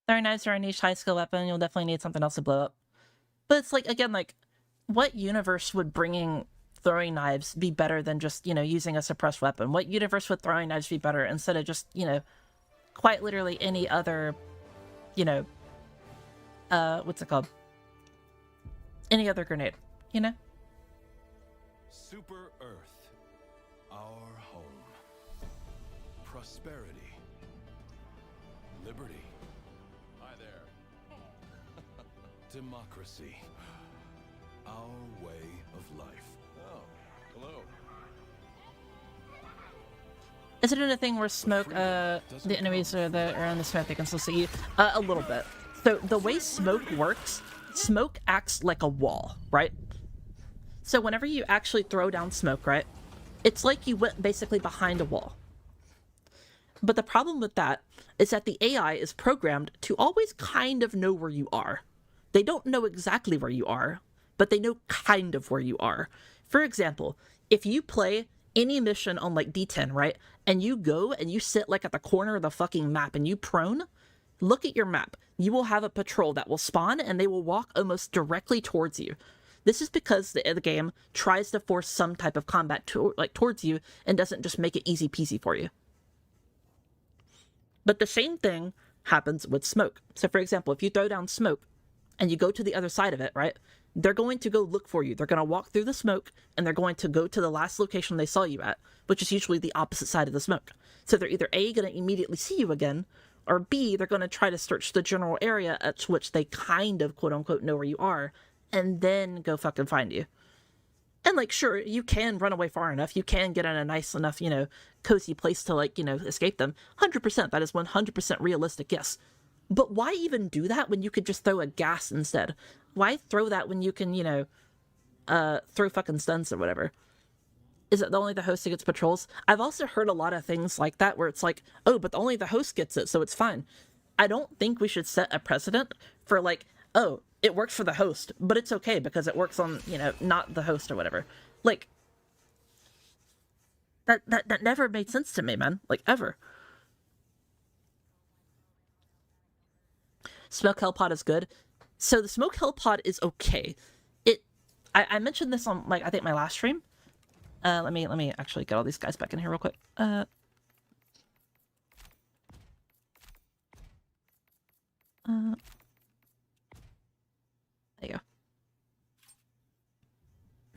Very nice for a niche high skill weapon. You'll definitely need something else to blow up. But it's like, again, like, what universe would bringing throwing knives be better than just, you know, using a suppressed weapon? What universe would throwing knives be better instead of just, you know, quite literally any other, you know, what's it called? Any other grenade, you know? Super Earth, our home. Prosperity. Liberty. Hi there. Democracy. Our way of life. Oh, hello. Is it a thing where smoke, the enemies are on the smoke, they can still see you? A little bit. So the way smoke works, smoke acts like a wall, right? So whenever you actually throw down smoke, right, it's like you went basically behind a wall. But the problem with that is that the AI is programmed to always kind of know where you are. They don't know exactly where you are, but they know kind of where you are. For example, if you play any mission on, like, D10, right, and you go and you sit, like, at the corner of the fucking map and you prone, look at your map. You will have a patrol that will spawn and they will walk almost directly towards you. This is because the game tries to force some type of combat towards you and doesn't just make it easy peasy for you. But the same thing happens with smoke. So for example, if you throw down smoke and you go to the other side of it, right, they're going to go look for you. They're going to walk through the smoke and they're going to go to the last location they saw you at, which is usually the opposite side of the smoke. So they're either A, going to immediately see you again, or B, they're going to try to search the general area at which they kind of, quote unquote, know where you are, and then go fucking find you. And, like, sure, you can run away far enough. You can get in a nice enough, you know, cozy place to, like, you know, escape them. 100%. That is 100% realistic, yes. But why even do that when you could just throw a gas instead? Why throw that when you can, you know, throw fucking stuns or whatever? Is it only the host who gets patrols? I've also heard a lot of things like that where it's like, oh, but only the host gets it, so it's fine. I don't think we should set a precedent for, like, oh, it works for the host, but it's okay because it works on, you know, not the host or whatever. Like, that never made sense to me, man. Like, ever. Smoke Hell Pod is good. So the Smoke Hell Pod is okay. I mentioned this on, like, I think my last stream. Let me actually get all these guys back in here real quick. There you go.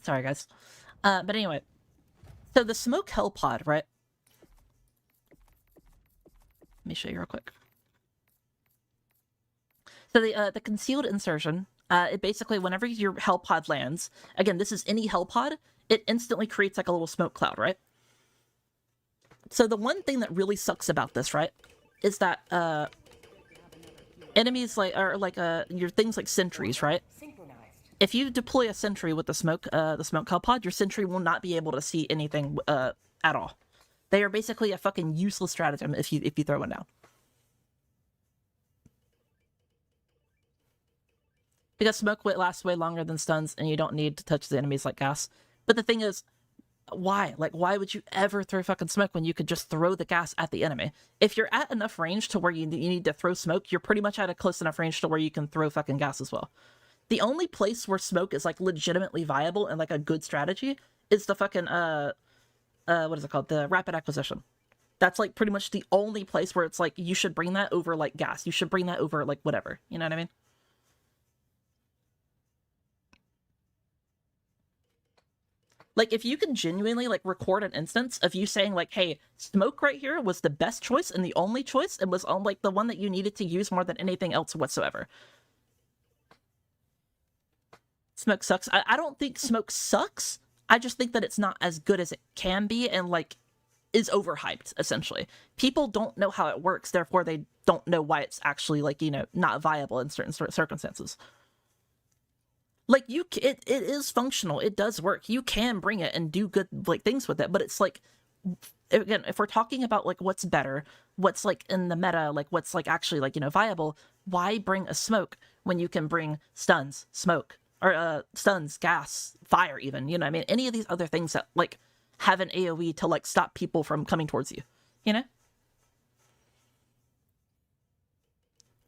Sorry, guys. But anyway. So the Smoke Hell Pod, right? Let me show you real quick. So the concealed insertion, it basically, whenever your Hell Pod lands, again, this is any Hell Pod, it instantly creates like a little smoke cloud, right? So the one thing that really sucks about this, right, is that enemies like are like your things like sentries, right? Synchronized. If you deploy a sentry with the smoke cloud pod, your sentry will not be able to see anything at all. They are basically a fucking useless stratagem if you throw one down. Because smoke lasts way longer than stuns, and you don't need to touch the enemies like gas. But the thing is, why? Like, why would you ever throw fucking smoke when you could just throw the gas at the enemy? If you're at enough range to where you need to throw smoke, you're pretty much at a close enough range to where you can throw fucking gas as well. The only place where smoke is like legitimately viable and like a good strategy is the fucking what is it called? The rapid acquisition. That's like pretty much the only place where it's like you should bring that over like gas. You should bring that over like whatever. You know what I mean? Like, if you can genuinely, like, record an instance of you saying, like, hey, smoke right here was the best choice and the only choice, and was, like, the one that you needed to use more than anything else whatsoever. Smoke sucks. I don't think smoke sucks. I just think that it's not as good as it can be and, like, is overhyped, essentially. People don't know how it works, therefore they don't know why it's actually, like, you know, not viable in certain circumstances. Like, it is functional. It does work. You can bring it and do good, like, things with it. But it's like, again, if we're talking about, like, what's better, what's, like, in the meta, like, what's, like, actually, like, you know, viable, why bring a smoke when you can bring stuns, smoke, or, stuns, gas, fire, even, you know what I mean? Any of these other things that, like, have an AoE to, like, stop people from coming towards you, you know?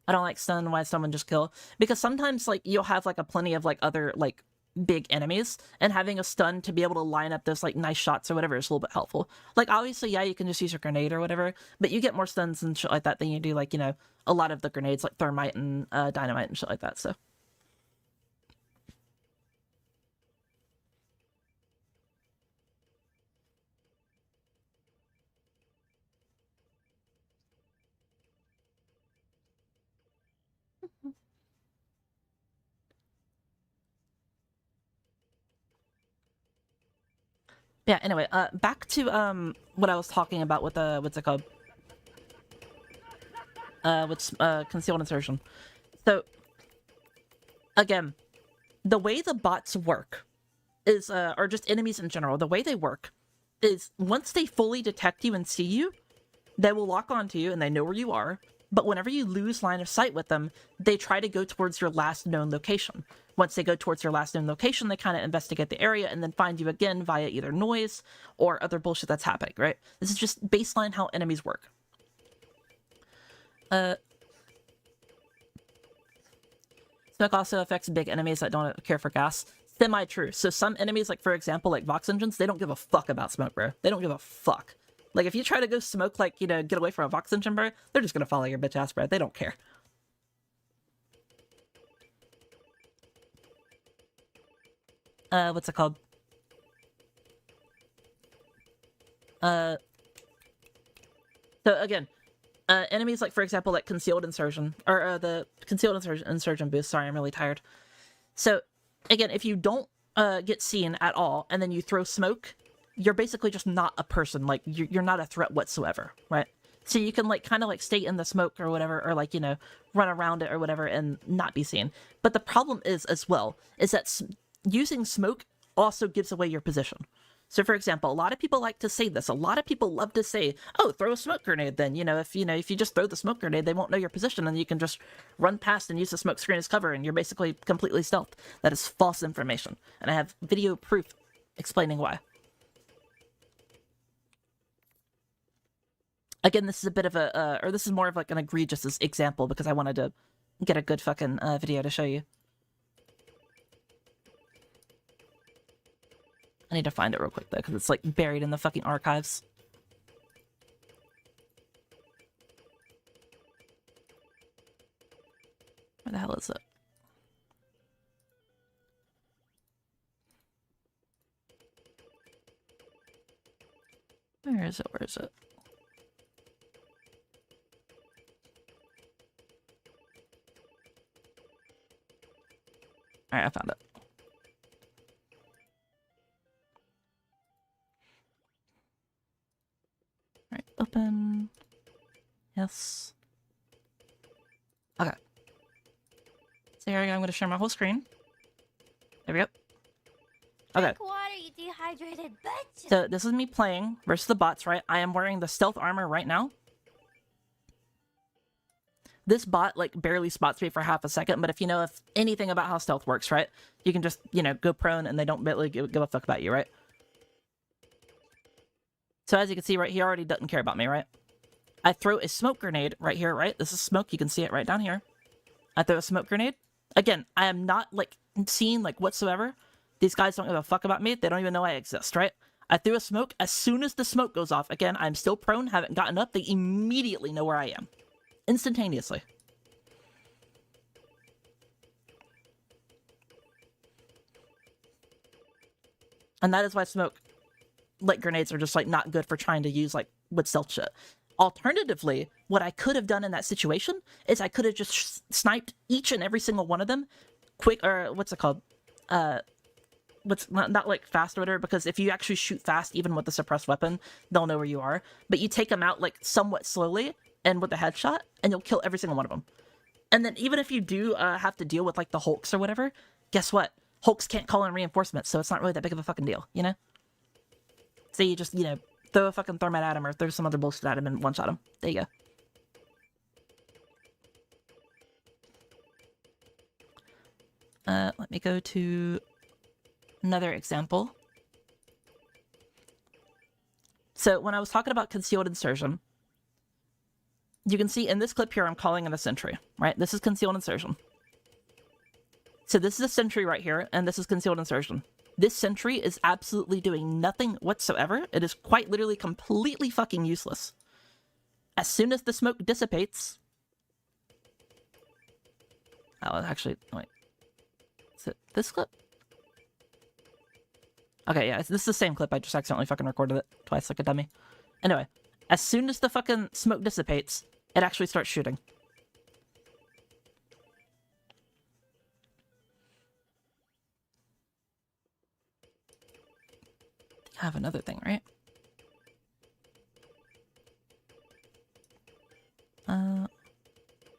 I don't like stun. Why someone just kill? Because sometimes, like, you'll have, like, a plenty of, like, other, like, big enemies, and having a stun to be able to line up those, like, nice shots or whatever is a little bit helpful. Like, obviously, yeah, you can just use your grenade or whatever, but you get more stuns and shit like that than you do, like, you know, a lot of the grenades, like thermite and dynamite and shit like that, so. Yeah, anyway, back to what I was talking about with what's it called? With concealed insertion. So again, the way the bots work is or just enemies in general, the way they work is once they fully detect you and see you, they will lock onto you and they know where you are. But whenever you lose line of sight with them, they try to go towards your last known location. Once they go towards your last known location, they kind of investigate the area and then find you again via either noise or other bullshit that's happening, right? This is just baseline how enemies work. Smoke also affects big enemies that don't care for gas. Semi-true. So some enemies, like for example, like Vox engines, they don't give a fuck about smoke, bro. They don't give a fuck. Like, if you try to go smoke, like, you know, get away from a Vox engine, bro, they're just gonna follow your bitch ass, bro. They don't care. What's it called? So again, enemies like, for example, like concealed insertion, or the concealed insurgent boost. Sorry, I'm really tired. So again, if you don't get seen at all, and then you throw smoke, you're basically just not a person. Like, you're not a threat whatsoever, right? So you can, like, kind of, like, stay in the smoke or whatever, or, like, you know, run around it or whatever and not be seen. But the problem is, as well, is that using smoke also gives away your position. So, for example, a lot of people like to say this. A lot of people love to say, oh, throw a smoke grenade then. If you just throw the smoke grenade, they won't know your position, and you can just run past and use the smoke screen as cover, and you're basically completely stealthed. That is false information. And I have video proof explaining why. Again, this is a bit of a, or this is more of like an egregious example because I wanted to get a good fucking video to show you. I need to find it real quick though, because it's like buried in the fucking archives. Where the hell is it? Where is it? Where is it? Alright, I found it. Alright, open. Yes. Okay. So here we go. I'm going to share my whole screen. There we go. Okay. Drink water, you dehydrated bitch. So this is me playing versus the bots, right? I am wearing the stealth armor right now. This bot, like, barely spots me for half a second, but if you know anything about how stealth works, right? You can just, you know, go prone and they don't really give a fuck about you, right? So as you can see, right, he already doesn't care about me, right? I throw a smoke grenade right here, right? This is smoke. You can see it right down here. I throw a smoke grenade. Again, I am not, like, seen, like, whatsoever. These guys don't give a fuck about me. They don't even know I exist, right? I threw a smoke. As soon as the smoke goes off, again, I'm still prone, haven't gotten up. They immediately know where I am. Instantaneously. And that is why smoke, like, grenades are just, like, not good for trying to use, like, with stealth shit. Alternatively, what I could have done in that situation is I could have just sniped each and every single one of them quick, or what's it called? What's not like fast or whatever, because if you actually shoot fast, even with the suppressed weapon, they'll know where you are. But you take them out, like, somewhat slowly and with a headshot, and you'll kill every single one of them. And then even if you do have to deal with, like, the Hulks or whatever, guess what? Hulks can't call in reinforcements, so it's not really that big of a fucking deal, you know? So you just, you know, throw a fucking thermite at him or throw some other bullshit at him and one-shot him. There you go. Let me go to another example. So when I was talking about concealed insertion, you can see in this clip here, I'm calling it a sentry, right? This is concealed insertion. So this is a sentry right here, and this is concealed insertion. This sentry is absolutely doing nothing whatsoever. It is quite literally completely fucking useless. As soon as the smoke dissipates... Oh, actually, wait. Is it this clip? Okay, yeah, this is the same clip. I just accidentally fucking recorded it twice like a dummy. Anyway, as soon as the fucking smoke dissipates, it actually starts shooting. I have another thing, right? Oh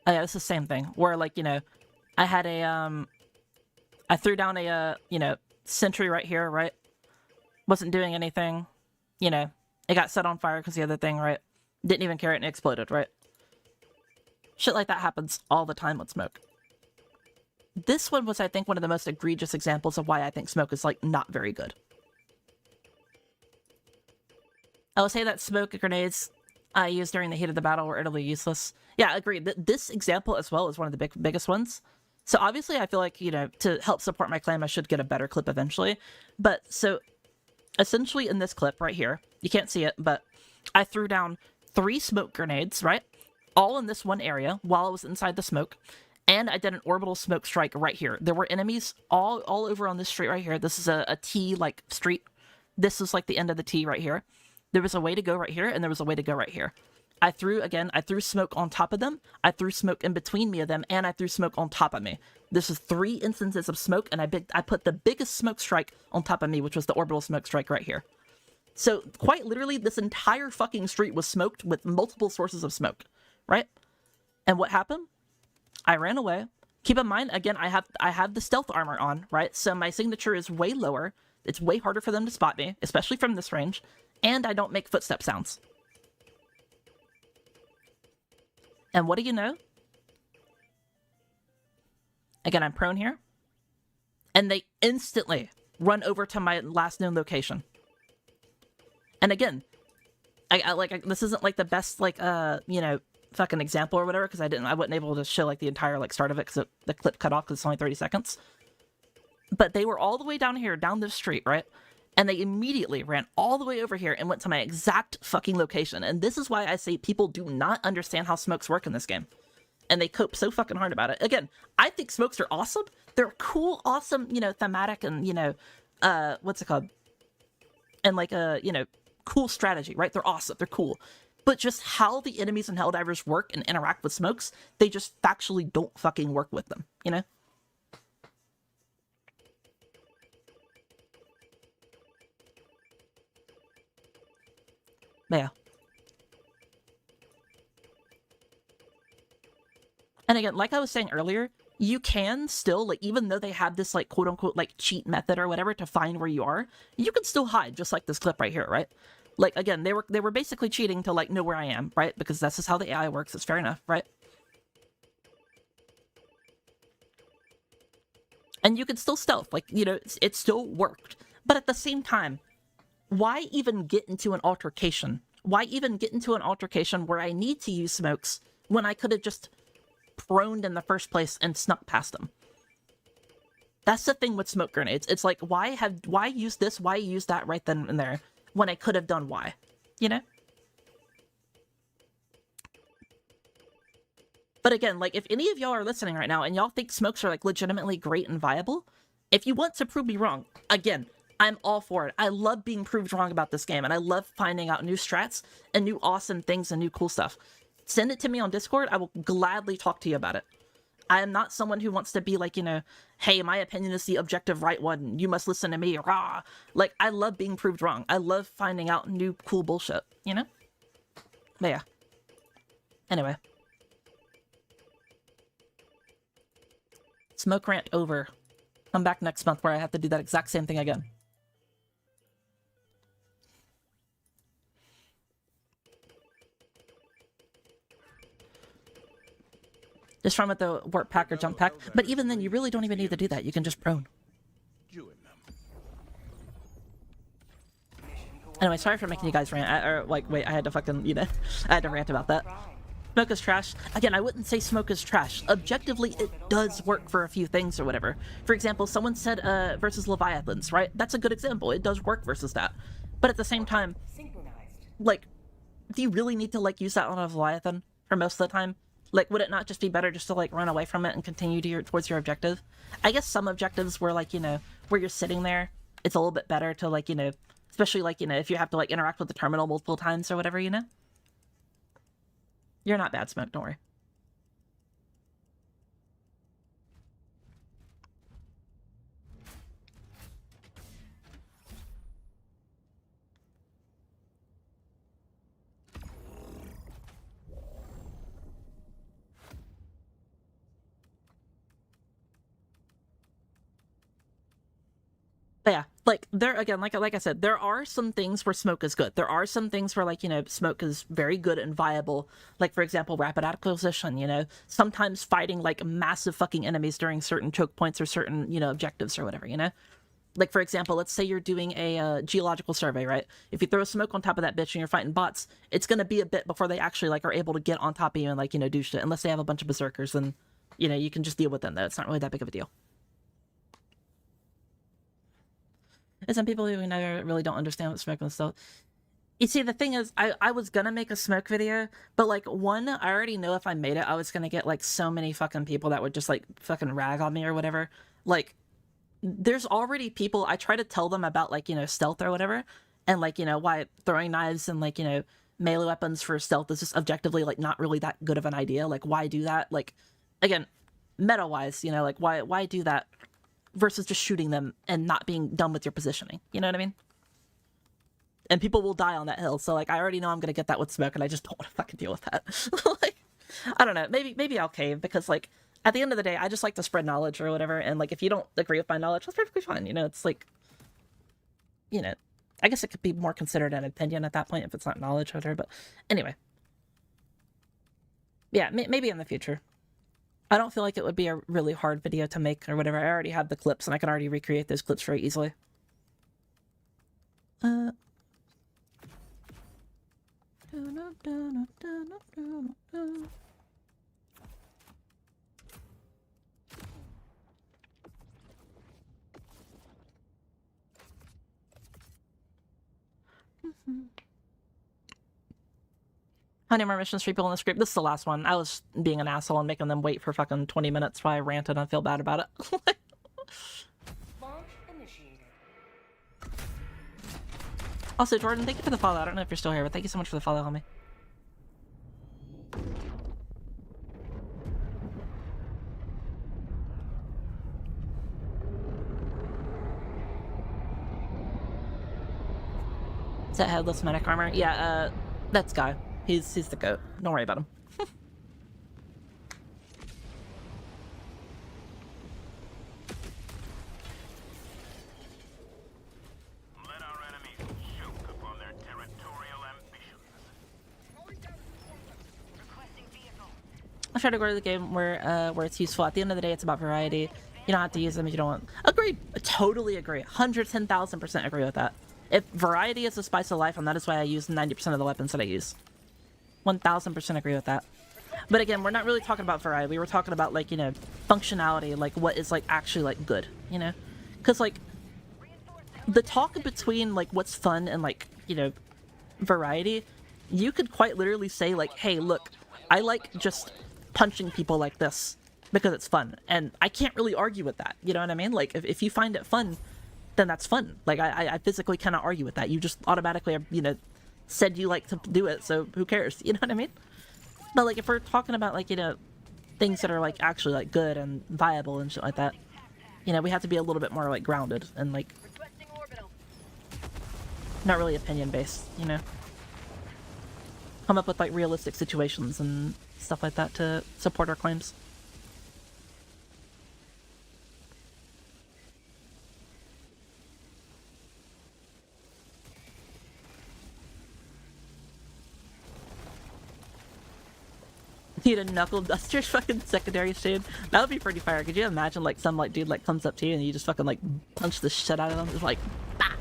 yeah, it's the same thing. Where, like, you know, I had a, I threw down a, you know, sentry right here, right? Wasn't doing anything. You know, it got set on fire because the other thing, right? Didn't even care it and it exploded, right? Shit like that happens all the time with smoke. This one was, I think, one of the most egregious examples of why I think smoke is, like, not very good. I will say that smoke grenades I used during the heat of the battle were utterly useless. Yeah, I agree. This example as well is one of the biggest ones. So obviously I feel like, you know, to help support my claim, I should get a better clip eventually. But so essentially in this clip right here, you can't see it, but I threw down 3 smoke grenades, right? All in this one area while I was inside the smoke. And I did an orbital smoke strike right here. There were enemies all over on this street right here. This is a T, like, street. This is like the end of the T right here. There was a way to go right here, and there was a way to go right here. I threw smoke on top of them, I threw smoke in between me of them, and I threw smoke on top of me. This is 3 instances of smoke, and I put the biggest smoke strike on top of me, which was the orbital smoke strike right here. So, quite literally, this entire fucking street was smoked with multiple sources of smoke, right? And what happened? I ran away. Keep in mind, again, I have the stealth armor on, right? So my signature is way lower. It's way harder for them to spot me, especially from this range. And I don't make footstep sounds. And what do you know? Again, I'm prone here. And they instantly run over to my last known location. And again, this isn't like the best, like, you know, fucking example or whatever, because I wasn't able to show, like, the entire, like, start of it, because the clip cut off because it's only 30 seconds. But they were all the way down here, down this street, right? And they immediately ran all the way over here and went to my exact fucking location. And this is why I say people do not understand how smokes work in this game. And they cope so fucking hard about it. Again, I think smokes are awesome. They're cool, awesome, you know, thematic and, you know, what's it called? And, like, you know, cool strategy, right? They're awesome. They're cool. But just how the enemies in Helldivers work and interact with smokes, they just factually don't fucking work with them, you know? Yeah. And again, like I was saying earlier, you can still, like, even though they have this, like, quote-unquote, like, cheat method or whatever to find where you are, you can still hide, just like this clip right here, right? Like, again, they were basically cheating to, like, know where I am, right? Because that's just how the AI works. It's fair enough, right? And you can still stealth, like, you know, it still worked. But at the same time, why even get into an altercation? Why even get into an altercation where I need to use smokes when I could have just proned in the first place and snuck past them? That's the thing with smoke grenades. It's like, why use this? Why use that right then and there when I could have done Y? You know? But again, like, if any of y'all are listening right now and y'all think smokes are, like, legitimately great and viable, if you want to prove me wrong, again, I'm all for it. I love being proved wrong about this game, and I love finding out new strats and new awesome things and new cool stuff. Send it to me on Discord. I will gladly talk to you about it. I am not someone who wants to be like, you know, hey, my opinion is the objective right one. You must listen to me. Rah. Like, I love being proved wrong. I love finding out new cool bullshit, you know? But yeah. Anyway. Smoke rant over. Come back next month where I have to do that exact same thing again. Just from at the warp pack or jump pack. But even then, you really don't even need to do that. You can just prone. Anyway, sorry for making you guys rant. Or, like, wait, I had to fucking, you know, I had to rant about that. Smoke is trash. Again, I wouldn't say smoke is trash. Objectively, it does work for a few things or whatever. For example, someone said versus Leviathans, right? That's a good example. It does work versus that. But at the same time, like, do you really need to, like, use that on a Leviathan for most of the time? Like, would it not just be better just to, like, run away from it and continue towards your objective? I guess some objectives where, like, you know, where you're sitting there, it's a little bit better to, like, you know, especially, like, you know, if you have to, like, interact with the terminal multiple times or whatever, you know? You're not bad, Smoke, don't worry. But yeah, like, there, again, like I said, there are some things where smoke is good. There are some things where, like, you know, smoke is very good and viable. Like, for example, rapid acquisition, you know? Sometimes fighting, like, massive fucking enemies during certain choke points or certain, you know, objectives or whatever, you know? Like, for example, let's say you're doing a geological survey, right? If you throw smoke on top of that bitch and you're fighting bots, it's gonna be a bit before they actually, like, are able to get on top of you and, like, you know, do shit. Unless they have a bunch of berserkers, then, you know, you can just deal with them, though. It's not really that big of a deal. And some people who never really don't understand what smoke and stuff. You see, the thing is, I was gonna make a smoke video, but, like, one, I already know if I made it, I was gonna get, like, so many fucking people that would just, like, fucking rag on me or whatever. Like, there's already people, I try to tell them about, like, you know, stealth or whatever, and, like, you know, why throwing knives and, like, you know, melee weapons for stealth is just objectively, like, not really that good of an idea. Like, why do that? Like, again, meta-wise, you know, like, why do that? Versus just shooting them and not being done with your positioning. You know what I mean? And people will die on that hill, so, like, I already know I'm gonna get that with smoke, and I just don't want to fucking deal with that. Like, I don't know, maybe I'll cave, because, like, at the end of the day, I just like to spread knowledge or whatever, and, like, if you don't agree with my knowledge, that's perfectly fine, you know? It's like, you know, I guess it could be more considered an opinion at that point if it's not knowledge or whatever, but anyway. Yeah, maybe in the future. I don't feel like it would be a really hard video to make or whatever. I already have the clips, and I can already recreate those clips very easily. How many more missions for people in this group? This is the last one. I was being an asshole and making them wait for fucking 20 minutes while I ranted and feel bad about it. Launch initiated. Also, Jordan, thank you for the follow. I don't know if you're still here, but thank you so much for the follow, homie. Is that headless medic armor? Yeah, that's Guy. He's the goat. Don't worry about him. try to go to the game where it's useful. At the end of the day, it's about variety. You don't have to use them if you don't want. Agreed. I totally agree. 110,000% agree with that. If variety is the spice of life, and that is why I use 90% of the weapons that I use. 1000% agree with that. But again, we're not really talking about variety. We were talking about, like, you know, functionality, like what is like actually like good, you know? Because like the talk between like what's fun and like, you know, variety, you could quite literally say like, hey, look, I like just punching people like this because it's fun, and I can't really argue with that. You know what I mean? Like if you find it fun, then that's fun. Like I physically cannot argue with that. You just automatically, you know, said you like to do it, so who cares? You know what I mean? But like if we're talking about like, you know, things that are like actually like good and viable and shit like that, you know, we have to be a little bit more like grounded and like not really opinion based, you know. Come up with like realistic situations and stuff like that to support our claims. Need a knuckle duster's fucking secondary shade. That would be pretty fire. Could you imagine like some like dude like comes up to you and you just fucking like punch the shit out of them? Just like bah!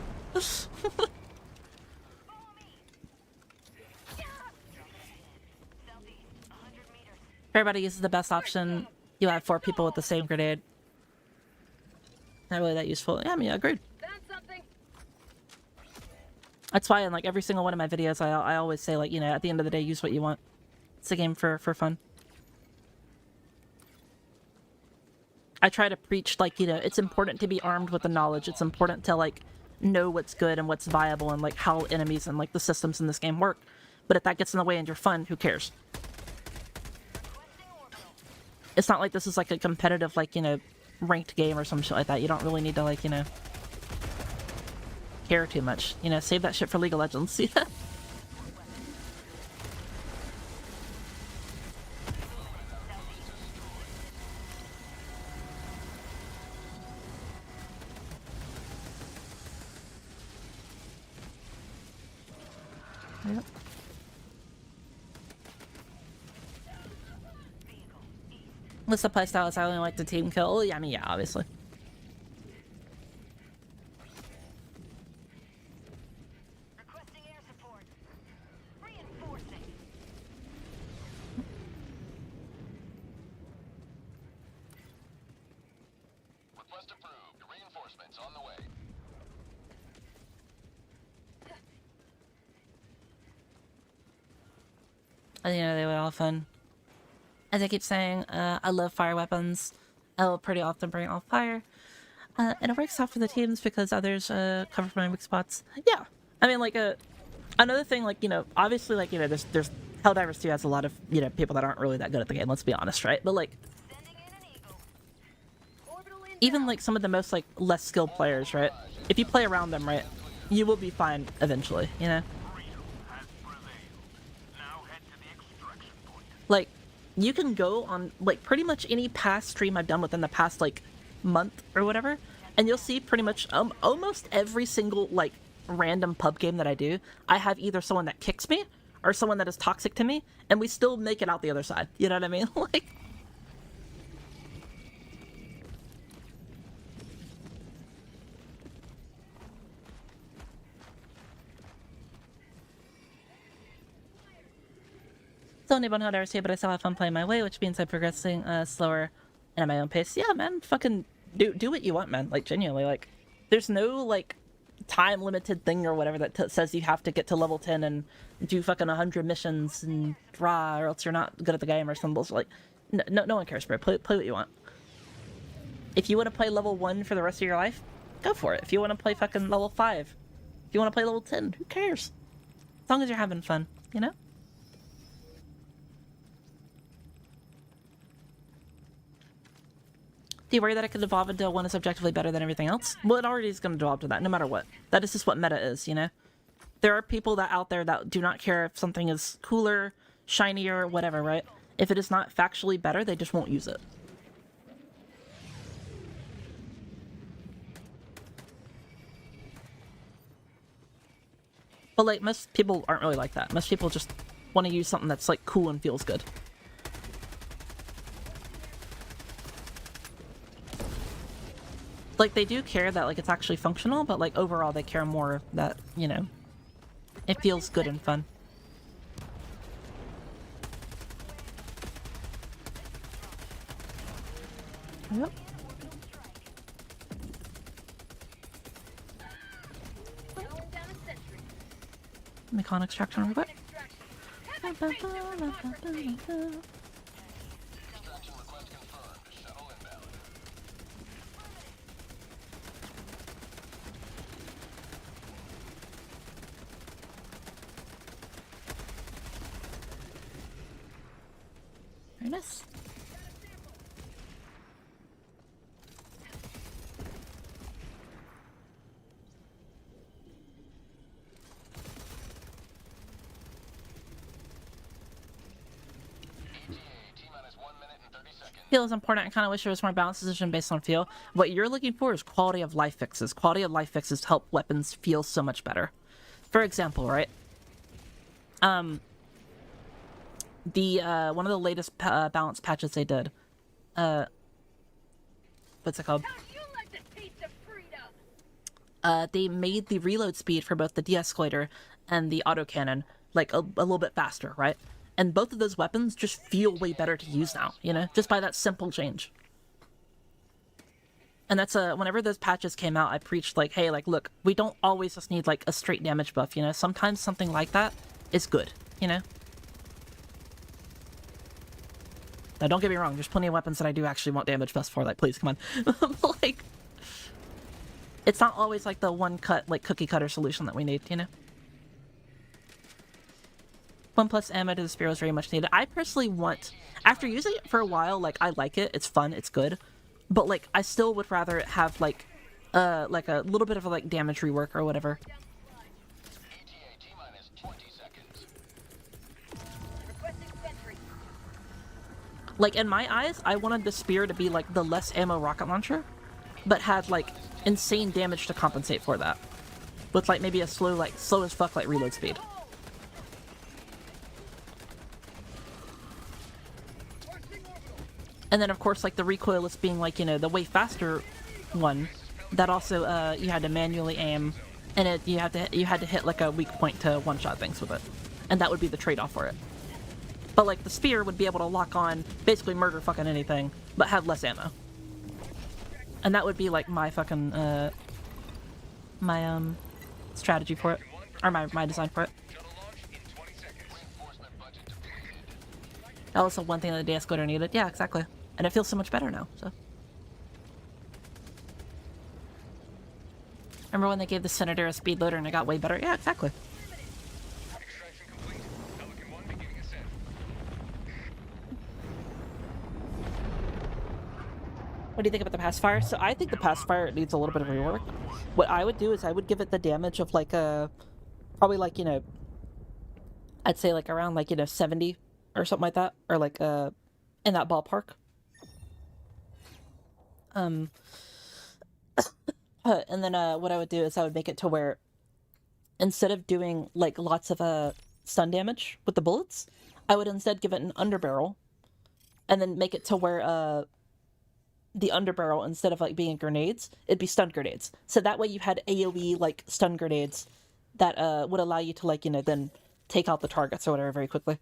If everybody uses the best option, you have 4 people with the same grenade. Not really that useful. Yeah, I mean, agreed. That's why in like every single one of my videos, I always say like, you know, at the end of the day, use what you want. It's a game for fun. I try to preach like, you know, it's important to be armed with the knowledge. It's important to like know what's good and what's viable and like how enemies and like the systems in this game work. But if that gets in the way and you're fun, who cares? It's not like this is like a competitive, like, you know, ranked game or some shit like that. You don't really need to like, you know, care too much. You know, save that shit for League of Legends. Yeah. Yep. What's the playstyle? Is I only like the team kill? Oh, yeah, I mean, yeah, obviously. Requesting air support. Reinforcing. Request approved. Reinforcements on the way. I think, you know, they were all fun. As I keep saying, I love fire weapons. I will pretty often bring off fire. And it works out for the teams because others cover for my weak spots. Yeah. I mean, like, another thing, like, you know, obviously, like, you know, there's Helldivers 2 has a lot of, you know, people that aren't really that good at the game, let's be honest, right? But, like, even, like, some of the most, like, less skilled players, right? If you play around them, right, you will be fine eventually, you know? Like, you can go on, like, pretty much any past stream I've done within the past, like, month or whatever, and you'll see pretty much almost every single, like, random pub game that I do, I have either someone that kicks me or someone that is toxic to me, and we still make it out the other side. You know what I mean? Like... Still only 100 hours here, but I still have fun playing my way, which means I'm progressing slower and at my own pace. Yeah, man, fucking do what you want, man. Like, genuinely, like, there's no, like, time-limited thing or whatever that says you have to get to level 10 and do fucking 100 missions and draw, or else you're not good at the game or some bullshit. Like, no one cares, bro. Play what you want. If you want to play level 1 for the rest of your life, go for it. If you want to play fucking level 5, if you want to play level 10, who cares? As long as you're having fun, you know? Do you worry that it could evolve into one is objectively better than everything else? Well, it already is going to evolve to that, no matter what. That is just what meta is, you know? There are people that out there that do not care if something is cooler, shinier, whatever, right? If it is not factually better, they just won't use it. But, like, most people aren't really like that. Most people just want to use something that's, like, cool and feels good. Like, they do care that, like, it's actually functional, but, like, overall they care more that, you know, it feels good and fun. Yep. Going down a sentry. Mechanic extraction real quick. Extraction. Very nice. Feel is important. I kind of wish there was more balanced decision based on feel. What you're looking for is quality of life fixes. Quality of life fixes help weapons feel so much better. For example, right? The one of the latest balance patches they did. What's it called? How'd you like the taste of freedom? They made the reload speed for both the de-escalator and the autocannon like a little bit faster, right? And both of those weapons just feel way better to use now, you know, just by that simple change. And that's whenever those patches came out, I preached like, hey, like, look, we don't always just need like a straight damage buff, you know. Sometimes something like that is good, you know. Now, don't get me wrong, there's plenty of weapons that I do actually want damage buffs for, like, please, come on. But, like, it's not always, like, the one-cut, like, cookie-cutter solution that we need, you know? 1+ ammo to the spear was very much needed. I personally want, after using it for a while, like, I like it, it's fun, it's good, but, like, I still would rather it have, like a little bit of, like, damage rework or whatever. Requesting sentry. Like, in my eyes, I wanted the spear to be, like, the less ammo rocket launcher, but had, like, insane damage to compensate for that. With, like, maybe a slow as fuck, like, reload speed. And then, of course, like, the recoilless being, like, you know, the way faster one, that also, you had to manually aim, and you had to hit, like, a weak point to one-shot things with it. And that would be the trade-off for it. But, like, the spear would be able to lock on, basically murder fucking anything, but have less ammo. And that would be, like, my fucking, my, strategy for it. Or my design for it. That was the one thing that the de-escalator needed. Yeah, exactly. And it feels so much better now, so. Remember when they gave the Senator a speed loader and it got way better? Yeah, exactly. What do you think about the pacifier? So I think the pacifier needs a little bit of rework. What I would do is I would give it the damage of like probably like, you know, I'd say like around like, you know, 70 or something like that, or like in that ballpark. And then what I would do is I would make it to where instead of doing like lots of stun damage with the bullets, I would instead give it an underbarrel, and then make it to where the underbarrel, instead of like being grenades, it'd be stun grenades. So that way you had AoE like stun grenades that would allow you to, like, you know, then take out the targets or whatever very quickly.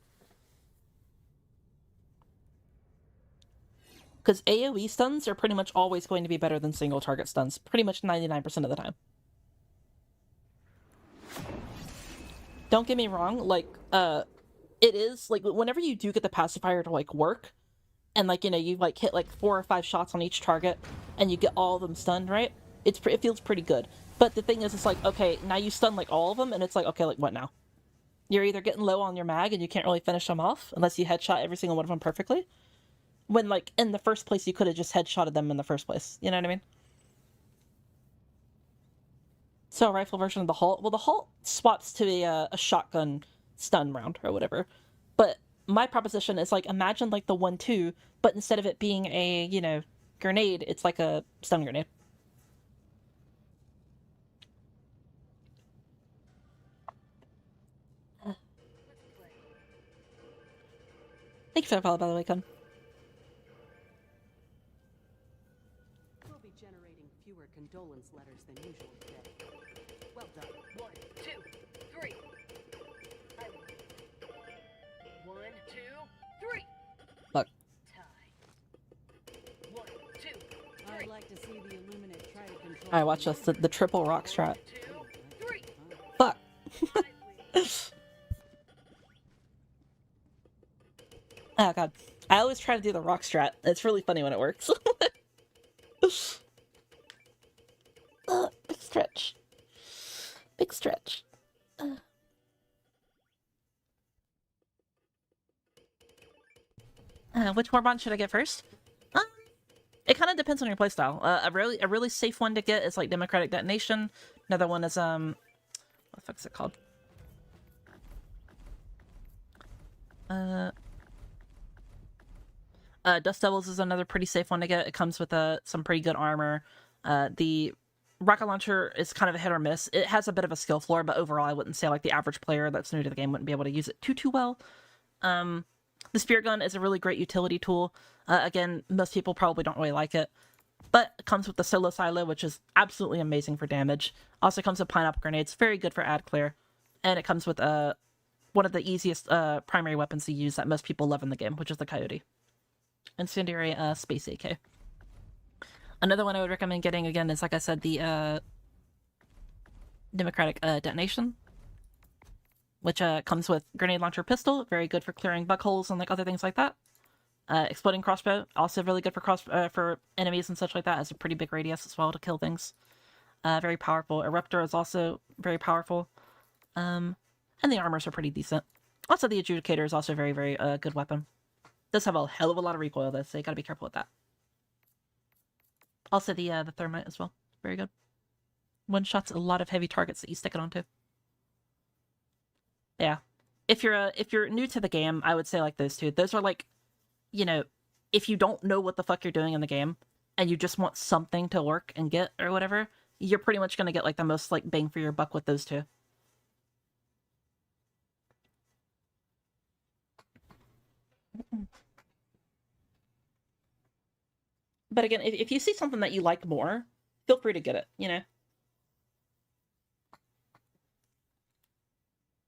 Because AoE stuns are pretty much always going to be better than single target stuns, pretty much 99% of the time. Don't get me wrong, like, it is, like, whenever you do get the pacifier to, like, work, and, like, you know, you, like, hit, like, 4 or 5 shots on each target, and you get all of them stunned, right? It feels pretty good. But the thing is, it's like, okay, now you stun, like, all of them, and it's like, okay, like, what now? You're either getting low on your mag, and you can't really finish them off, unless you headshot every single one of them perfectly. When, like, in the first place, you could have just headshotted them in the first place. You know what I mean? So, a rifle version of the Halt. Well, the Halt swaps to a shotgun stun round, or whatever. But my proposition is, like, imagine, like, the 1-2, but instead of it being a, you know, grenade, it's like a stun grenade. Thank you for the follow, by the way, Kun. We'll be generating fewer condolence letters than usual today. Well done. 1, 2, 3. I win. 1, 2, 3. Look. Tie. 1, 2, 3. I'd like to see the Illuminate try to control. Alright, watch this. The triple rock strat. 2, 3. Fuck. I win. Oh god. I always try to do the rock strat. It's really funny when it works. Big stretch. Big stretch. Which warband should I get first? It kind of depends on your playstyle. A really safe one to get is like Democratic Detonation. Another one is what the fuck is it called? Dust Devils is another pretty safe one to get. It comes with some pretty good armor. The rocket launcher is kind of a hit or miss. It has a bit of a skill floor, but overall I wouldn't say like the average player that's new to the game wouldn't be able to use it too well. The spear gun is a really great utility tool. Again, most people probably don't really like it, but it comes with the solo silo, which is absolutely amazing for damage. Also comes with pineapple grenades, very good for ad clear, and it comes with one of the easiest primary weapons to use that most people love in the game, which is the Coyote. Incendiary Space AK. Another one I would recommend getting again is, like I said, the Democratic Detonation, which comes with grenade launcher pistol, very good for clearing bug holes and like other things like that. Exploding crossbow, also really good for enemies and such like that. Has a pretty big radius as well to kill things. Very powerful. Eruptor is also very powerful. And the armors are pretty decent. Also, the Adjudicator is also a very, very good weapon. Does have a hell of a lot of recoil though, so you gotta be careful with that. Also, the Thermite as well. Very good. One shots a lot of heavy targets that you stick it onto. Yeah. If you're new to the game, I would say like those two. Those are like, you know, if you don't know what the fuck you're doing in the game and you just want something to work and get or whatever, you're pretty much gonna get like the most like bang for your buck with those two. But again, if you see something that you like more, feel free to get it, you know?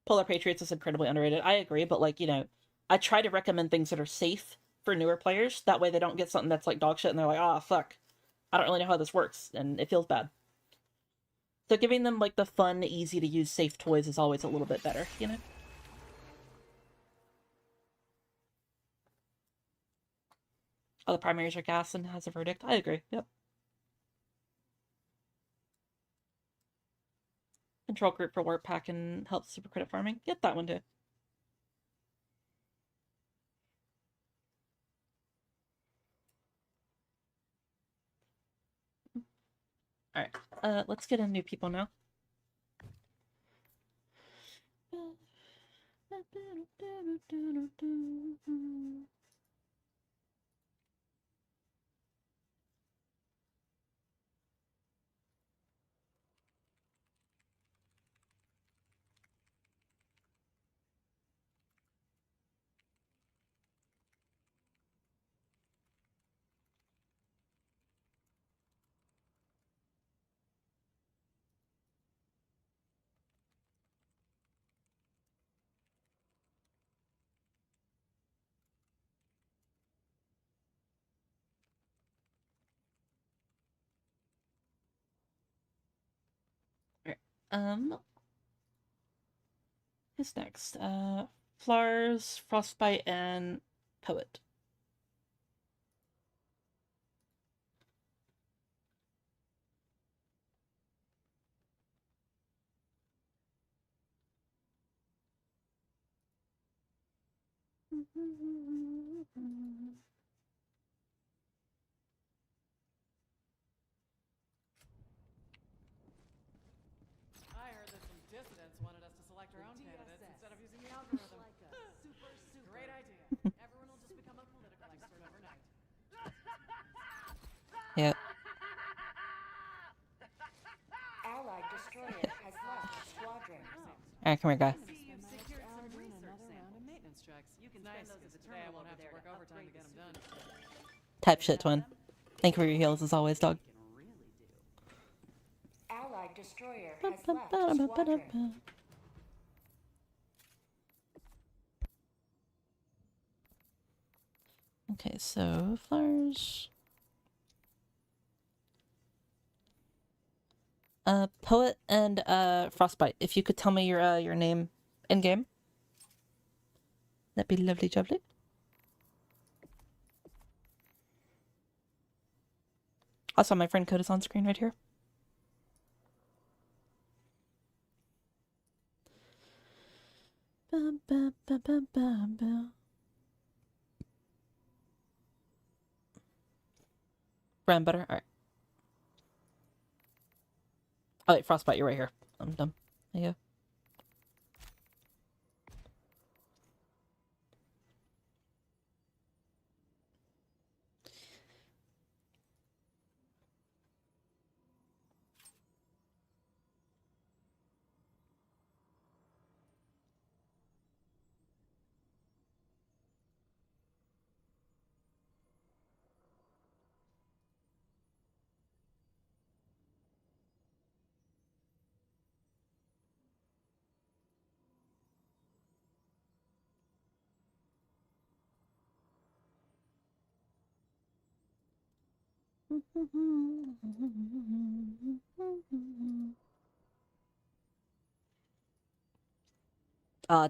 Polar Patriots is incredibly underrated. I agree, but like, you know, I try to recommend things that are safe for newer players. That way they don't get something that's like dog shit and they're like, ah, fuck. I don't really know how this works, and it feels bad. So giving them like the fun, easy to use, safe toys is always a little bit better, you know? Oh, the primaries are gas and has a verdict. I agree. Yep. Control group for warp pack and helps super credit farming. Get that one too. Alright, let's get in new people now. Who's next? Flowers, Frostbite, and Poet. I heard that some dissidents wanted us to select our own candidates instead of using the algorithm. Great idea. Everyone will just become a political expert overnight. Yep. Allied destroyer has left squadron. Alright, come here, guy. You've secured some research samples. Maintenance checks. You can spend those at the terminal over there to get them done. Type shit, twin. Thank you for your heals as always, dog. Can destroyer has left squadron. Okay, so flowers. Poet and Frostbite. If you could tell me your name in game, that'd be lovely, jubbly. Also, my friend code is on screen right here. Brown butter. All right. Oh wait, Frostbite, you're right here. I'm dumb. There you go.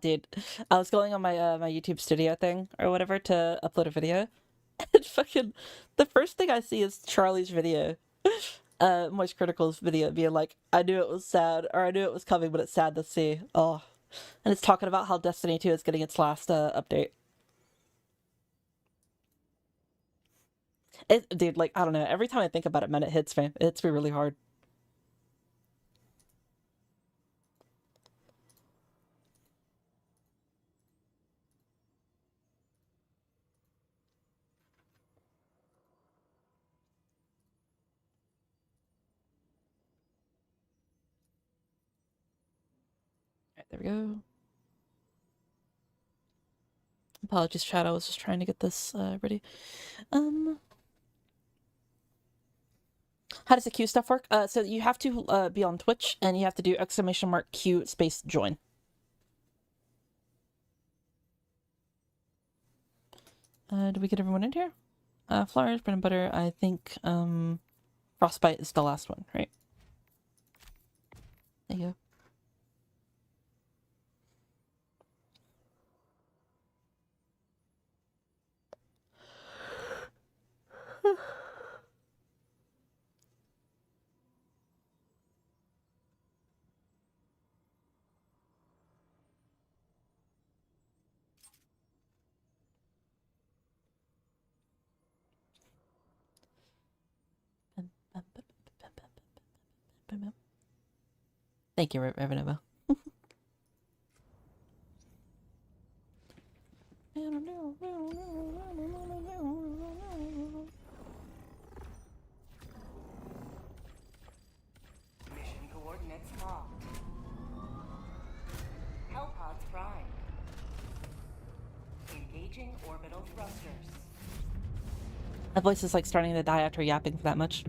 Dude, I was going on my my YouTube studio thing or whatever to upload a video, and fucking the first thing I see is Charlie's video, Moist Critical's video, being like, "I knew it was sad, or I knew it was coming, but it's sad to see." Oh, and it's talking about how Destiny 2 is getting its last update. Dude, like, I don't know. Every time I think about it, man, it hits me. It hits me really hard. Alright, there we go. Apologies, chat. I was just trying to get this ready. How does the Q stuff work? So you have to be on Twitch, and you have to do !Q space join. Did we get everyone in here? Flowers, bread and butter. I think Frostbite is the last one, right? There you go. Thank you, Revenova. Mission coordinates locked. Hellpods primed. Engaging orbital thrusters. My voice is like starting to die after yapping that much.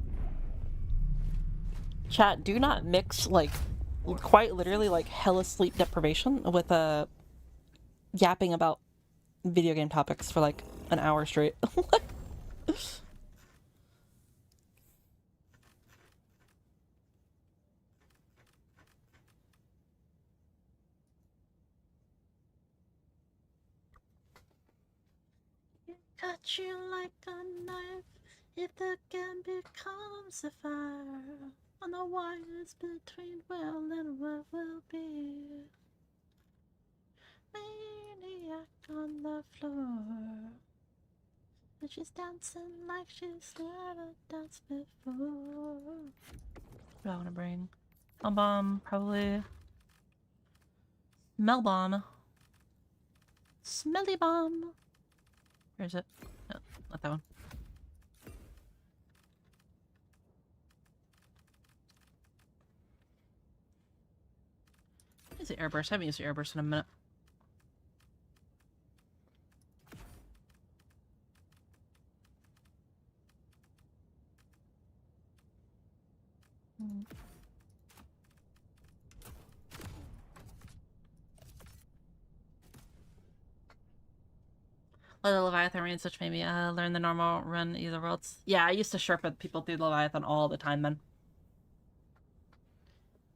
Chat, do not mix like quite literally like hella sleep deprivation with yapping about video game topics for like an hour straight. Cut you like a knife if the gun becomes a fire on the wires between will and what will be. Maniac on the floor, and she's dancing like she's never danced before. What do I want to bring? A bomb, probably. Smell bomb. Smelly bomb. Where is it? No, not that one. What is the airburst? I haven't used the airburst in a minute. Oh, the Leviathan rain switch made me learn the normal run either worlds. Yeah, I used to Sherpa people through the Leviathan all the time, man.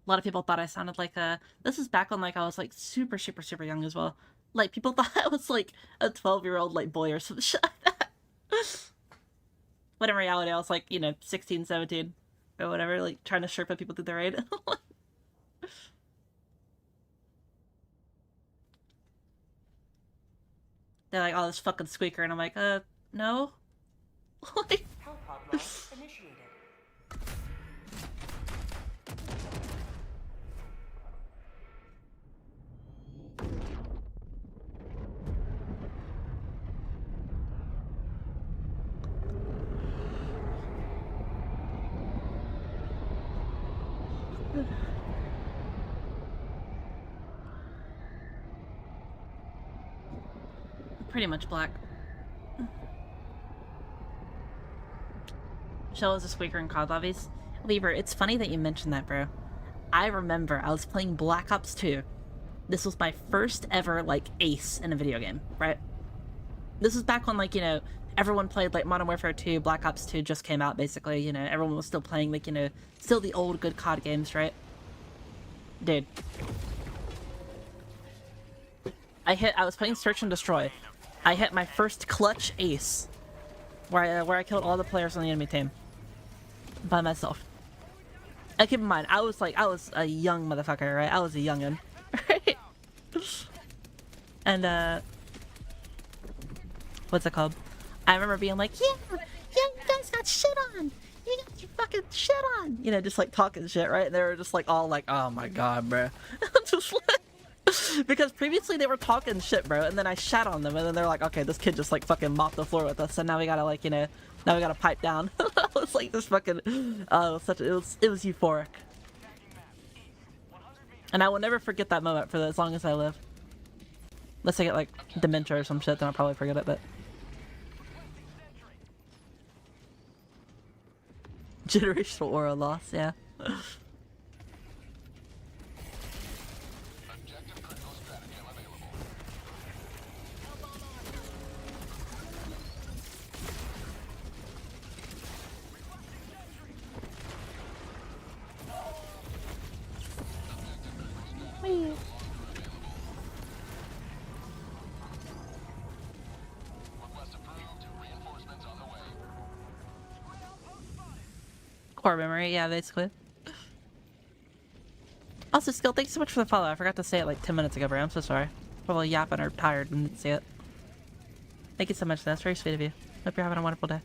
A lot of people thought I sounded like this is back when like I was like super young as well. Like people thought I was like a 12-year-old like boy or some shit like that. But in reality I was like, you know, 16, 17 or whatever, like trying to Sherpa people through the raid. They're like, oh, this fucking squeaker, and I'm like, no. Like, Hellpod launch initiated. pretty much black. Shell is a squeaker in COD lobbies. Weaver, it's funny that you mentioned that, bro. I remember I was playing Black Ops 2. This was my first ever, like, ace in a video game, right? This was back when, like, you know, everyone played, like, Modern Warfare 2, Black Ops 2 just came out, basically, you know, everyone was still playing, like, you know, still the old good COD games, right? Dude. I was playing Search and Destroy. I hit my first clutch ace, where I killed all the players on the enemy team. By myself. And keep in mind, I was a young motherfucker, right? I was a youngin', right? And, what's it called? I remember being like, yeah, you guys got shit on! You got your fucking shit on! You know, just like talking shit, right? And they were just like all like, oh my god, bro. Just like, because previously they were talking shit, bro, and then I shat on them, and then they're like, okay, this kid just like fucking mopped the floor with us, so now we gotta like, you know, now we gotta pipe down. It was like this fucking, it was euphoric. And I will never forget that moment for as long as I live. Unless I get like dementia or some shit, then I'll probably forget it, but. Generational aura loss, yeah. Core memory, yeah, basically. Also, Skill, thanks so much for the follow. I forgot to say it like 10 minutes ago, bro. I'm so sorry. Probably yapping or tired and didn't see it. Thank you so much. That's very sweet of you. Hope you're having a wonderful day.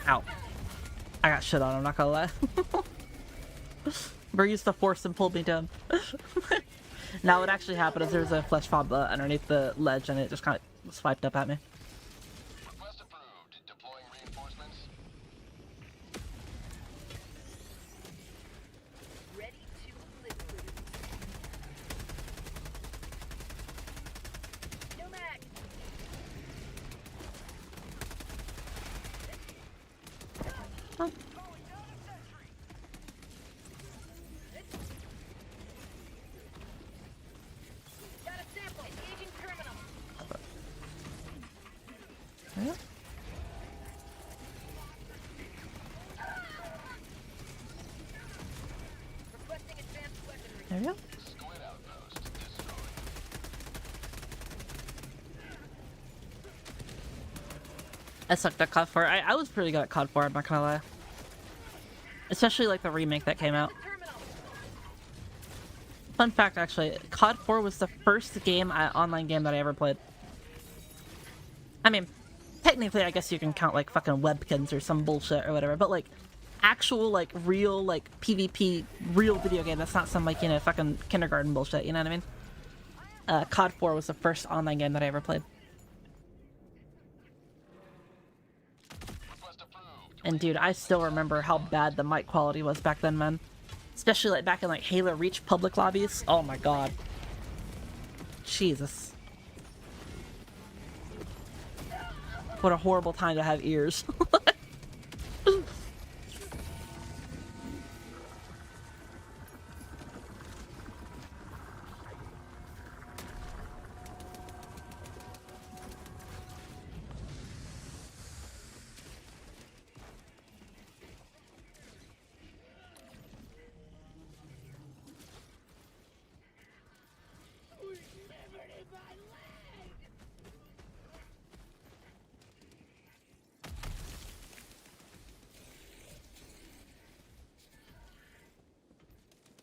Ow. I got shit on, I'm not gonna lie. Bro used the force and pulled me down. Now what actually happened is there's a flesh fob underneath the ledge and it just kind of swiped up at me. Request approved. Deploying reinforcements. Ready to liquid. No mag. Oh. Got a sample. Engaging terminal. Yeah. Requesting advanced weaponry. There we go. Squid outpost destroyed. I sucked at COD 4. I was pretty good at COD 4, I'm not gonna lie. Especially like the remake that came out. Terminal. Fun fact, actually, COD 4 was the first online game that I ever played. I mean, technically, I guess you can count like fucking Webkins or some bullshit or whatever, but like actual like real like PvP real video game. That's not some like, you know, fucking kindergarten bullshit. You know what I mean? COD 4 was the first online game that I ever played. And dude, I still remember how bad the mic quality was back then, man. Especially like back in like Halo Reach public lobbies. Oh my god. Jesus. What a horrible time to have ears.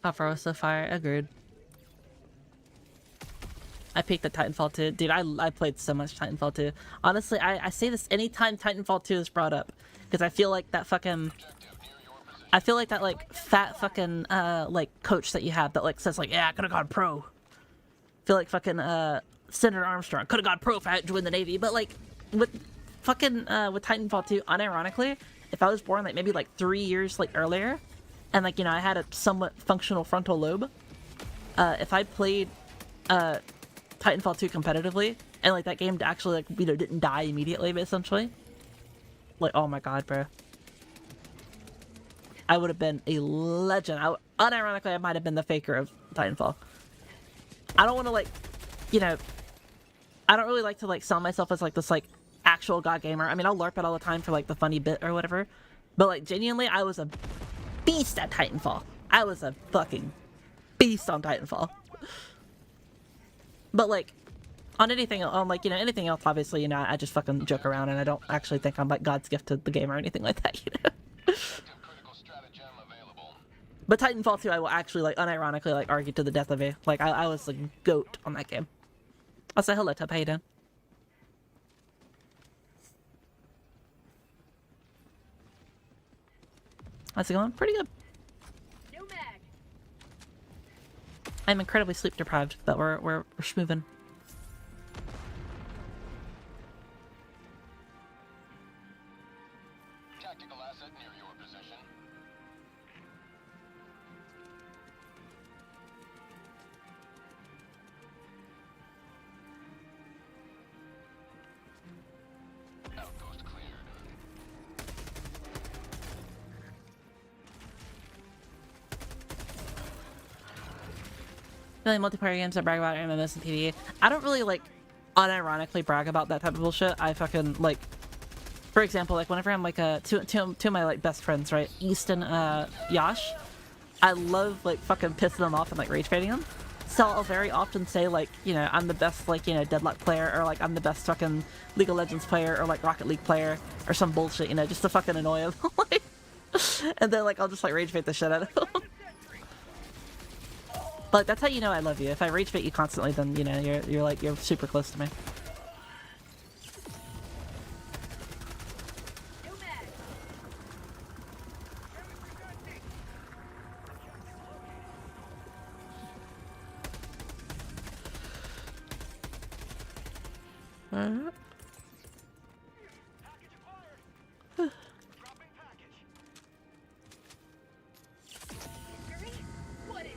Offer was so fire. Agreed. I peaked at Titanfall 2. Dude, I played so much Titanfall 2. Honestly, I say this anytime Titanfall 2 is brought up. Because I feel like that fucking... I feel like that, like, fat fucking, like, coach that you have that, like, says, like, yeah, I could've gone pro. I feel like fucking, Senator Armstrong could've gone pro if I had joined the Navy. But, like, with fucking, with Titanfall 2, unironically, if I was born, like, maybe, like, 3 years, like, earlier... And, like, you know, I had a somewhat functional frontal lobe. If I played Titanfall 2 competitively, and, like, that game actually, like, you know, didn't die immediately, but essentially. Like, oh my god, bro. I would have been a legend. Unironically, I might have been the faker of Titanfall. I don't want to, like, you know... I don't really like to, like, sell myself as, like, this, like, actual god gamer. I mean, I'll LARP it all the time for, like, the funny bit or whatever. But, like, genuinely, I was a... beast at Titanfall. I was a fucking beast on Titanfall. But like, on anything, on like, you know, anything else, obviously, you know, I just fucking joke around and I don't actually think I'm like God's gift to the game or anything like that, you know. But Titanfall 2, I will actually like unironically like argue to the death of me. Like, I was like GOAT on that game. I'll say hello, Tub. How you doing? How's it going? Pretty good. No mag. I'm incredibly sleep deprived, but we're schmoovin'. Tactical asset near your position. Outpost cleared. Really multiplayer games I brag about MMOs and PvE. I don't really like unironically brag about that type of bullshit. I fucking like, for example, like whenever I'm like two of my like best friends, right, East and Yash, I love like fucking pissing them off and like rage baiting them. So I'll very often say like, you know, I'm the best like, you know, Deadlock player, or like I'm the best fucking League of Legends player, or like Rocket League player, or some bullshit, you know, just to fucking annoy them. And then like I'll just like rage bait the shit out of them. But that's how you know I love you. If I rage bait you constantly, then you know you're like you're super close to me. No mag. Injury? What injury?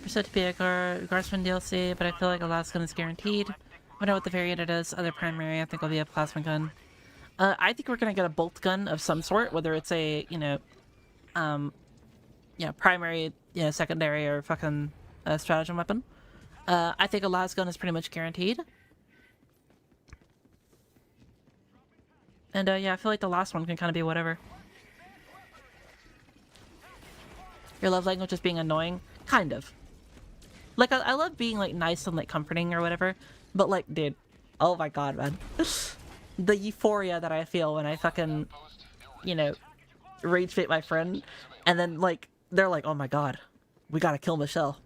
Pursuit to be a Guardsman DLC, but I feel like a last gun is guaranteed. I know what the variant it is. Other primary, I think, will be a plasma gun. I think we're gonna get a bolt gun of some sort, whether it's a, you know, primary, you know, secondary, or fucking stratagem weapon. I think a las gun is pretty much guaranteed. And yeah, I feel like the last one can kind of be whatever. Your love language is being annoying? Kind of. Like, I love being, like, nice and, like, comforting or whatever. But, like, dude. Oh my god, man. The euphoria that I feel when I fucking, you know, rage bait my friend. And then, like, they're like, oh my god. We gotta kill Michelle.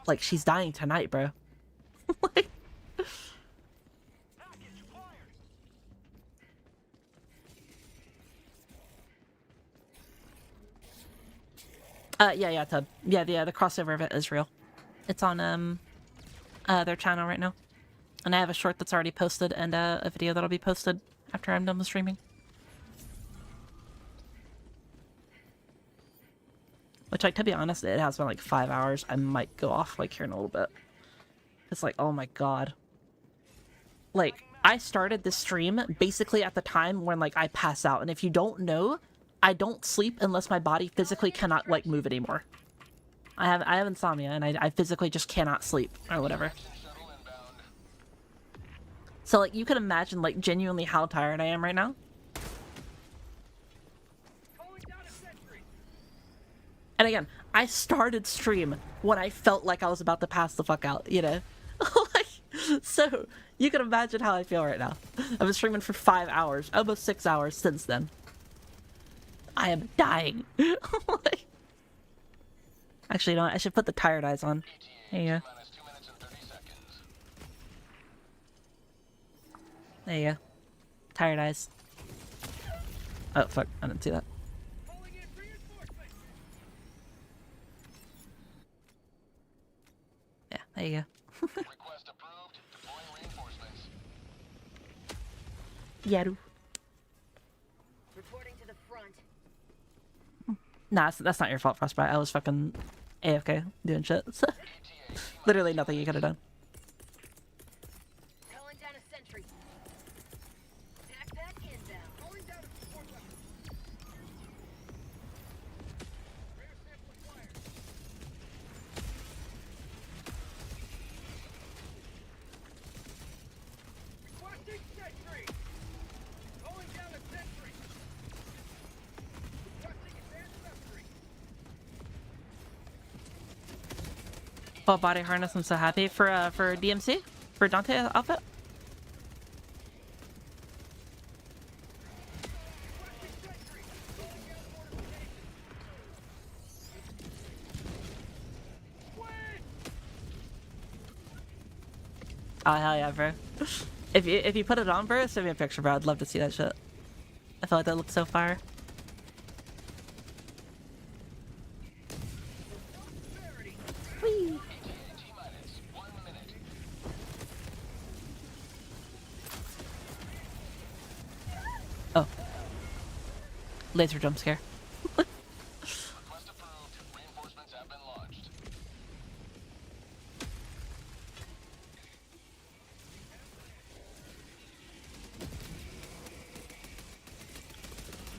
Like, she's dying tonight, bro. Like... yeah, Tub. Yeah, the crossover event is real. It's on their channel right now. And I have a short that's already posted and a video that'll be posted after I'm done with streaming. Which, like, to be honest, it has been like 5 hours. I might go off like here in a little bit. It's like, oh my god. Like, I started this stream basically at the time when, like, I pass out. And if you don't know, I don't sleep unless my body physically cannot, like, move anymore. I have insomnia, and I physically just cannot sleep, or whatever. So, like, you can imagine, like, genuinely how tired I am right now. And again, I started stream when I felt like I was about to pass the fuck out, you know? Like, so, you can imagine how I feel right now. I've been streaming for 5 hours, almost 6 hours since then. I am dying. Like, actually, you know what? I should put the tired eyes on. There you go. There you go. Tired eyes. Oh, fuck. I didn't see that. Yeah, there you go. Request approved. Deploying reinforcements. Yaru. Reporting to the front. Nah, that's not your fault, Frostbite. I was fucking AFK doing shit. So, literally nothing you could have done. Calling down a sentry. Backpack inbound. Calling down a support weapon. Rare sample acquired. Requesting sentry. Calling down a sentry. Requesting advanced sentry. Full body harness. I'm so happy for DMC for Dante outfit. Oh hell yeah, bro! If you put it on, bro, send me a picture, bro. I'd love to see that shit. I feel like that looks so fire. Whee! Oh, laser jump scare. Request approved. Reinforcements have been launched.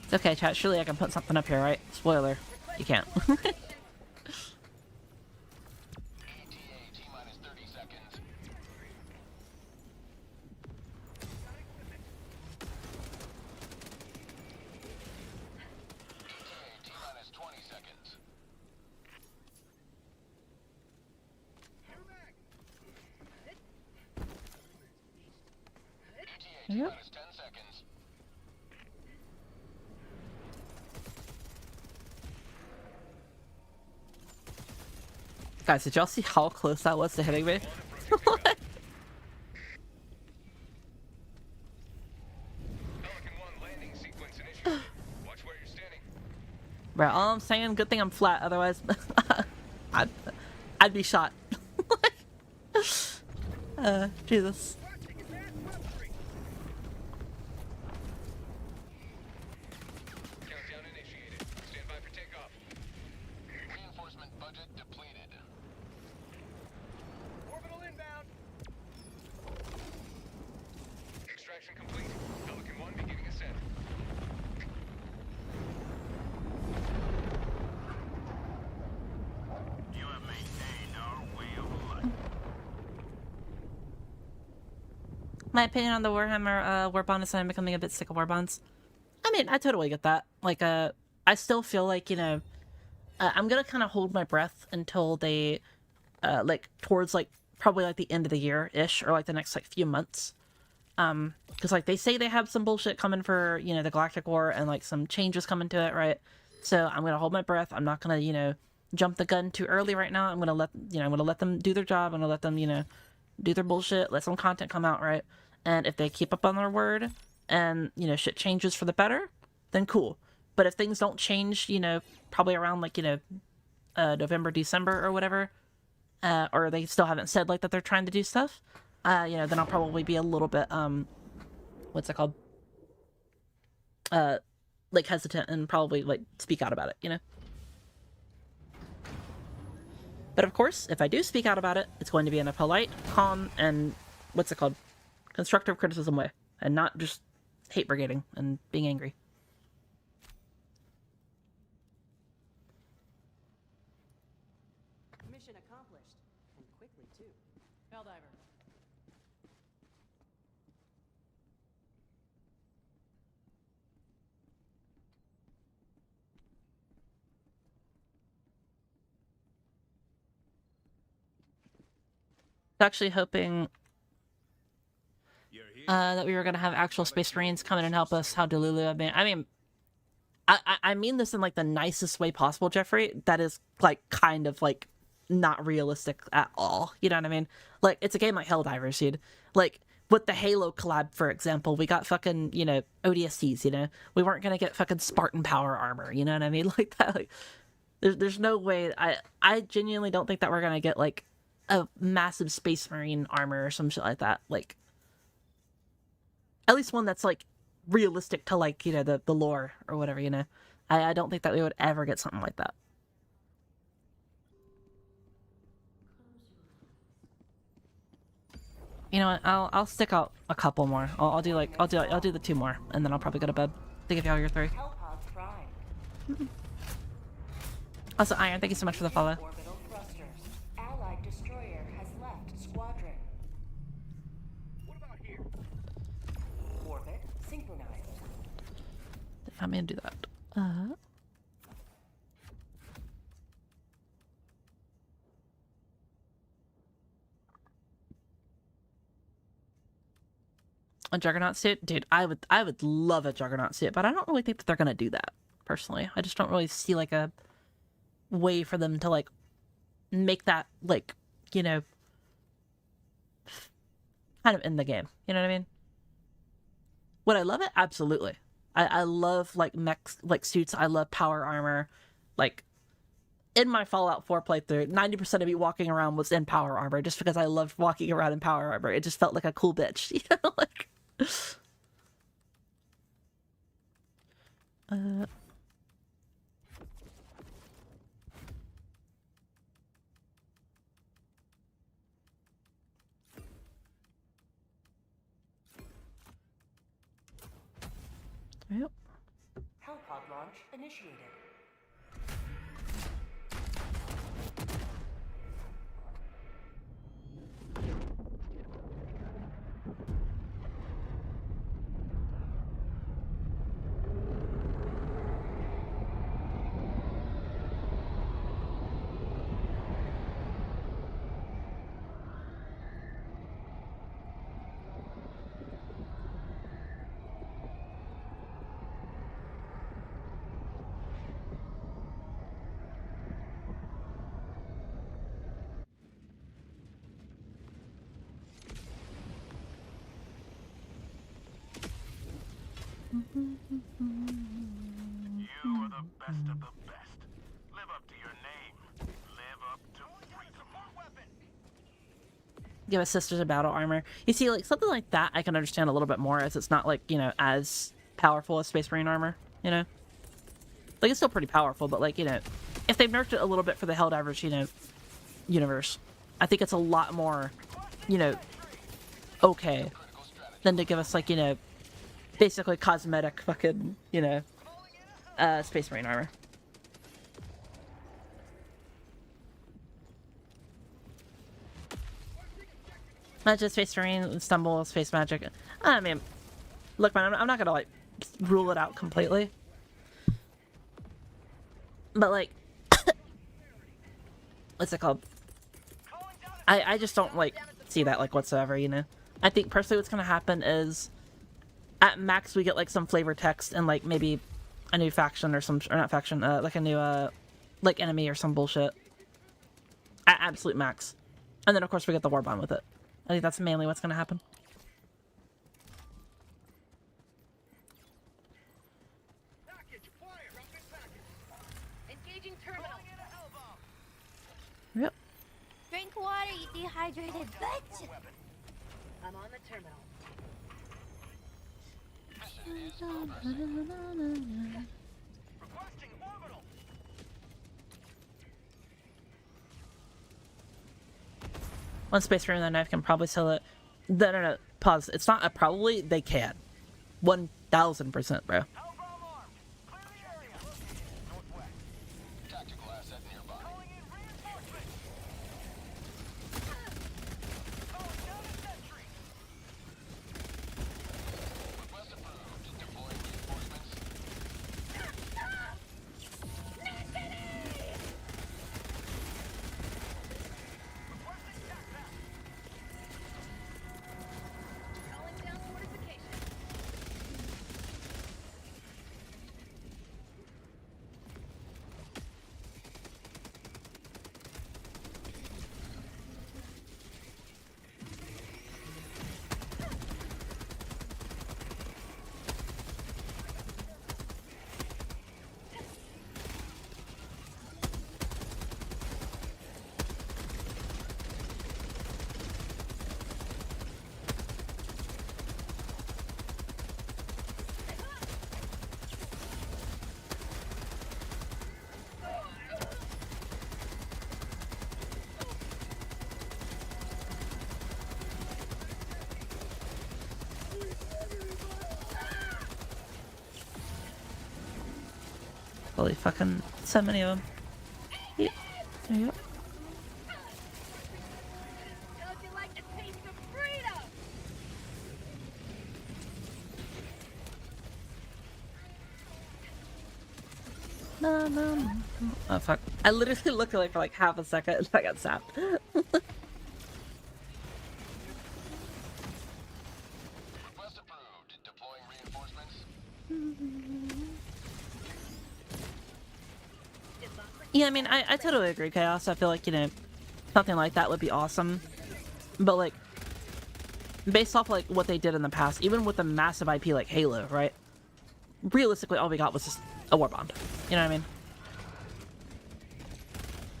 It's okay, chat. Surely I can put something up here, right? Spoiler. You can't. ETA T-minus 30 seconds. ETA T-minus 20 seconds. ETA Yep. T-minus 10 seconds. Guys, did y'all see how close that was to hitting me? Pelican 1 landing sequence initiated. Watch where you're standing. Bro, all I'm saying, good thing I'm flat, otherwise I'd be shot. Jesus. Countdown initiated. Stand by for takeoff. Reinforcement budget depleted. Orbital inbound. Extraction complete. Pelican 1 beginning ascent. You have maintained our way of life. My opinion on the Warhammer war bond is that I'm becoming a bit sick of war bonds. I mean, I totally get that. Like, I still feel like, you know, I'm gonna kind of hold my breath until they, like, towards, like, probably, like, the end of the year-ish, or, like, the next, like, few months. Because, like, they say they have some bullshit coming for, you know, the Galactic War, and, like, some changes coming to it, right? So I'm gonna hold my breath. I'm not gonna, you know, jump the gun too early right now. I'm gonna let them do their job. I'm gonna let them, you know, do their bullshit, let some content come out, right? And if they keep up on their word and, you know, shit changes for the better, then cool. But if things don't change, you know, probably around, like, you know, November, December or whatever, or they still haven't said like that they're trying to do stuff, you know, then I'll probably be a little bit what's it called? Like hesitant and probably like speak out about it, you know. But of course, if I do speak out about it, it's going to be in a polite, calm, and what's it called? Constructive criticism way, and not just hate brigading and being angry. Mission accomplished. And quickly, too. Helldiver. Actually hoping You're here. that we were gonna have actual Space Marines come in and help us. How Delulu? I mean, I mean this in like the nicest way possible, Jeffrey. That is like kind of like not realistic at all. You know what I mean? Like it's a game like Helldivers, dude. Like with the Halo collab, for example, we got fucking, you know, ODSTs. You know, we weren't gonna get fucking Spartan power armor. You know what I mean? Like that. Like there's no way. I genuinely don't think that we're gonna get like a massive Space Marine armor or some shit like that. Like at least one that's like realistic to like, you know, the lore or whatever, you know. I don't think that we would ever get something like that. You know what? I'll stick out a couple more. I'll do the 2 more, and then I'll probably go to bed to give y'all your 3. Hellpod Prime. Also, Iron, thank you so much for the follow. Orbital thrusters. Allied destroyer has left squadron. What about here? Orbit synchronized. I'm gonna do that. A Juggernaut suit? Dude, I would love a Juggernaut suit, but I don't really think that they're gonna do that, personally. I just don't really see like a way for them to like make that like, you know, kind of in the game. You know what I mean? Would I love it? Absolutely. I love like mech like suits. I love power armor. Like in my Fallout 4 playthrough, 90% of me walking around was in power armor just because I loved walking around in power armor. It just felt like a cool bitch, you know, like Yep. Hellpod launch initiated. You are the best of the best. Live up to your name. Live up to freedom. Give us sisters a battle armor. You see, like something like that I can understand a little bit more, as it's not like, you know, as powerful as Space Marine armor, you know? Like it's still pretty powerful, but like, you know, if they've nerfed it a little bit for the Helldivers, you know, universe, I think it's a lot more, you know, okay than to give us like, you know, basically cosmetic fucking, you know, Space Marine armor. Not just Space Marine, Stumble, Space Magic. I mean, look, man, I'm not gonna like rule it out completely, but like, what's it called? I just don't like see that like whatsoever, you know. I think personally what's gonna happen is at max we get like some flavor text and like maybe a new faction or some, or not faction, like a new like enemy or some bullshit at absolute max, and then of course we get the war bond with it. I think that's mainly what's gonna happen. Engaging terminal. Yep. Drink water, you dehydrated bitch! I'm on the terminal. Requesting orbital. One space for that knife can probably sell it. No, no, no. Pause. It's not a probably. They can. 1000%, bro. Hellbomb armed. Clear the area. Northwest. Tactical asset nearby. Calling in reinforcements. Calling down a sentry. Request approved. Deploying reinforcements. Requesting TAC. Calling down fortification. Holy fucking, so many of them. Yeah. There you go. Don't you like the taste of freedom? No, no, no. Oh fuck. I literally looked away for like half a second and I got zapped. Request approved. Deploying reinforcements. Yeah, I mean, I totally agree, Chaos. I feel like, you know, something like that would be awesome. But, like, based off, like, what they did in the past, even with a massive IP like Halo, right? Realistically, all we got was just a war bond. You know what I mean?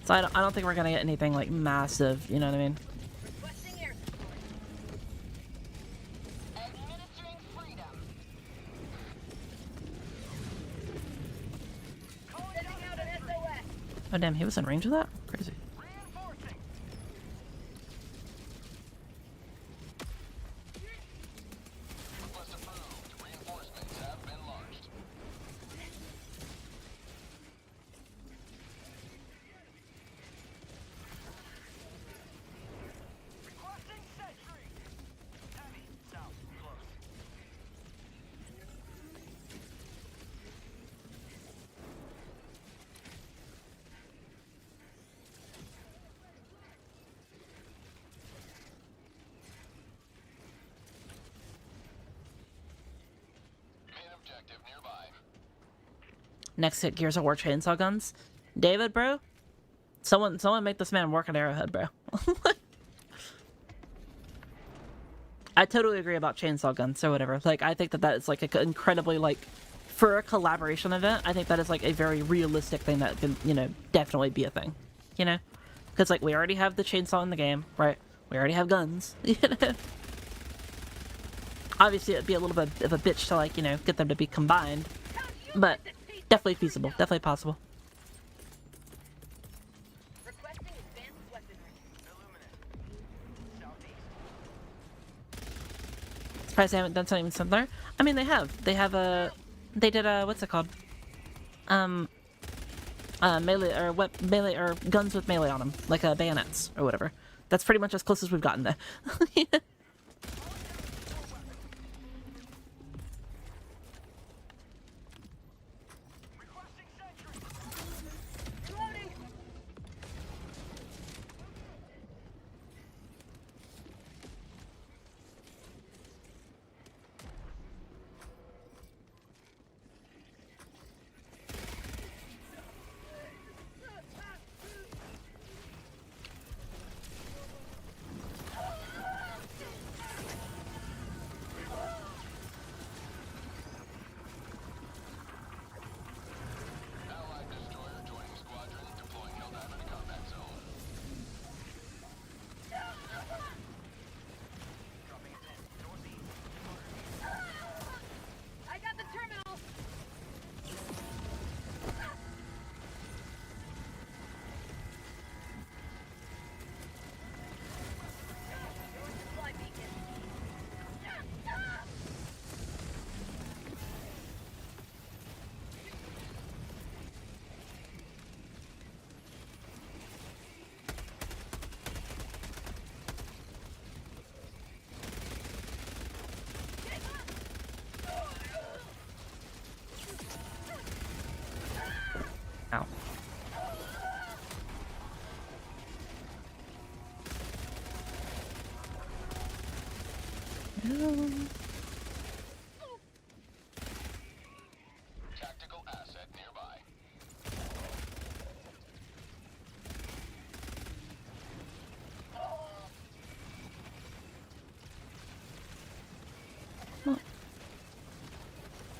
So I don't think we're gonna get anything, like, massive, you know what I mean? Requesting air support. Administering freedom. Sending out an SOS. Oh, damn, he was in range of that? Crazy. Reinforcing. Request approved. Reinforcements have been launched. Requesting sentry. Heavy. South. Close. Main objective nearby. Next hit Gears of War chainsaw guns. David, bro? Someone make this man work an arrowhead, bro. I totally agree about chainsaw guns or whatever. Like, I think that that is like an incredibly, like, for a collaboration event, I think that is like a very realistic thing that can, you know, definitely be a thing. You know? Because, like, we already have the chainsaw in the game, right? We already have guns. You know? Obviously, it'd be a little bit of a bitch to, like, you know, get them to be combined. But definitely feasible. Definitely possible. Requesting advanced weaponry. Illuminate. Southeast. Surprised they haven't done something similar. I mean, they have. They have a... They did a... What's it called? Melee, or what... Melee, or guns with melee on them. Like, bayonets, or whatever. That's pretty much as close as we've gotten there. Yeah. Requesting sentry. Loading.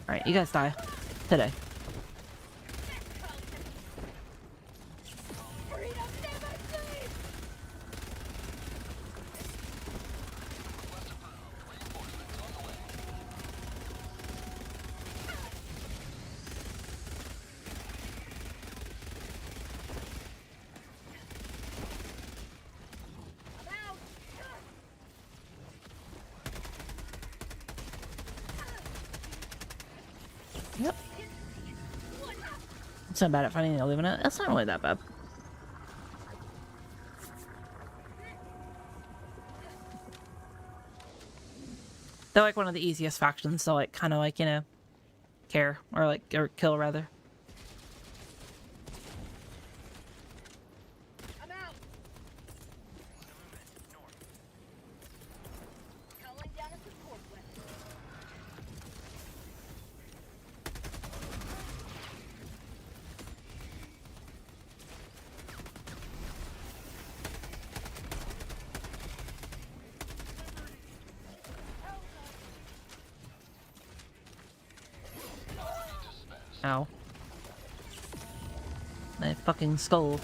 Alright, you guys die. Today. Freedom never sleeps! I'm out! Yep. It's not bad at finding the illuminate. That's not really that bad. They're like one of the easiest factions to like kind of like, you know, care or like or kill rather. I'm out! Calling down a support weapon. Ow. My fucking skull.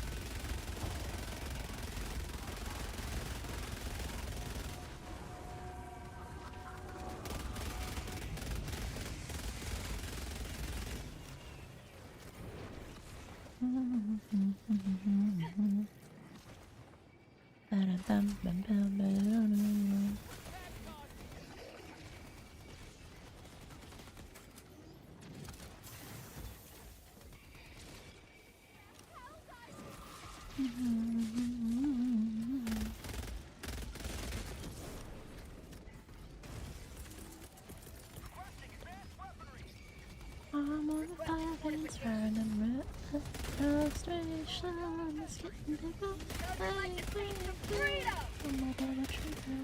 I'm on the fire and running red. Frustration is getting bigger. Oh my God, I trigger.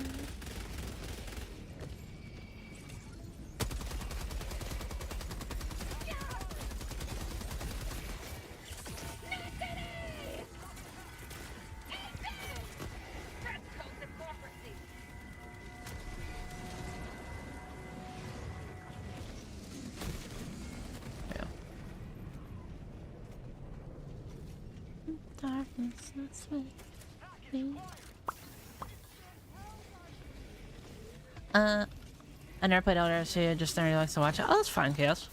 Press code democracy! Yeah. Darkness, that's me. I never played Elder, so I just really likes to watch it. Oh, that's fine, Chaos.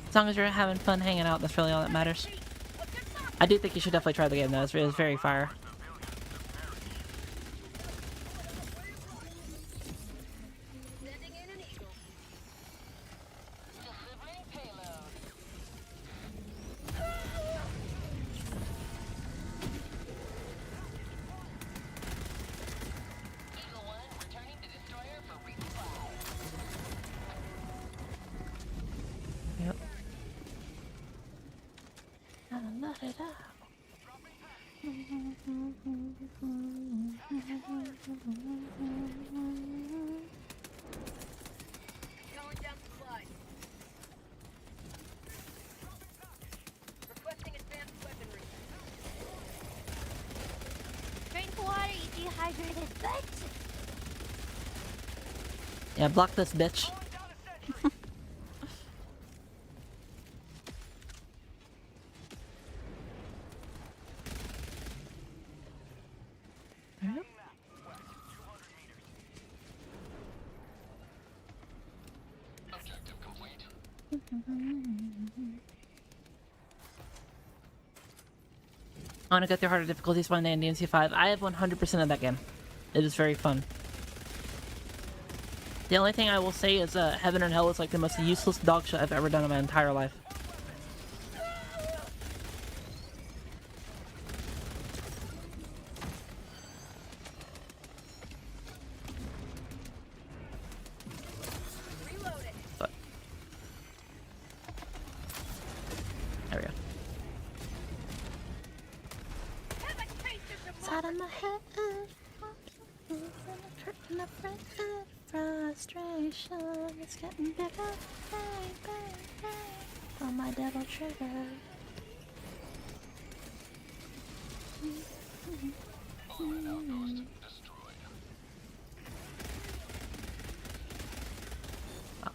As long as you're having fun hanging out, that's really all that matters. I do think you should definitely try the game though. It's very fire. Sending in an eagle. Delivering payload. Eagle 1 returning to destroyer for resupply. Yep. Let it out. Calling down supplies. Requesting advanced weaponry. Drink water, you dehydrated bitch! Yeah, block this bitch. Yep. Objective complete. I want to go through harder difficulties one day in DMC5. I have 100% of that game. It is very fun. The only thing I will say is Heaven and Hell is like the most useless dog shit I've ever done in my entire life. Reload it. But there we go. Have a taste of It's out of my democracy! head. Frustration is getting bigger. Bang, bang, bang. On my devil trigger.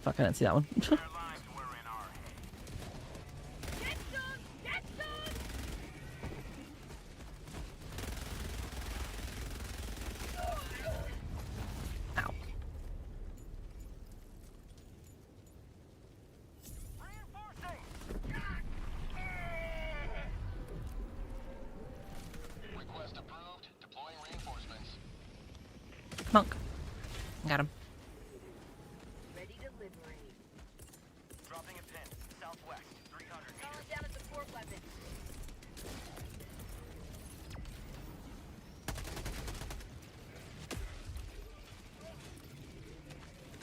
fuck, I didn't see that one. Their lives were in our hands. Get some! Get some! Ow. Reinforcing! Request approved. Deploying reinforcements. Monk. Got him. Ready to liberate. Dropping a pin. Southwest. 300 Calling meters. down a support weapon.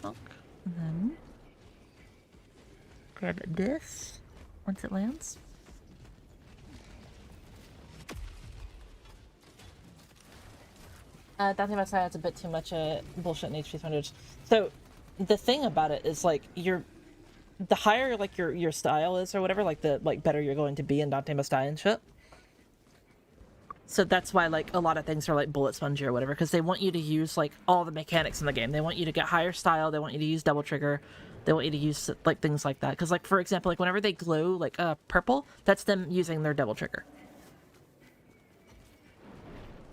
Monk. And then grab this once it lands. Dante must say it's a bit too much bullshit in HP 300s. So the thing about it is like the higher like your style is or whatever, like the better you're going to be in Dante Must Die and shit. So that's why like a lot of things are like bullet spongy or whatever, because they want you to use like all the mechanics in the game. They want you to get higher style. They want you to use double trigger. They want you to use like things like that. Because like for example, like whenever they glow like purple, that's them using their double trigger.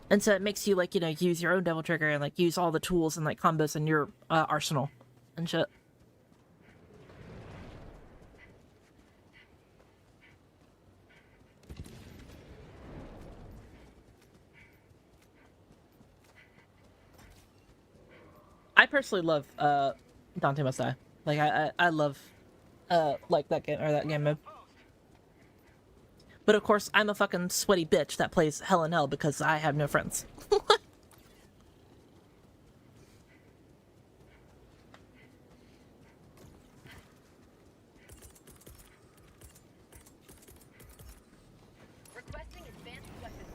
And so it makes you like, you know, use your own double trigger and like use all the tools and like combos in your arsenal and shit. I personally love Dante Must Die. Like I love like that game or that game mode. But of course, I'm a fucking sweaty bitch that plays Hell in Hell because I have no friends. Requesting advanced weaponry.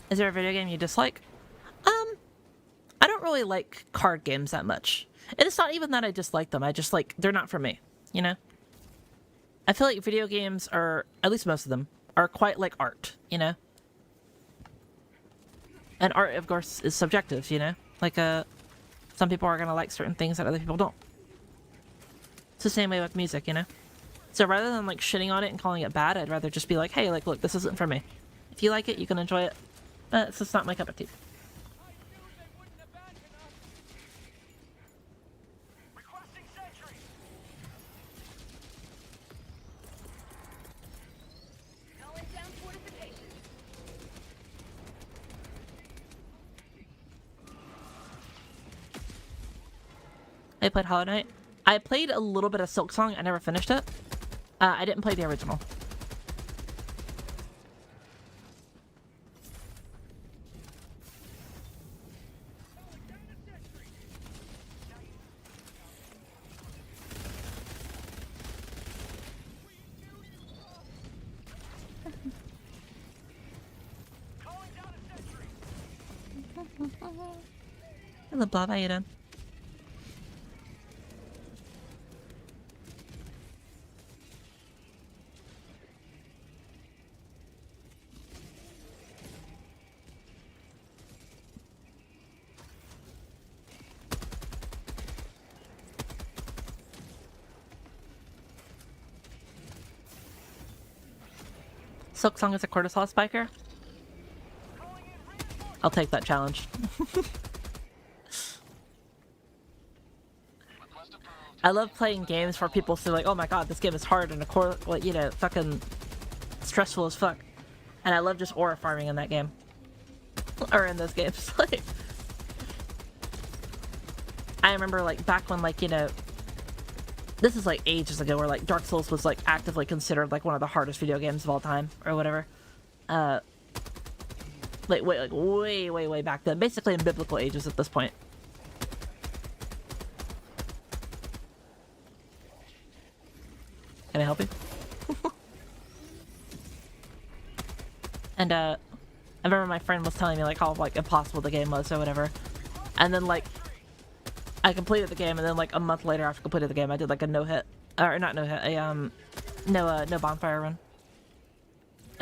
Is there a video game you dislike? I don't really like card games that much. And it's not even that I dislike them. I just like, they're not for me, you know? I feel like video games are, at least most of them, are quite like art, you know? And art, of course, is subjective, you know? Like, some people are gonna like certain things that other people don't. It's the same way with music, you know? So rather than like shitting on it and calling it bad, I'd rather just be like, hey, like, look, this isn't for me. If you like it, you can enjoy it. But it's just not my cup of tea. Requesting sentry. Calling down fortifications. I played Hollow Knight. I played a little bit of Silk Song. I never finished it. I didn't play the original. Calling down a sentry. Hello, Bob. How you doing? Silk Song is a cortisol spiker? I'll take that challenge. I love playing games where people say like, oh my god, this game is hard and like, you know, fucking stressful as fuck. And I love just aura farming in that game. Or in those games. Like, I remember like back when like, you know, this is like ages ago where like Dark Souls was like actively considered like one of the hardest video games of all time or whatever. Like way back then. Basically in biblical ages at this point. Can I help you? And I remember my friend was telling me like how like impossible the game was or whatever. And then like I completed the game, and then like a month later after completing the game I did like a no-hit, or not no-hit, a no bonfire run.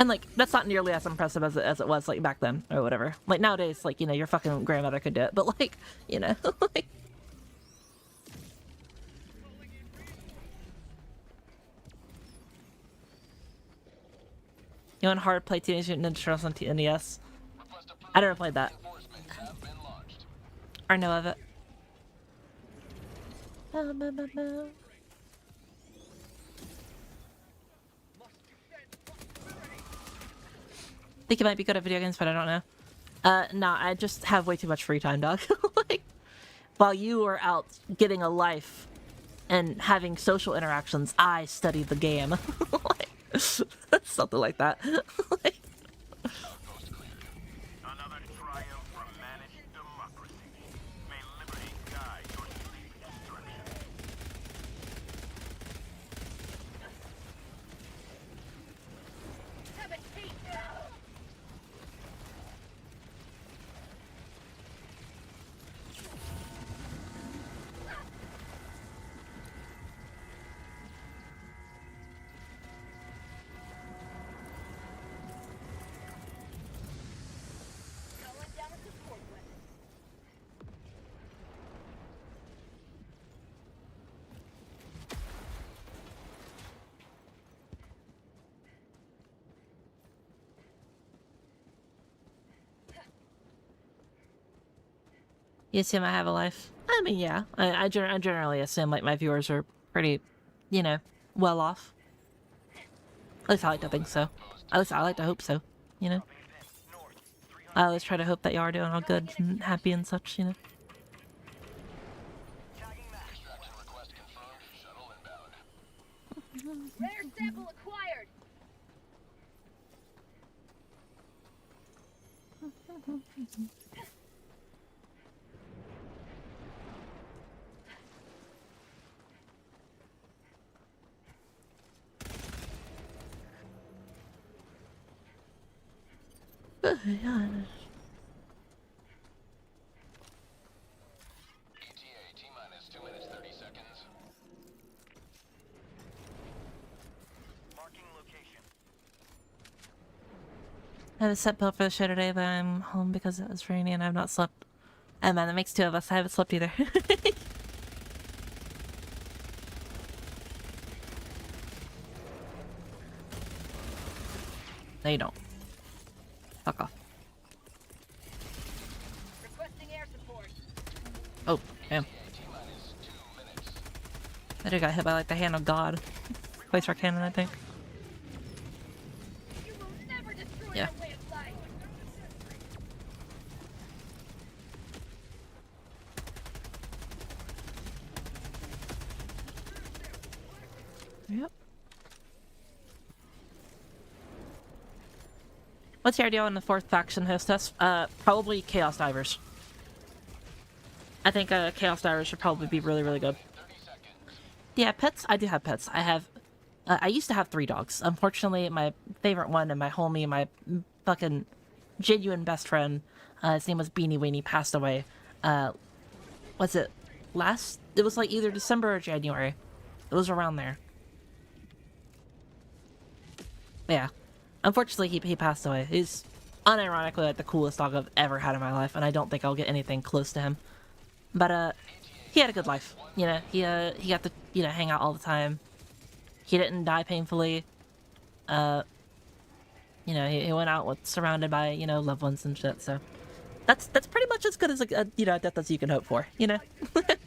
And like that's not nearly as impressive as it was like back then or whatever. Like nowadays, like, you know, your fucking grandmother could do it, but like, you know, like. You want hard play Teenage Mutant Ninja Turtles on NES? I never played that. Or know of it. Think it might be good at video games, but I don't know. Nah, I just have way too much free time, dog. Like, while you are out getting a life and having social interactions, I study the game. Like, something like that. Like, Another triumph from managed democracy. May liberty guide your sleep destruction. Have a taste. Going down a support weapon. you assume I have a life? I mean, yeah. I generally assume like my viewers are pretty, you know, well off. At least I like to think so. At least I like to hope so, you know? I always try to hope that y'all are doing all good and happy and such, you know? Extraction request confirmed. Shuttle inbound. Rare sample acquired. Oh, yeah. ETA T-minus 2 minutes 30 seconds. Marking location. I have a set bill for the show today, but I'm home because it was rainy and I've not slept. Oh man, that makes two of us. I haven't slept either. No, you don't. Fuck off. Requesting air support. Oh, damn. T-minus 2 minutes. I just got hit by like the hand of God. Place our cannon, I think. You will never destroy Yeah. our way of life. Yep. What's your idea on the fourth faction hostess? Probably Chaos Divers. I think Chaos Divers should probably be really, really good. 30 seconds. Yeah, pets. I do have pets. I have. I used to have 3 dogs. Unfortunately, my favorite one and my homie, my fucking genuine best friend, his name was Beanie Weenie, passed away. Was it last? It was like either December or January. It was around there. Yeah. Unfortunately, he passed away. He's unironically like the coolest dog I've ever had in my life, and I don't think I'll get anything close to him. But he had a good life. You know, he got to, you know, hang out all the time. He didn't die painfully. You know, he went out with surrounded by, you know, loved ones and shit. So that's pretty much as good as a you know, death as you can hope for. You know. But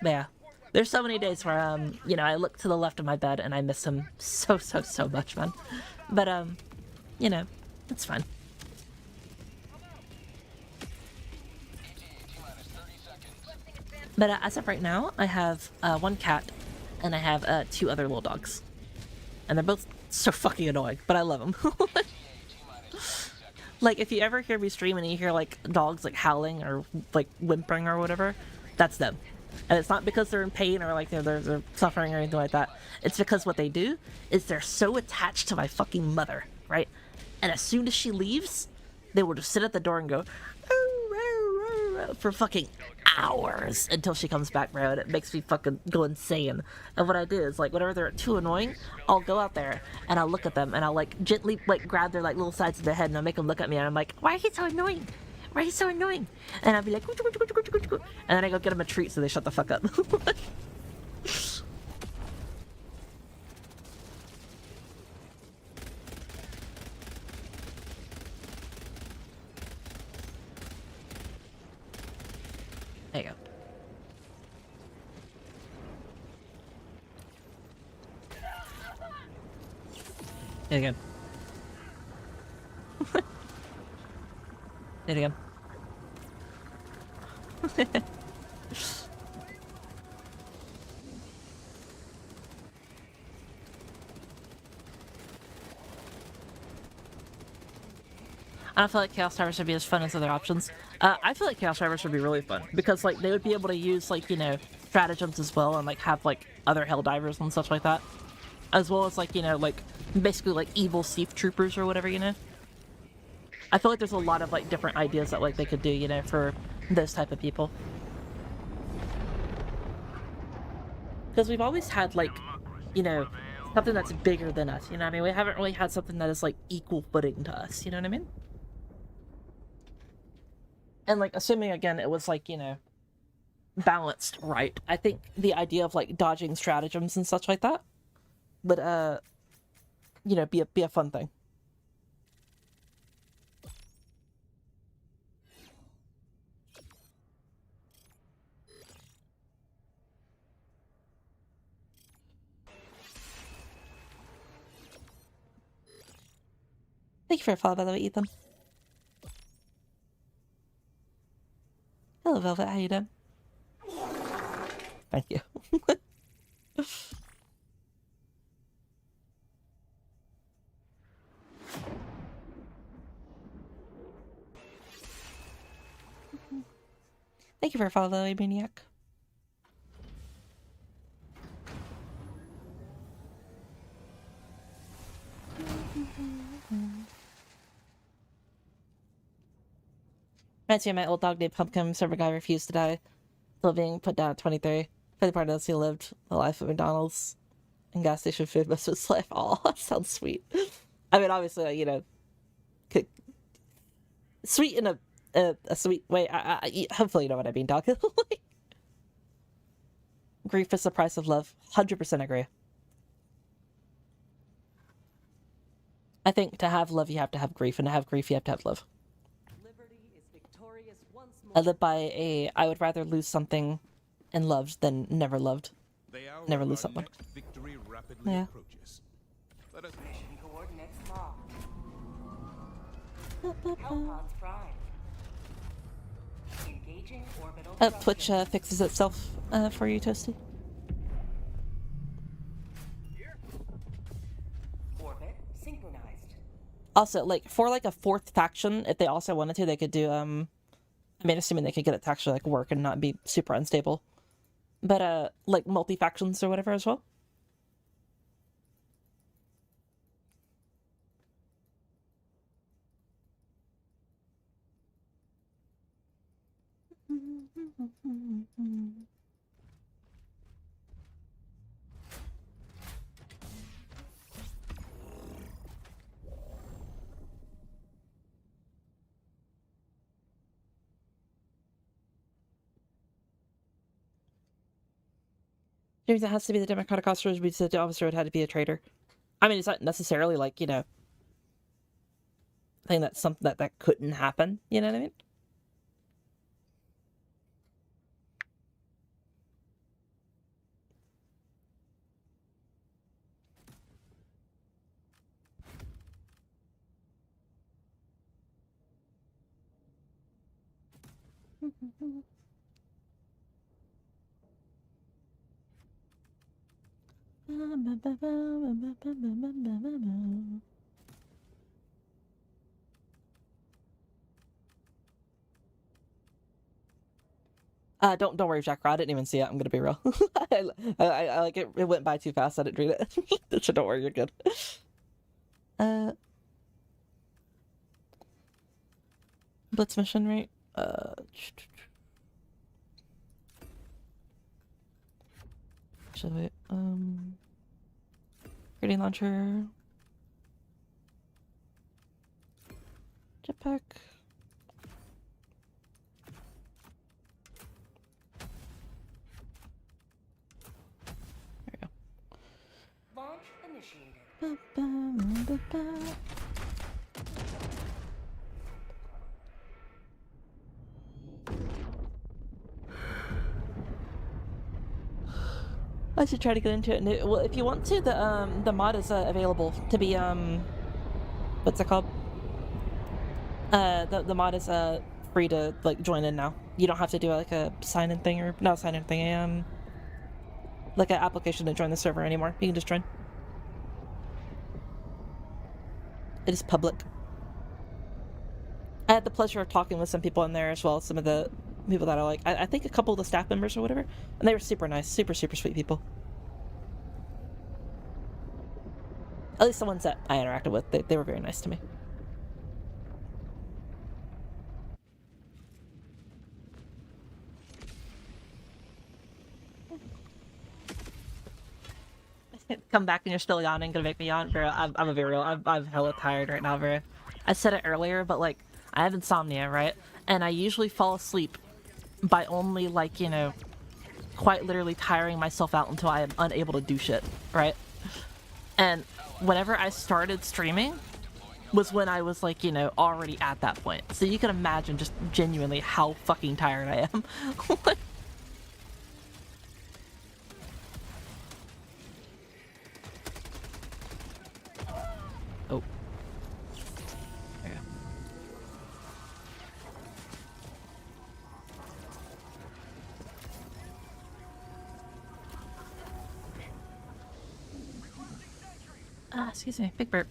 yeah. There's so many days where, you know, I look to the left of my bed and I miss him so much, man. But, you know, it's fine. But as of right now, I have 1 cat and I have 2 other little dogs. And they're both so fucking annoying, but I love them. Like, if you ever hear me stream and you hear, like, dogs, like, howling or, like, whimpering or whatever, that's them. And it's not because they're in pain or like they're suffering or anything like that. It's because what they do is they're so attached to my fucking mother, right? And as soon as she leaves, they will just sit at the door and go, "Arr, arr, arr, bro, for fucking hours until she comes back, bro, and it makes me fucking go insane. And what I do is, like, whenever they're too annoying, I'll go out there and I'll look at them and I'll, like, gently, like, grab their, like, little sides of their head and I'll make them look at me and I'm like, why are you so annoying? Why are you so annoying? And I'll be like, and then I go get them a treat so they shut the fuck up. There you go. There you go. There you go. I don't feel like Chaos Drivers would be as fun as other options. I feel like Chaos Drivers would be really fun because, like, they would be able to use, like, you know, stratagems as well and, like, have, like, other Helldivers and stuff like that. As well as, like, you know, like, basically, like, evil thief troopers or whatever, you know? I feel like there's a lot of, like, different ideas that, like, they could do, you know, for those type of people. Because we've always had, like, you know, something that's bigger than us, you know what I mean? We haven't really had something that is, like, equal footing to us, you know what I mean? And, like, assuming, again, it was, like, you know, balanced right. I think the idea of, like, dodging stratagems and such like that would, you know, be a fun thing. Thank you for a follow, by the way, Ethan. Hello, Velvet. How you doing? Thank you. Thank you for a follow, by the way, Maniac. Reminds me of my old dog named Pumpkin. Server guy refused to die. Still being put down at 23. For the part of us, he lived the life of McDonald's and gas station food most of his life. Oh, that sounds sweet. I mean, obviously, like, you know, sweet in a sweet way. Hopefully you know what I mean, dog. Grief is the price of love. 100% agree. I think to have love, you have to have grief, and to have grief, you have to have love. I live by I would rather lose something and loved than never loved. Never lose someone. Victory rapidly approaches. Let us Mission coordinates locked. Hellpods prime. Engaging orbital Twitch fixes itself for you, Toasty. orbit synchronized. Also, like, for, like, a fourth faction, if they also wanted to, they could do, I mean, assuming they could get it to actually, like, work and not be super unstable. But, like, multi-factions or whatever as well. James, it has to be the Democratic officer, because the officer would have to be a traitor. I mean, it's not necessarily, like, you know, thing that's something that couldn't happen, you know what I mean? Don't worry, Jack. I didn't even see it. I'm gonna be real. I like it. It went by too fast. I didn't read it. So don't worry, you're good. Blitz mission, right? actually, wait. Grenade launcher. Jetpack. There we go. Launch initiated. Ba-ba-ba-ba. I should try to get into it. Well, if you want to, the mod is available to be what's it called? The mod is free to like join in now. You don't have to do like a sign in thing or not a sign in thing, like an application to join the server anymore. You can just join. It is public. I had the pleasure of talking with some people in there as well as some of the people that I like. I think a couple of the staff members or whatever, and they were super nice, super sweet people. At least the ones that I interacted with, they were very nice to me. Come back and you're still yawning, gonna make me yawn, bro. I'm a very real. I'm hella tired right now, bro. I said it earlier, but like I have insomnia, right? And I usually fall asleep by only like, you know, quite literally tiring myself out until I am unable to do shit, right? And whenever I started streaming was when I was like, you know, already at that point. So you can imagine just genuinely how fucking tired I am. Oh. There you go. Excuse me, big burp.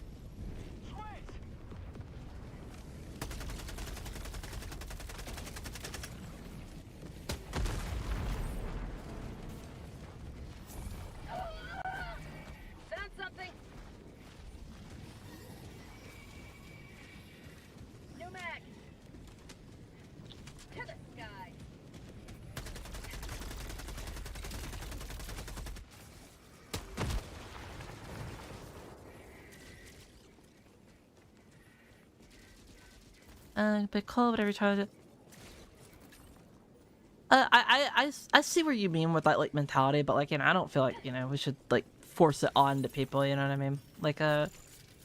Found something. New mag. To the sky. But call whatever you try to. I see where you mean with that like mentality, but like, you know, I don't feel like, you know, we should like force it on to people. You know what I mean? Like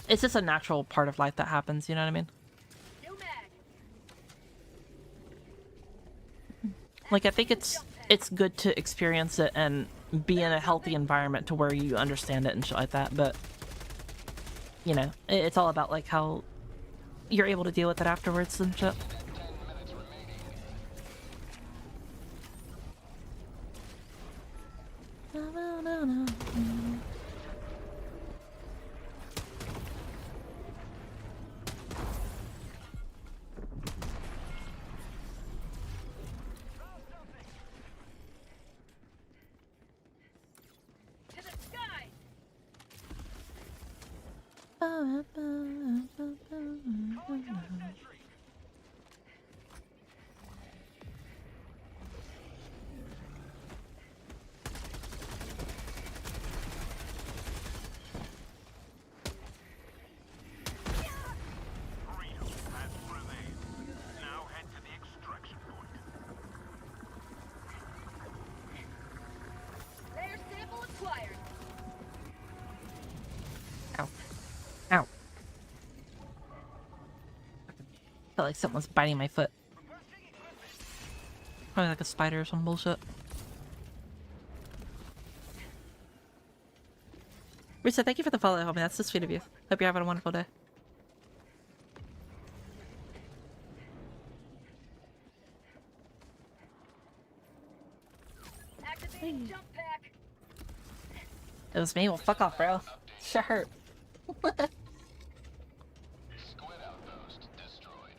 it's just a natural part of life that happens. You know what I mean? New mag. Like I think it's good to experience it and be in a healthy environment to where you understand it and shit like that. But you know, it's all about like how you're able to deal with it afterwards and shit. 10 minutes remaining. To the sky. Freedom has prevailed. Now head to the extraction point. Rare sample acquired. Ow. Ow. Felt like someone's biting my foot. Probably like a spider or some bullshit. Risa, thank you for the follow, homie. That's so sweet of you. Hope you're having a wonderful day. Activating jump pack. It was me. Well, fuck off, bro. Sure. Squid outpost destroyed.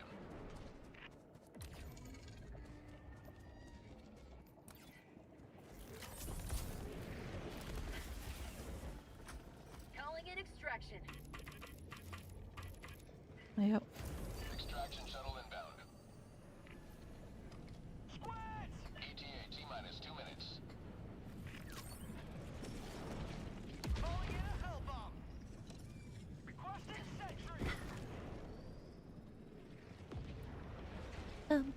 Calling in extraction. Yep. Extraction shuttle inbound. ETA T-minus 2 minutes. Tagging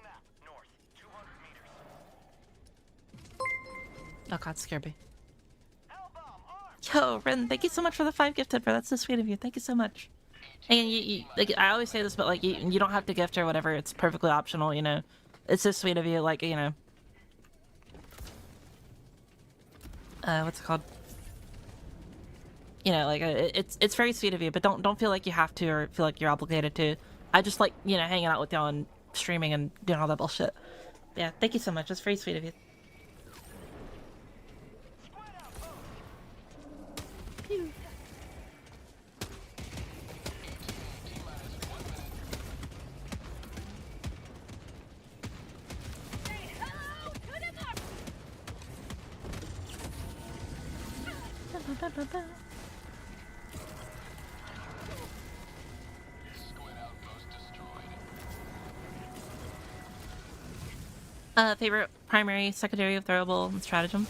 map, north, 200 meters. Oh god, scared me. Hellbomb, armed! Yo, Rin, thank you so much for the 5 gifted, bro. That's so sweet of you. Thank you so much. And you like, I always say this, but like, you don't have to gift or whatever. It's perfectly optional, you know. It's so sweet of you, like, you know. What's it called? You know, like, it's very sweet of you, but don't feel like you have to or feel like you're obligated to. I just like, you know, hanging out with y'all and streaming and doing all that bullshit. Yeah, thank you so much. That's very sweet of you. Pew. Say hello to the mark. Squid outpost destroyed. Favorite primary, secondary, throwable, and stratagem?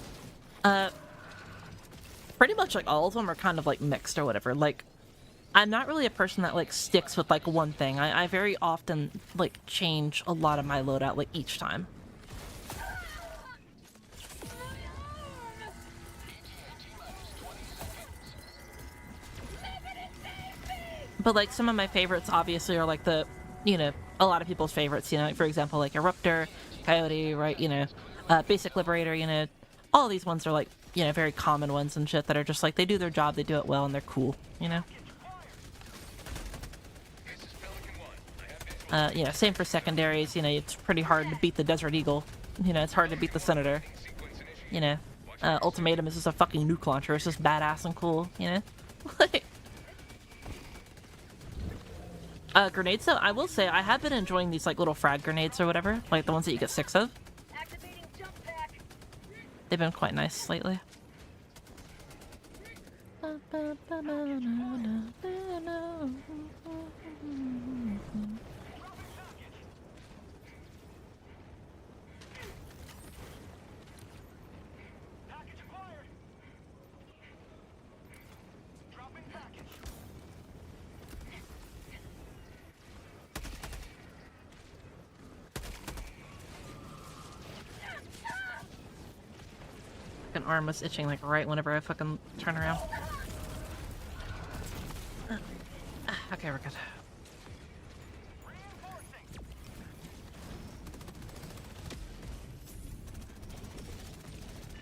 Pretty much like all of them are kind of like mixed or whatever. Like, I'm not really a person that like sticks with like one thing. I very often like change a lot of my loadout like each time. But like some of my favorites obviously are like the, you know, a lot of people's favorites, you know, like, for example, like Eruptor, Coyote, right, you know, Basic Liberator, you know, all these ones are like, you know, very common ones and shit that are just like, they do their job, they do it well, and they're cool, you know? You know, same for secondaries, you know, it's pretty hard to beat the Desert Eagle, you know, it's hard to beat the Senator, you know? Ultimatum is just a fucking nuke launcher, it's just badass and cool, you know? Like... grenades though, I will say I have been enjoying these like little frag grenades or whatever, like the ones that you get 6 of. Activating jump pack. They've been quite nice lately. Package acquired. Dropping package. Fucking arm was itching like right whenever I fucking turn around. Okay, we're good.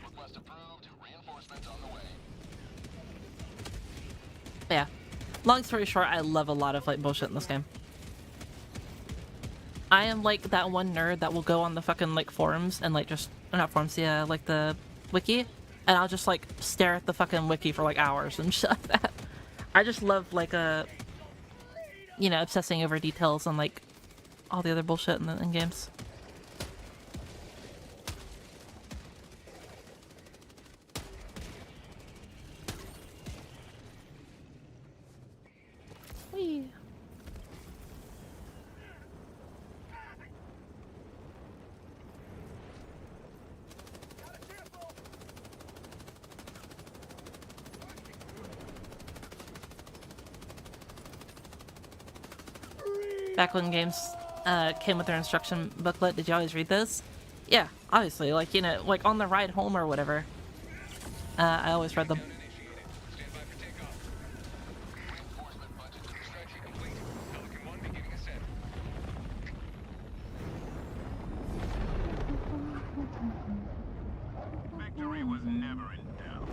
Request approved. Reinforcements on the way. Yeah. Long story short, I love a lot of like bullshit in this game. I am like that one nerd that will go on the fucking like forums and like just not forums, yeah, like the wiki, and I'll just like stare at the fucking wiki for like hours and shit like that. I just love like you know, obsessing over details and like all the other bullshit in games. Whee. Back when games came with their instruction booklet, did you always read those? Yeah, obviously, like, you know, like on the ride home or whatever. I always read them. Reinforcement budget. Extraction complete. Pelican 1 beginning ascent. Victory was never in doubt.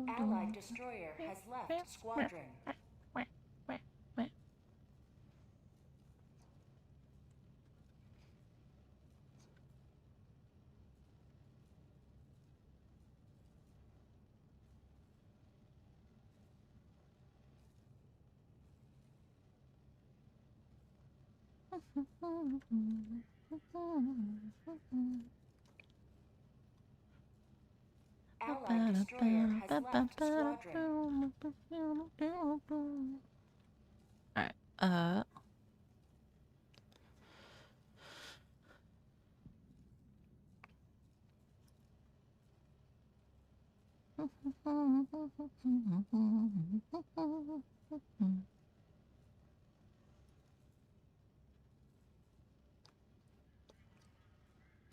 Allied destroyer has left squadron. Allied destroyer has left squadron. Alright,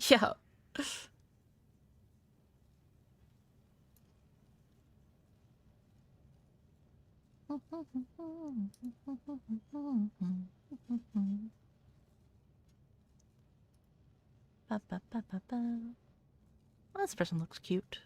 Yo. Well, this person looks cute.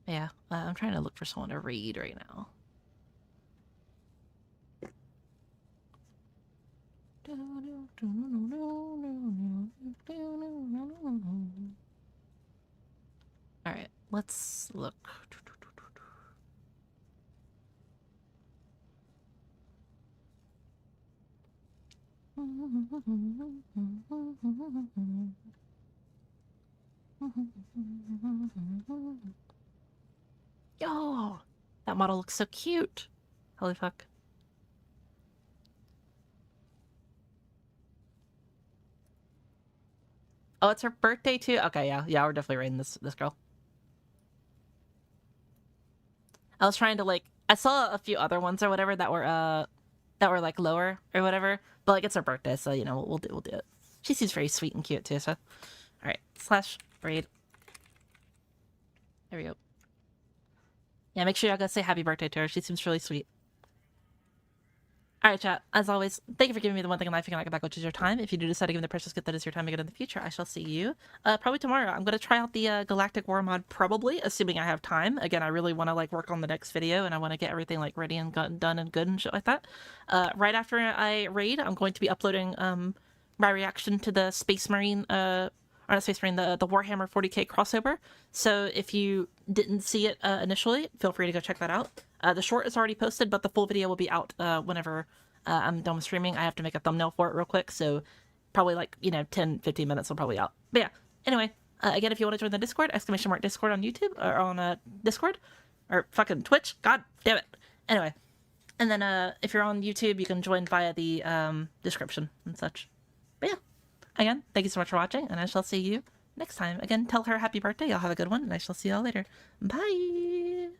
Yeah, I'm trying to look for someone to read right now. Alright, let's look. Yo, that model looks so cute. Holy fuck. Oh, it's her birthday too? Okay, yeah, we're definitely raiding this girl. I was trying to like, I saw a few other ones or whatever that were like lower or whatever, but like it's her birthday, so you know we'll do it. She seems very sweet and cute too, so. All right, /raid. There we go. Yeah, make sure y'all go say happy birthday to her. She seems really sweet. Alright, chat. As always, thank you for giving me the one thing in life you can get back, which is your time. If you do decide to give me the precious gift that is your time again in the future, I shall see you probably tomorrow. I'm going to try out the Galactic War mod, probably, assuming I have time. Again, I really want to like work on the next video, and I want to get everything like ready and done and good and shit like that. Right after I raid, I'm going to be uploading my reaction to the Space Marine, or not Space Marine, the Warhammer 40k crossover. So if you didn't see it initially, feel free to go check that out. The short is already posted, but the full video will be out whenever I'm done with streaming. I have to make a thumbnail for it real quick, so probably like, 10-15 minutes will probably out. But yeah, anyway, again, if you want to join the Discord, !Discord on YouTube, or on Discord, or fucking Twitch, god damn it. Anyway, and then if you're on YouTube, you can join via the description and such. But yeah, again, thank you so much for watching, and I shall see you next time. Again, tell her happy birthday, y'all have a good one, and I shall see y'all later. Bye!